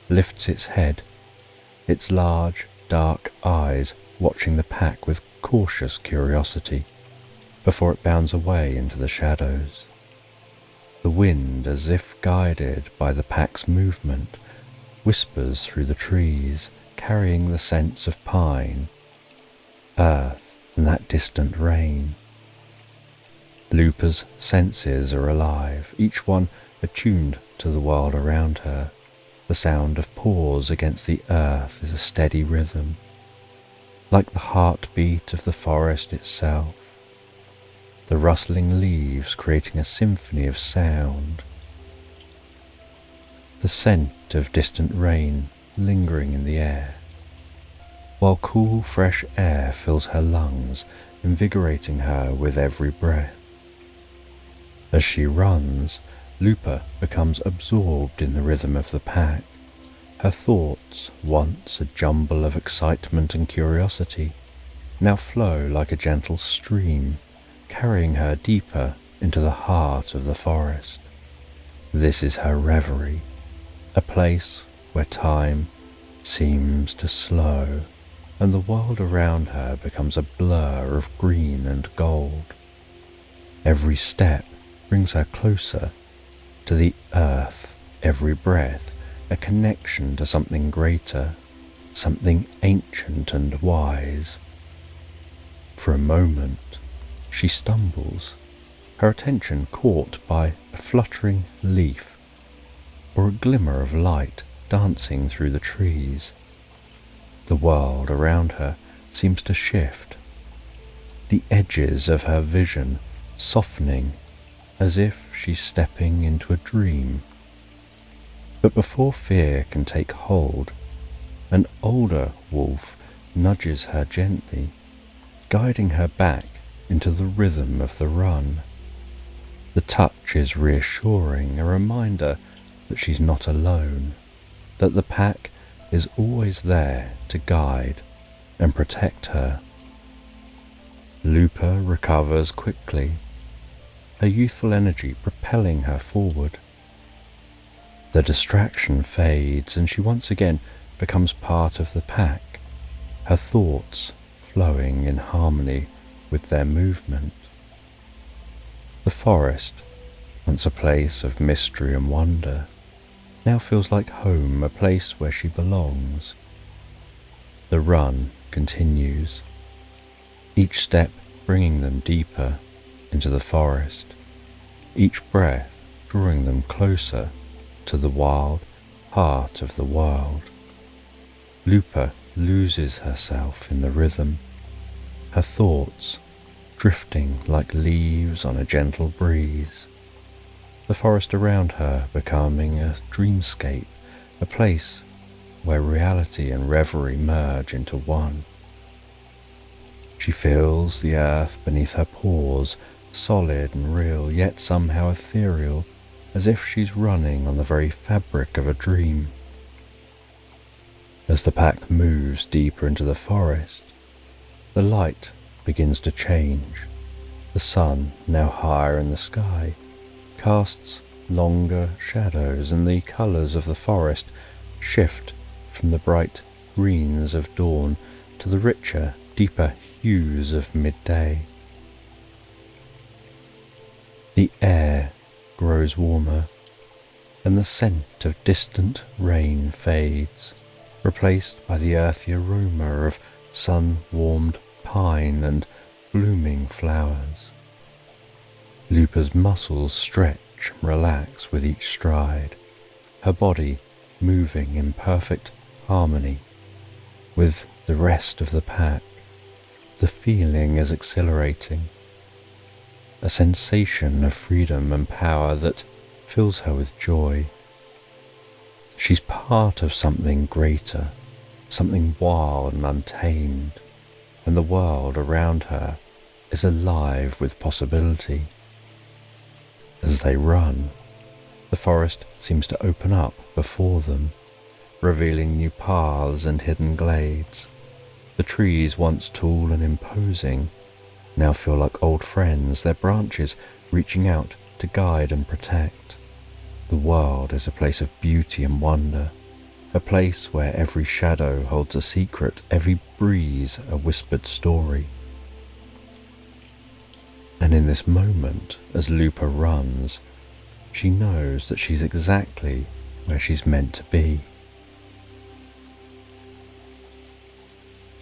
lifts its head, its large, dark eyes watching the pack with cautious curiosity, before it bounds away into the shadows. The wind, as if guided by the pack's movement, whispers through the trees, carrying the scents of pine, earth, and that distant rain. Lupa's senses are alive, each one attuned to the world around her. The sound of paws against the earth is a steady rhythm, like the heartbeat of the forest itself. The rustling leaves creating a symphony of sound. The scent of distant rain lingering in the air, while cool, fresh air fills her lungs, invigorating her with every breath. As she runs, Lupa becomes absorbed in the rhythm of the pack. Her thoughts, once a jumble of excitement and curiosity, now flow like a gentle stream, carrying her deeper into the heart of the forest. This is her reverie, a place where time seems to slow, and the world around her becomes a blur of green and gold. Every step brings her closer to the earth, every breath a connection to something greater, something ancient and wise. For a moment, she stumbles, her attention caught by a fluttering leaf or a glimmer of light dancing through the trees. The world around her seems to shift, the edges of her vision softening as if she's stepping into a dream. But before fear can take hold, an older wolf nudges her gently, guiding her back into the rhythm of the run. The touch is reassuring, a reminder that she's not alone, that the pack is always there to guide and protect her. Lupa recovers quickly, her youthful energy propelling her forward. The distraction fades and she once again becomes part of the pack, her thoughts flowing in harmony with their movement. The forest, once a place of mystery and wonder, now feels like home, a place where she belongs. The run continues, each step bringing them deeper into the forest, each breath drawing them closer to the wild heart of the world. Lupa loses herself in the rhythm, her thoughts drifting like leaves on a gentle breeze, the forest around her becoming a dreamscape, a place where reality and reverie merge into one. She feels the earth beneath her paws, solid and real, yet somehow ethereal, as if she's running on the very fabric of a dream. As the pack moves deeper into the forest, the light begins to change. The sun, now higher in the sky, casts longer shadows, and the colours of the forest shift from the bright greens of dawn to the richer, deeper hues of midday. The air grows warmer, and the scent of distant rain fades, replaced by the earthy aroma of sun-warmed pine and blooming flowers. Lupa's muscles stretch and relax with each stride, her body moving in perfect harmony with the rest of the pack. The feeling is exhilarating, a sensation of freedom and power that fills her with joy. She's part of something greater, something wild and untamed, and the world around her is alive with possibility. As they run, the forest seems to open up before them, revealing new paths and hidden glades. The trees, once tall and imposing, now feel like old friends, their branches reaching out to guide and protect. The world is a place of beauty and wonder, a place where every shadow holds a secret, every breeze a whispered story. And in this moment, as Lupa runs, she knows that she's exactly where she's meant to be.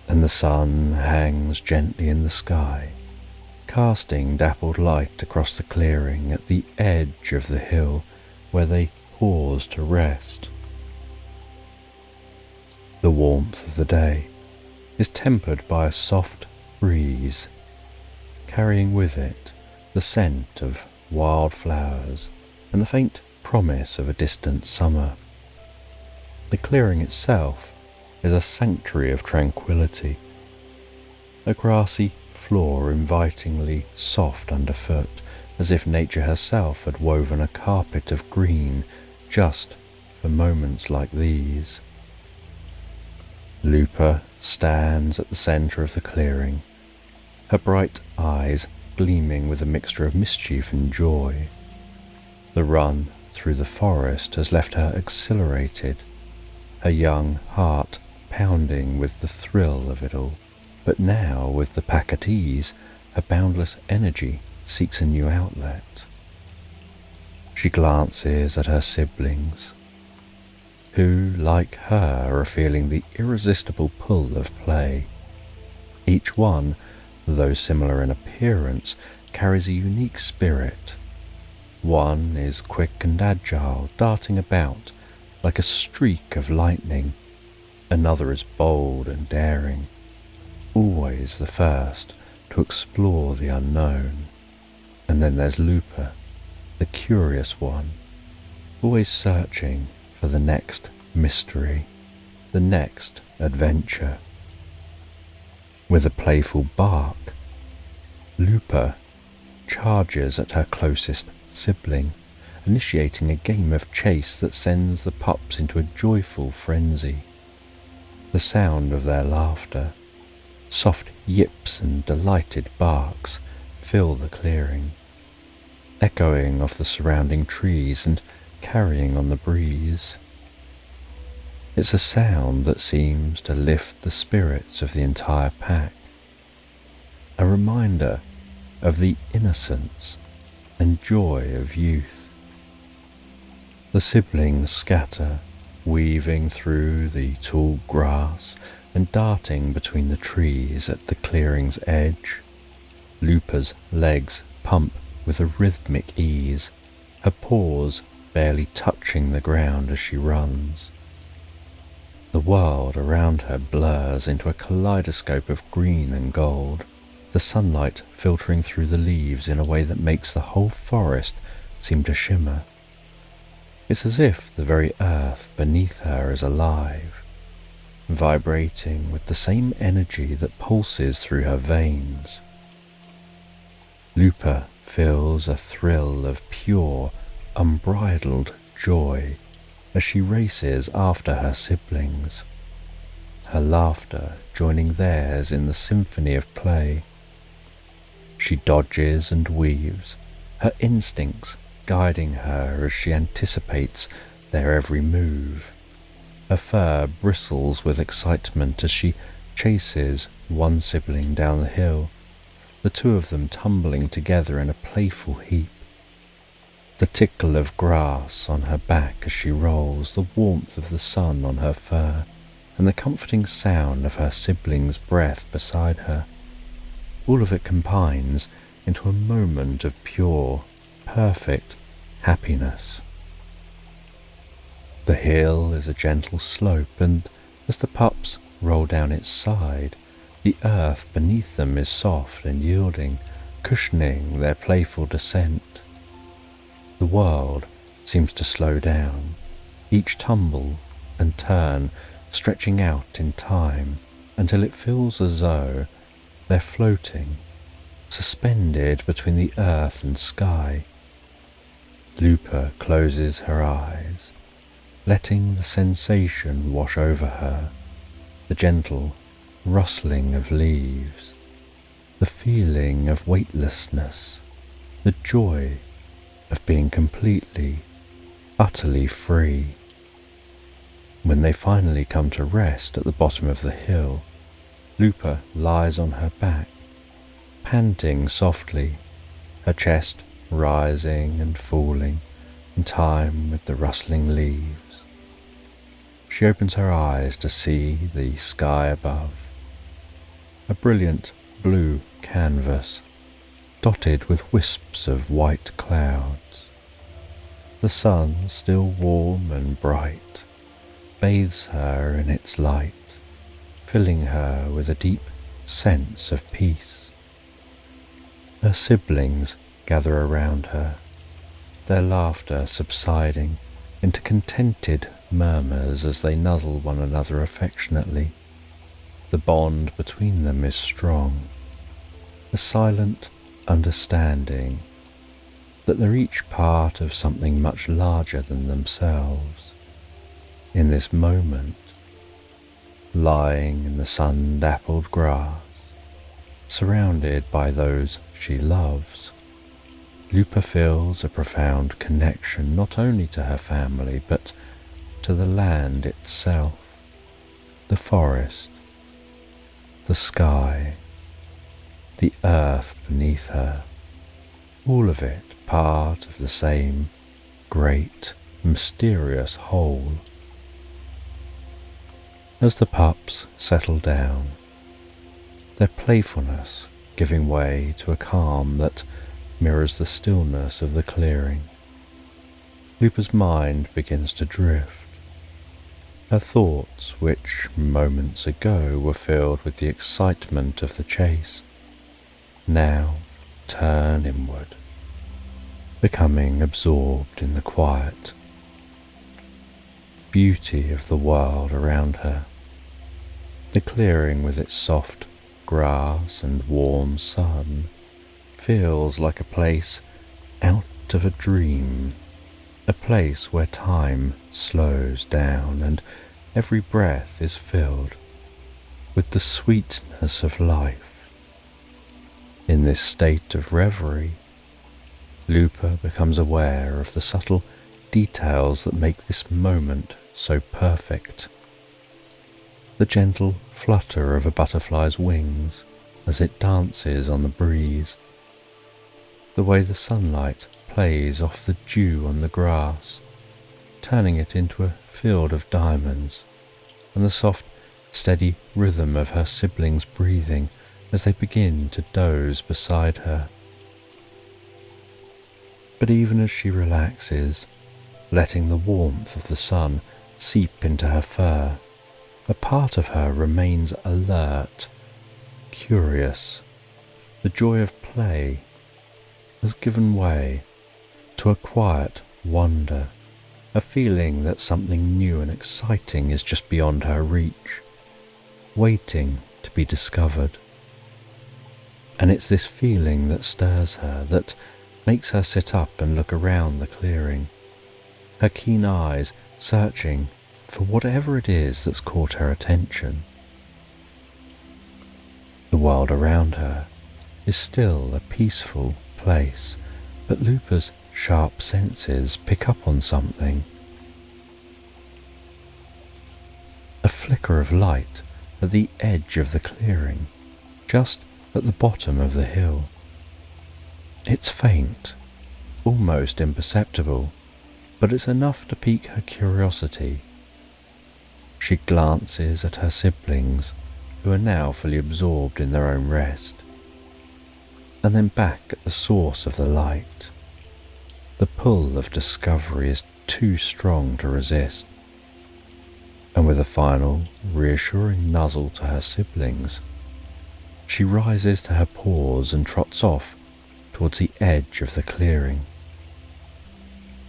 And the sun hangs gently in the sky, casting dappled light across the clearing at the edge of the hill where they pause to rest. The warmth of the day is tempered by a soft breeze, carrying with it the scent of wildflowers and the faint promise of a distant summer. The clearing itself is a sanctuary of tranquility, a grassy floor invitingly soft underfoot, as if nature herself had woven a carpet of green just for moments like these. Lupa stands at the centre of the clearing, her bright eyes gleaming with a mixture of mischief and joy. The run through the forest has left her exhilarated, her young heart pounding with the thrill of it all. But now, with the pack at ease, her boundless energy seeks a new outlet. She glances at her siblings, who, like her, are feeling the irresistible pull of play. Each one, though similar in appearance, carries a unique spirit. One is quick and agile, darting about like a streak of lightning. Another is bold and daring, always the first to explore the unknown. And then there's Lupa, the curious one, always searching for the next mystery, the next adventure. With a playful bark, Lupa charges at her closest sibling, initiating a game of chase that sends the pups into a joyful frenzy. The sound of their laughter, soft yips and delighted barks fill the clearing, echoing off the surrounding trees and carrying on the breeze. It's a sound that seems to lift the spirits of the entire pack, a reminder of the innocence and joy of youth. The siblings scatter, weaving through the tall grass, and darting between the trees at the clearing's edge. Lupa's legs pump with a rhythmic ease, her paws barely touching the ground as she runs. The world around her blurs into a kaleidoscope of green and gold, the sunlight filtering through the leaves in a way that makes the whole forest seem to shimmer. It's as if the very earth beneath her is alive, vibrating with the same energy that pulses through her veins. Lupa feels a thrill of pure, unbridled joy as she races after her siblings, her laughter joining theirs in the symphony of play. She dodges and weaves, her instincts guiding her as she anticipates their every move. Her fur bristles with excitement as she chases one sibling down the hill, the two of them tumbling together in a playful heap. The tickle of grass on her back as she rolls, the warmth of the sun on her fur, and the comforting sound of her sibling's breath beside her. All of it combines into a moment of pure, perfect happiness. The hill is a gentle slope, and as the pups roll down its side, the earth beneath them is soft and yielding, cushioning their playful descent. The world seems to slow down, each tumble and turn stretching out in time until it feels as though they're floating, suspended between the earth and sky. Lupa closes her eyes, letting the sensation wash over her, the gentle rustling of leaves, the feeling of weightlessness, the joy of being completely, utterly free. When they finally come to rest at the bottom of the hill, Lupa lies on her back, panting softly, her chest rising and falling in time with the rustling leaves. She opens her eyes to see the sky above, a brilliant blue canvas dotted with wisps of white clouds. The sun, still warm and bright, bathes her in its light, filling her with a deep sense of peace. Her siblings gather around her, their laughter subsiding into contented murmurs as they nuzzle one another affectionately. The bond between them is strong, a silent understanding that they're each part of something much larger than themselves. In this moment, lying in the sun-dappled grass, surrounded by those she loves, Lupa feels a profound connection not only to her family but to the land itself, the forest, the sky, the earth beneath her, all of it part of the same great, mysterious whole. As the pups settle down, their playfulness giving way to a calm that mirrors the stillness of the clearing, Lupa's mind begins to drift. Her thoughts, which moments ago were filled with the excitement of the chase, now turn inward, becoming absorbed in the quiet beauty of the world around her. The clearing with its soft grass and warm sun feels like a place out of a dream, a place where time slows down and every breath is filled with the sweetness of life. In this state of reverie, Lupa becomes aware of the subtle details that make this moment so perfect. The gentle flutter of a butterfly's wings as it dances on the breeze, the way the sunlight plays off the dew on the grass, turning it into a field of diamonds, and the soft steady rhythm of her siblings' breathing as they begin to doze beside her. But even as she relaxes, letting the warmth of the sun seep into her fur, a part of her remains alert, curious. The joy of play has given way to a quiet wonder, a feeling that something new and exciting is just beyond her reach, waiting to be discovered. And it's this feeling that stirs her, that makes her sit up and look around the clearing, her keen eyes searching for whatever it is that's caught her attention. The world around her is still a peaceful place, but Lupa's sharp senses pick up on something. A flicker of light at the edge of the clearing, just at the bottom of the hill. It's faint, almost imperceptible, but it's enough to pique her curiosity. She glances at her siblings, who are now fully absorbed in their own rest, and then back at the source of the light. The pull of discovery is too strong to resist, and with a final, reassuring nuzzle to her siblings, she rises to her paws and trots off towards the edge of the clearing.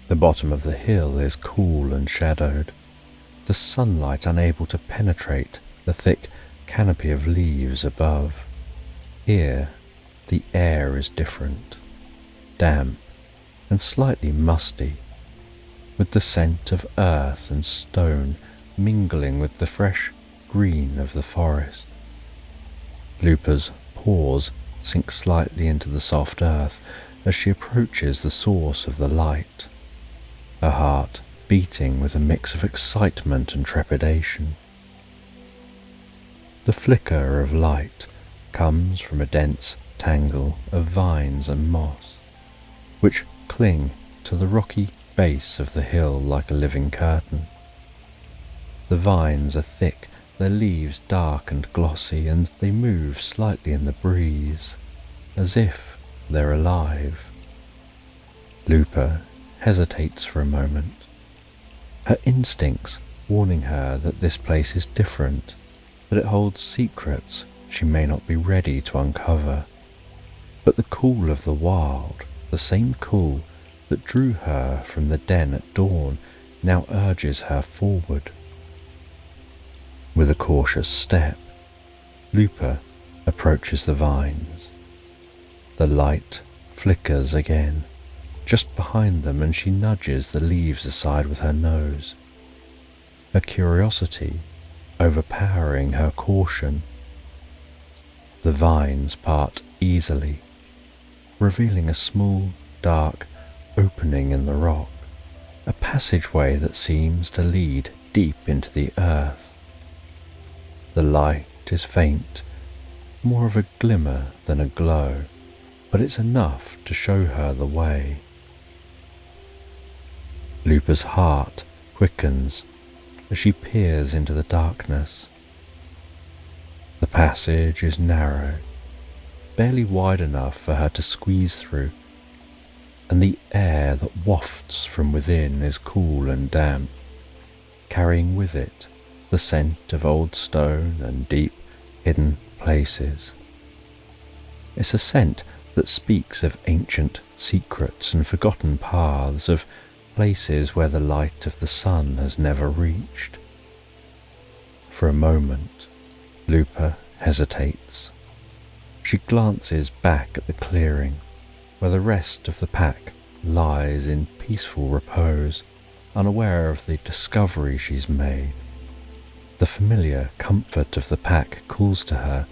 The bottom of the hill is cool and shadowed, the sunlight unable to penetrate the thick canopy of leaves above. Here, the air is different, damp and slightly musty, with the scent of earth and stone mingling with the fresh green of the forest. Lupa's paws sink slightly into the soft earth as she approaches the source of the light, her heart beating with a mix of excitement and trepidation. The flicker of light comes from a dense tangle of vines and moss, which cling to the rocky base of the hill like a living curtain. The vines are thick, their leaves dark and glossy, and they move slightly in the breeze, as if they're alive. Lupa hesitates for a moment, her instincts warning her that this place is different, that it holds secrets she may not be ready to uncover. But the call of the wild, the same call that drew her from the den at dawn, now urges her forward. With a cautious step, Lupa approaches the vines. The light flickers again, just behind them, and she nudges the leaves aside with her nose, her curiosity overpowering her caution. The vines part easily, revealing a small, dark opening in the rock, a passageway that seems to lead deep into the earth. The light is faint, more of a glimmer than a glow, but it's enough to show her the way. Lupa's heart quickens as she peers into the darkness. The passage is narrow, barely wide enough for her to squeeze through, and the air that wafts from within is cool and damp, carrying with it the scent of old stone and deep hidden places. It's a scent that speaks of ancient secrets and forgotten paths, of places where the light of the sun has never reached. For a moment, Lupa hesitates. She glances back at the clearing, where the rest of the pack lies in peaceful repose, unaware of the discovery she's made. The familiar comfort of the pack calls to her,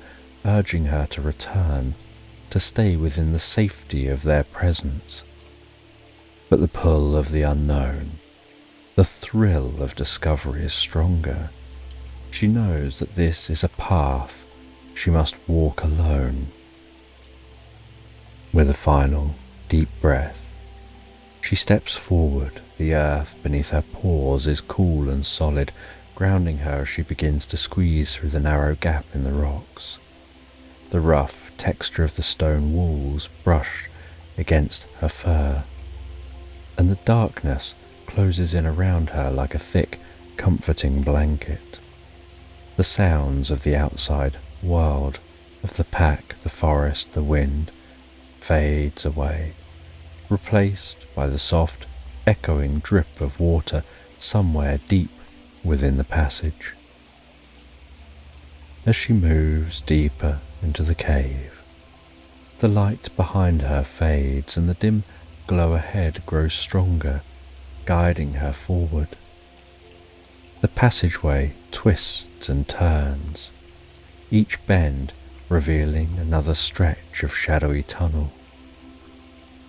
urging her to return, to stay within the safety of their presence. But the pull of the unknown, the thrill of discovery is stronger. She knows that this is a path she must walk alone. With a final deep breath, she steps forward. The earth beneath her paws is cool and solid, grounding her as she begins to squeeze through the narrow gap in the rocks. The rough texture of the stone walls brush against her fur, and the darkness closes in around her like a thick, comforting blanket. The sounds of the outside world, of the pack, the forest, the wind, fades away, replaced by the soft, echoing drip of water somewhere deep within the passage. As she moves deeper into the cave, the light behind her fades and the dim glow ahead grows stronger, guiding her forward. The passageway twists and turns, each bend revealing another stretch of shadowy tunnel,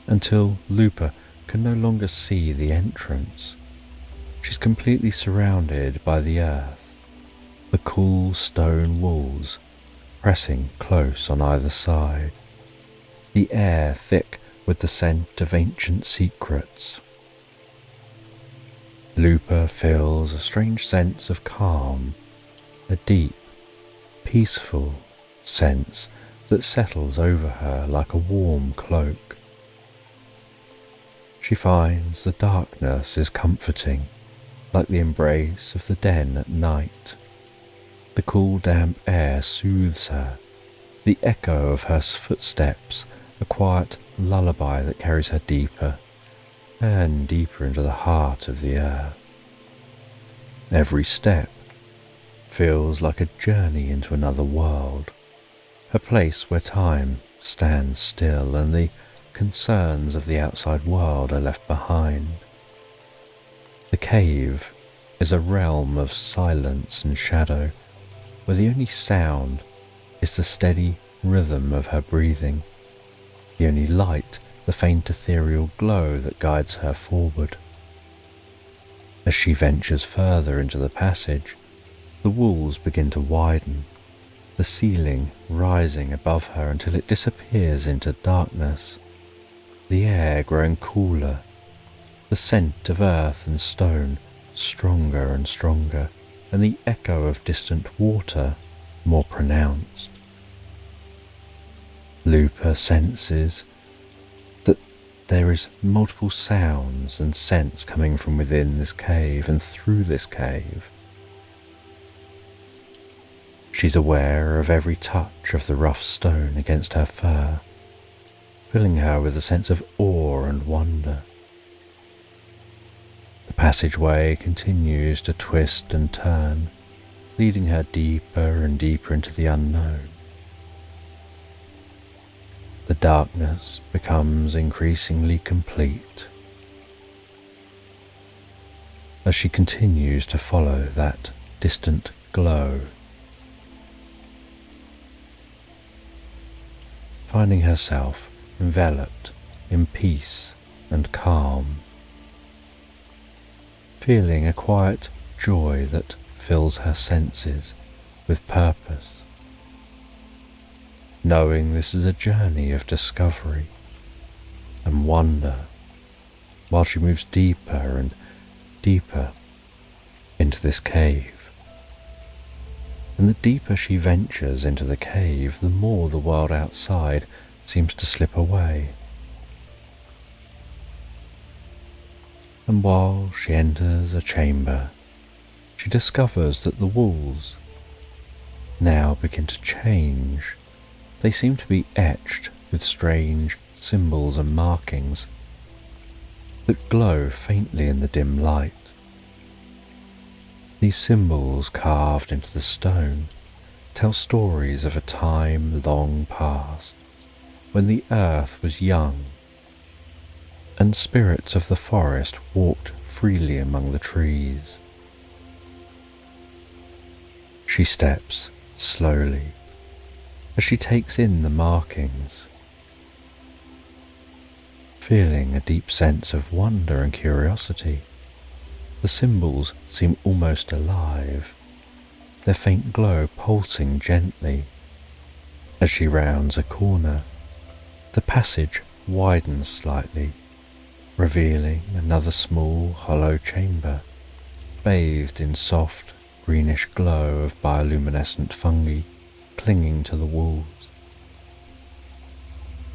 until Lupa can no longer see the entrance. She's completely surrounded by the earth, the cool stone walls pressing close on either side, the air thick with the scent of ancient secrets. Lupa feels a strange sense of calm, a deep, peaceful sense that settles over her like a warm cloak. She finds the darkness is comforting, like the embrace of the den at night. The cool damp air soothes her, the echo of her footsteps a quiet lullaby that carries her deeper and deeper into the heart of the earth. Every step feels like a journey into another world, a place where time stands still and the concerns of the outside world are left behind. The cave is a realm of silence and shadow, where the only sound is the steady rhythm of her breathing, the only light the faint ethereal glow that guides her forward. As she ventures further into the passage, the walls begin to widen, the ceiling rising above her until it disappears into darkness, the air growing cooler, the scent of earth and stone stronger and stronger, and the echo of distant water more pronounced. Lupa senses that there is multiple sounds and scents coming from within this cave and through this cave. She's aware of every touch of the rough stone against her fur, filling her with a sense of awe and wonder. The passageway continues to twist and turn, leading her deeper and deeper into the unknown. The darkness becomes increasingly complete. As she continues to follow that distant glow, finding herself enveloped in peace and calm, feeling a quiet joy that fills her senses with purpose, knowing this is a journey of discovery and wonder, while she moves deeper and deeper into this cave. And the deeper she ventures into the cave, the more the world outside seems to slip away. And while she enters a chamber, she discovers that the walls now begin to change. They seem to be etched with strange symbols and markings that glow faintly in the dim light. These symbols, carved into the stone, tell stories of a time long past, when the earth was young and spirits of the forest walked freely among the trees. She steps slowly as she takes in the markings, feeling a deep sense of wonder and curiosity. The symbols seem almost alive, their faint glow pulsing gently. As she rounds a corner, the passage widens slightly, revealing another small hollow chamber, bathed in soft greenish glow of bioluminescent fungi clinging to the walls.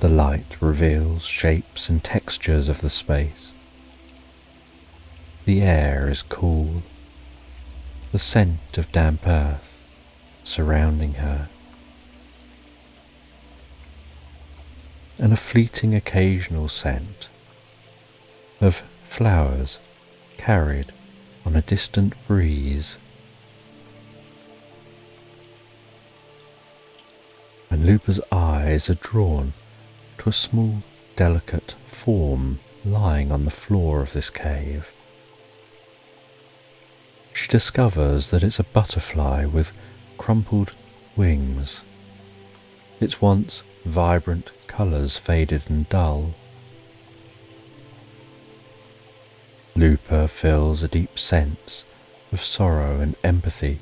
The light reveals shapes and textures of the space. The air is cool, the scent of damp earth surrounding her, and a fleeting occasional scent of flowers carried on a distant breeze. And Lupa's eyes are drawn to a small, delicate form lying on the floor of this cave. She discovers that it's a butterfly with crumpled wings, its once vibrant colours faded and dull. Lupa feels a deep sense of sorrow and empathy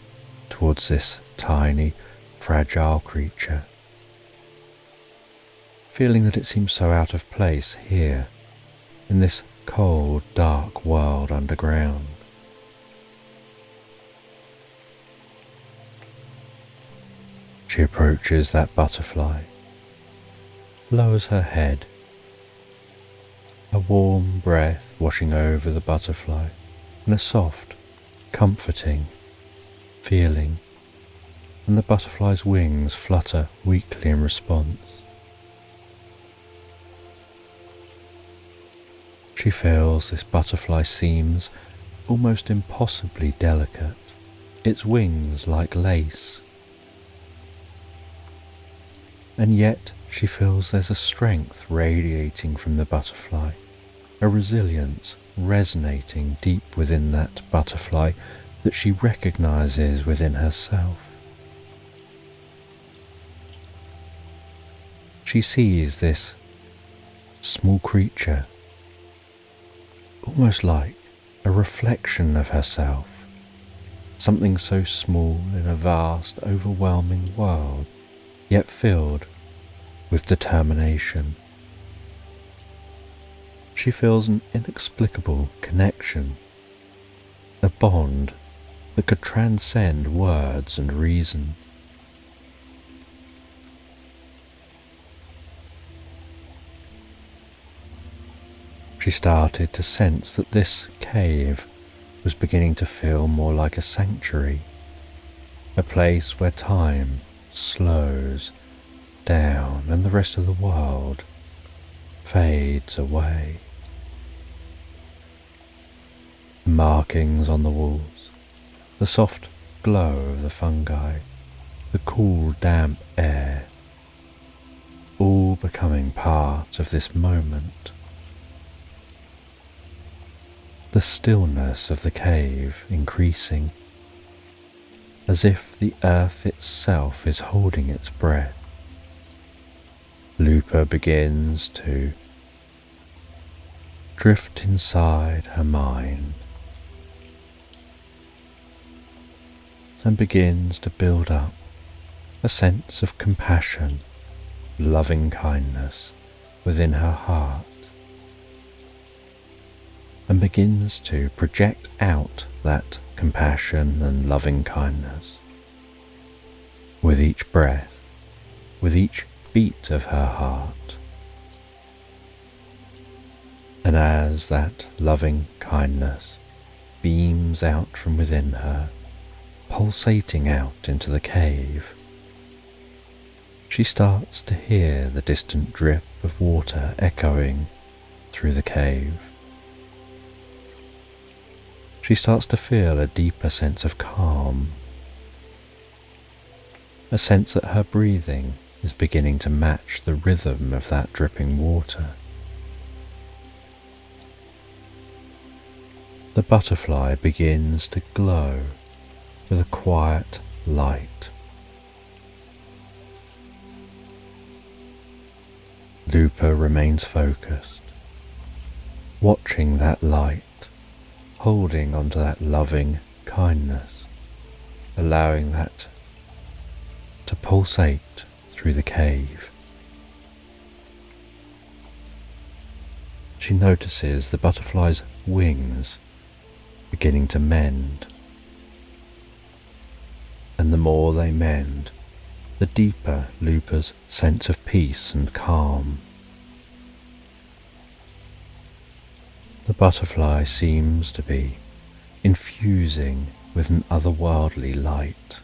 towards this tiny, fragile creature, feeling that it seems so out of place here, in this cold, dark world underground. She approaches that butterfly, lowers her head, a warm breath washing over the butterfly, and a soft, comforting feeling, and the butterfly's wings flutter weakly in response. She feels this butterfly seems almost impossibly delicate, its wings like lace. And yet she feels there's a strength radiating from the butterfly, a resilience resonating deep within that butterfly that she recognizes within herself. She sees this small creature almost like a reflection of herself, something so small in a vast, overwhelming world, yet filled with determination. She feels an inexplicable connection, a bond that could transcend words and reason. She started to sense that this cave was beginning to feel more like a sanctuary, a place where time slows down and the rest of the world fades away. The markings on the walls, the soft glow of the fungi, the cool damp air, all becoming part of this moment. The stillness of the cave increasing, as if the earth itself is holding its breath. Lupa begins to drift inside her mind and begins to build up a sense of compassion, loving kindness within her heart, and begins to project out that compassion and loving kindness with each breath, with each beat of her heart. And as that loving kindness beams out from within her, pulsating out into the cave, she starts to hear the distant drip of water echoing through the cave. She starts to feel a deeper sense of calm, a sense that her breathing is beginning to match the rhythm of that dripping water. The butterfly begins to glow with a quiet light. Lupa remains focused, watching that light, holding onto that loving kindness, allowing that to pulsate through the cave. She notices the butterfly's wings beginning to mend, And the more they mend, the deeper Lupa's sense of peace and calm. The butterfly seems to be infusing with an otherworldly light.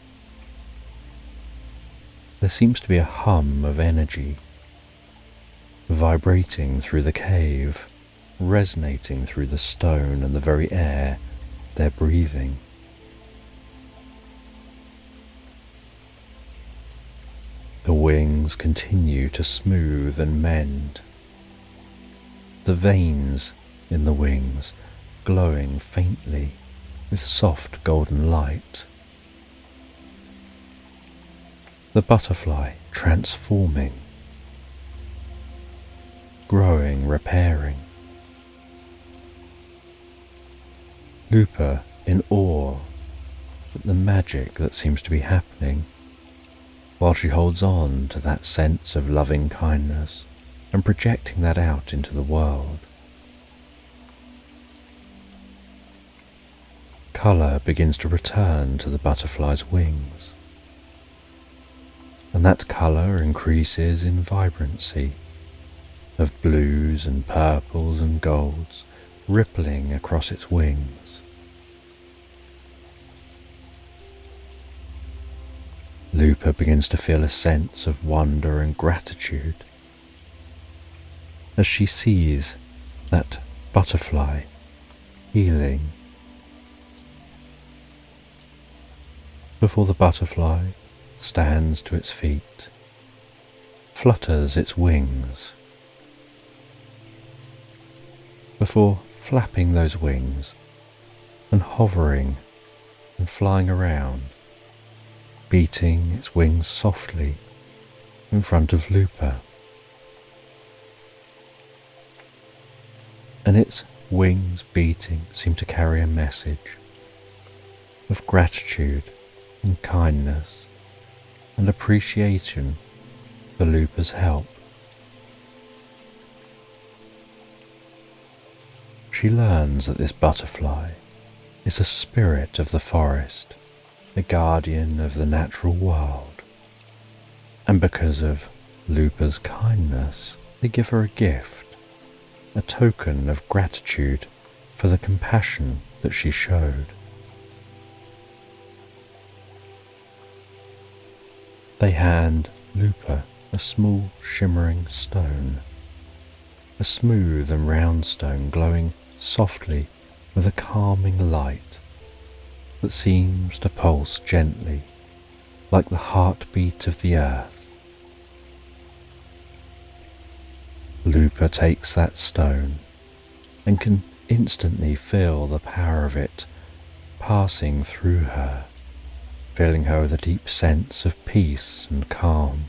There seems to be a hum of energy vibrating through the cave, resonating through the stone and the very air they're breathing. The wings continue to smooth and mend, the veins in the wings glowing faintly with soft golden light. The butterfly transforming, growing, repairing. Lupa in awe at the magic that seems to be happening, while she holds on to that sense of loving kindness and projecting that out into the world. Colour begins to return to the butterfly's wings, and that colour increases in vibrancy of blues and purples and golds rippling across its wings. Lupa begins to feel a sense of wonder and gratitude as she sees that butterfly healing. Before the butterfly stands to its feet, flutters its wings. Before flapping those wings and hovering and flying around, beating its wings softly in front of Lupa. And its wings beating seem to carry a message of gratitude and kindness and appreciation for Lupa's help. She learns that this butterfly is a spirit of the forest, a guardian of the natural world, and because of Lupa's kindness, they give her a gift, a token of gratitude for the compassion that she showed. They hand Lupa a small shimmering stone, a smooth and round stone glowing softly with a calming light that seems to pulse gently like the heartbeat of the earth. Lupa takes that stone and can instantly feel the power of it passing through her, filling her with a deep sense of peace and calm.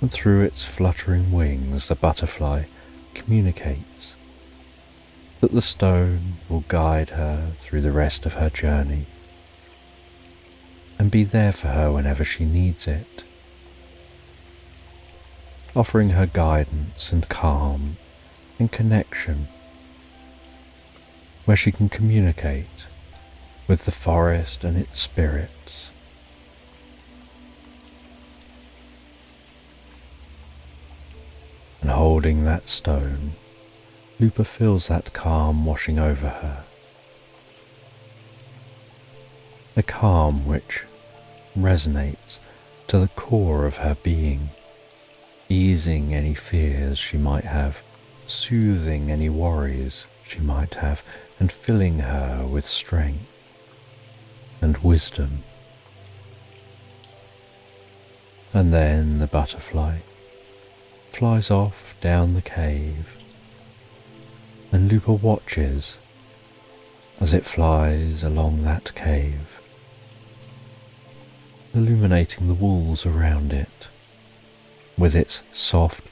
And through its fluttering wings, the butterfly communicates that the stone will guide her through the rest of her journey and be there for her whenever she needs it, offering her guidance and calm and connection where she can communicate with the forest and its spirits. And holding that stone, Lupa feels that calm washing over her. A calm which resonates to the core of her being, easing any fears she might have, soothing any worries she might have, and filling her with strength and wisdom. And then the butterfly flies off down the cave, and Lupa watches as it flies along that cave, illuminating the walls around it with its soft,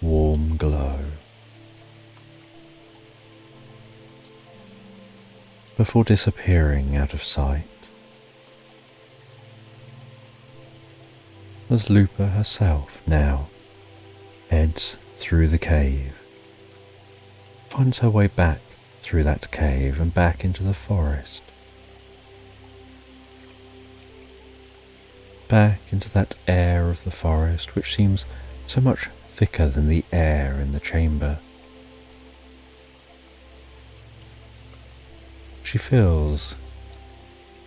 warm glow, before disappearing out of sight. As Lupa herself now heads through the cave, finds her way back through that cave and back into the forest, back into that air of the forest which seems so much thicker than the air in the chamber. She feels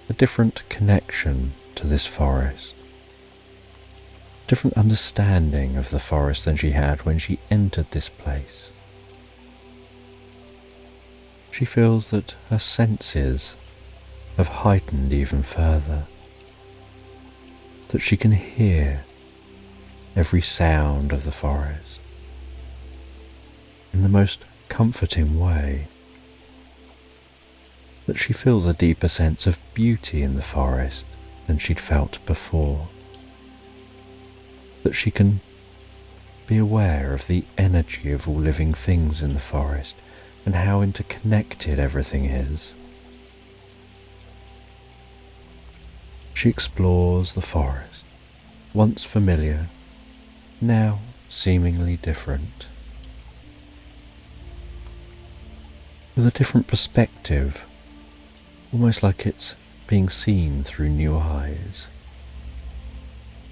a different connection to this forest, different understanding of the forest than she had when she entered this place. She feels that her senses have heightened even further, that she can hear every sound of the forest in the most comforting way, that she feels a deeper sense of beauty in the forest than she'd felt before, that she can be aware of the energy of all living things in the forest and how interconnected everything is. She explores the forest, once familiar, now seemingly different, with a different perspective, almost like it's being seen through new eyes.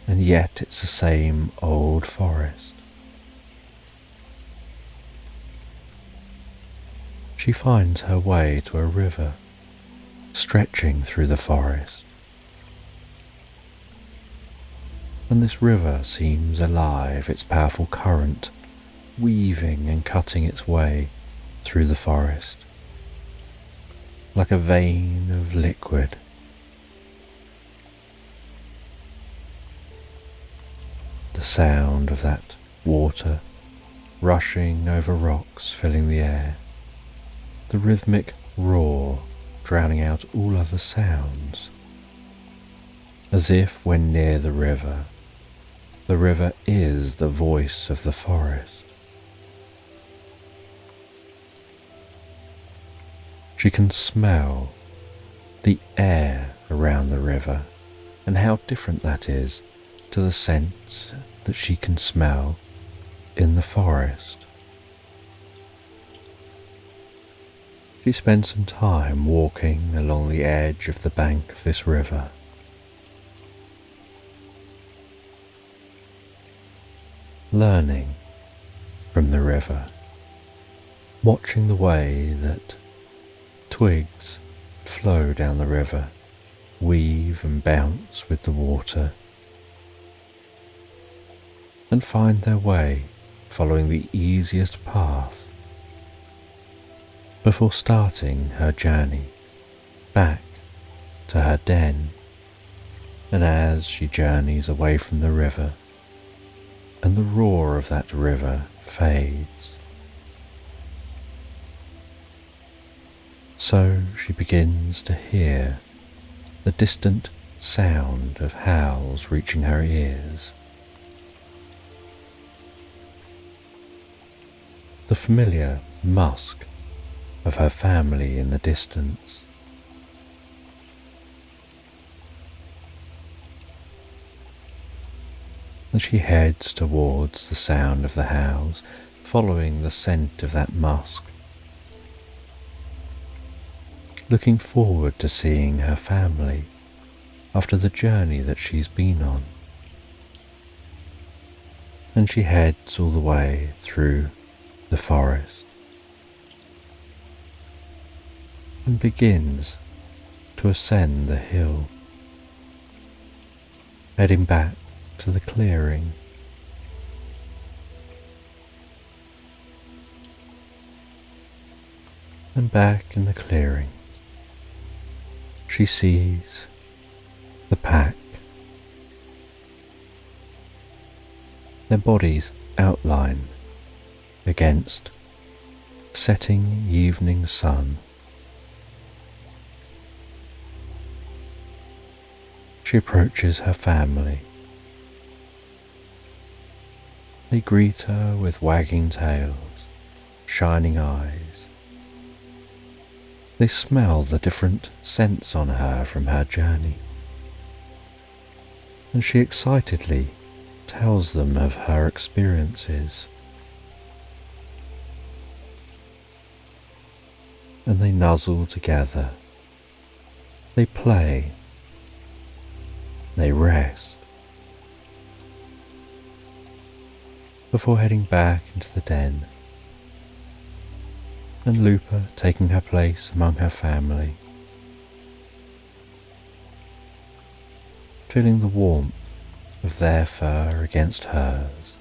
And yet it's the same old forest. She finds her way to a river stretching through the forest, and this river seems alive, its powerful current weaving and cutting its way through the forest like a vein of liquid. The sound of that water rushing over rocks filling the air, the rhythmic roar drowning out all other sounds, as if when near the river is the voice of the forest. She can smell the air around the river and how different that is to the scents that she can smell in the forest. She spends some time walking along the edge of the bank of this river, learning from the river, watching the way that twigs flow down the river, weave and bounce with the water, and find their way following the easiest path before starting her journey back to her den. And as she journeys away from the river and the roar of that river fades, so she begins to hear the distant sound of howls reaching her ears, the familiar musk of her family in the distance. And she heads towards the sound of the howls, following the scent of that musk, looking forward to seeing her family after the journey that she's been on. And she heads all the way through the forest and begins to ascend the hill, heading back to the clearing. And back in the clearing, she sees the pack, their bodies outlined against the setting evening sun. She approaches her family. They greet her with wagging tails, shining eyes. They smell the different scents on her from her journey, and she excitedly tells them of her experiences. And they nuzzle together, they play, they rest, before heading back into the den, and Lupa taking her place among her family, feeling the warmth of their fur against hers,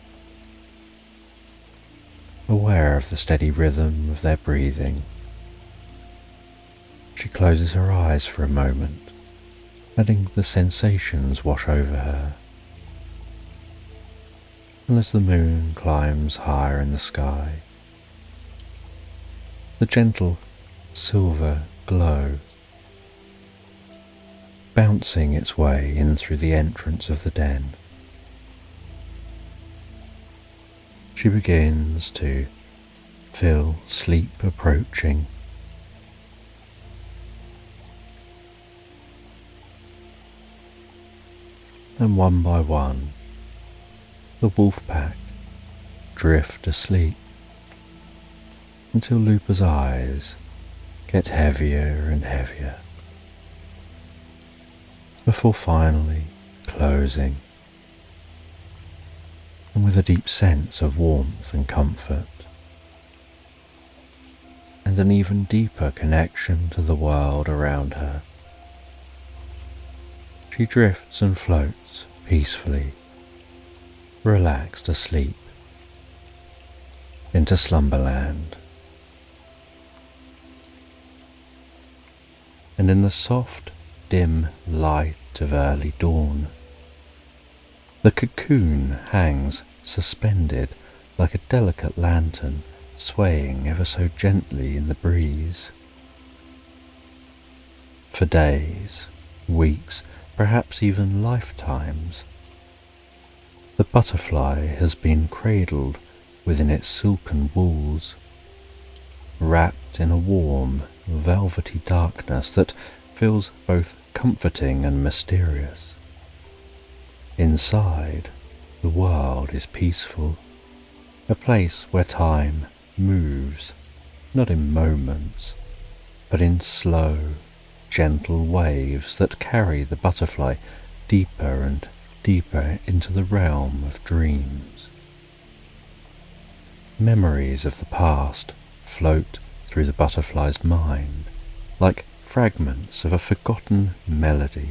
aware of the steady rhythm of their breathing. She closes her eyes for a moment, letting the sensations wash over her. And as the moon climbs higher in the sky, the gentle silver glow bouncing its way in through the entrance of the den, she begins to feel sleep approaching. And one by one, the wolf pack drift asleep until Lupa's eyes get heavier and heavier, before finally closing, and with a deep sense of warmth and comfort, and an even deeper connection to the world around her, she drifts and floats peacefully, relaxed asleep, into Slumberland. And in the soft, dim light of early dawn, the cocoon hangs suspended like a delicate lantern, swaying ever so gently in the breeze. For days, weeks, perhaps even lifetimes, the butterfly has been cradled within its silken walls, wrapped in a warm, velvety darkness that feels both comforting and mysterious. Inside, the world is peaceful, a place where time moves, not in moments, but in slow, gentle waves that carry the butterfly deeper and deeper into the realm of dreams. Memories of the past float through the butterfly's mind like fragments of a forgotten melody.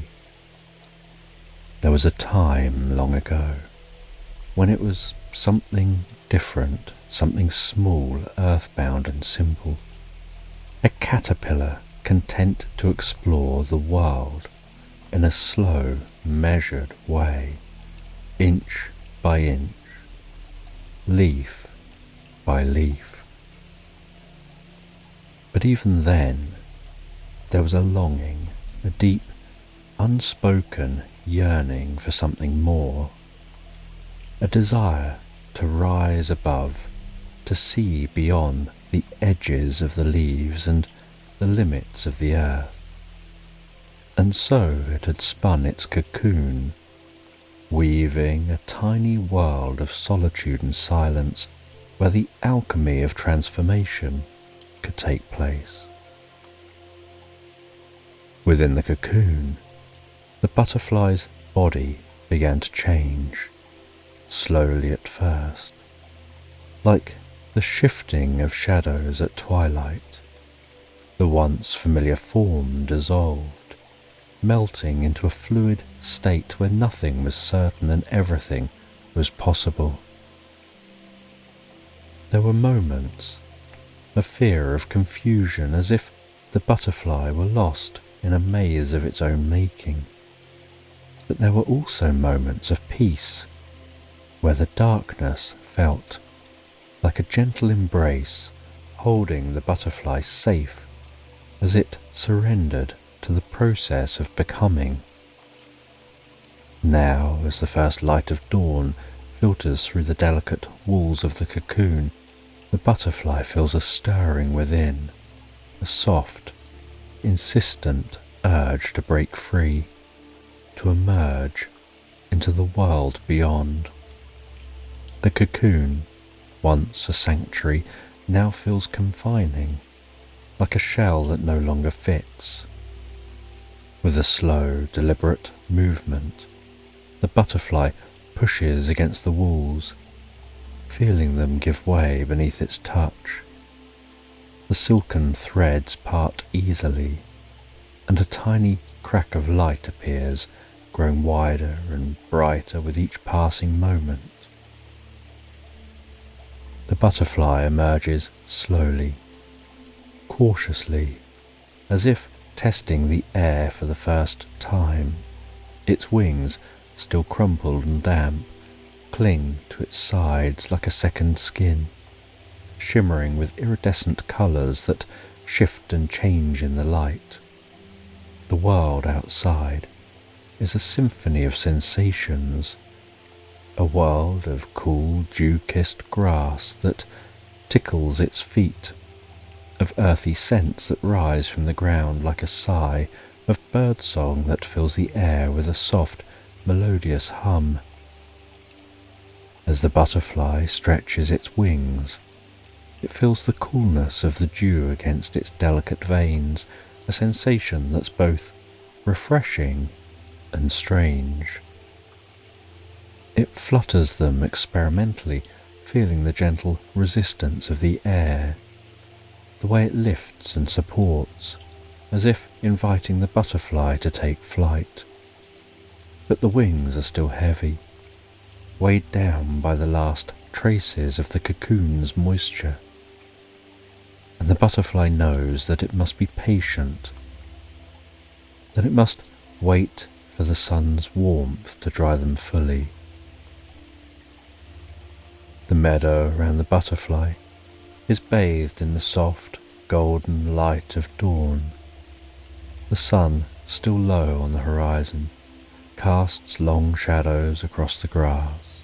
There was a time long ago when it was something different, something small, earthbound and simple, a caterpillar content to explore the world in a slow, measured way, inch by inch, leaf by leaf. But even then, there was a longing, a deep, unspoken yearning for something more, a desire to rise above, to see beyond the edges of the leaves and the limits of the earth. And so it had spun its cocoon, weaving a tiny world of solitude and silence where the alchemy of transformation could take place. Within the cocoon, the butterfly's body began to change, slowly at first, like the shifting of shadows at twilight. The once familiar form dissolved, melting into a fluid state where nothing was certain and everything was possible. There were moments of fear, of confusion, as if the butterfly were lost in a maze of its own making. But there were also moments of peace, where the darkness felt like a gentle embrace, holding the butterfly safe as it surrendered to the process of becoming. Now, as the first light of dawn filters through the delicate walls of the cocoon, the butterfly feels a stirring within, a soft, insistent urge to break free, to emerge into the world beyond. The cocoon, once a sanctuary, now feels confining, like a shell that no longer fits. With a slow, deliberate movement, the butterfly pushes against the walls, feeling them give way beneath its touch. The silken threads part easily, and a tiny crack of light appears, growing wider and brighter with each passing moment. The butterfly emerges slowly, cautiously, as if testing the air for the first time. Its wings, still crumpled and damp, cling to its sides like a second skin, shimmering with iridescent colours that shift and change in the light. The world outside is a symphony of sensations, a world of cool, dew-kissed grass that tickles its feet, of earthy scents that rise from the ground like a sigh, of birdsong that fills the air with a soft, melodious hum. As the butterfly stretches its wings, it feels the coolness of the dew against its delicate veins, a sensation that's both refreshing and strange. It flutters them experimentally, feeling the gentle resistance of the air, the way it lifts and supports, as if inviting the butterfly to take flight. But the wings are still heavy, weighed down by the last traces of the cocoon's moisture, and the butterfly knows that it must be patient, that it must wait for the sun's warmth to dry them fully. The meadow around the butterfly is bathed in the soft, golden light of dawn. The sun, still low on the horizon, casts long shadows across the grass,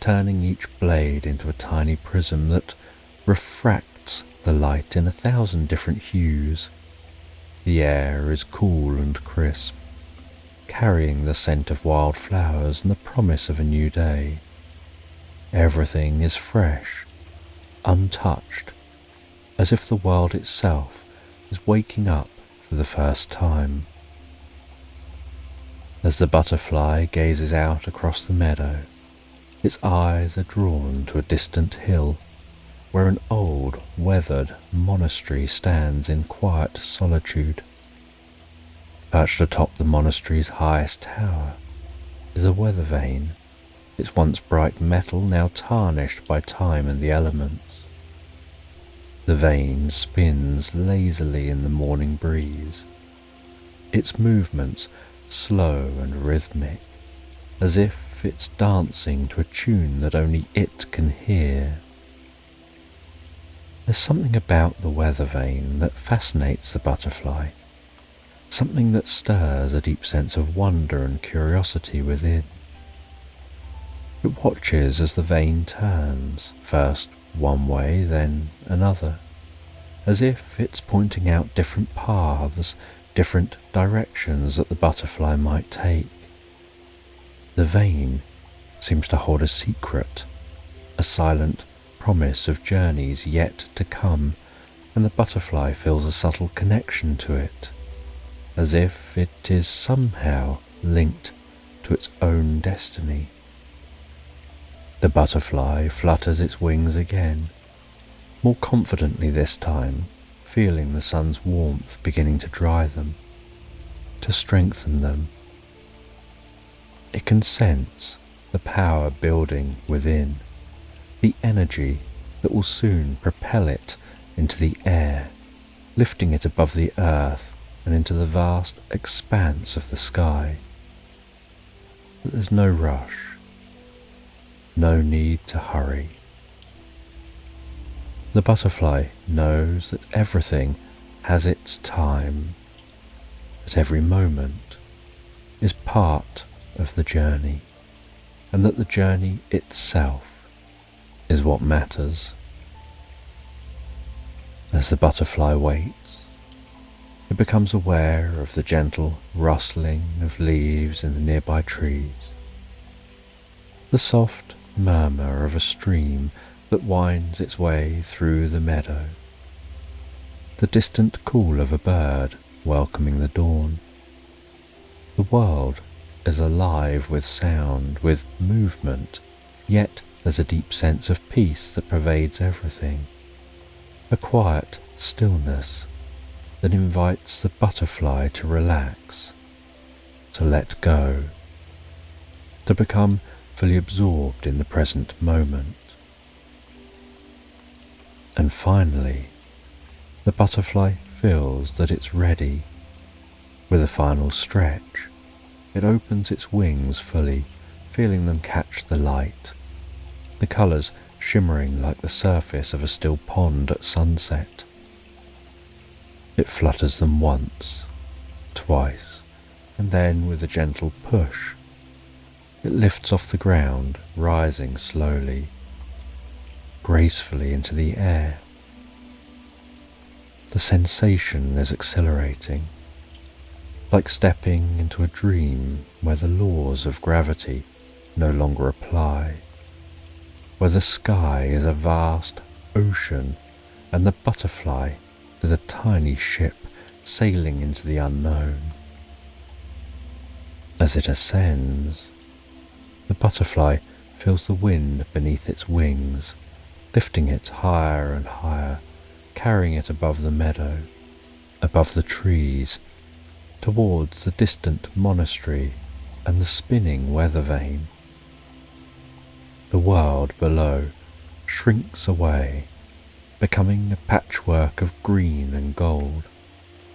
turning each blade into a tiny prism that refracts the light in 1,000 different hues. The air is cool and crisp, carrying the scent of wild flowers and the promise of a new day. Everything is fresh, untouched, as if the world itself is waking up for the first time. As the butterfly gazes out across the meadow, its eyes are drawn to a distant hill where an old, weathered monastery stands in quiet solitude. Perched atop the monastery's highest tower is a weather vane, its once bright metal now tarnished by time and the elements. The vane spins lazily in the morning breeze, its movements slow and rhythmic, as if it's dancing to a tune that only it can hear. There's something about the weather vane that fascinates the butterfly, something that stirs a deep sense of wonder and curiosity within. It watches as the vane turns, first one way, then another, as if it's pointing out different paths, different directions that the butterfly might take. The vane seems to hold a secret, a silent promise of journeys yet to come, and the butterfly feels a subtle connection to it, as if it is somehow linked to its own destiny. The butterfly flutters its wings again, more confidently this time, feeling the sun's warmth beginning to dry them, to strengthen them. It can sense the power building within, the energy that will soon propel it into the air, lifting it above the earth and into the vast expanse of the sky. But there's no rush, no need to hurry. The butterfly knows that everything has its time, that every moment is part of the journey, and that the journey itself is what matters. As the butterfly waits, it becomes aware of the gentle rustling of leaves in the nearby trees, the soft murmur of a stream that winds its way through the meadow, the distant call of a bird welcoming the dawn. The world is alive with sound, with movement, yet there's a deep sense of peace that pervades everything, a quiet stillness that invites the butterfly to relax, to let go, to become fully absorbed in the present moment. And finally, the butterfly feels that it's ready. With a final stretch, it opens its wings fully, feeling them catch the light, the colours shimmering like the surface of a still pond at sunset. It flutters them once, twice, and then with a gentle push, it lifts off the ground, rising slowly, gracefully into the air. The sensation is exhilarating, like stepping into a dream where the laws of gravity no longer apply, where the sky is a vast ocean and the butterfly is a tiny ship sailing into the unknown. As it ascends, the butterfly feels the wind beneath its wings, lifting it higher and higher, carrying it above the meadow, above the trees, towards the distant monastery and the spinning weather vane. The world below shrinks away, becoming a patchwork of green and gold,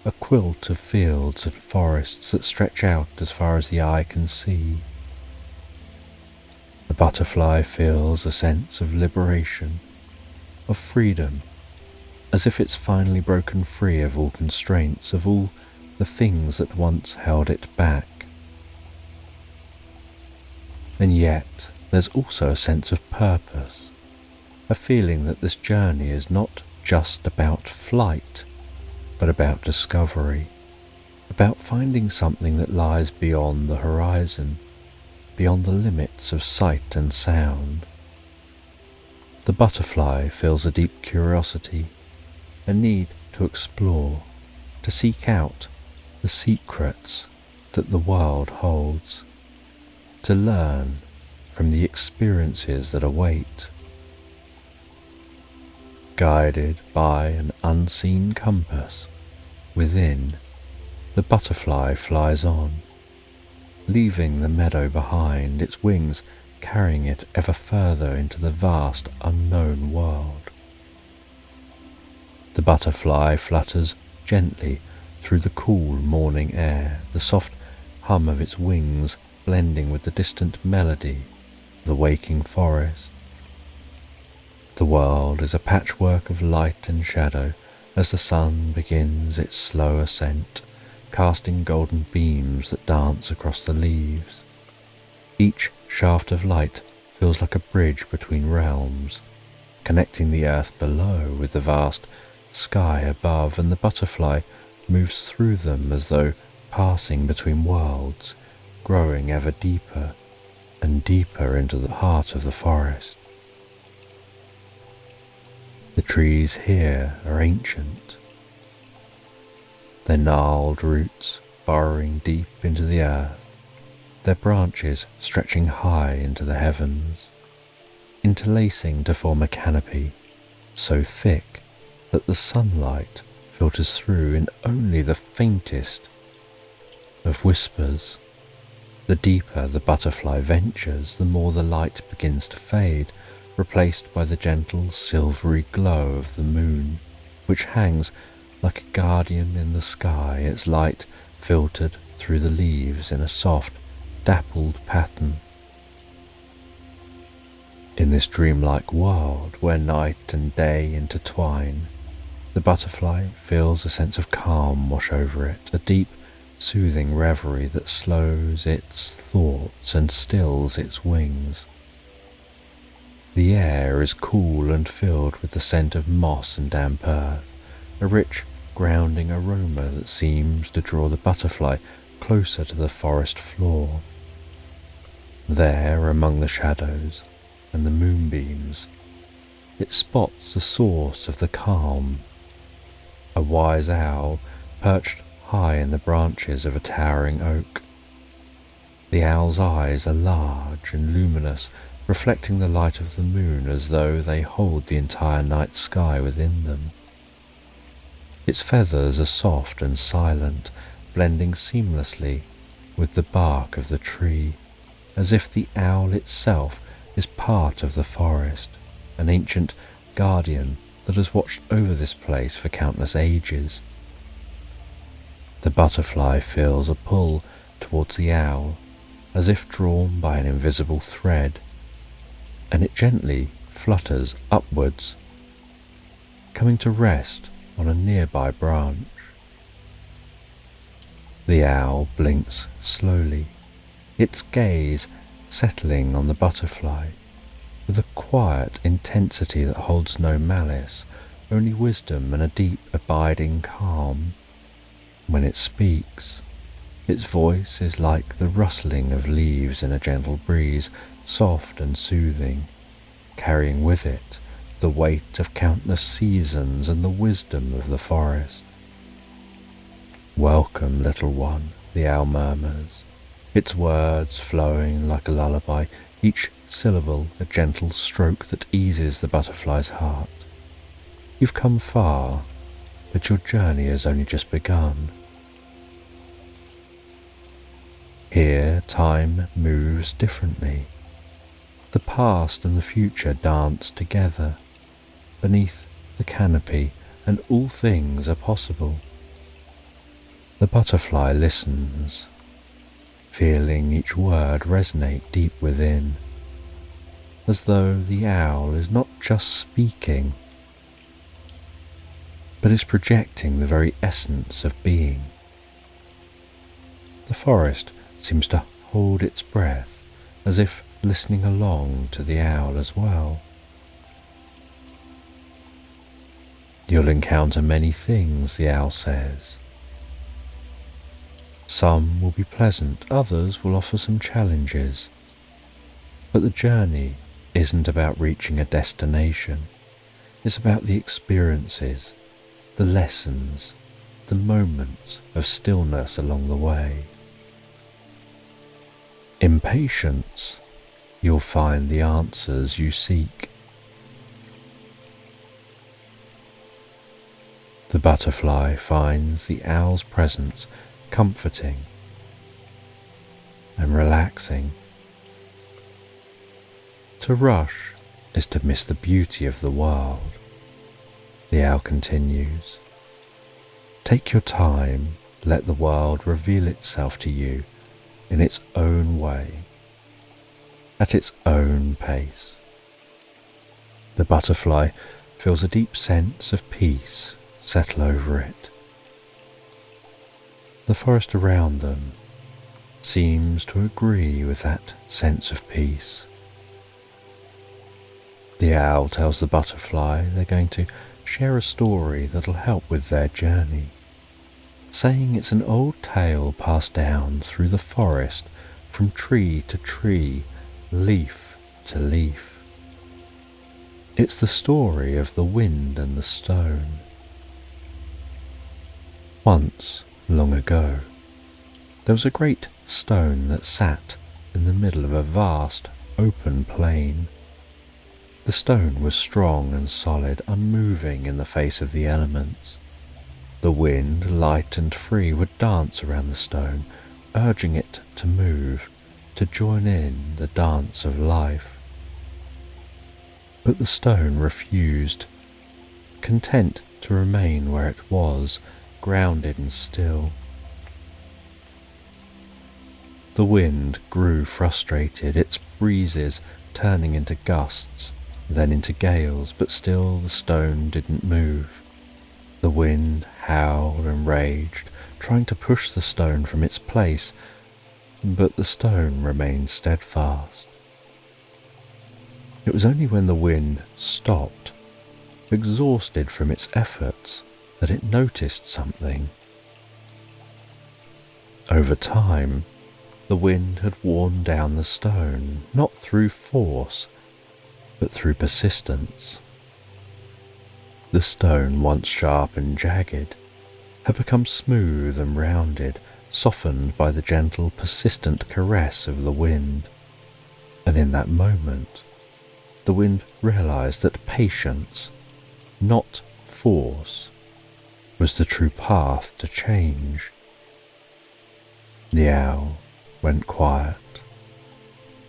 a quilt of fields and forests that stretch out as far as the eye can see. The butterfly feels a sense of liberation, of freedom, as if it's finally broken free of all constraints, of all the things that once held it back. And yet there's also a sense of purpose, a feeling that this journey is not just about flight, but about discovery, about finding something that lies beyond the horizon, beyond the limits of sight and sound. The butterfly feels a deep curiosity, a need to explore, to seek out the secrets that the world holds, to learn from the experiences that await. Guided by an unseen compass within, the butterfly flies on, leaving the meadow behind, its wings carrying it ever further into the vast unknown world. The butterfly flutters gently through the cool morning air, the soft hum of its wings blending with the distant melody of the waking forest. The world is a patchwork of light and shadow as the sun begins its slow ascent, casting golden beams that dance across the leaves. Each shaft of light feels like a bridge between realms, connecting the earth below with the vast sky above, and the butterfly moves through them as though passing between worlds, growing ever deeper and deeper into the heart of the forest. The trees here are ancient, their gnarled roots burrowing deep into the earth, their branches stretching high into the heavens, interlacing to form a canopy so thick that the sunlight filters through in only the faintest of whispers. The deeper the butterfly ventures, the more the light begins to fade, replaced by the gentle silvery glow of the moon, which hangs like a guardian in the sky, its light filtered through the leaves in a soft, dappled pattern. In this dreamlike world where night and day intertwine, the butterfly feels a sense of calm wash over it, a deep, soothing reverie that slows its thoughts and stills its wings. The air is cool and filled with the scent of moss and damp earth, a rich, grounding aroma that seems to draw the butterfly closer to the forest floor. There, among the shadows and the moonbeams, it spots the source of the calm, a wise owl perched high in the branches of a towering oak. The owl's eyes are large and luminous, reflecting the light of the moon as though they hold the entire night sky within them. Its feathers are soft and silent, blending seamlessly with the bark of the tree, as if the owl itself is part of the forest, an ancient guardian that has watched over this place for countless ages. The butterfly feels a pull towards the owl, as if drawn by an invisible thread, and it gently flutters upwards, coming to rest on a nearby branch. The owl blinks slowly, its gaze settling on the butterfly with a quiet intensity that holds no malice, only wisdom and a deep abiding calm. When it speaks, its voice is like the rustling of leaves in a gentle breeze, soft and soothing, carrying with it the weight of countless seasons and the wisdom of the forest. "Welcome, little one," the owl murmurs, its words flowing like a lullaby, each syllable a gentle stroke that eases the butterfly's heart. "You've come far, but your journey has only just begun." Here time moves differently. The past and the future dance together beneath the canopy, and all things are possible. The butterfly listens, feeling each word resonate deep within, as though the owl is not just speaking, but is projecting the very essence of being. The forest seems to hold its breath, as if listening along to the owl as well. "You'll encounter many things," the owl says. "Some will be pleasant, others will offer some challenges. But the journey isn't about reaching a destination. It's about the experiences, the lessons, the moments of stillness along the way. In patience, you'll find the answers you seek." The butterfly finds the owl's presence comforting and relaxing. To rush is to miss the beauty of the world. The owl continues. "Take your time, let the world reveal itself to you in its own way, at its own pace." The butterfly feels a deep sense of peace settle over it. The forest around them seems to agree with that sense of peace. The owl tells the butterfly they're going to share a story that'll help with their journey, saying it's an old tale passed down through the forest from tree to tree, leaf to leaf. It's the story of the wind and the stone. Once, long ago, there was a great stone that sat in the middle of a vast open plain. The stone was strong and solid, unmoving in the face of the elements. The wind, light and free, would dance around the stone, urging it to move, to join in the dance of life. But the stone refused, content to remain where it was, grounded and still. The wind grew frustrated, its breezes turning into gusts, then into gales, but still the stone didn't move. The wind howled and raged, trying to push the stone from its place, but the stone remained steadfast. It was only when the wind stopped, exhausted from its efforts, that it noticed something. Over time, the wind had worn down the stone, not through force, but through persistence. The stone, once sharp and jagged, had become smooth and rounded, softened by the gentle, persistent caress of the wind. And in that moment, the wind realized that patience, not force, was the true path to change. The owl went quiet.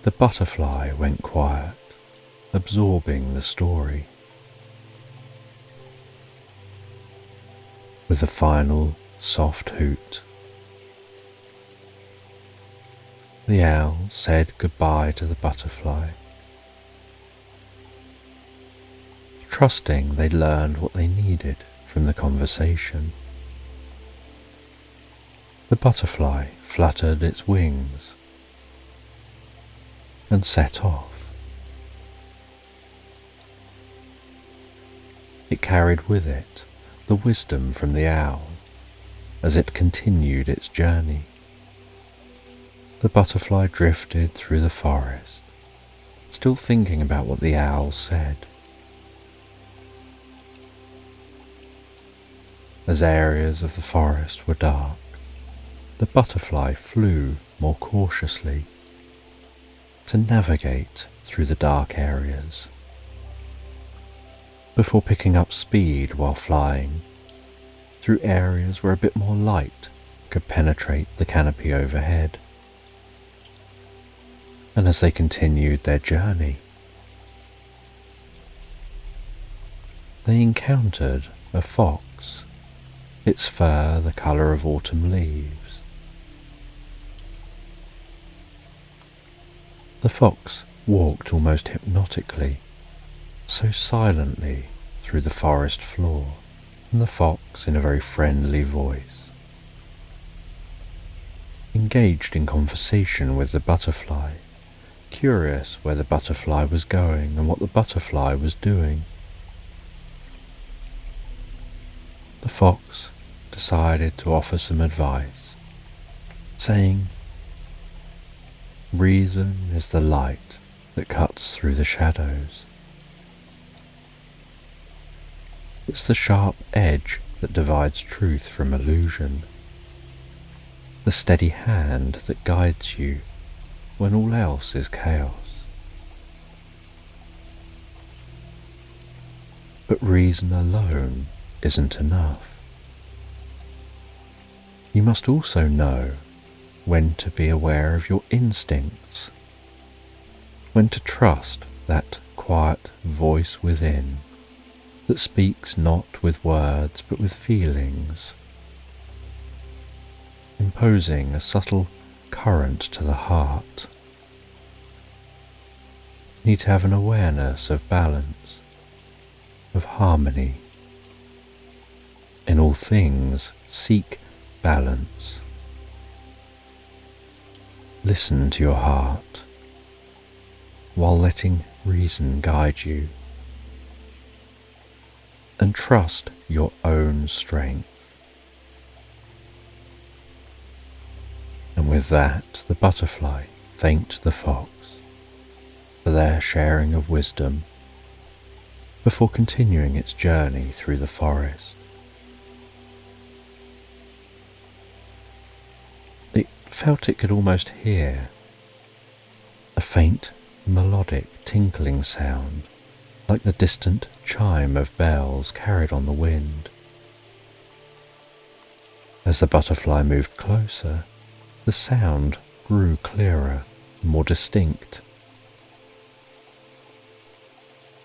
The butterfly went quiet, absorbing the story. With a final soft hoot, the owl said goodbye to the butterfly, trusting they'd learned what they needed from the conversation. The butterfly fluttered its wings and set off. It carried with it the wisdom from the owl as it continued its journey. The butterfly drifted through the forest, still thinking about what the owl said. As areas of the forest were dark, the butterfly flew more cautiously to navigate through the dark areas, before picking up speed while flying through areas where a bit more light could penetrate the canopy overhead. And as they continued their journey, they encountered a fox, its fur the colour of autumn leaves. The fox walked almost hypnotically, so silently through the forest floor, and the fox, in a very friendly voice, engaged in conversation with the butterfly, curious where the butterfly was going and what the butterfly was doing. The fox decided to offer some advice, saying, "Reason is the light that cuts through the shadows. It's the sharp edge that divides truth from illusion, the steady hand that guides you when all else is chaos. But reason alone isn't enough. You must also know when to be aware of your instincts, when to trust that quiet voice within that speaks not with words but with feelings, imposing a subtle current to the heart. You need to have an awareness of balance, of harmony. In all things, seek balance. Listen to your heart while letting reason guide you, and trust your own strength." And with that, the butterfly thanked the fox for their sharing of wisdom before continuing its journey through the forest. It felt it could almost hear a faint melodic tinkling sound, like the distant chime of bells carried on the wind. As the butterfly moved closer, the sound grew clearer, more distinct.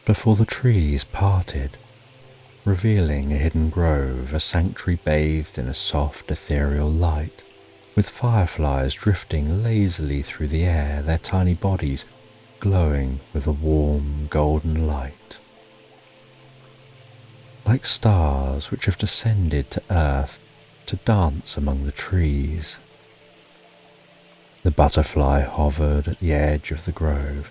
Before the trees parted, revealing a hidden grove, a sanctuary bathed in a soft ethereal light, with fireflies drifting lazily through the air, their tiny bodies glowing with a warm golden light, like stars which have descended to earth to dance among the trees. The butterfly hovered at the edge of the grove,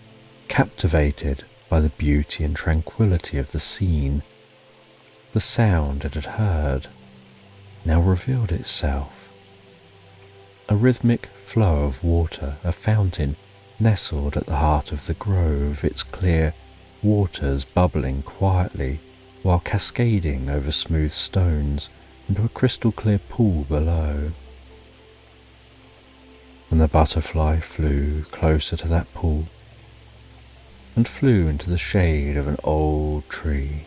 captivated by the beauty and tranquility of the scene. The sound it had heard now revealed itself. A rhythmic flow of water, a fountain nestled at the heart of the grove, its clear waters bubbling quietly while cascading over smooth stones into a crystal clear pool below. And the butterfly flew closer to that pool, and flew into the shade of an old tree.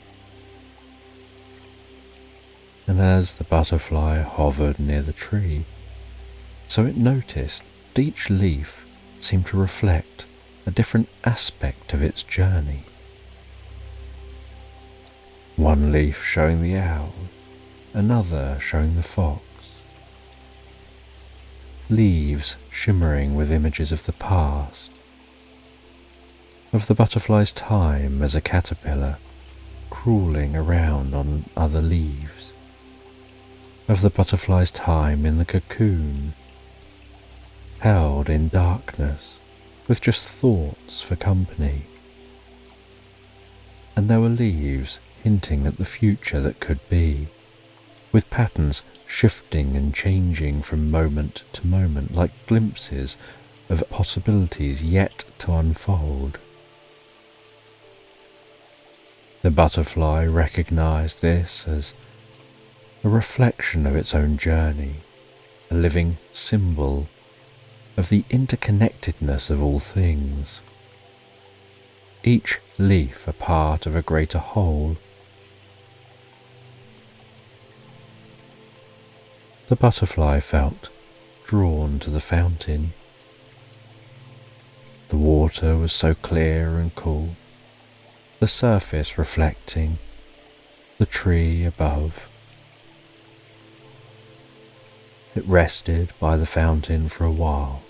And as the butterfly hovered near the tree, so it noticed that each leaf seemed to reflect a different aspect of its journey. One leaf showing the owl, another showing the fox. Leaves shimmering with images of the past, of the butterfly's time as a caterpillar crawling around on other leaves, of the butterfly's time in the cocoon, held in darkness with just thoughts for company. And there were leaves hinting at the future that could be, with patterns shifting and changing from moment to moment like glimpses of possibilities yet to unfold. The butterfly recognized this as a reflection of its own journey, a living symbol of the interconnectedness of all things, each leaf a part of a greater whole. The butterfly felt drawn to the fountain. The water was so clear and cool, the surface reflecting the tree above. It rested by the fountain for a while,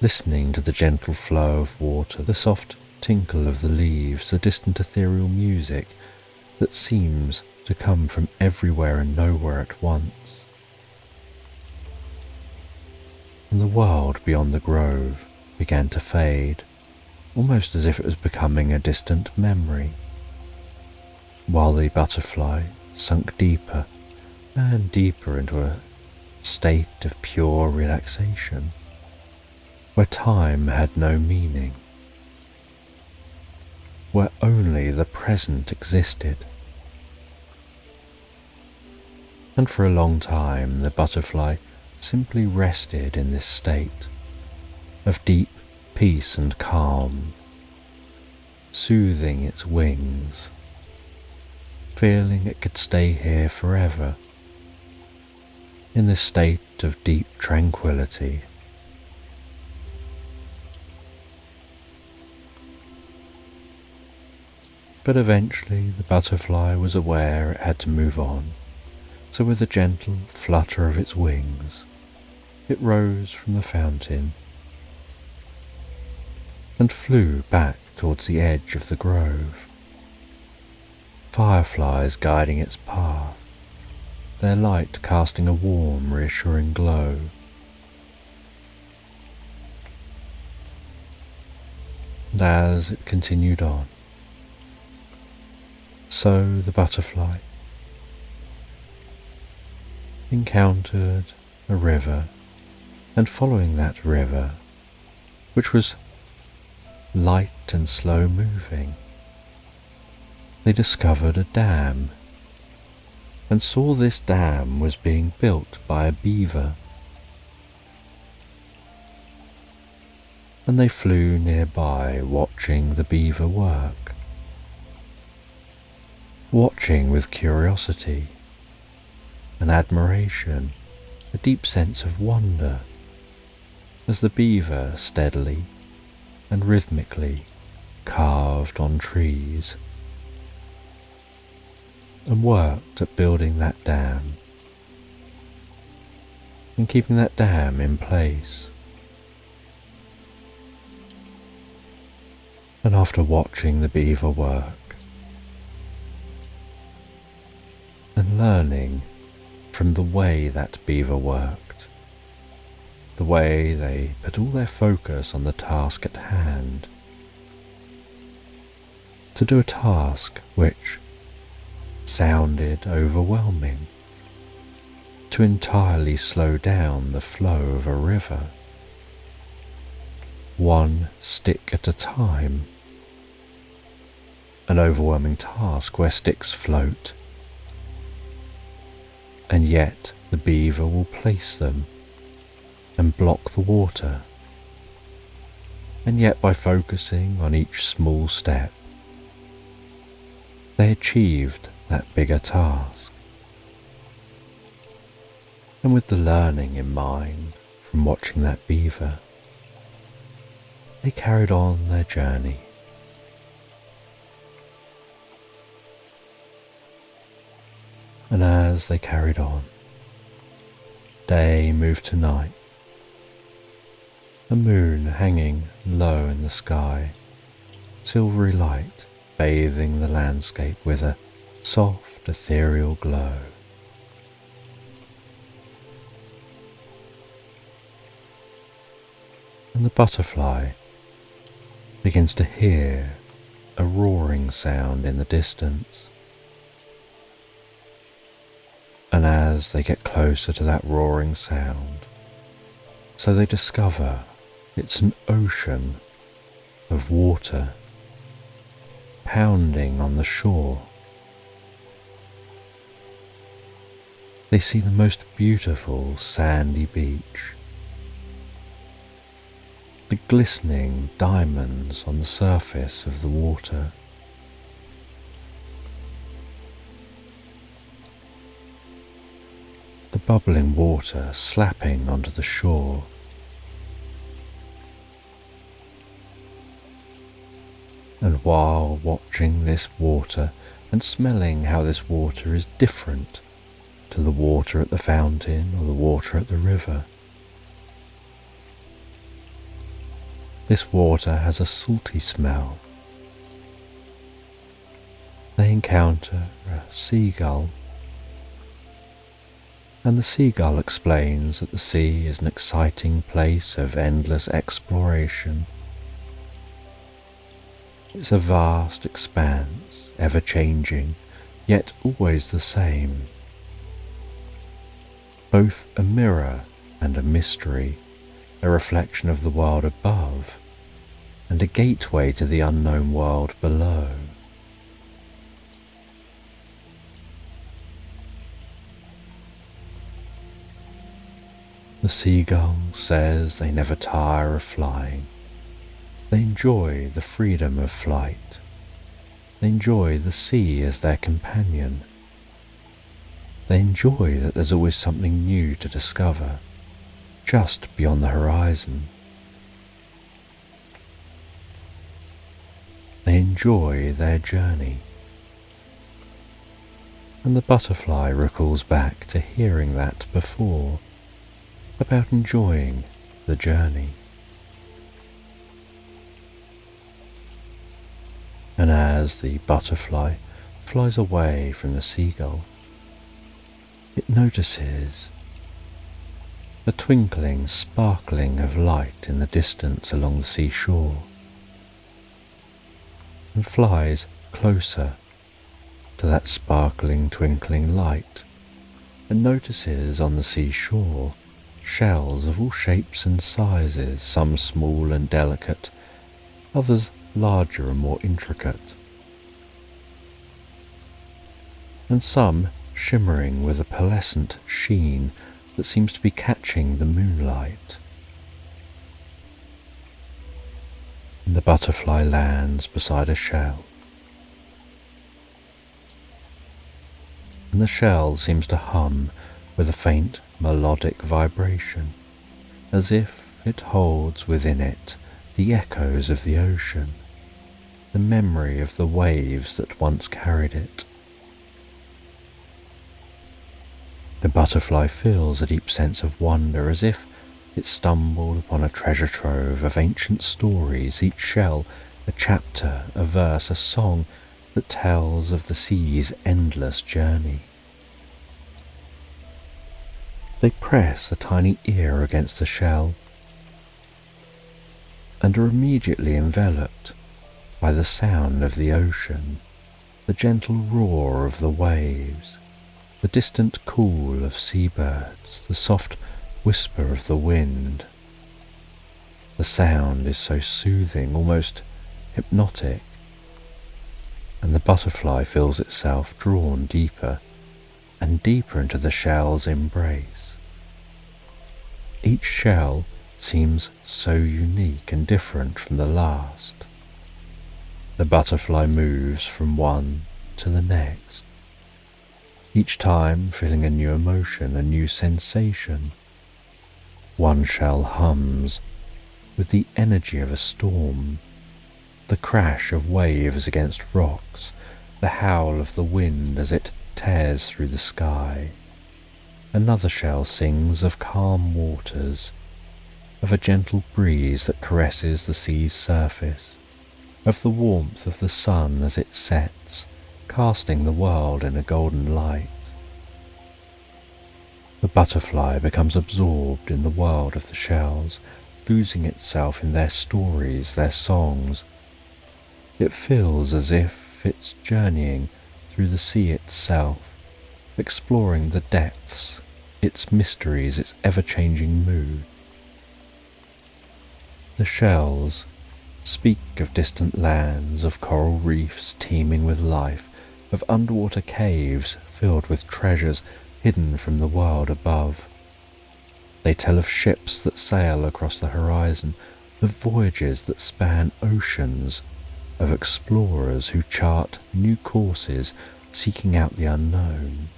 listening to the gentle flow of water, the soft tinkle of the leaves, the distant ethereal music that seems to come from everywhere and nowhere at once. And the world beyond the grove began to fade, almost as if it was becoming a distant memory, while the butterfly sunk deeper and deeper into a state of pure relaxation, where time had no meaning, where only the present existed. And for a long time the butterfly simply rested in this state of deep peace and calm, soothing its wings, feeling it could stay here forever, in this state of deep tranquility. But eventually the butterfly was aware it had to move on, so with a gentle flutter of its wings, it rose from the fountain and flew back towards the edge of the grove, fireflies guiding its path, their light casting a warm, reassuring glow. And as it continued on, so the butterfly encountered a river, and following that river, which was light and slow moving, they discovered a dam, and saw this dam was being built by a beaver. And they flew nearby, watching the beaver work, watching with curiosity and admiration, a deep sense of wonder, as the beaver steadily and rhythmically carved on trees and worked at building that dam and keeping that dam in place. And after watching the beaver work and learning from the way that beaver worked, the way they put all their focus on the task at hand, to do a task which sounded overwhelming, to entirely slow down the flow of a river, one stick at a time, an overwhelming task where sticks float, and yet the beaver will place them and block the water, and yet by focusing on each small step, they achieved that bigger task. And with the learning in mind from watching that beaver, they carried on their journey. And as they carried on, day moved to night, the moon hanging low in the sky, silvery light bathing the landscape with a soft ethereal glow. And the butterfly begins to hear a roaring sound in the distance. And as they get closer to that roaring sound, so they discover it's an ocean of water pounding on the shore. They see the most beautiful sandy beach, the glistening diamonds on the surface of the water. The bubbling water slapping onto the shore. And while watching this water and smelling how this water is different to the water at the fountain or the water at the river, this water has a salty smell. They encounter a seagull, and the seagull explains that the sea is an exciting place of endless exploration. It's a vast expanse, ever changing, yet always the same. Both a mirror and a mystery, a reflection of the world above, and a gateway to the unknown world below. The seagull says they never tire of flying. They enjoy the freedom of flight. They enjoy the sea as their companion. They enjoy that there's always something new to discover, just beyond the horizon. They enjoy their journey. And the butterfly recalls back to hearing that before, about enjoying the journey. And as the butterfly flies away from the seagull, it notices a twinkling, sparkling of light in the distance along the seashore, and flies closer to that sparkling, twinkling light, and notices on the seashore shells of all shapes and sizes, some small and delicate, others larger and more intricate, and some shimmering with a pearlescent sheen that seems to be catching the moonlight. And the butterfly lands beside a shell, and the shell seems to hum with a faint melodic vibration, as if it holds within it the echoes of the ocean, the memory of the waves that once carried it. The butterfly feels a deep sense of wonder, as if it stumbled upon a treasure trove of ancient stories, each shell a chapter, a verse, a song that tells of the sea's endless journey. They press a tiny ear against the shell and are immediately enveloped by the sound of the ocean, the gentle roar of the waves, the distant call of seabirds, the soft whisper of the wind. The sound is so soothing, almost hypnotic, and the butterfly feels itself drawn deeper and deeper into the shell's embrace. Each shell seems so unique and different from the last. The butterfly moves from one to the next, each time feeling a new emotion, a new sensation. One shell hums with the energy of a storm, the crash of waves against rocks, the howl of the wind as it tears through the sky. Another shell sings of calm waters, of a gentle breeze that caresses the sea's surface, of the warmth of the sun as it sets, casting the world in a golden light. The butterfly becomes absorbed in the world of the shells, losing itself in their stories, their songs. It feels as if it's journeying through the sea itself, exploring the depths, its mysteries, its ever-changing mood. The shells speak of distant lands, of coral reefs teeming with life, of underwater caves filled with treasures hidden from the world above. They tell of ships that sail across the horizon, of voyages that span oceans, of explorers who chart new courses seeking out the unknown.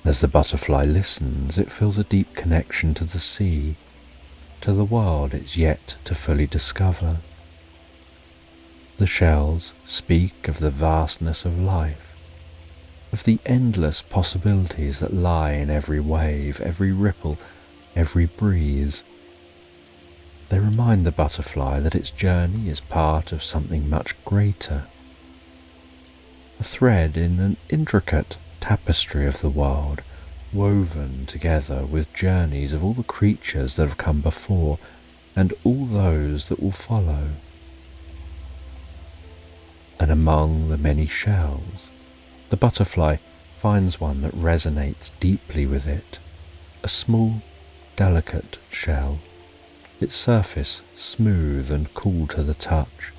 As the butterfly listens, it feels a deep connection to the sea, to the world it's yet to fully discover. The shells speak of the vastness of life, of the endless possibilities that lie in every wave, every ripple, every breeze. They remind the butterfly that its journey is part of something much greater, a thread in an intricate tapestry of the world, woven together with journeys of all the creatures that have come before and all those that will follow. And among the many shells, the butterfly finds one that resonates deeply with it, a small, delicate shell, its surface smooth and cool to the touch,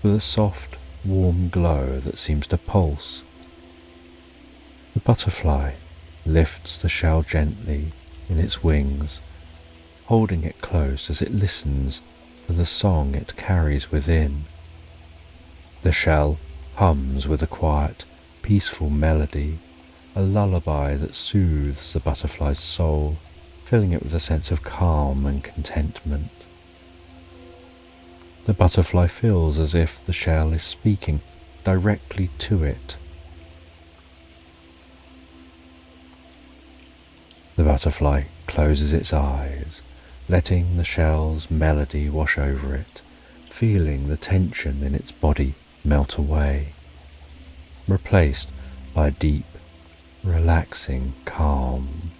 with a soft, warm glow that seems to pulse. The butterfly lifts the shell gently in its wings, holding it close as it listens to the song it carries within. The shell hums with a quiet, peaceful melody, a lullaby that soothes the butterfly's soul, filling it with a sense of calm and contentment. The butterfly feels as if the shell is speaking directly to it. The butterfly closes its eyes, letting the shell's melody wash over it, feeling the tension in its body melt away, replaced by a deep, relaxing calm.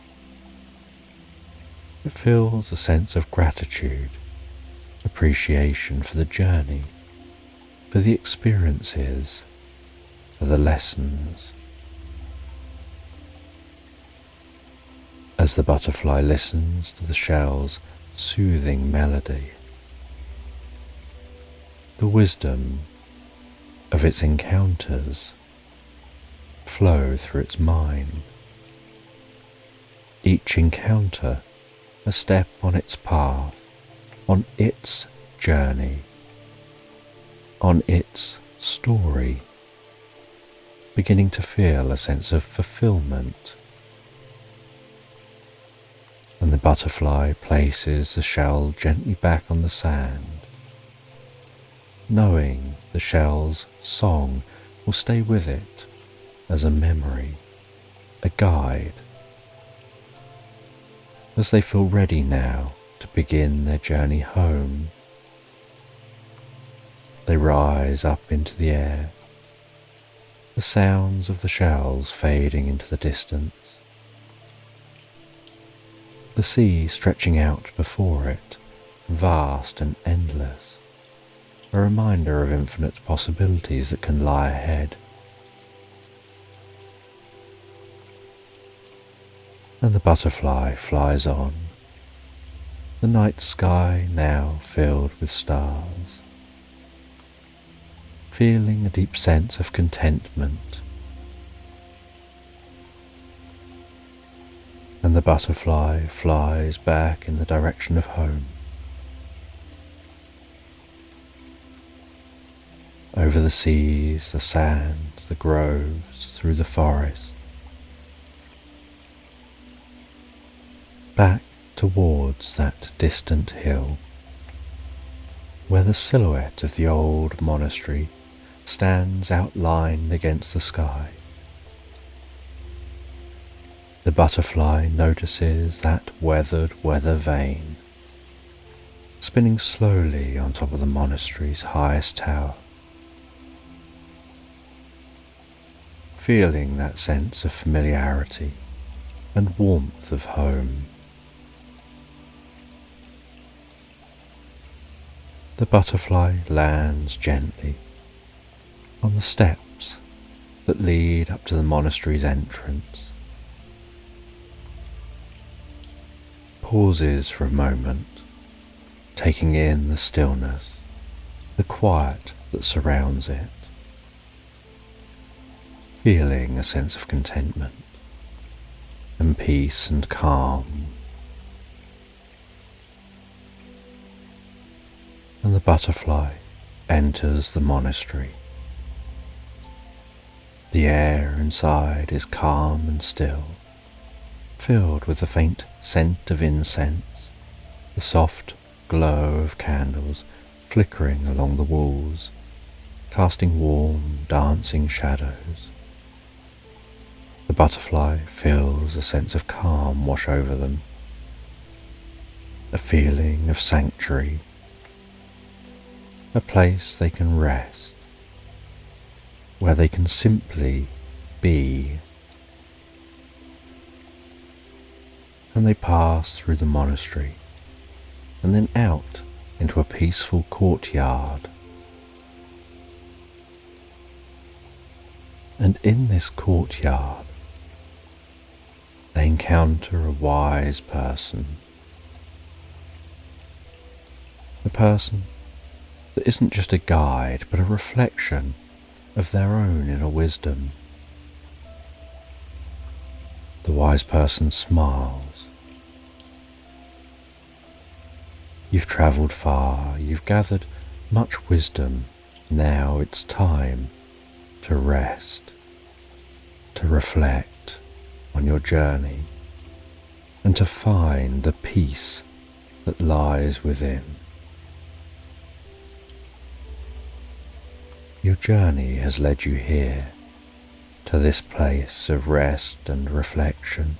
It feels a sense of gratitude, appreciation for the journey, for the experiences, for the lessons. As the butterfly listens to the shell's soothing melody, the wisdom of its encounters flow through its mind. Each encounter a step on its path, on its journey, on its story, beginning to feel a sense of fulfillment. And the butterfly places the shell gently back on the sand, knowing the shell's song will stay with it as a memory, a guide. As they feel ready now to begin their journey home, they rise up into the air, the sounds of the shells fading into the distance, the sea stretching out before it, vast and endless, a reminder of infinite possibilities that can lie ahead. And the butterfly flies on, the night sky now filled with stars, feeling a deep sense of contentment. and the butterfly flies back in the direction of home. Over the seas, the sands, the groves, through the forest, back towards that distant hill where the silhouette of the old monastery stands outlined against the sky. The butterfly notices that weathered weather vane spinning slowly on top of the monastery's highest tower, feeling that sense of familiarity and warmth of home. The butterfly lands gently on the steps that lead up to the monastery's entrance, pauses for a moment, taking in the stillness, the quiet that surrounds it, feeling a sense of contentment and peace and calm. And the butterfly enters the monastery. The air inside is calm and still, filled with the faint scent of incense, the soft glow of candles flickering along the walls, casting warm, dancing shadows. The butterfly feels a sense of calm wash over them, a feeling of sanctuary, a place they can rest, where they can simply be. And they pass through the monastery and then out into a peaceful courtyard. And in this courtyard they encounter a wise person, a person that isn't just a guide but a reflection of their own inner wisdom. The wise person smiles. You've travelled far, you've gathered much wisdom, now it's time to rest, to reflect on your journey, and to find the peace that lies within. Your journey has led you here, to this place of rest and reflection,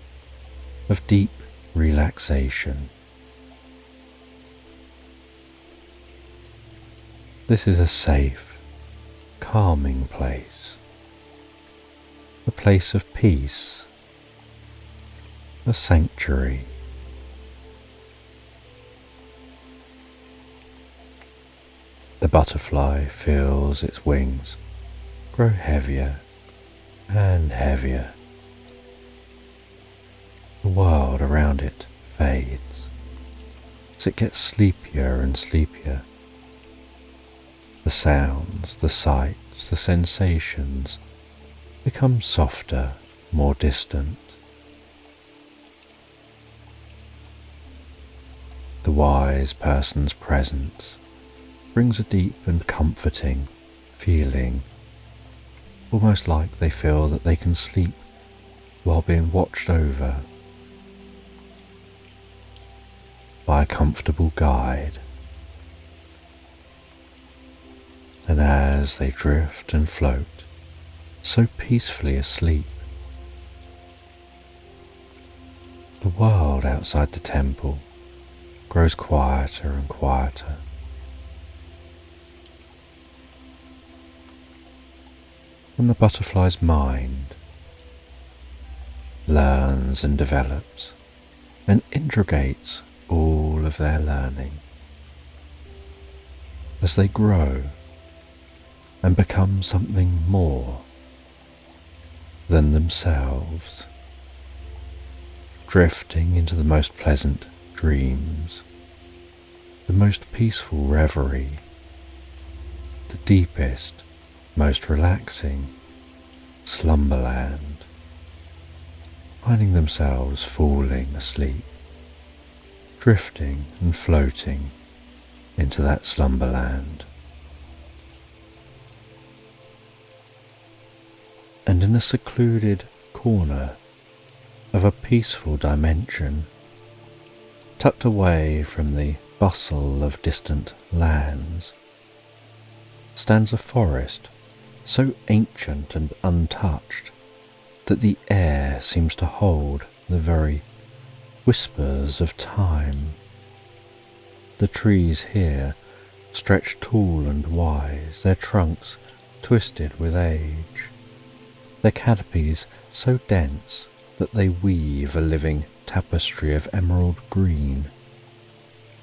of deep relaxation. This is a safe, calming place, a place of peace, a sanctuary. The butterfly feels its wings grow heavier and heavier. The world around it fades as it gets sleepier and sleepier. The sounds, the sights, the sensations become softer, more distant. The wise person's presence brings a deep and comforting feeling, almost like they feel that they can sleep while being watched over by a comfortable guide. And as they drift and float, so peacefully asleep, the world outside the temple grows quieter and quieter. And the butterfly's mind learns and develops and integrates all of their learning as they grow and become something more than themselves, drifting into the most pleasant dreams, the most peaceful reverie, the deepest, most relaxing Slumberland. finding themselves falling asleep, drifting and floating into that slumberland. And in a secluded corner of a peaceful dimension, tucked away from the bustle of distant lands, stands a forest so ancient and untouched that the air seems to hold the very whispers of time. The trees here stretch tall and wise, their trunks twisted with age, their canopies so dense that they weave a living tapestry of emerald green.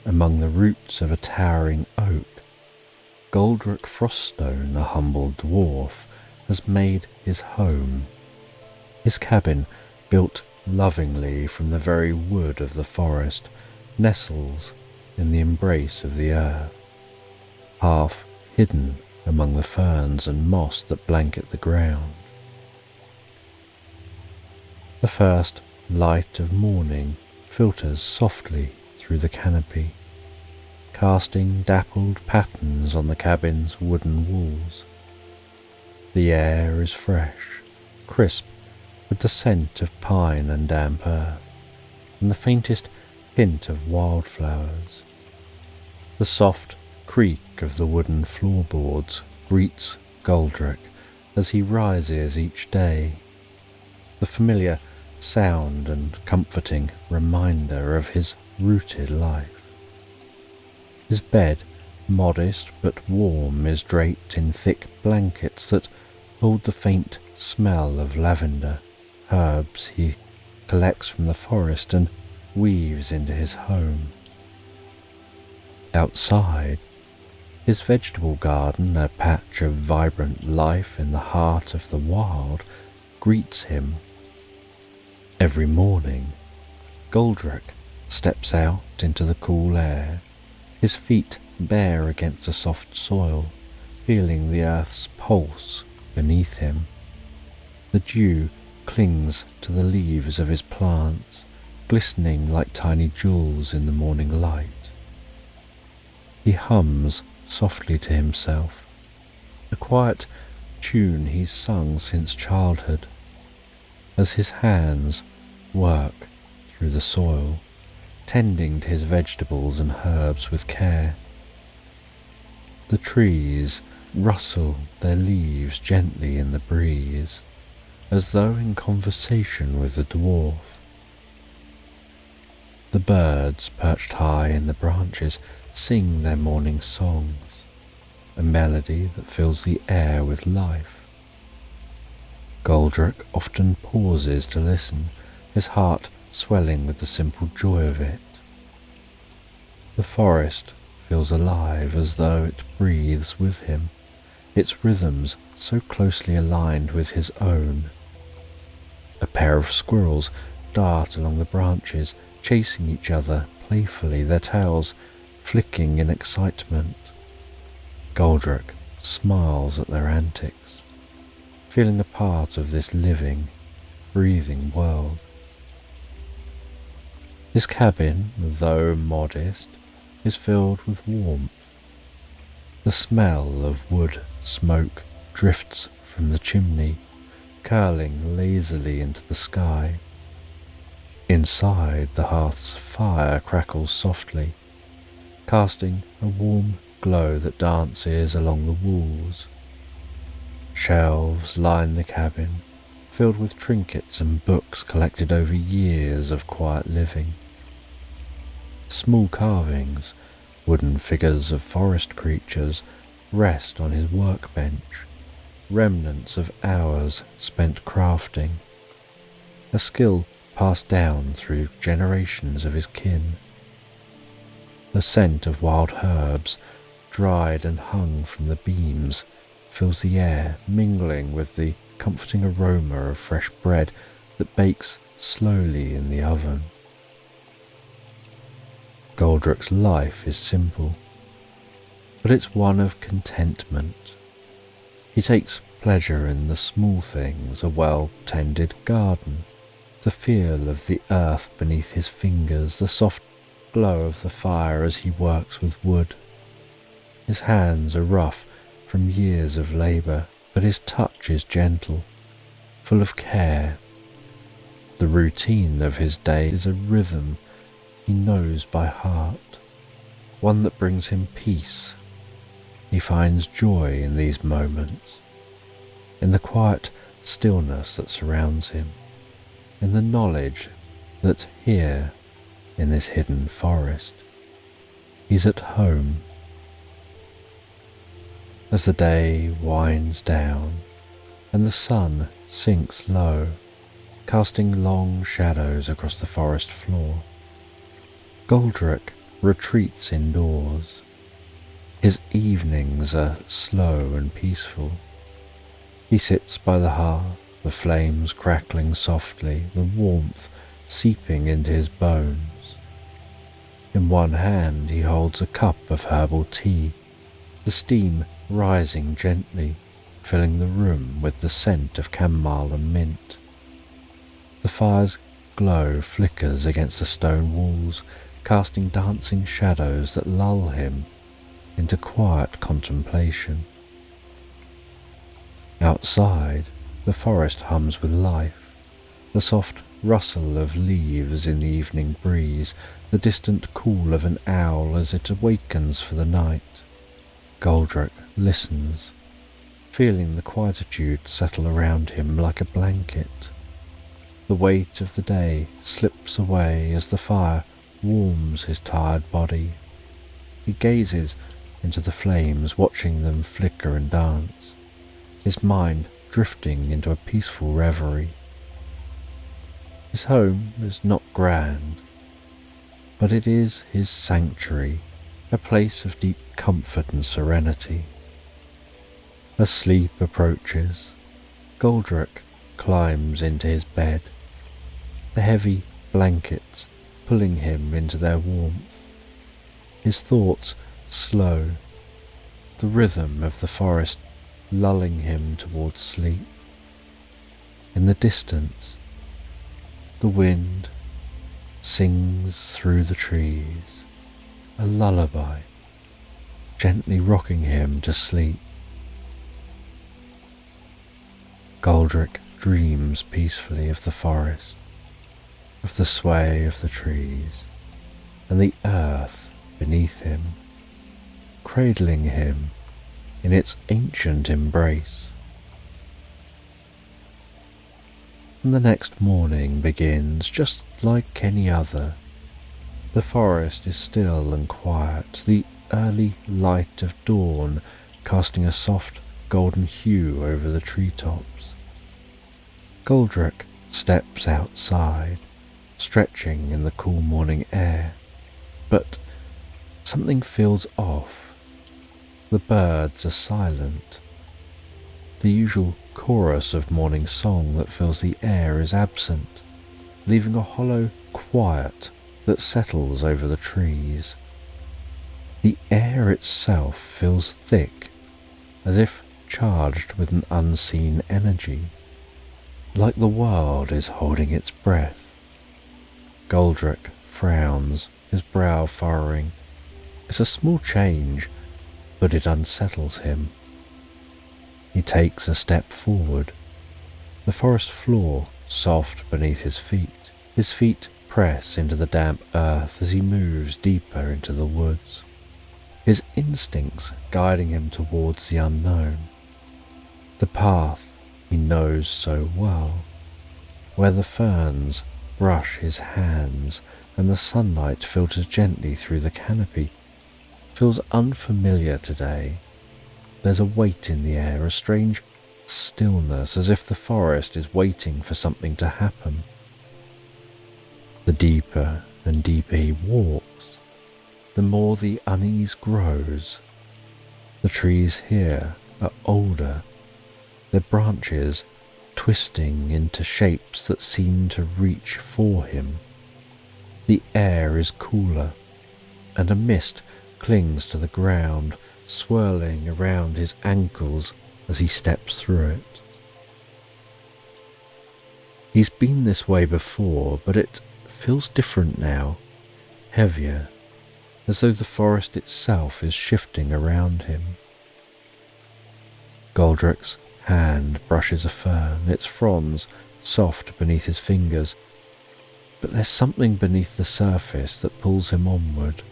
Among the roots of a towering oak, Goldrick Froststone, a humble dwarf, has made his home. His cabin, built lovingly from the very wood of the forest, nestles in the embrace of the earth, half hidden among the ferns and moss that blanket the ground. The first light of morning filters softly through the canopy, casting dappled patterns on the cabin's wooden walls. The air is fresh, crisp, with the scent of pine and damp earth, and the faintest hint of wildflowers. The soft creak of the wooden floorboards greets Goldrick as he rises each day, the familiar sound and comforting reminder of his rooted life. His bed, modest but warm, is draped in thick blankets that hold the faint smell of lavender, herbs he collects from the forest and weaves into his home. Outside, his vegetable garden, a patch of vibrant life in the heart of the wild, greets him. Every morning, Goldrick steps out into the cool air, his feet bare against the soft soil, feeling the earth's pulse beneath him. The dew clings to the leaves of his plants, glistening like tiny jewels in the morning light. He hums softly to himself, a quiet tune he's sung since childhood, as his hands work through the soil, tending to his vegetables and herbs with care. The trees rustle their leaves gently in the breeze, as though in conversation with the dwarf. The birds, perched high in the branches, sing their morning songs, a melody that fills the air with life. Goldrick often pauses to listen, his heart swelling with the simple joy of it. The forest feels alive, as though it breathes with him, its rhythms so closely aligned with his own. A pair of squirrels dart along the branches, chasing each other playfully, their tails flicking in excitement. Goldrick smiles at their antics, feeling a part of this living, breathing world. His cabin, though modest, is filled with warmth. The smell of wood smoke drifts from the chimney, curling lazily into the sky. Inside, the hearth's fire crackles softly, casting a warm glow that dances along the walls. Shelves line the cabin, filled with trinkets and books collected over years of quiet living. Small carvings, wooden figures of forest creatures, rest on his workbench, remnants of hours spent crafting, a skill passed down through generations of his kin. The scent of wild herbs, dried and hung from the beams, fills the air, mingling with the comforting aroma of fresh bread that bakes slowly in the oven. Goldrick's life is simple, but it's one of contentment. He takes pleasure in the small things, a well-tended garden, The feel of the earth beneath his fingers, the soft glow of the fire as he works with wood. His hands are rough from years of labour, but his touch is gentle, full of care. The routine of his day is a rhythm he knows by heart, one that brings him peace. He finds joy in these moments, in the quiet stillness that surrounds him, in the knowledge that here, in this hidden forest, he's at home. As the day winds down and the sun sinks low, casting long shadows across the forest floor, Goldrick retreats indoors. His evenings are slow and peaceful. He sits by the hearth, the flames crackling softly, the warmth seeping into his bones. In one hand he holds a cup of herbal tea, the steam rising gently, filling the room with the scent of chamomile and mint. The fire's glow flickers against the stone walls, casting dancing shadows that lull him into quiet contemplation. Outside, the forest hums with life, the soft rustle of leaves in the evening breeze, the distant call of an owl as it awakens for the night. Goldrick listens, feeling the quietude settle around him like a blanket. The weight of the day slips away as the fire warms his tired body. He gazes into the flames, watching them flicker and dance, his mind drifting into a peaceful reverie. His home is not grand, but it is his sanctuary, a place of deep comfort and serenity. As sleep approaches, Goldrick climbs into his bed, the heavy blankets pulling him into their warmth. His thoughts slow, the rhythm of the forest lulling him towards sleep. In the distance, the wind sings through the trees, a lullaby, gently rocking him to sleep. Goldrick dreams peacefully of the forest, of the sway of the trees, and the earth beneath him, cradling him in its ancient embrace. And the next morning begins just like any other. The forest is still and quiet, the early light of dawn casting a soft golden hue over the treetops. Goldrick steps outside, stretching in the cool morning air, but something feels off. The birds are silent. The usual chorus of morning song that fills the air is absent, leaving a hollow quiet that settles over the trees. The air itself feels thick, as if charged with an unseen energy, like the world is holding its breath. Goldrick frowns, his brow furrowing. It's a small change, but it unsettles him. He takes a step forward, the forest floor soft beneath his feet. His feet press into the damp earth as he moves deeper into the woods, his instincts guiding him towards the unknown. The path he knows so well, where the ferns brush his hands and the sunlight filters gently through the canopy, feels unfamiliar today. There's a weight in the air, a strange stillness, as if the forest is waiting for something to happen. The deeper and deeper he walks, the more the unease grows. The trees here are older, their branches twisting into shapes that seem to reach for him. The air is cooler, and a mist clings to the ground, swirling around his ankles as he steps through it. He's been this way before, but it feels different now, heavier, as though the forest itself is shifting around him. Goldrick's hand brushes a fern, its fronds soft beneath his fingers, but there's something beneath the surface that pulls him onward.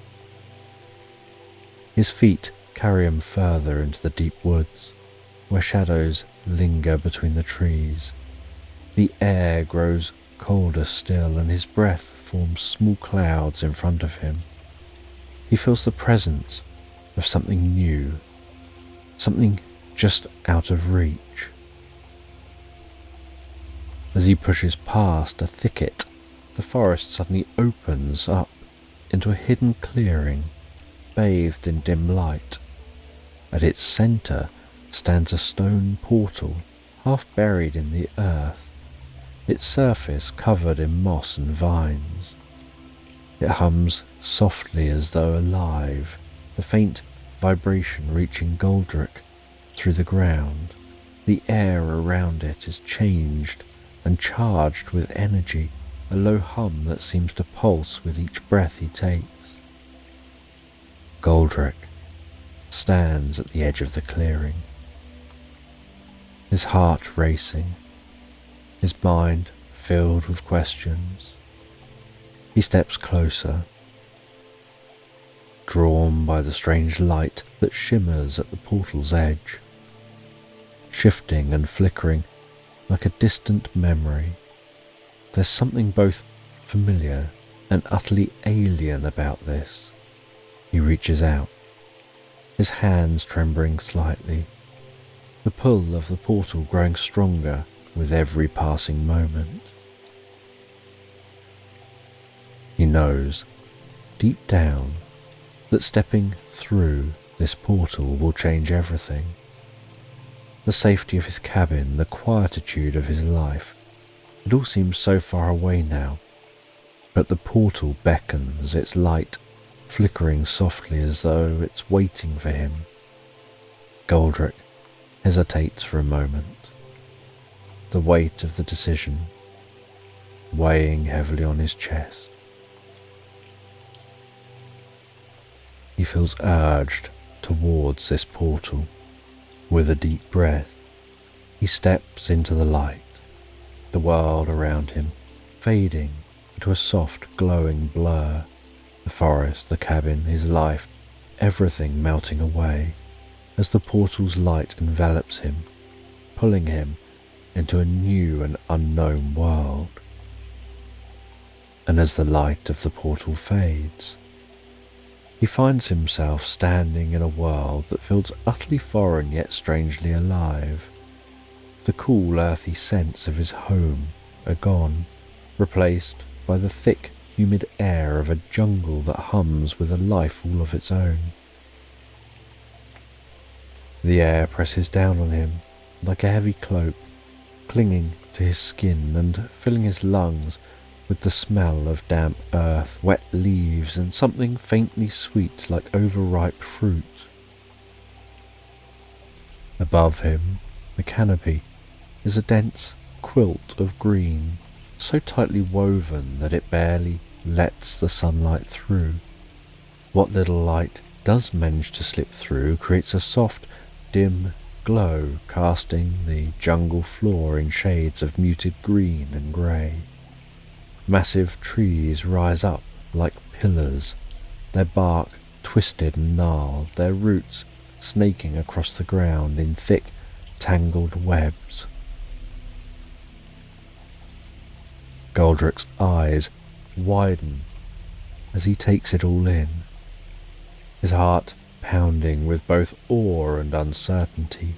His feet carry him further into the deep woods, where shadows linger between the trees. The air grows colder still, and his breath forms small clouds in front of him. He feels the presence of something new, something just out of reach. As he pushes past a thicket, the forest suddenly opens up into a hidden clearing, bathed in dim light. At its centre stands a stone portal, half buried in the earth, its surface covered in moss and vines. It hums softly as though alive, the faint vibration reaching Goldrick through the ground. The air around it is changed and charged with energy, a low hum that seems to pulse with each breath he takes. Goldrick stands at the edge of the clearing, his heart racing, his mind filled with questions. He steps closer, drawn by the strange light that shimmers at the portal's edge, shifting and flickering like a distant memory. There's something both familiar and utterly alien about this. He reaches out, his hands trembling slightly, the pull of the portal growing stronger with every passing moment. He knows, deep down, that stepping through this portal will change everything. The safety of his cabin, the quietude of his life, it all seems so far away now, but the portal beckons, its light flickering softly as though it's waiting for him. Goldrick hesitates for a moment, the weight of the decision weighing heavily on his chest. He feels urged towards this portal. With a deep breath, he steps into the light, the world around him fading into a soft glowing blur, the forest, the cabin, his life, everything melting away as the portal's light envelops him, pulling him into a new and unknown world. And as the light of the portal fades, he finds himself standing in a world that feels utterly foreign yet strangely alive. The cool earthy scents of his home are gone, replaced by the thick humid air of a jungle that hums with a life all of its own. The air presses down on him like a heavy cloak, clinging to his skin and filling his lungs with the smell of damp earth, wet leaves, and something faintly sweet like overripe fruit. Above him, the canopy is a dense quilt of green, so tightly woven that it barely lets the sunlight through. What little light does manage to slip through creates a soft, dim glow, casting the jungle floor in shades of muted green and grey. Massive trees rise up like pillars, their bark twisted and gnarled, their roots snaking across the ground in thick, tangled webs. Goldrick's eyes widen as he takes it all in, his heart pounding with both awe and uncertainty.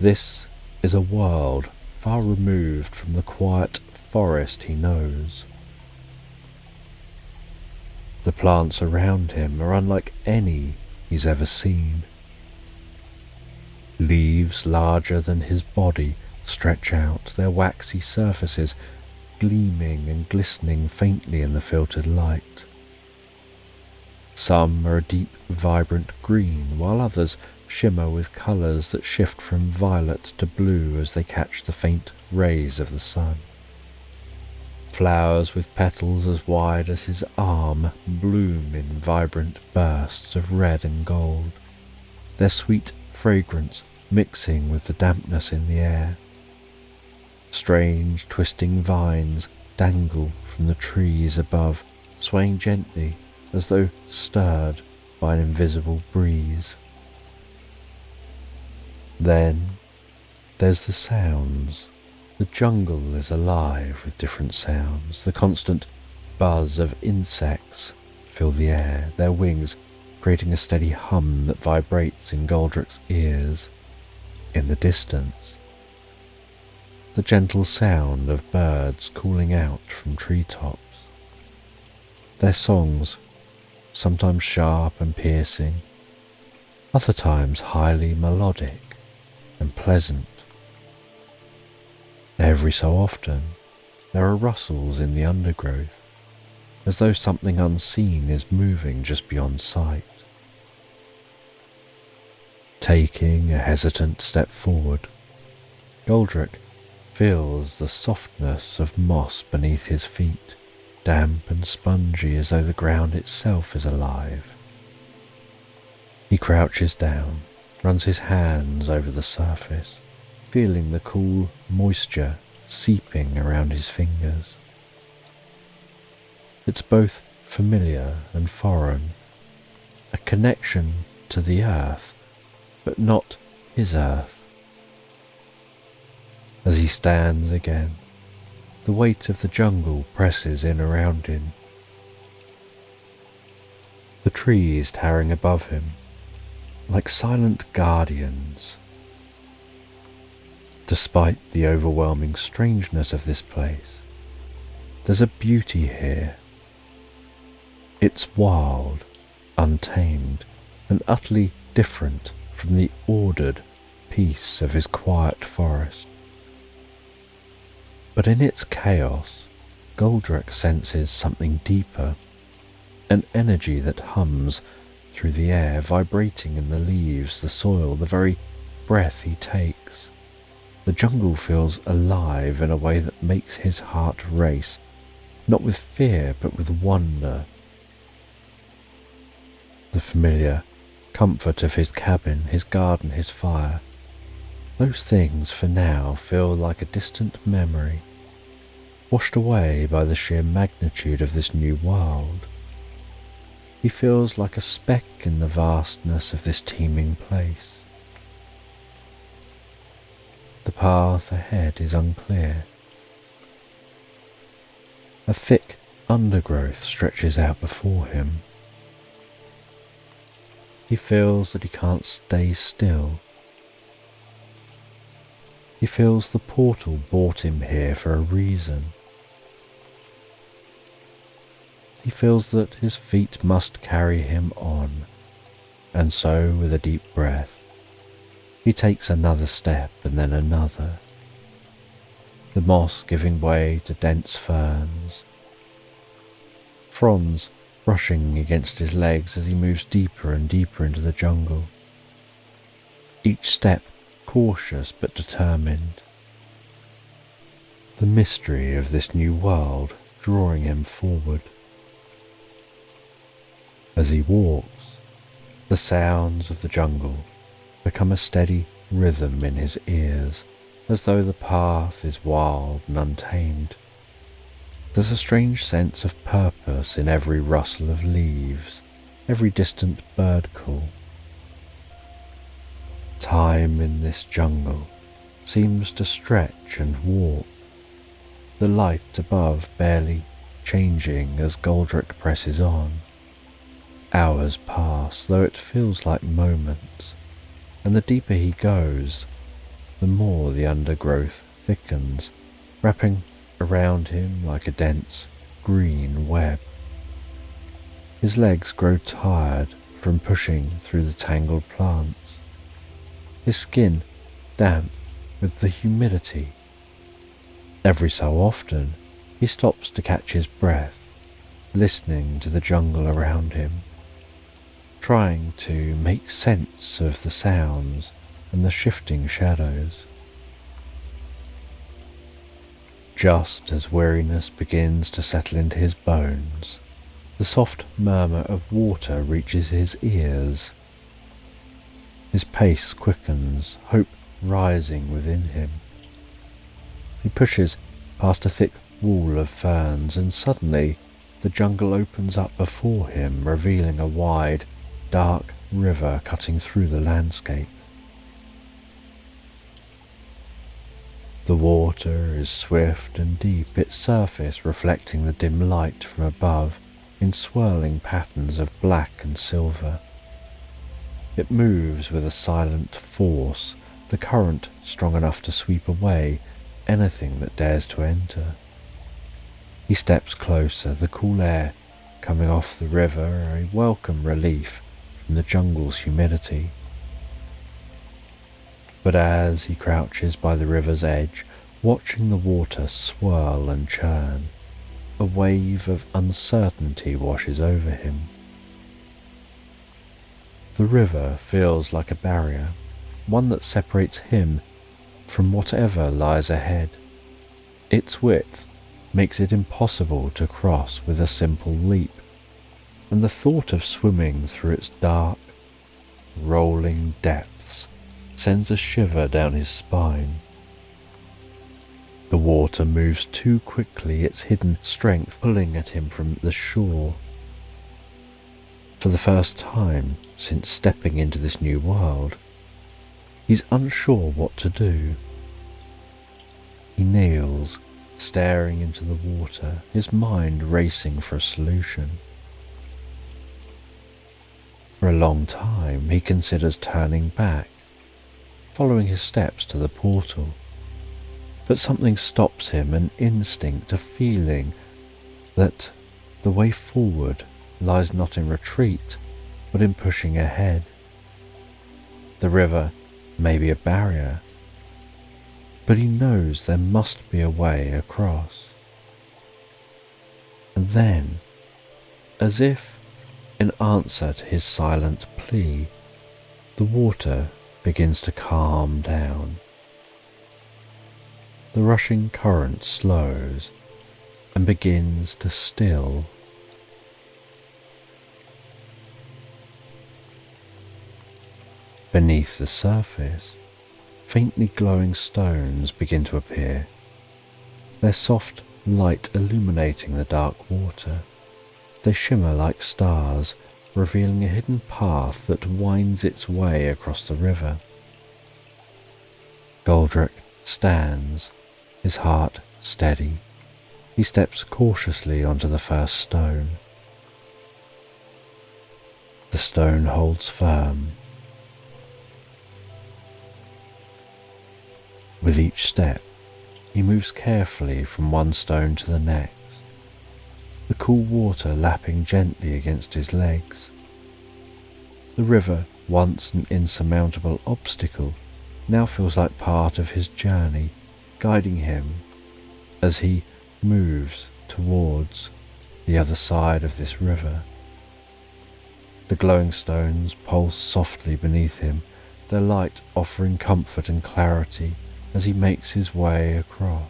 This is a world far removed from the quiet forest he knows. The plants around him are unlike any he's ever seen. Leaves larger than his body stretch out, their waxy surfaces gleaming and glistening faintly in the filtered light. Some are a deep, vibrant green, while others shimmer with colours that shift from violet to blue as they catch the faint rays of the sun. Flowers with petals as wide as his arm bloom in vibrant bursts of red and gold, their sweet fragrance mixing with the dampness in the air. Strange twisting vines dangle from the trees above, swaying gently as though stirred by an invisible breeze. Then there's the sounds. The jungle is alive with different sounds. The constant buzz of insects fill the air, their wings creating a steady hum that vibrates in Goldrick's ears. In the distance, the gentle sound of birds calling out from treetops. Their songs, sometimes sharp and piercing, other times highly melodic and pleasant. Every so often, there are rustles in the undergrowth, as though something unseen is moving just beyond sight. Taking a hesitant step forward, Goldrick feels the softness of moss beneath his feet, damp and spongy as though the ground itself is alive. He crouches down, runs his hands over the surface, feeling the cool moisture seeping around his fingers. It's both familiar and foreign, a connection to the earth, but not his earth. As he stands again, the weight of the jungle presses in around him. The trees towering above him, like silent guardians. Despite the overwhelming strangeness of this place, there's a beauty here. It's wild, untamed, and utterly different from the ordered peace of his quiet forest. But in its chaos, Goldrick senses something deeper, an energy that hums through the air, vibrating in the leaves, the soil, the very breath he takes. The jungle feels alive in a way that makes his heart race, not with fear but with wonder. The familiar comfort of his cabin, his garden, his fire, those things for now feel like a distant memory, washed away by the sheer magnitude of this new world. He feels like a speck in the vastness of this teeming place. The path ahead is unclear. A thick undergrowth stretches out before him. He feels that he can't stay still. He feels the portal brought him here for a reason. He feels that his feet must carry him on, and so with a deep breath, he takes another step and then another, the moss giving way to dense ferns, fronds brushing against his legs as he moves deeper and deeper into the jungle, each step cautious but determined, the mystery of this new world drawing him forward. As he walks, the sounds of the jungle become a steady rhythm in his ears, as though the path is wild and untamed. There's a strange sense of purpose in every rustle of leaves, every distant bird call. Time in this jungle seems to stretch and warp, the light above barely changing as Goldrick presses on. Hours pass, though it feels like moments, and the deeper he goes, the more the undergrowth thickens, wrapping around him like a dense green web. His legs grow tired from pushing through the tangled plants, his skin damp with the humidity. Every so often he stops to catch his breath, listening to the jungle around him, trying to make sense of the sounds and the shifting shadows. just as weariness begins to settle into his bones, the soft murmur of water reaches his ears. His pace quickens, hope rising within him. He pushes past a thick wall of ferns, and suddenly the jungle opens up before him, revealing a wide, dark river cutting through the landscape. The water is swift and deep, its surface reflecting the dim light from above in swirling patterns of black and silver. It moves with a silent force, the current strong enough to sweep away anything that dares to enter. He steps closer, the cool air coming off the river, a welcome relief from the jungle's humidity. But as he crouches by the river's edge, watching the water swirl and churn, a wave of uncertainty washes over him. The river feels like a barrier, one that separates him from whatever lies ahead. Its width makes it impossible to cross with a simple leap, and the thought of swimming through its dark, rolling depths sends a shiver down his spine. The water moves too quickly, its hidden strength pulling at him from the shore. For the first time since stepping into this new world, he's unsure what to do. He kneels, staring into the water, his mind racing for a solution. For a long time he considers turning back, following his steps to the portal. But something stops him, an instinct, a feeling that the way forward lies not in retreat, but in pushing ahead. The river may be a barrier, but he knows there must be a way across. And then, as if in answer to his silent plea, the water begins to calm down. The rushing current slows and begins to still. Beneath the surface, faintly glowing stones begin to appear, their soft light illuminating the dark water. They shimmer like stars, revealing a hidden path that winds its way across the river. Goldrick stands, his heart steady. He steps cautiously onto the first stone. The stone holds firm. With each step, he moves carefully from one stone to the next, the cool water lapping gently against his legs. The river, once an insurmountable obstacle, now feels like part of his journey, guiding him as he moves towards the other side of this river. The glowing stones pulse softly beneath him, their light offering comfort and clarity as he makes his way across.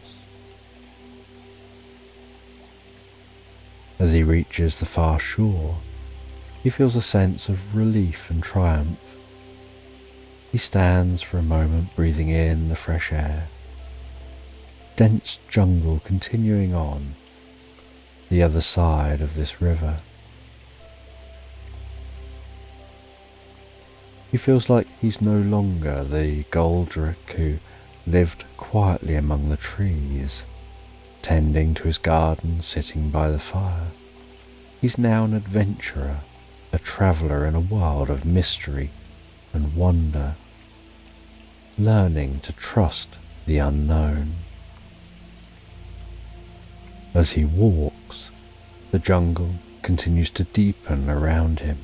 As he reaches the far shore, he feels a sense of relief and triumph. He stands for a moment, breathing in the fresh air. Dense jungle continuing on the other side of this river. He feels like he's no longer the Goldrick who lived quietly among the trees, tending to his garden, sitting by the fire. He's now an adventurer, a traveller in a world of mystery and wonder, learning to trust the unknown. As he walks, the jungle continues to deepen around him,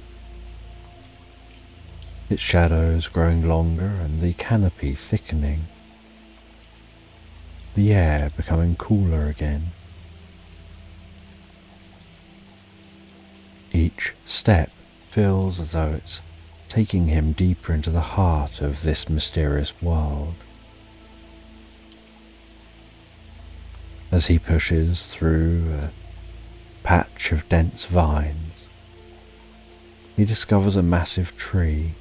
its shadows growing longer and the canopy thickening, the air becoming cooler again. Each step feels as though it's taking him deeper into the heart of this mysterious world. As he pushes through a patch of dense vines, he discovers a massive tree.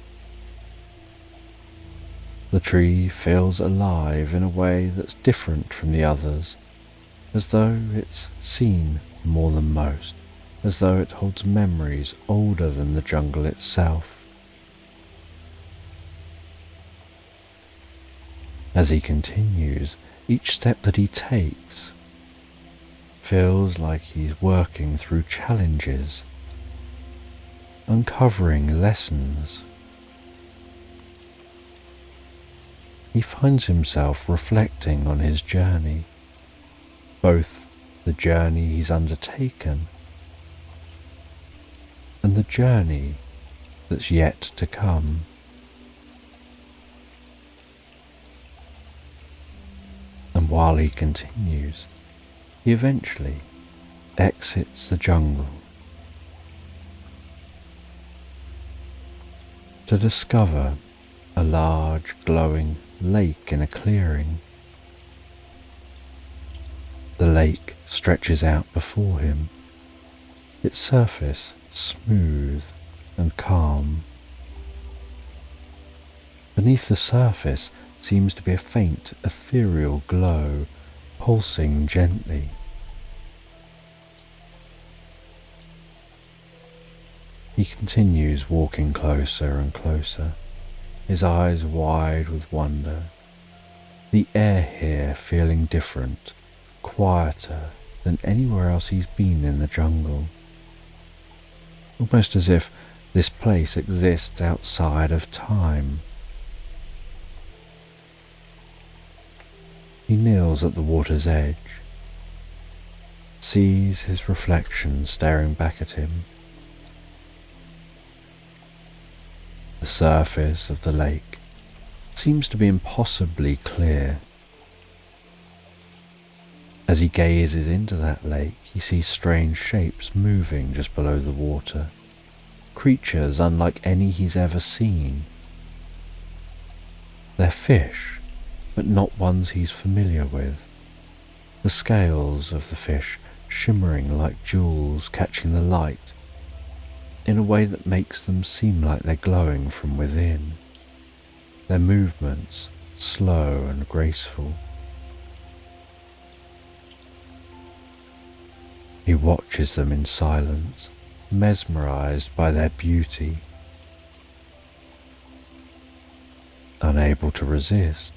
The tree feels alive in a way that's different from the others, as though it's seen more than most, as though it holds memories older than the jungle itself. As he continues, each step that he takes feels like he's working through challenges, uncovering lessons. He finds himself reflecting on his journey, both the journey he's undertaken and the journey that's yet to come. And while he continues, he eventually exits the jungle to discover a large glowing lake in a clearing. The lake stretches out before him, its surface smooth and calm. Beneath the surface seems to be a faint ethereal glow, pulsing gently. He continues walking closer and closer, his eyes wide with wonder, the air here feeling different, quieter than anywhere else he's been in the jungle. Almost as if this place exists outside of time. He kneels at the water's edge, sees his reflection staring back at him. The surface of the lake seems to be impossibly clear. As he gazes into that lake, he sees strange shapes moving just below the water, creatures unlike any he's ever seen. They're fish, but not ones he's familiar with, the scales of the fish shimmering like jewels catching the light in a way that makes them seem like they're glowing from within, their movements slow and graceful. He watches them in silence, mesmerized by their beauty. Unable to resist,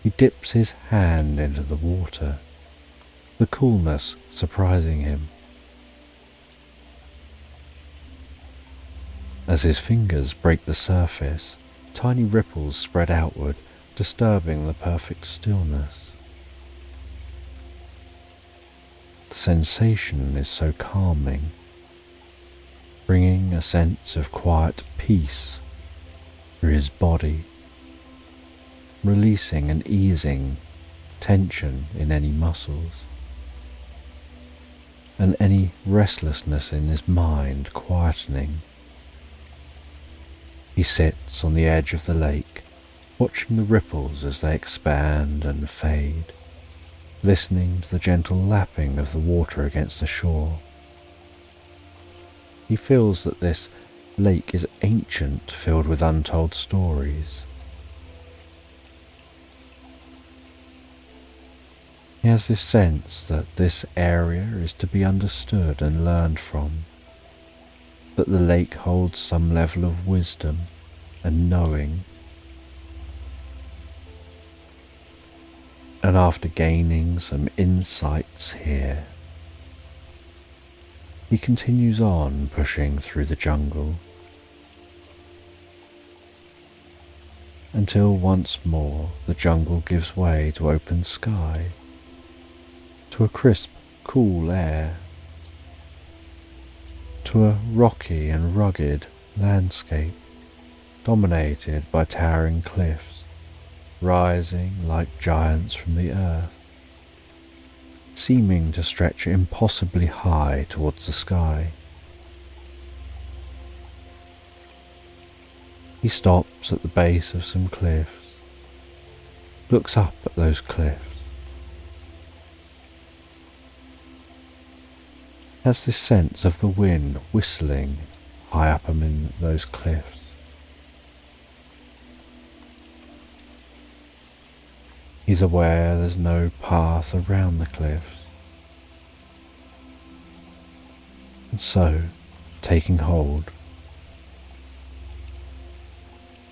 he dips his hand into the water, the coolness surprising him. As his fingers break the surface, tiny ripples spread outward, disturbing the perfect stillness. The sensation is so calming, bringing a sense of quiet peace through his body, releasing and easing tension in any muscles, and any restlessness in his mind quietening. He sits on the edge of the lake, watching the ripples as they expand and fade, listening to the gentle lapping of the water against the shore. He feels that this lake is ancient, filled with untold stories. He has this sense that this area is to be understood and learned from, that the lake holds some level of wisdom and knowing. And after gaining some insights here, he continues on pushing through the jungle until once more the jungle gives way to open sky, to a crisp, cool air, to a rocky and rugged landscape dominated by towering cliffs, rising like giants from the earth, seeming to stretch impossibly high towards the sky. He stops at the base of some cliffs, looks up at those cliffs, has this sense of the wind whistling high up among those cliffs. He's aware there's no path around the cliffs, and so, taking hold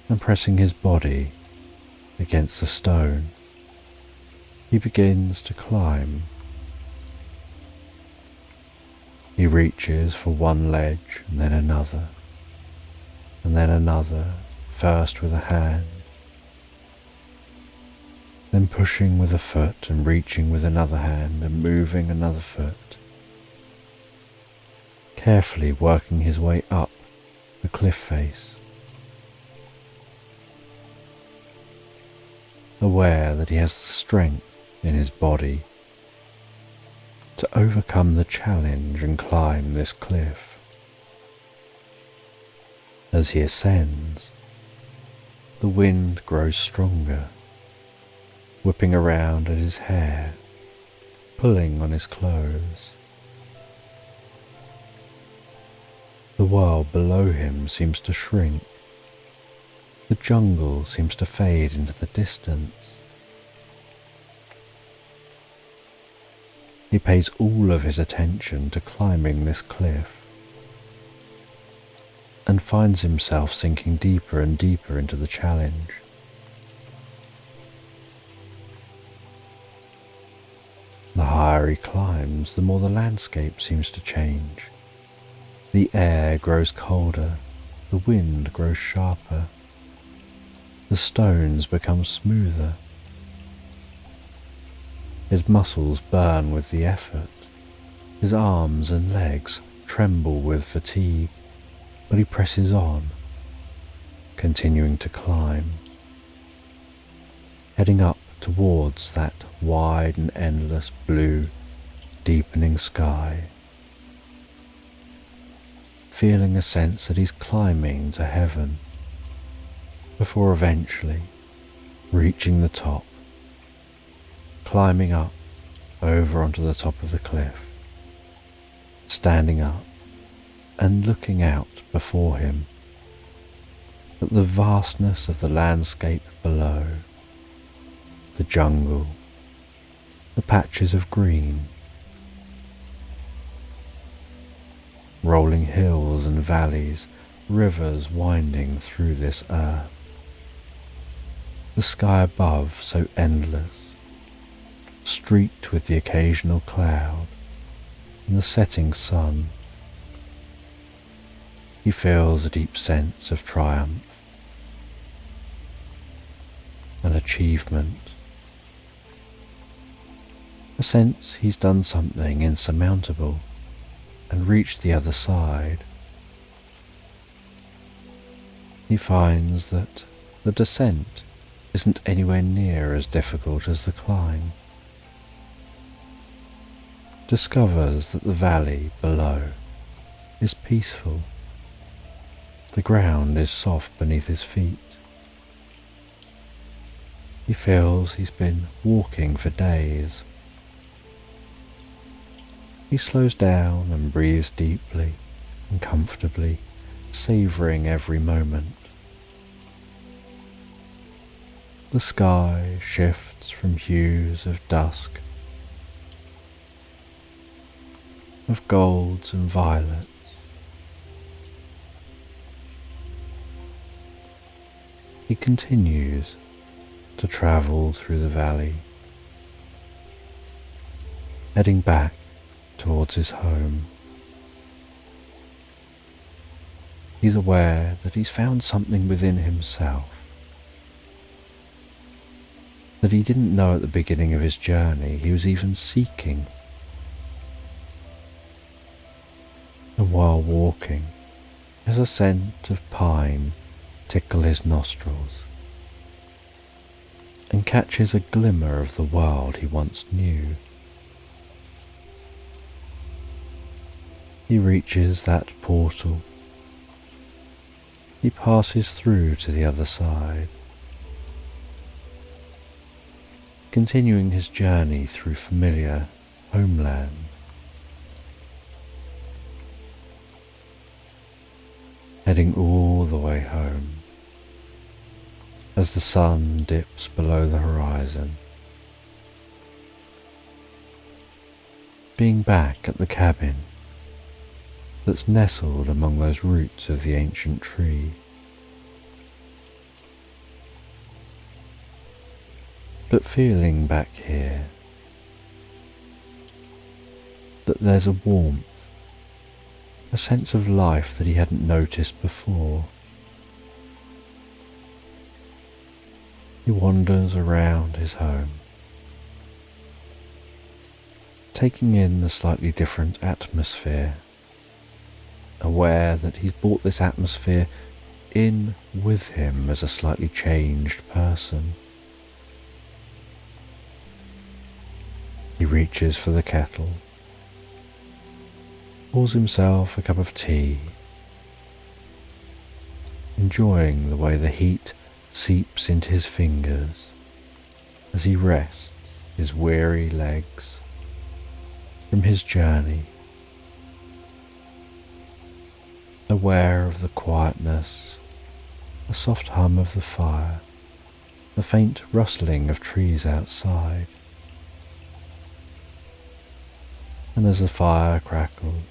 and pressing his body against the stone, he begins to climb. He reaches for one ledge and then another, first with a hand, then pushing with a foot and reaching with another hand and moving another foot, carefully working his way up the cliff face, aware that he has the strength in his body to overcome the challenge and climb this cliff. As he ascends, the wind grows stronger, whipping around at his hair, pulling on his clothes. The world below him seems to shrink. The jungle seems to fade into the distance. He pays all of his attention to climbing this cliff and finds himself sinking deeper and deeper into the challenge. The higher he climbs, the more the landscape seems to change. The air grows colder, the wind grows sharper, the stones become smoother. His muscles burn with the effort, his arms and legs tremble with fatigue, but he presses on, continuing to climb, heading up towards that wide and endless blue, deepening sky, feeling a sense that he's climbing to heaven, before eventually reaching the top, climbing up over onto the top of the cliff, standing up and looking out before him at the vastness of the landscape below, the jungle, the patches of green, rolling hills and valleys, rivers winding through this earth, the sky above so endless, streaked with the occasional cloud and the setting sun. He feels a deep sense of triumph and achievement, a sense he's done something insurmountable and reached the other side. He finds that the descent isn't anywhere near as difficult as the climb, discovers that the valley below is peaceful, the ground is soft beneath his feet. He feels he's been walking for days. He slows down and breathes deeply and comfortably, savouring every moment. The sky shifts from hues of dusk, of golds and violets, he continues to travel through the valley, heading back towards his home. He's aware that he's found something within himself that he didn't know at the beginning of his journey he was even seeking. And while walking, as a scent of pine tickle his nostrils, and catches a glimmer of the world he once knew. He reaches that portal. He passes through to the other side, continuing his journey through familiar homeland. heading all the way home. As the sun dips below the horizon, being back at the cabin that's nestled among those roots of the ancient tree. But feeling back here that there's a warmth, a sense of life that he hadn't noticed before. He wanders around his home, taking in the slightly different atmosphere, aware that he's brought this atmosphere in with him as a slightly changed person. He reaches for the kettle, pours himself a cup of tea, enjoying the way the heat seeps into his fingers as he rests his weary legs from his journey, aware of the quietness, the soft hum of the fire, the faint rustling of trees outside. And as the fire crackles,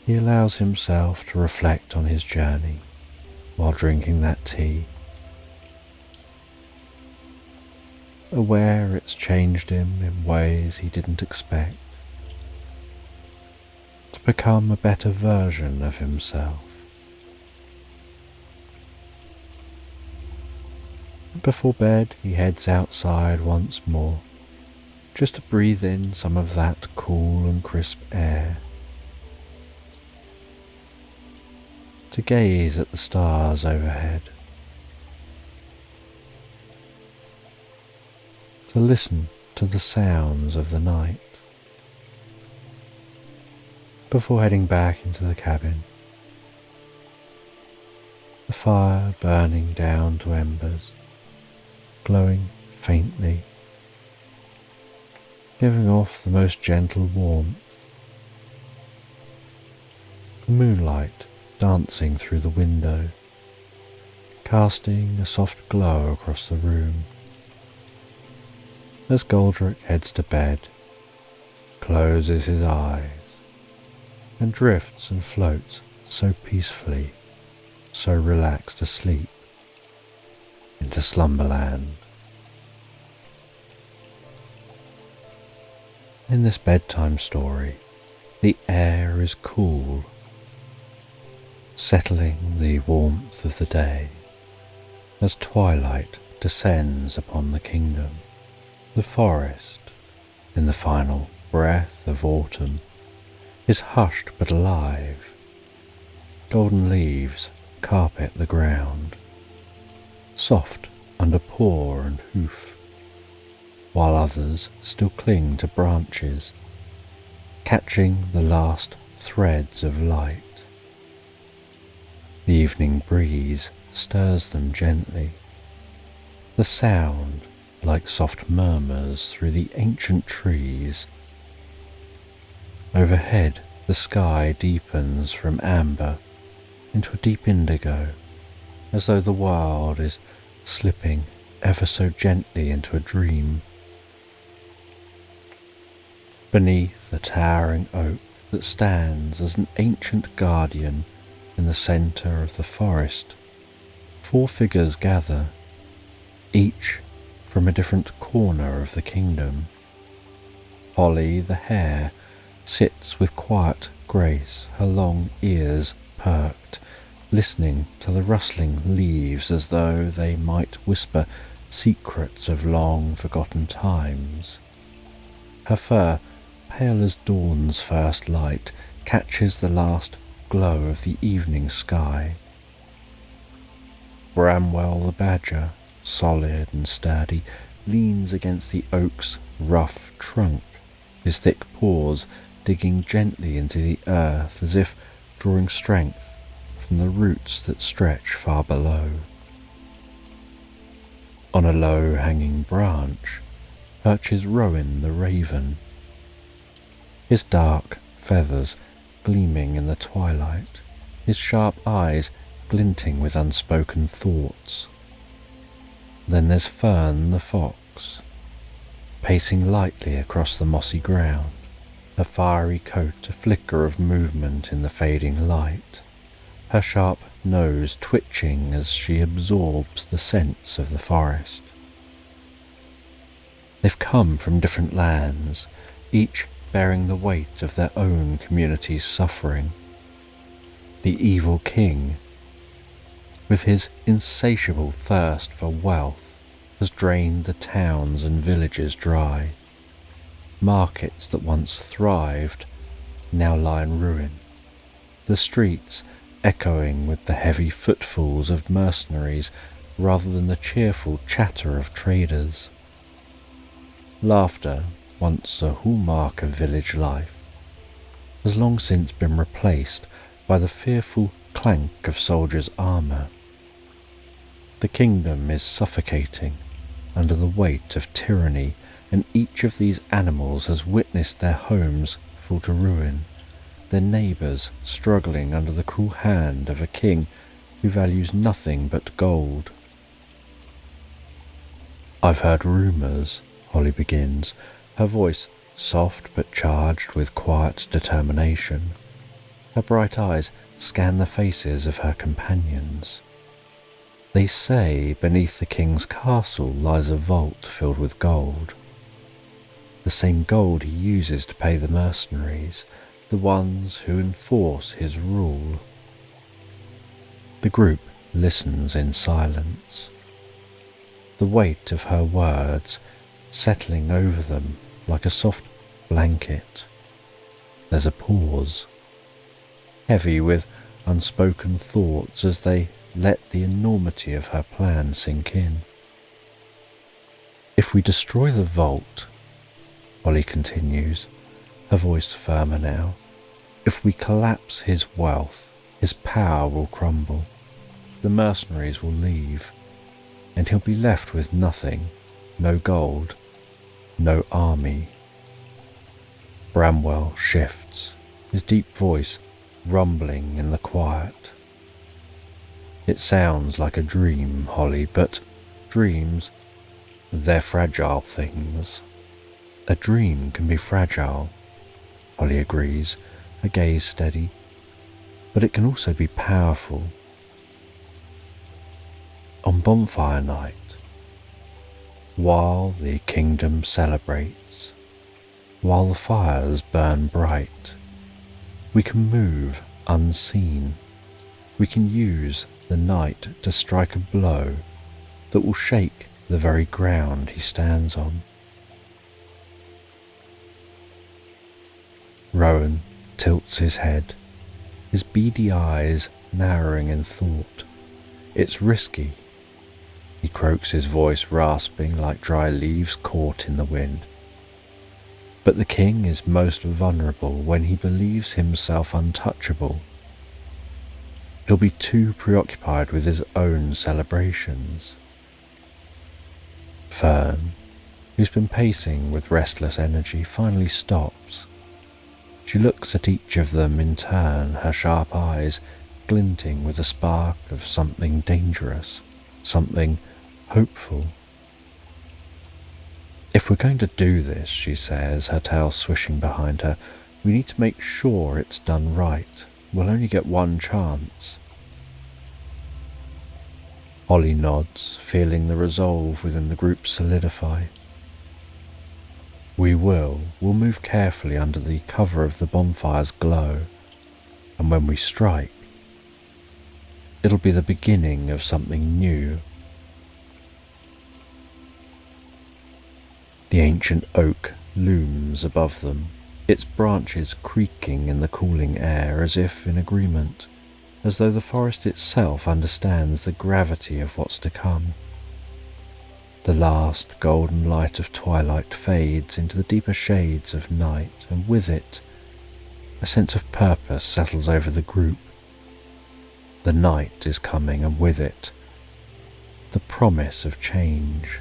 he allows himself to reflect on his journey while drinking that tea, aware it's changed him in ways he didn't expect, to become a better version of himself. Before bed, he heads outside once more, just to breathe in some of that cool and crisp air, to gaze at the stars overhead, to listen to the sounds of the night, before heading back into the cabin, the fire burning down to embers, glowing faintly, giving off the most gentle warmth, the moonlight dancing through the window, casting a soft glow across the room. As Goldrick heads to bed, closes his eyes, and drifts and floats so peacefully, so relaxed asleep, into Slumberland. In this bedtime story, the air is cool, settling the warmth of the day as twilight descends upon the kingdom. The forest, in the final breath of autumn, is hushed but alive. Golden leaves carpet the ground, soft under paw and hoof, while others still cling to branches, catching the last threads of light. The evening breeze stirs them gently, the sound like soft murmurs through the ancient trees. Overhead the sky deepens from amber into a deep indigo, as though the world is slipping ever so gently into a dream. Beneath a towering oak that stands as an ancient guardian in the centre of the forest, 4 figures gather, each from a different corner of the kingdom. Polly the hare sits with quiet grace, her long ears perked, listening to the rustling leaves as though they might whisper secrets of long forgotten times. Her fur, pale as dawn's first light, catches the last glow of the evening sky. Bramwell the badger, solid and sturdy, leans against the oak's rough trunk, his thick paws digging gently into the earth as if drawing strength from the roots that stretch far below. On a low-hanging branch perches Rowan the raven, his dark feathers gleaming in the twilight, his sharp eyes glinting with unspoken thoughts. Then there's Fern the fox, pacing lightly across the mossy ground, her fiery coat a flicker of movement in the fading light, her sharp nose twitching as she absorbs the scents of the forest. They've come from different lands, each bearing the weight of their own community's suffering. The evil king, with his insatiable thirst for wealth, has drained the towns and villages dry. Markets that once thrived now lie in ruin, the streets echoing with the heavy footfalls of mercenaries rather than the cheerful chatter of traders. Laughter, once a hallmark of village life, has long since been replaced by the fearful clank of soldiers' armour. The kingdom is suffocating under the weight of tyranny, and each of these animals has witnessed their homes fall to ruin, their neighbours struggling under the cruel hand of a king who values nothing but gold. "I've heard rumours," Holly begins, her voice soft but charged with quiet determination. Her bright eyes scan the faces of her companions. "They say beneath the king's castle lies a vault filled with gold. The same gold he uses to pay the mercenaries, the ones who enforce his rule." The group listens in silence, the weight of her words settling over them like a soft blanket. There's a pause, heavy with unspoken thoughts as they let the enormity of her plan sink in. "If we destroy the vault," Holly continues, her voice firmer now, "if we collapse his wealth, his power will crumble, the mercenaries will leave, and he'll be left with nothing, no gold, no army." Bramwell shifts, his deep voice rumbling in the quiet. "It sounds like a dream, Holly, but dreams, they're fragile things." "A dream can be fragile," Holly agrees, her gaze steady, "but it can also be powerful. On bonfire night, while the kingdom celebrates, while the fires burn bright, we can move unseen. We can use the night to strike a blow that will shake the very ground he stands on." Rowan tilts his head, his beady eyes narrowing in thought. "It's risky," he croaks, his voice rasping like dry leaves caught in the wind. "But the king is most vulnerable when he believes himself untouchable. He'll be too preoccupied with his own celebrations." Fern, who's been pacing with restless energy, finally stops. She looks at each of them in turn, her sharp eyes glinting with a spark of something dangerous, something hopeful. "If we're going to do this," she says, her tail swishing behind her, "we need to make sure it's done right. We'll only get one chance." Holly nods, feeling the resolve within the group solidify. We'll move carefully under the cover of the bonfire's glow, and when we strike, it'll be the beginning of something new." The ancient oak looms above them, its branches creaking in the cooling air as if in agreement, as though the forest itself understands the gravity of what's to come. The last golden light of twilight fades into the deeper shades of night, and with it, a sense of purpose settles over the group. The night is coming, and with it, the promise of change.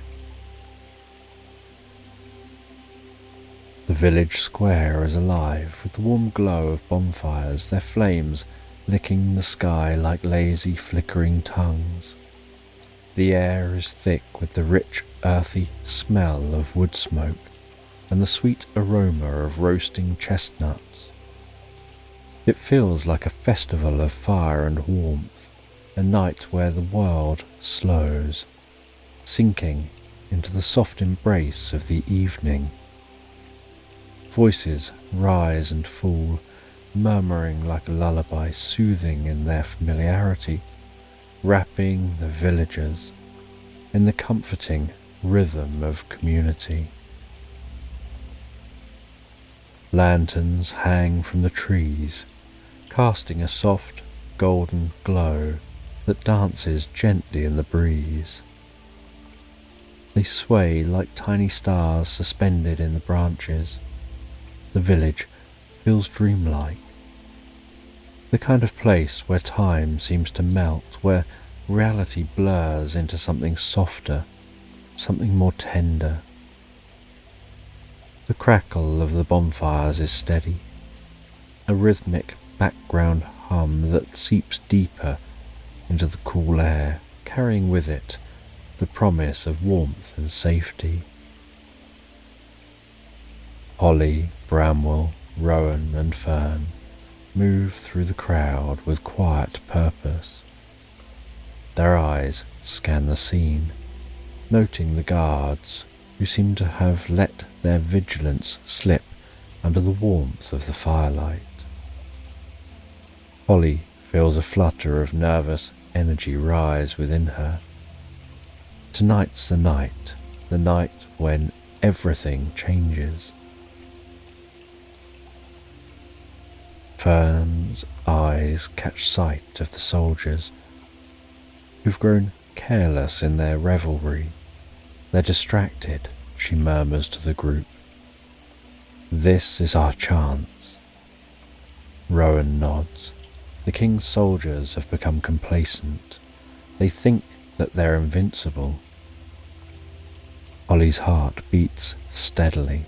The village square is alive with the warm glow of bonfires, their flames licking the sky like lazy flickering tongues. The air is thick with the rich, earthy smell of wood smoke and the sweet aroma of roasting chestnuts. It feels like a festival of fire and warmth, a night where the world slows, sinking into the soft embrace of the evening. Voices rise and fall, murmuring like a lullaby, soothing in their familiarity, wrapping the villagers in the comforting rhythm of community. Lanterns hang from the trees, casting a soft golden glow that dances gently in the breeze. They sway like tiny stars suspended in the branches. The village feels dreamlike, the kind of place where time seems to melt, where reality blurs into something softer, something more tender. The crackle of the bonfires is steady, a rhythmic background hum that seeps deeper into the cool air, carrying with it the promise of warmth and safety. Holly, bramwell, rowan and fern move through the crowd with quiet purpose. Their eyes scan the scene, noting the guards who seem to have let their vigilance slip under the warmth of the firelight. Holly feels a flutter of nervous energy rise within her. Tonight's the night when everything changes. Fern's eyes catch sight of the soldiers who've grown careless in their revelry. They're distracted, she murmurs to the group. This is our chance. Rowan nods. The king's soldiers have become complacent. They think that they're invincible. Holly's heart beats steadily.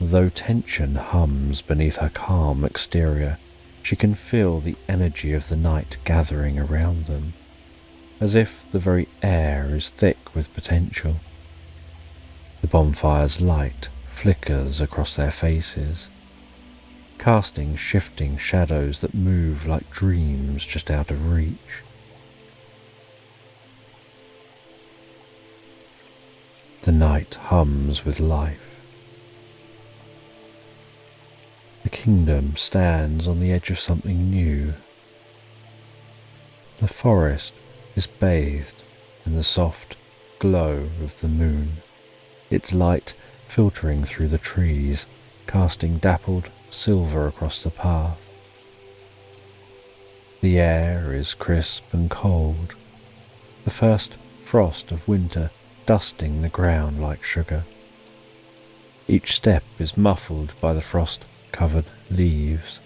Though tension hums beneath her calm exterior, she can feel the energy of the night gathering around them, as if the very air is thick with potential. The bonfire's light flickers across their faces, casting shifting shadows that move like dreams just out of reach. The night hums with life. The kingdom stands on the edge of something new. The forest is bathed in the soft glow of the moon, its light filtering through the trees, casting dappled silver across the path. The air is crisp and cold, the first frost of winter dusting the ground like sugar. Each step is muffled by the frost-covered leaves.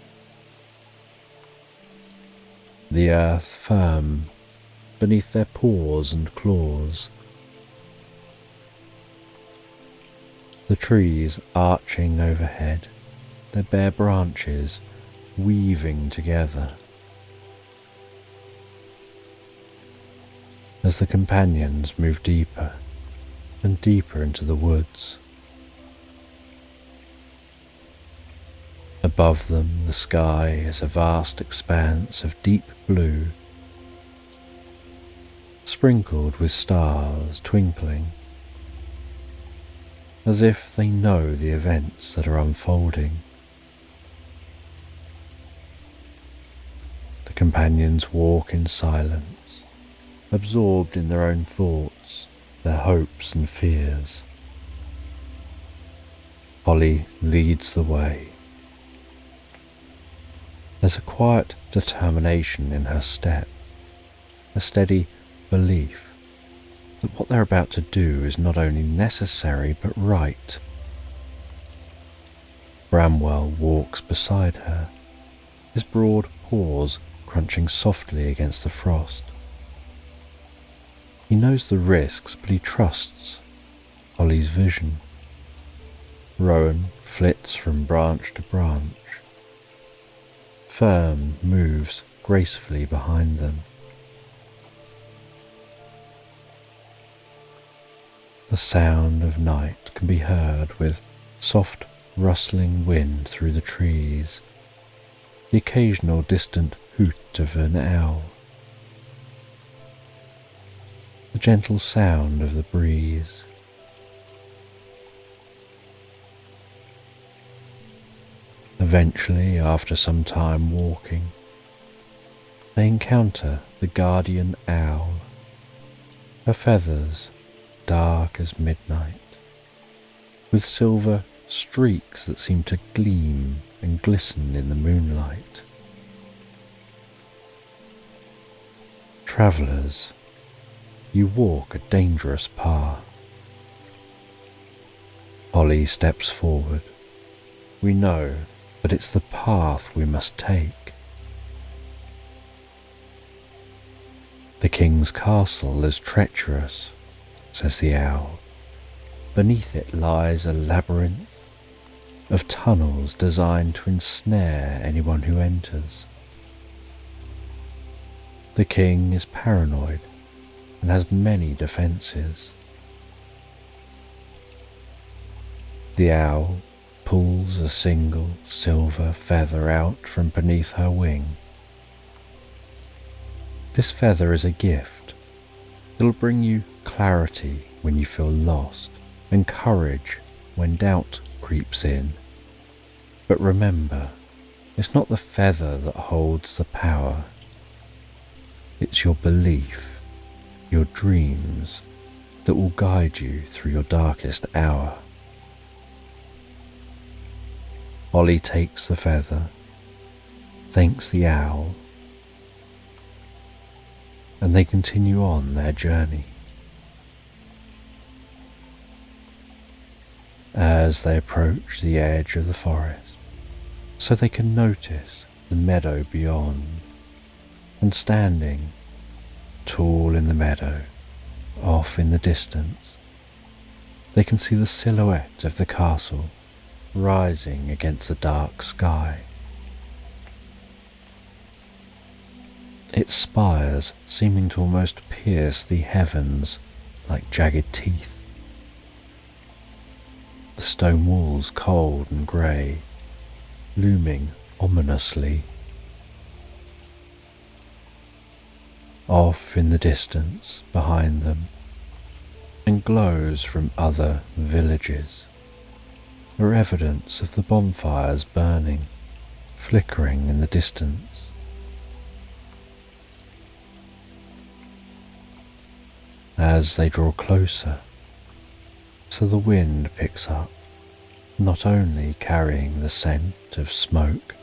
The earth firm beneath their paws and claws. The trees arching overhead, their bare branches weaving together. As the companions move deeper and deeper into the woods, above them the sky is a vast expanse of deep blue, sprinkled with stars twinkling, as if they know the events that are unfolding. The companions walk in silence, absorbed in their own thoughts, their hopes and fears. Holly leads the way. There's a quiet determination in her step, a steady belief that what they're about to do is not only necessary but right. Bramwell walks beside her, his broad paws crunching softly against the frost. He knows the risks, but he trusts Holly's vision. Rowan flits from branch to branch. Fern moves gracefully behind them. The sound of night can be heard with soft rustling wind through the trees, the occasional distant hoot of an owl, the gentle sound of the breeze. Eventually, after some time walking, they encounter the guardian owl, her feathers dark as midnight, with silver streaks that seem to gleam and glisten in the moonlight. Travellers, you walk a dangerous path. Holly steps forward. We know, but it's the path we must take. The king's castle is treacherous, says the owl. Beneath it lies a labyrinth of tunnels designed to ensnare anyone who enters. The king is paranoid and has many defences. The owl pulls a single silver feather out from beneath her wing. This feather is a gift. It'll bring you clarity when you feel lost and courage when doubt creeps in. But remember, it's not the feather that holds the power. It's your belief, your dreams, that will guide you through your darkest hour. Holly takes the feather, thanks the owl, and they continue on their journey. As they approach the edge of the forest, so they can notice the meadow beyond, and standing tall in the meadow, off in the distance, they can see the silhouette of the castle rising against the dark sky. Its spires seeming to almost pierce the heavens like jagged teeth. The stone walls cold and grey, looming ominously. Off in the distance behind them, and glows from other villages, are evidence of the bonfires burning, flickering in the distance. As they draw closer, so the wind picks up, not only carrying the scent of smoke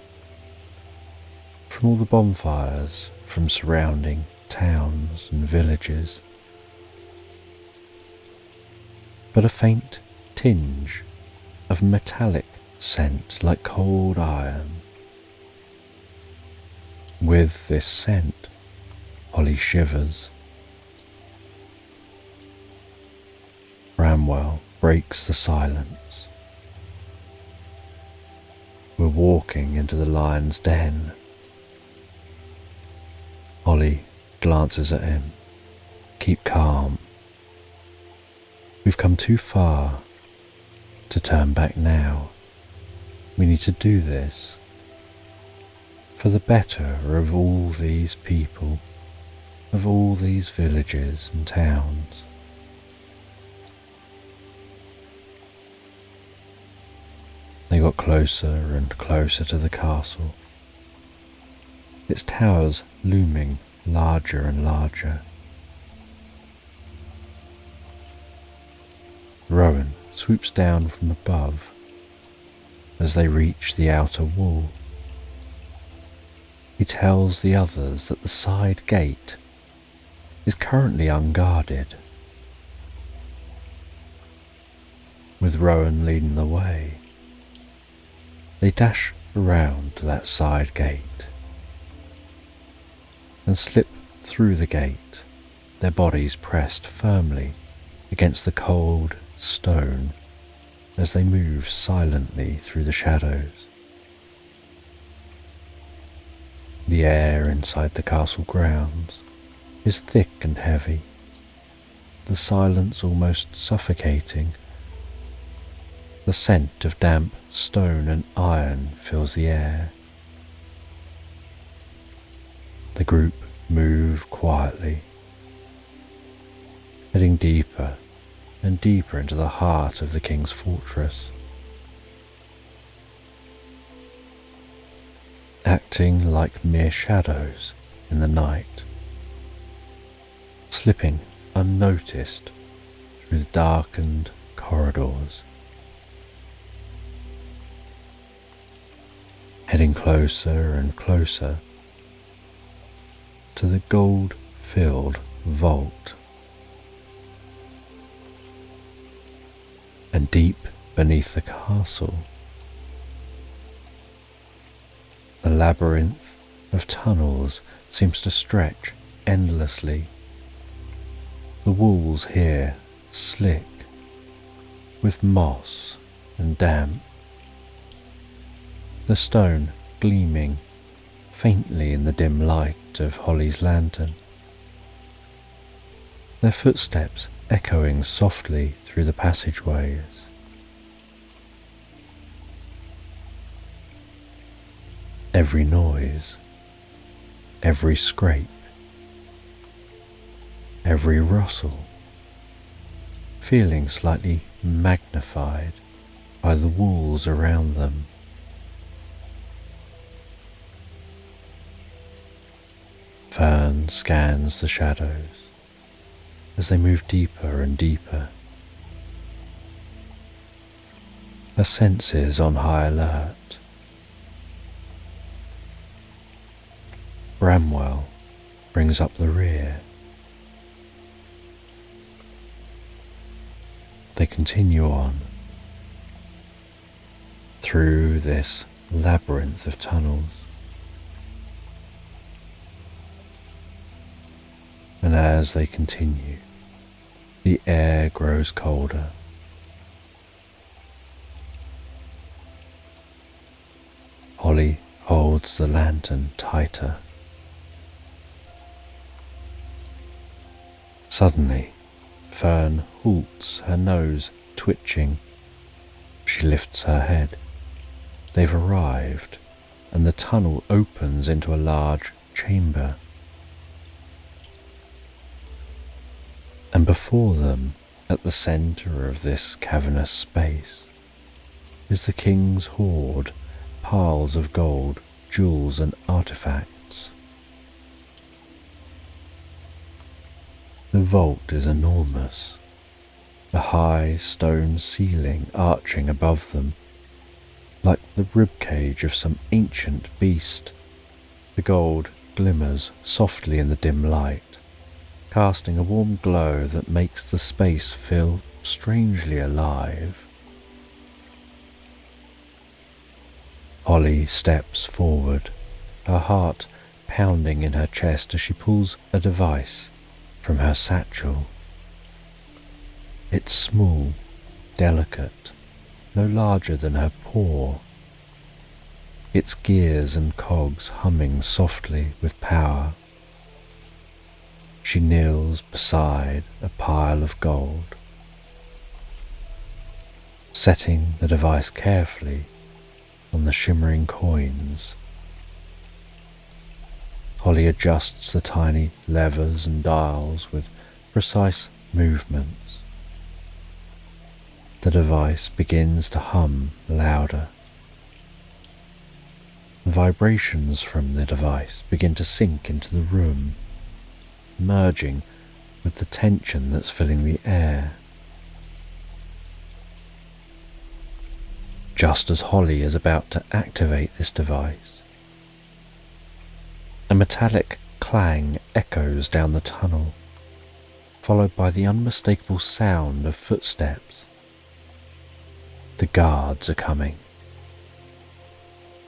from all the bonfires from surrounding towns and villages, but a faint tinge of metallic scent like cold iron. With this scent, Holly shivers. Bramwell breaks the silence. We're walking into the lion's den. Holly glances at him. Keep calm. We've come too far to turn back now. We need to do this for the better of all these people, of all these villages and towns. They got closer and closer to the castle, its towers looming larger and larger. Rowan swoops down from above as they reach the outer wall. He tells the others that the side gate is currently unguarded, with Rowan leading the way. They dash around to that side gate and slip through the gate, their bodies pressed firmly against the cold stone as they move silently through the shadows. The air inside the castle grounds is thick and heavy, the silence almost suffocating. The scent of damp stone and iron fills the air. The group move quietly, heading deeper and deeper into the heart of the king's fortress. Acting like mere shadows in the night, slipping unnoticed through the darkened corridors, heading closer and closer to the gold-filled vault. And deep beneath the castle, the labyrinth of tunnels seems to stretch endlessly. The walls here slick with moss and damp, the stone gleaming faintly in the dim light of Holly's lantern, their footsteps echoing softly through the passageways. Every noise, every scrape, every rustle, feeling slightly magnified by the walls around them. Fern scans the shadows as they move deeper and deeper, her senses on high alert. Bramwell brings up the rear. They continue on through this labyrinth of tunnels, and as they continue, the air grows colder. Holly holds the lantern tighter. Suddenly, Fern halts, her nose twitching. She lifts her head. They've arrived, and the tunnel opens into a large chamber. And before them, at the centre of this cavernous space, is the king's hoard, piles of gold, jewels and artifacts. The vault is enormous, the high stone ceiling arching above them, like the ribcage of some ancient beast. The gold glimmers softly in the dim light, casting a warm glow that makes the space feel strangely alive. Holly steps forward, her heart pounding in her chest as she pulls a device from her satchel. It's small, delicate, no larger than her paw, its gears and cogs humming softly with power. She kneels beside a pile of gold, setting the device carefully on the shimmering coins. Holly adjusts the tiny levers and dials with precise movements. The device begins to hum louder. The vibrations from the device begin to sink into the room, merging with the tension that's filling the air. Just as Holly is about to activate this device, a metallic clang echoes down the tunnel, followed by the unmistakable sound of footsteps. The guards are coming.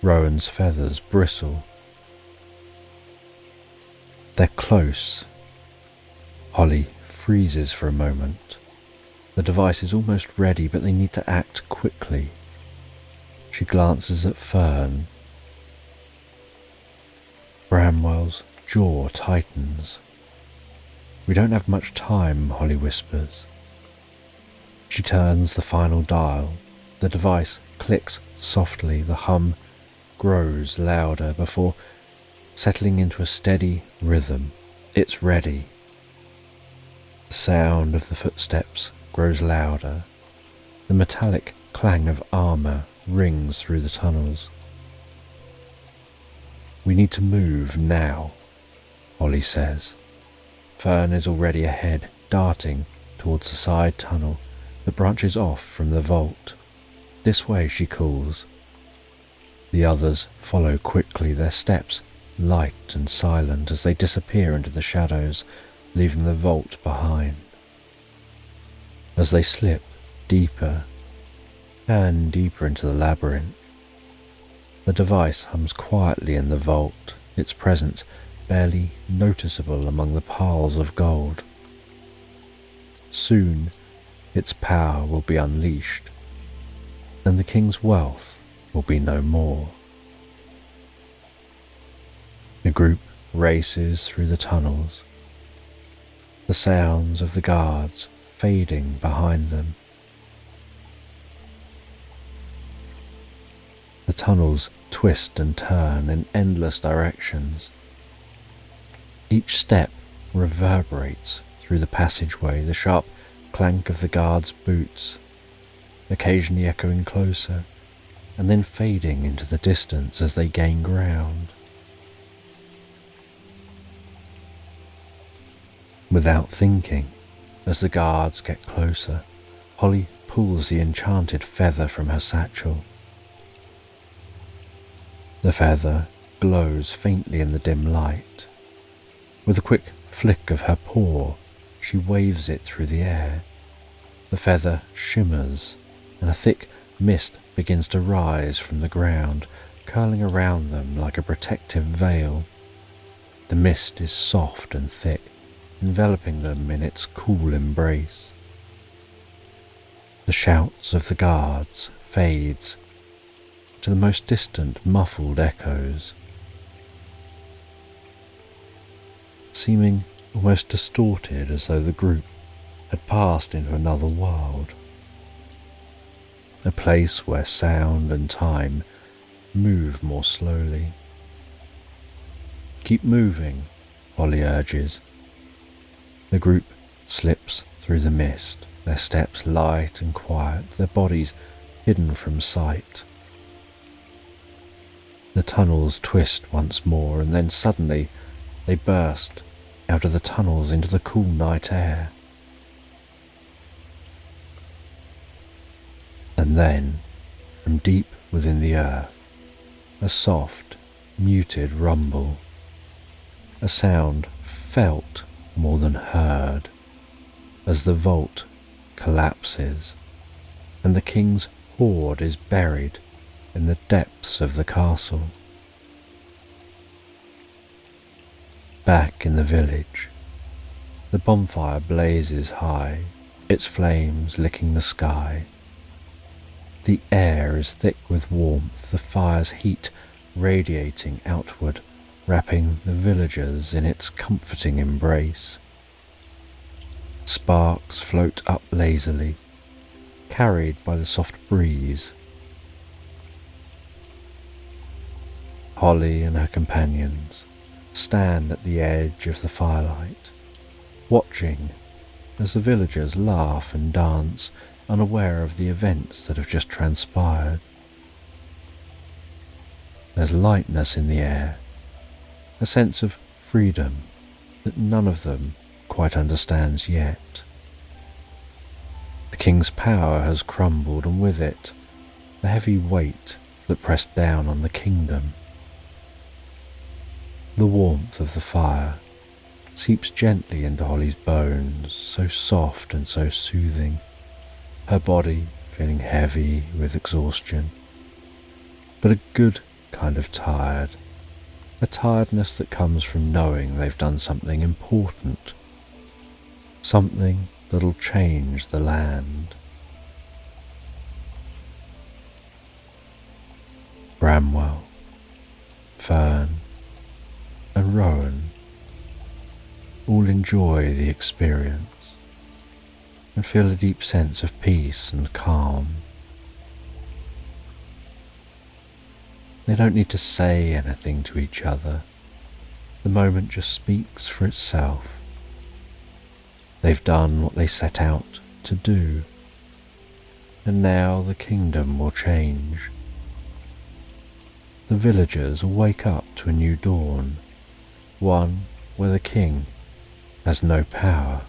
Rowan's feathers bristle. They're close. Holly freezes for a moment. The device is almost ready, but they need to act quickly. She glances at Fern. Bramwell's jaw tightens. "We don't have much time," Holly whispers. She turns the final dial. The device clicks softly. The hum grows louder before settling into a steady rhythm. It's ready. The sound of the footsteps grows louder. The metallic clang of armour rings through the tunnels. "We need to move now," Holly says. Fern is already ahead, darting towards the side tunnel that branches off from the vault. "This way," she calls. The others follow quickly, their steps light and silent as they disappear into the shadows, leaving the vault behind. As they slip deeper and deeper into the labyrinth, the device hums quietly in the vault, its presence barely noticeable among the piles of gold. Soon its power will be unleashed, and the king's wealth will be no more. The group races through the tunnels, the sounds of the guards fading behind them. The tunnels twist and turn in endless directions. Each step reverberates through the passageway, the sharp clank of the guards' boots, occasionally echoing closer, and then fading into the distance as they gain ground. Without thinking, as the guards get closer, Holly pulls the enchanted feather from her satchel. The feather glows faintly in the dim light. With a quick flick of her paw, she waves it through the air. The feather shimmers, and a thick mist begins to rise from the ground, curling around them like a protective veil. The mist is soft and thick, enveloping them in its cool embrace. The shouts of the guards fades to the most distant muffled echoes, seeming almost distorted, as though the group had passed into another world, a place where sound and time move more slowly. "Keep moving," Holly urges. The group slips through the mist, their steps light and quiet, their bodies hidden from sight. The tunnels twist once more, and then suddenly they burst out of the tunnels into the cool night air. And then, from deep within the earth, a soft, muted rumble, a sound felt more than heard, as the vault collapses and the king's hoard is buried in the depths of the castle. Back in the village, the bonfire blazes high, its flames licking the sky. The air is thick with warmth, the fire's heat radiating outward, wrapping the villagers in its comforting embrace. Sparks float up lazily, carried by the soft breeze. Holly and her companions stand at the edge of the firelight, watching as the villagers laugh and dance, unaware of the events that have just transpired. There's lightness in the air, a sense of freedom that none of them quite understands yet. The king's power has crumbled, and with it, the heavy weight that pressed down on the kingdom. The warmth of the fire seeps gently into Holly's bones, so soft and so soothing, her body feeling heavy with exhaustion, but a good kind of tired, a tiredness that comes from knowing they've done something important, something that'll change the land. Bramwell, Fern, enjoy the experience and feel a deep sense of peace and calm. They don't need to say anything to each other. The moment just speaks for itself. They've done what they set out to do, and now the kingdom will change. The villagers will wake up to a new dawn, one where the king has no power.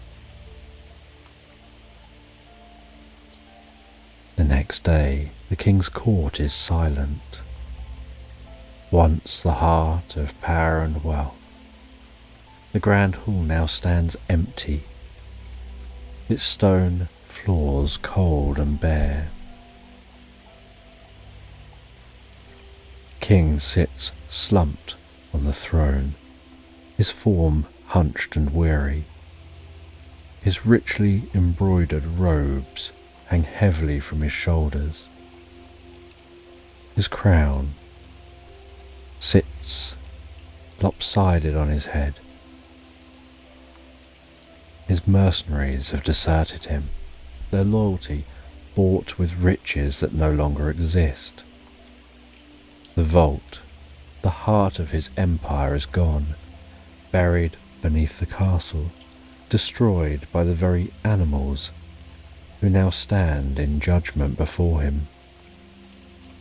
The next day, the king's court is silent. Once the heart of power and wealth, the grand hall now stands empty, its stone floors cold and bare. King sits slumped on the throne, his form hunched and weary. His richly embroidered robes hang heavily from his shoulders. His crown sits lopsided on his head. His mercenaries have deserted him, their loyalty bought with riches that no longer exist. The vault, the heart of his empire, is gone, buried beneath the castle, destroyed by the very animals who now stand in judgment before him.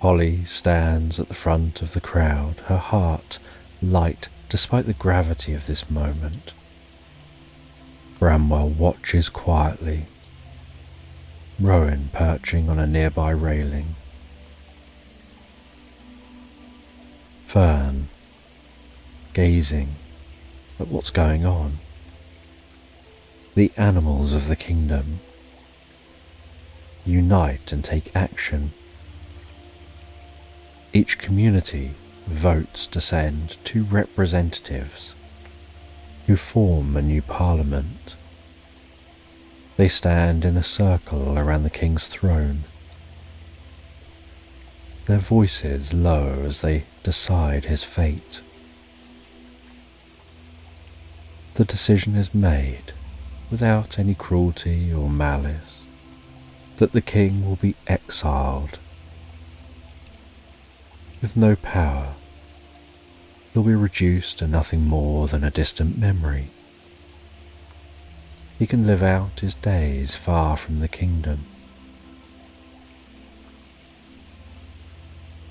Holly stands at the front of the crowd, her heart light despite the gravity of this moment. Bramwell watches quietly, Rowan perching on a nearby railing. Fern, gazing at what's going on. The animals of the kingdom unite and take action. Each community votes to send 2 representatives who form a new parliament. They stand in a circle around the king's throne, their voices low as they decide his fate. The decision is made without any cruelty or malice, that the king will be exiled. With no power, he'll be reduced to nothing more than a distant memory. He can live out his days far from the kingdom.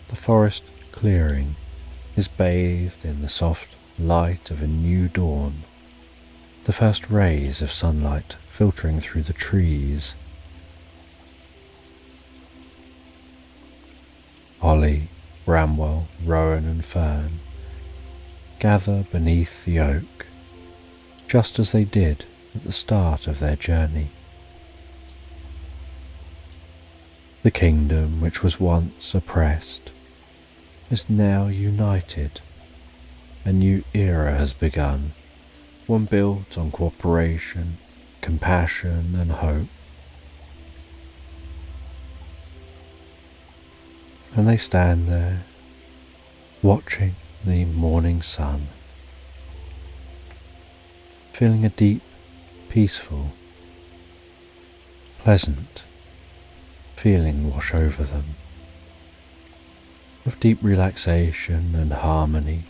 The forest clearing is bathed in the soft light of a new dawn, the first rays of sunlight filtering through the trees. Holly, Bramwell, Rowan and Fern gather beneath the oak, just as they did at the start of their journey. The kingdom which was once oppressed is now united. A new era has begun, one built on cooperation, compassion and hope. And they stand there, watching the morning sun, feeling a deep, peaceful, pleasant feeling wash over them, of deep relaxation and harmony,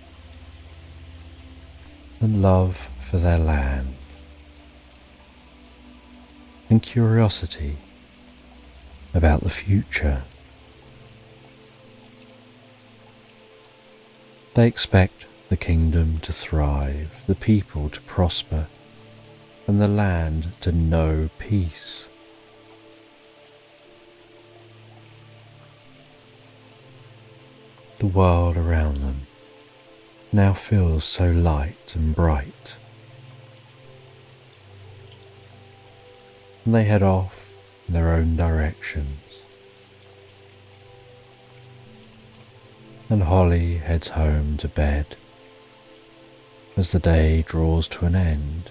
and love for their land, and curiosity about the future. They expect the kingdom to thrive, the people to prosper, and the land to know peace. The world around them now feels so light and bright, and they head off in their own directions. And Holly heads home to bed as the day draws to an end,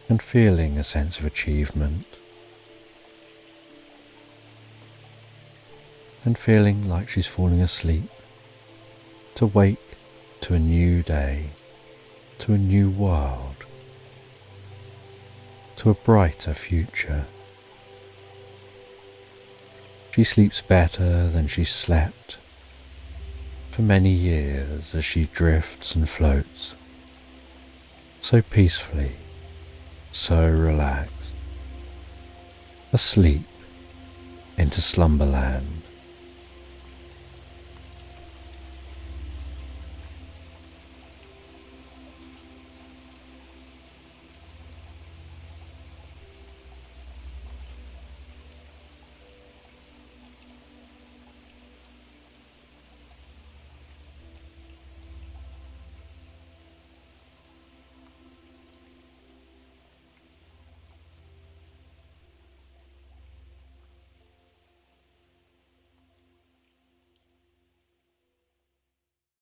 and feeling a sense of achievement, and feeling like she's falling asleep to wake to a new day. to a new world, to a brighter future. She sleeps better than she slept for many years as she drifts and floats, so peacefully, so relaxed, asleep into Slumberland.